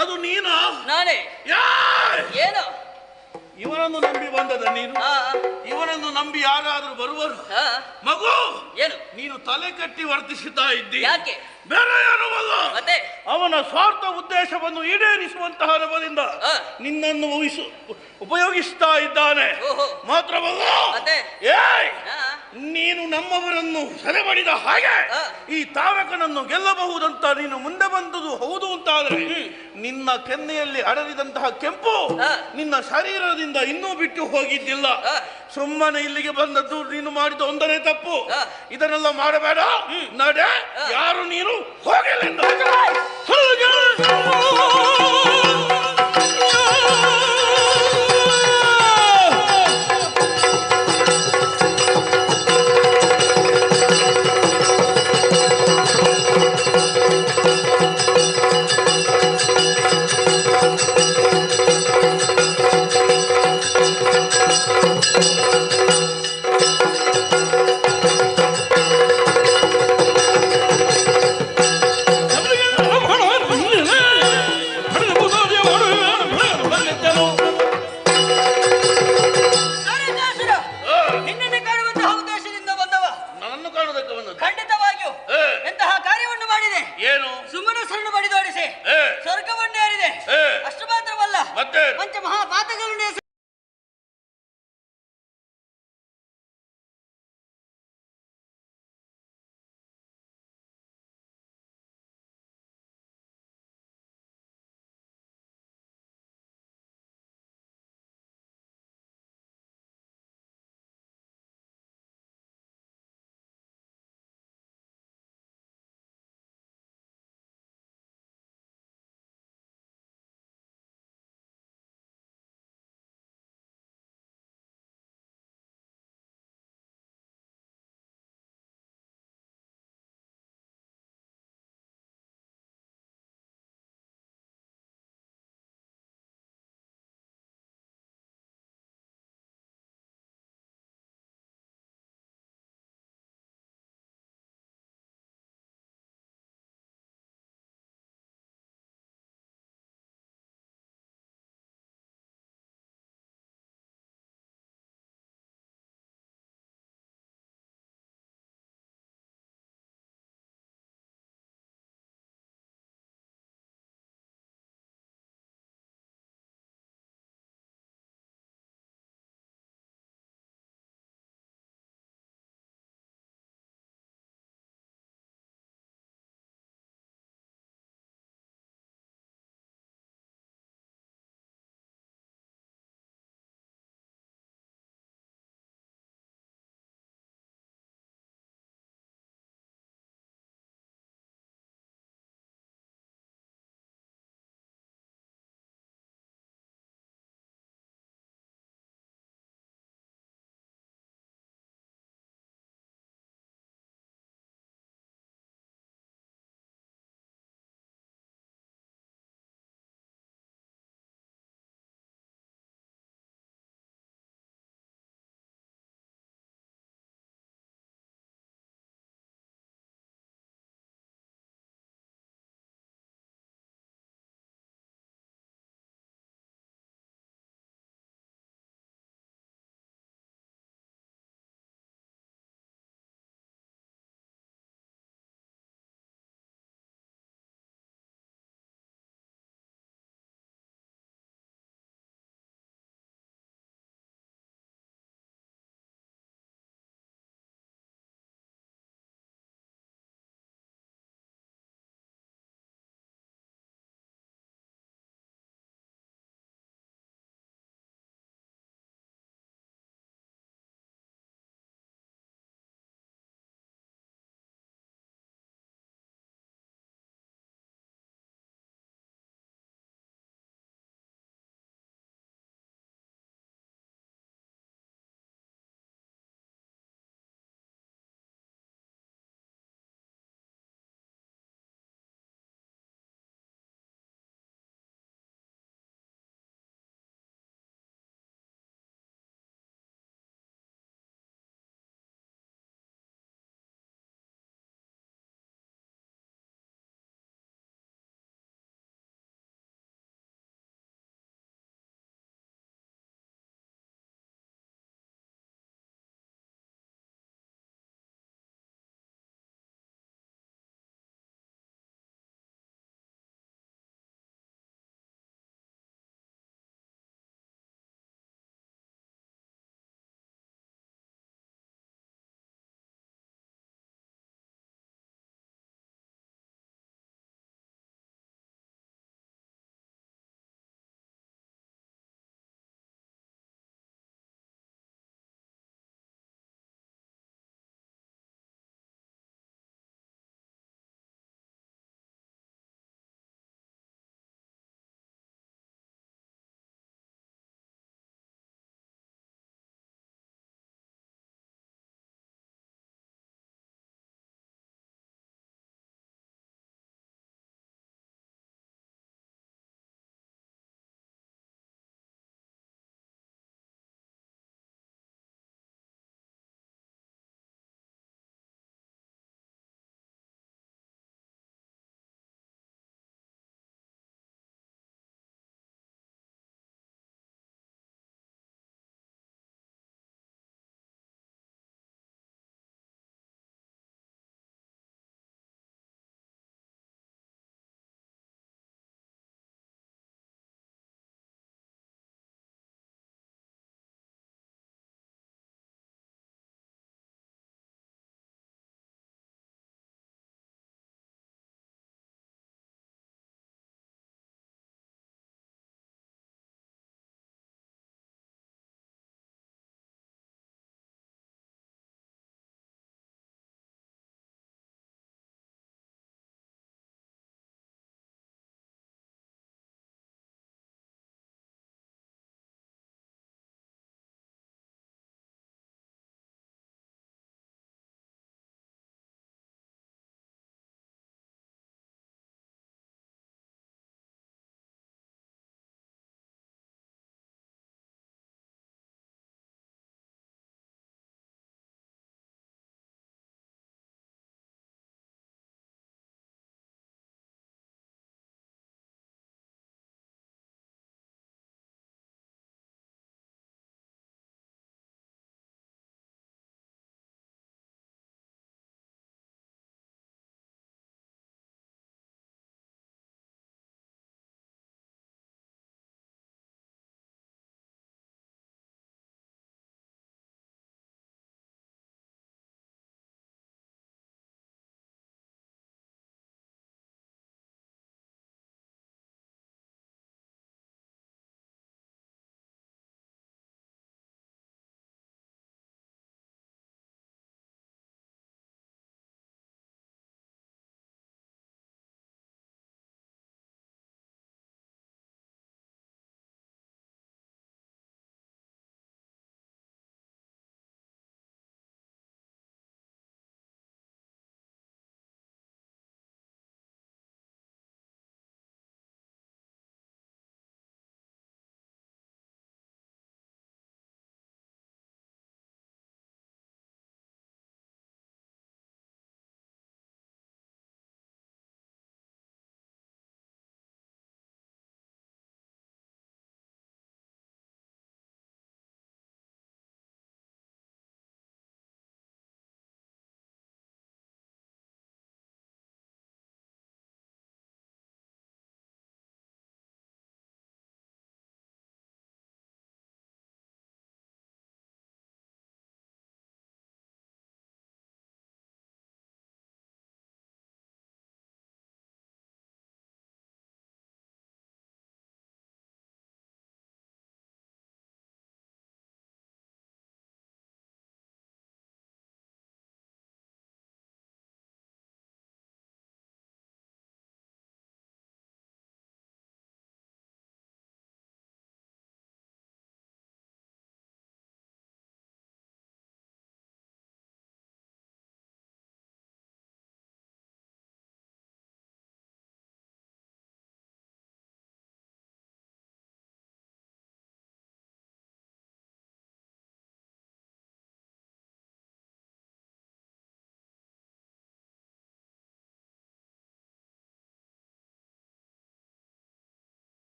ಅದು ನೀನು? ನಾನೇ. ಏನು? ಇವನನ್ನು ನಂಬಿ ಬಂದದ ನೀನು? ಇವನನ್ನು ನಂಬಿ ಯಾರಾದ್ರೂ ಬರುವರು? ಮಗು, ಏನು ನೀನು ತಲೆ ಕಟ್ಟಿ ವರ್ತಿಸುತ್ತಾ ಇದ್ದಿ. ಯಾಕೆ? ಬೇರೆ ಏನು ಮಗು? ಮತ್ತೆ ಅವನ ಸ್ವಾರ್ಥ ಉದ್ದೇಶವನ್ನು ಈಡೇರಿಸುವಂತಹ ನಮದಿಂದ ನಿನ್ನನ್ನು ಉಪಯೋಗಿಸ್ತಾ ಇದ್ದಾನೆ. ಮಾತ್ರ ಮಗು, ನೀನು ನಮ್ಮವರನ್ನು ಸೆರೆ ಮಾಡಿದ ಹಾಗೆ ಈ ತಾರಕನನ್ನು ಗೆಲ್ಲಬಹುದಂತ ನೀನು ಮುಂದೆ ಬಂದುದು ಹೌದು ಅಂತಾದ್ರೆ ನಿನ್ನ ಕೆನ್ನೆಯಲ್ಲಿ ಅಡರಿದಂತಹ ಕೆಂಪು ನಿನ್ನ ಶರೀರದಿಂದ ಇನ್ನೂ ಬಿಟ್ಟು ಹೋಗಿದ್ದಿಲ್ಲ. ಸುಮ್ಮನೆ ಇಲ್ಲಿಗೆ ಬಂದದ್ದು ನೀನು ಮಾಡಿದ ಒಂದನೇ ತಪ್ಪು. ಇದನ್ನೆಲ್ಲ ಮಾಡಬೇಡ. ನಡೆ, ಯಾರು ನೀನು ಹೋಗಿಲ್ಲ.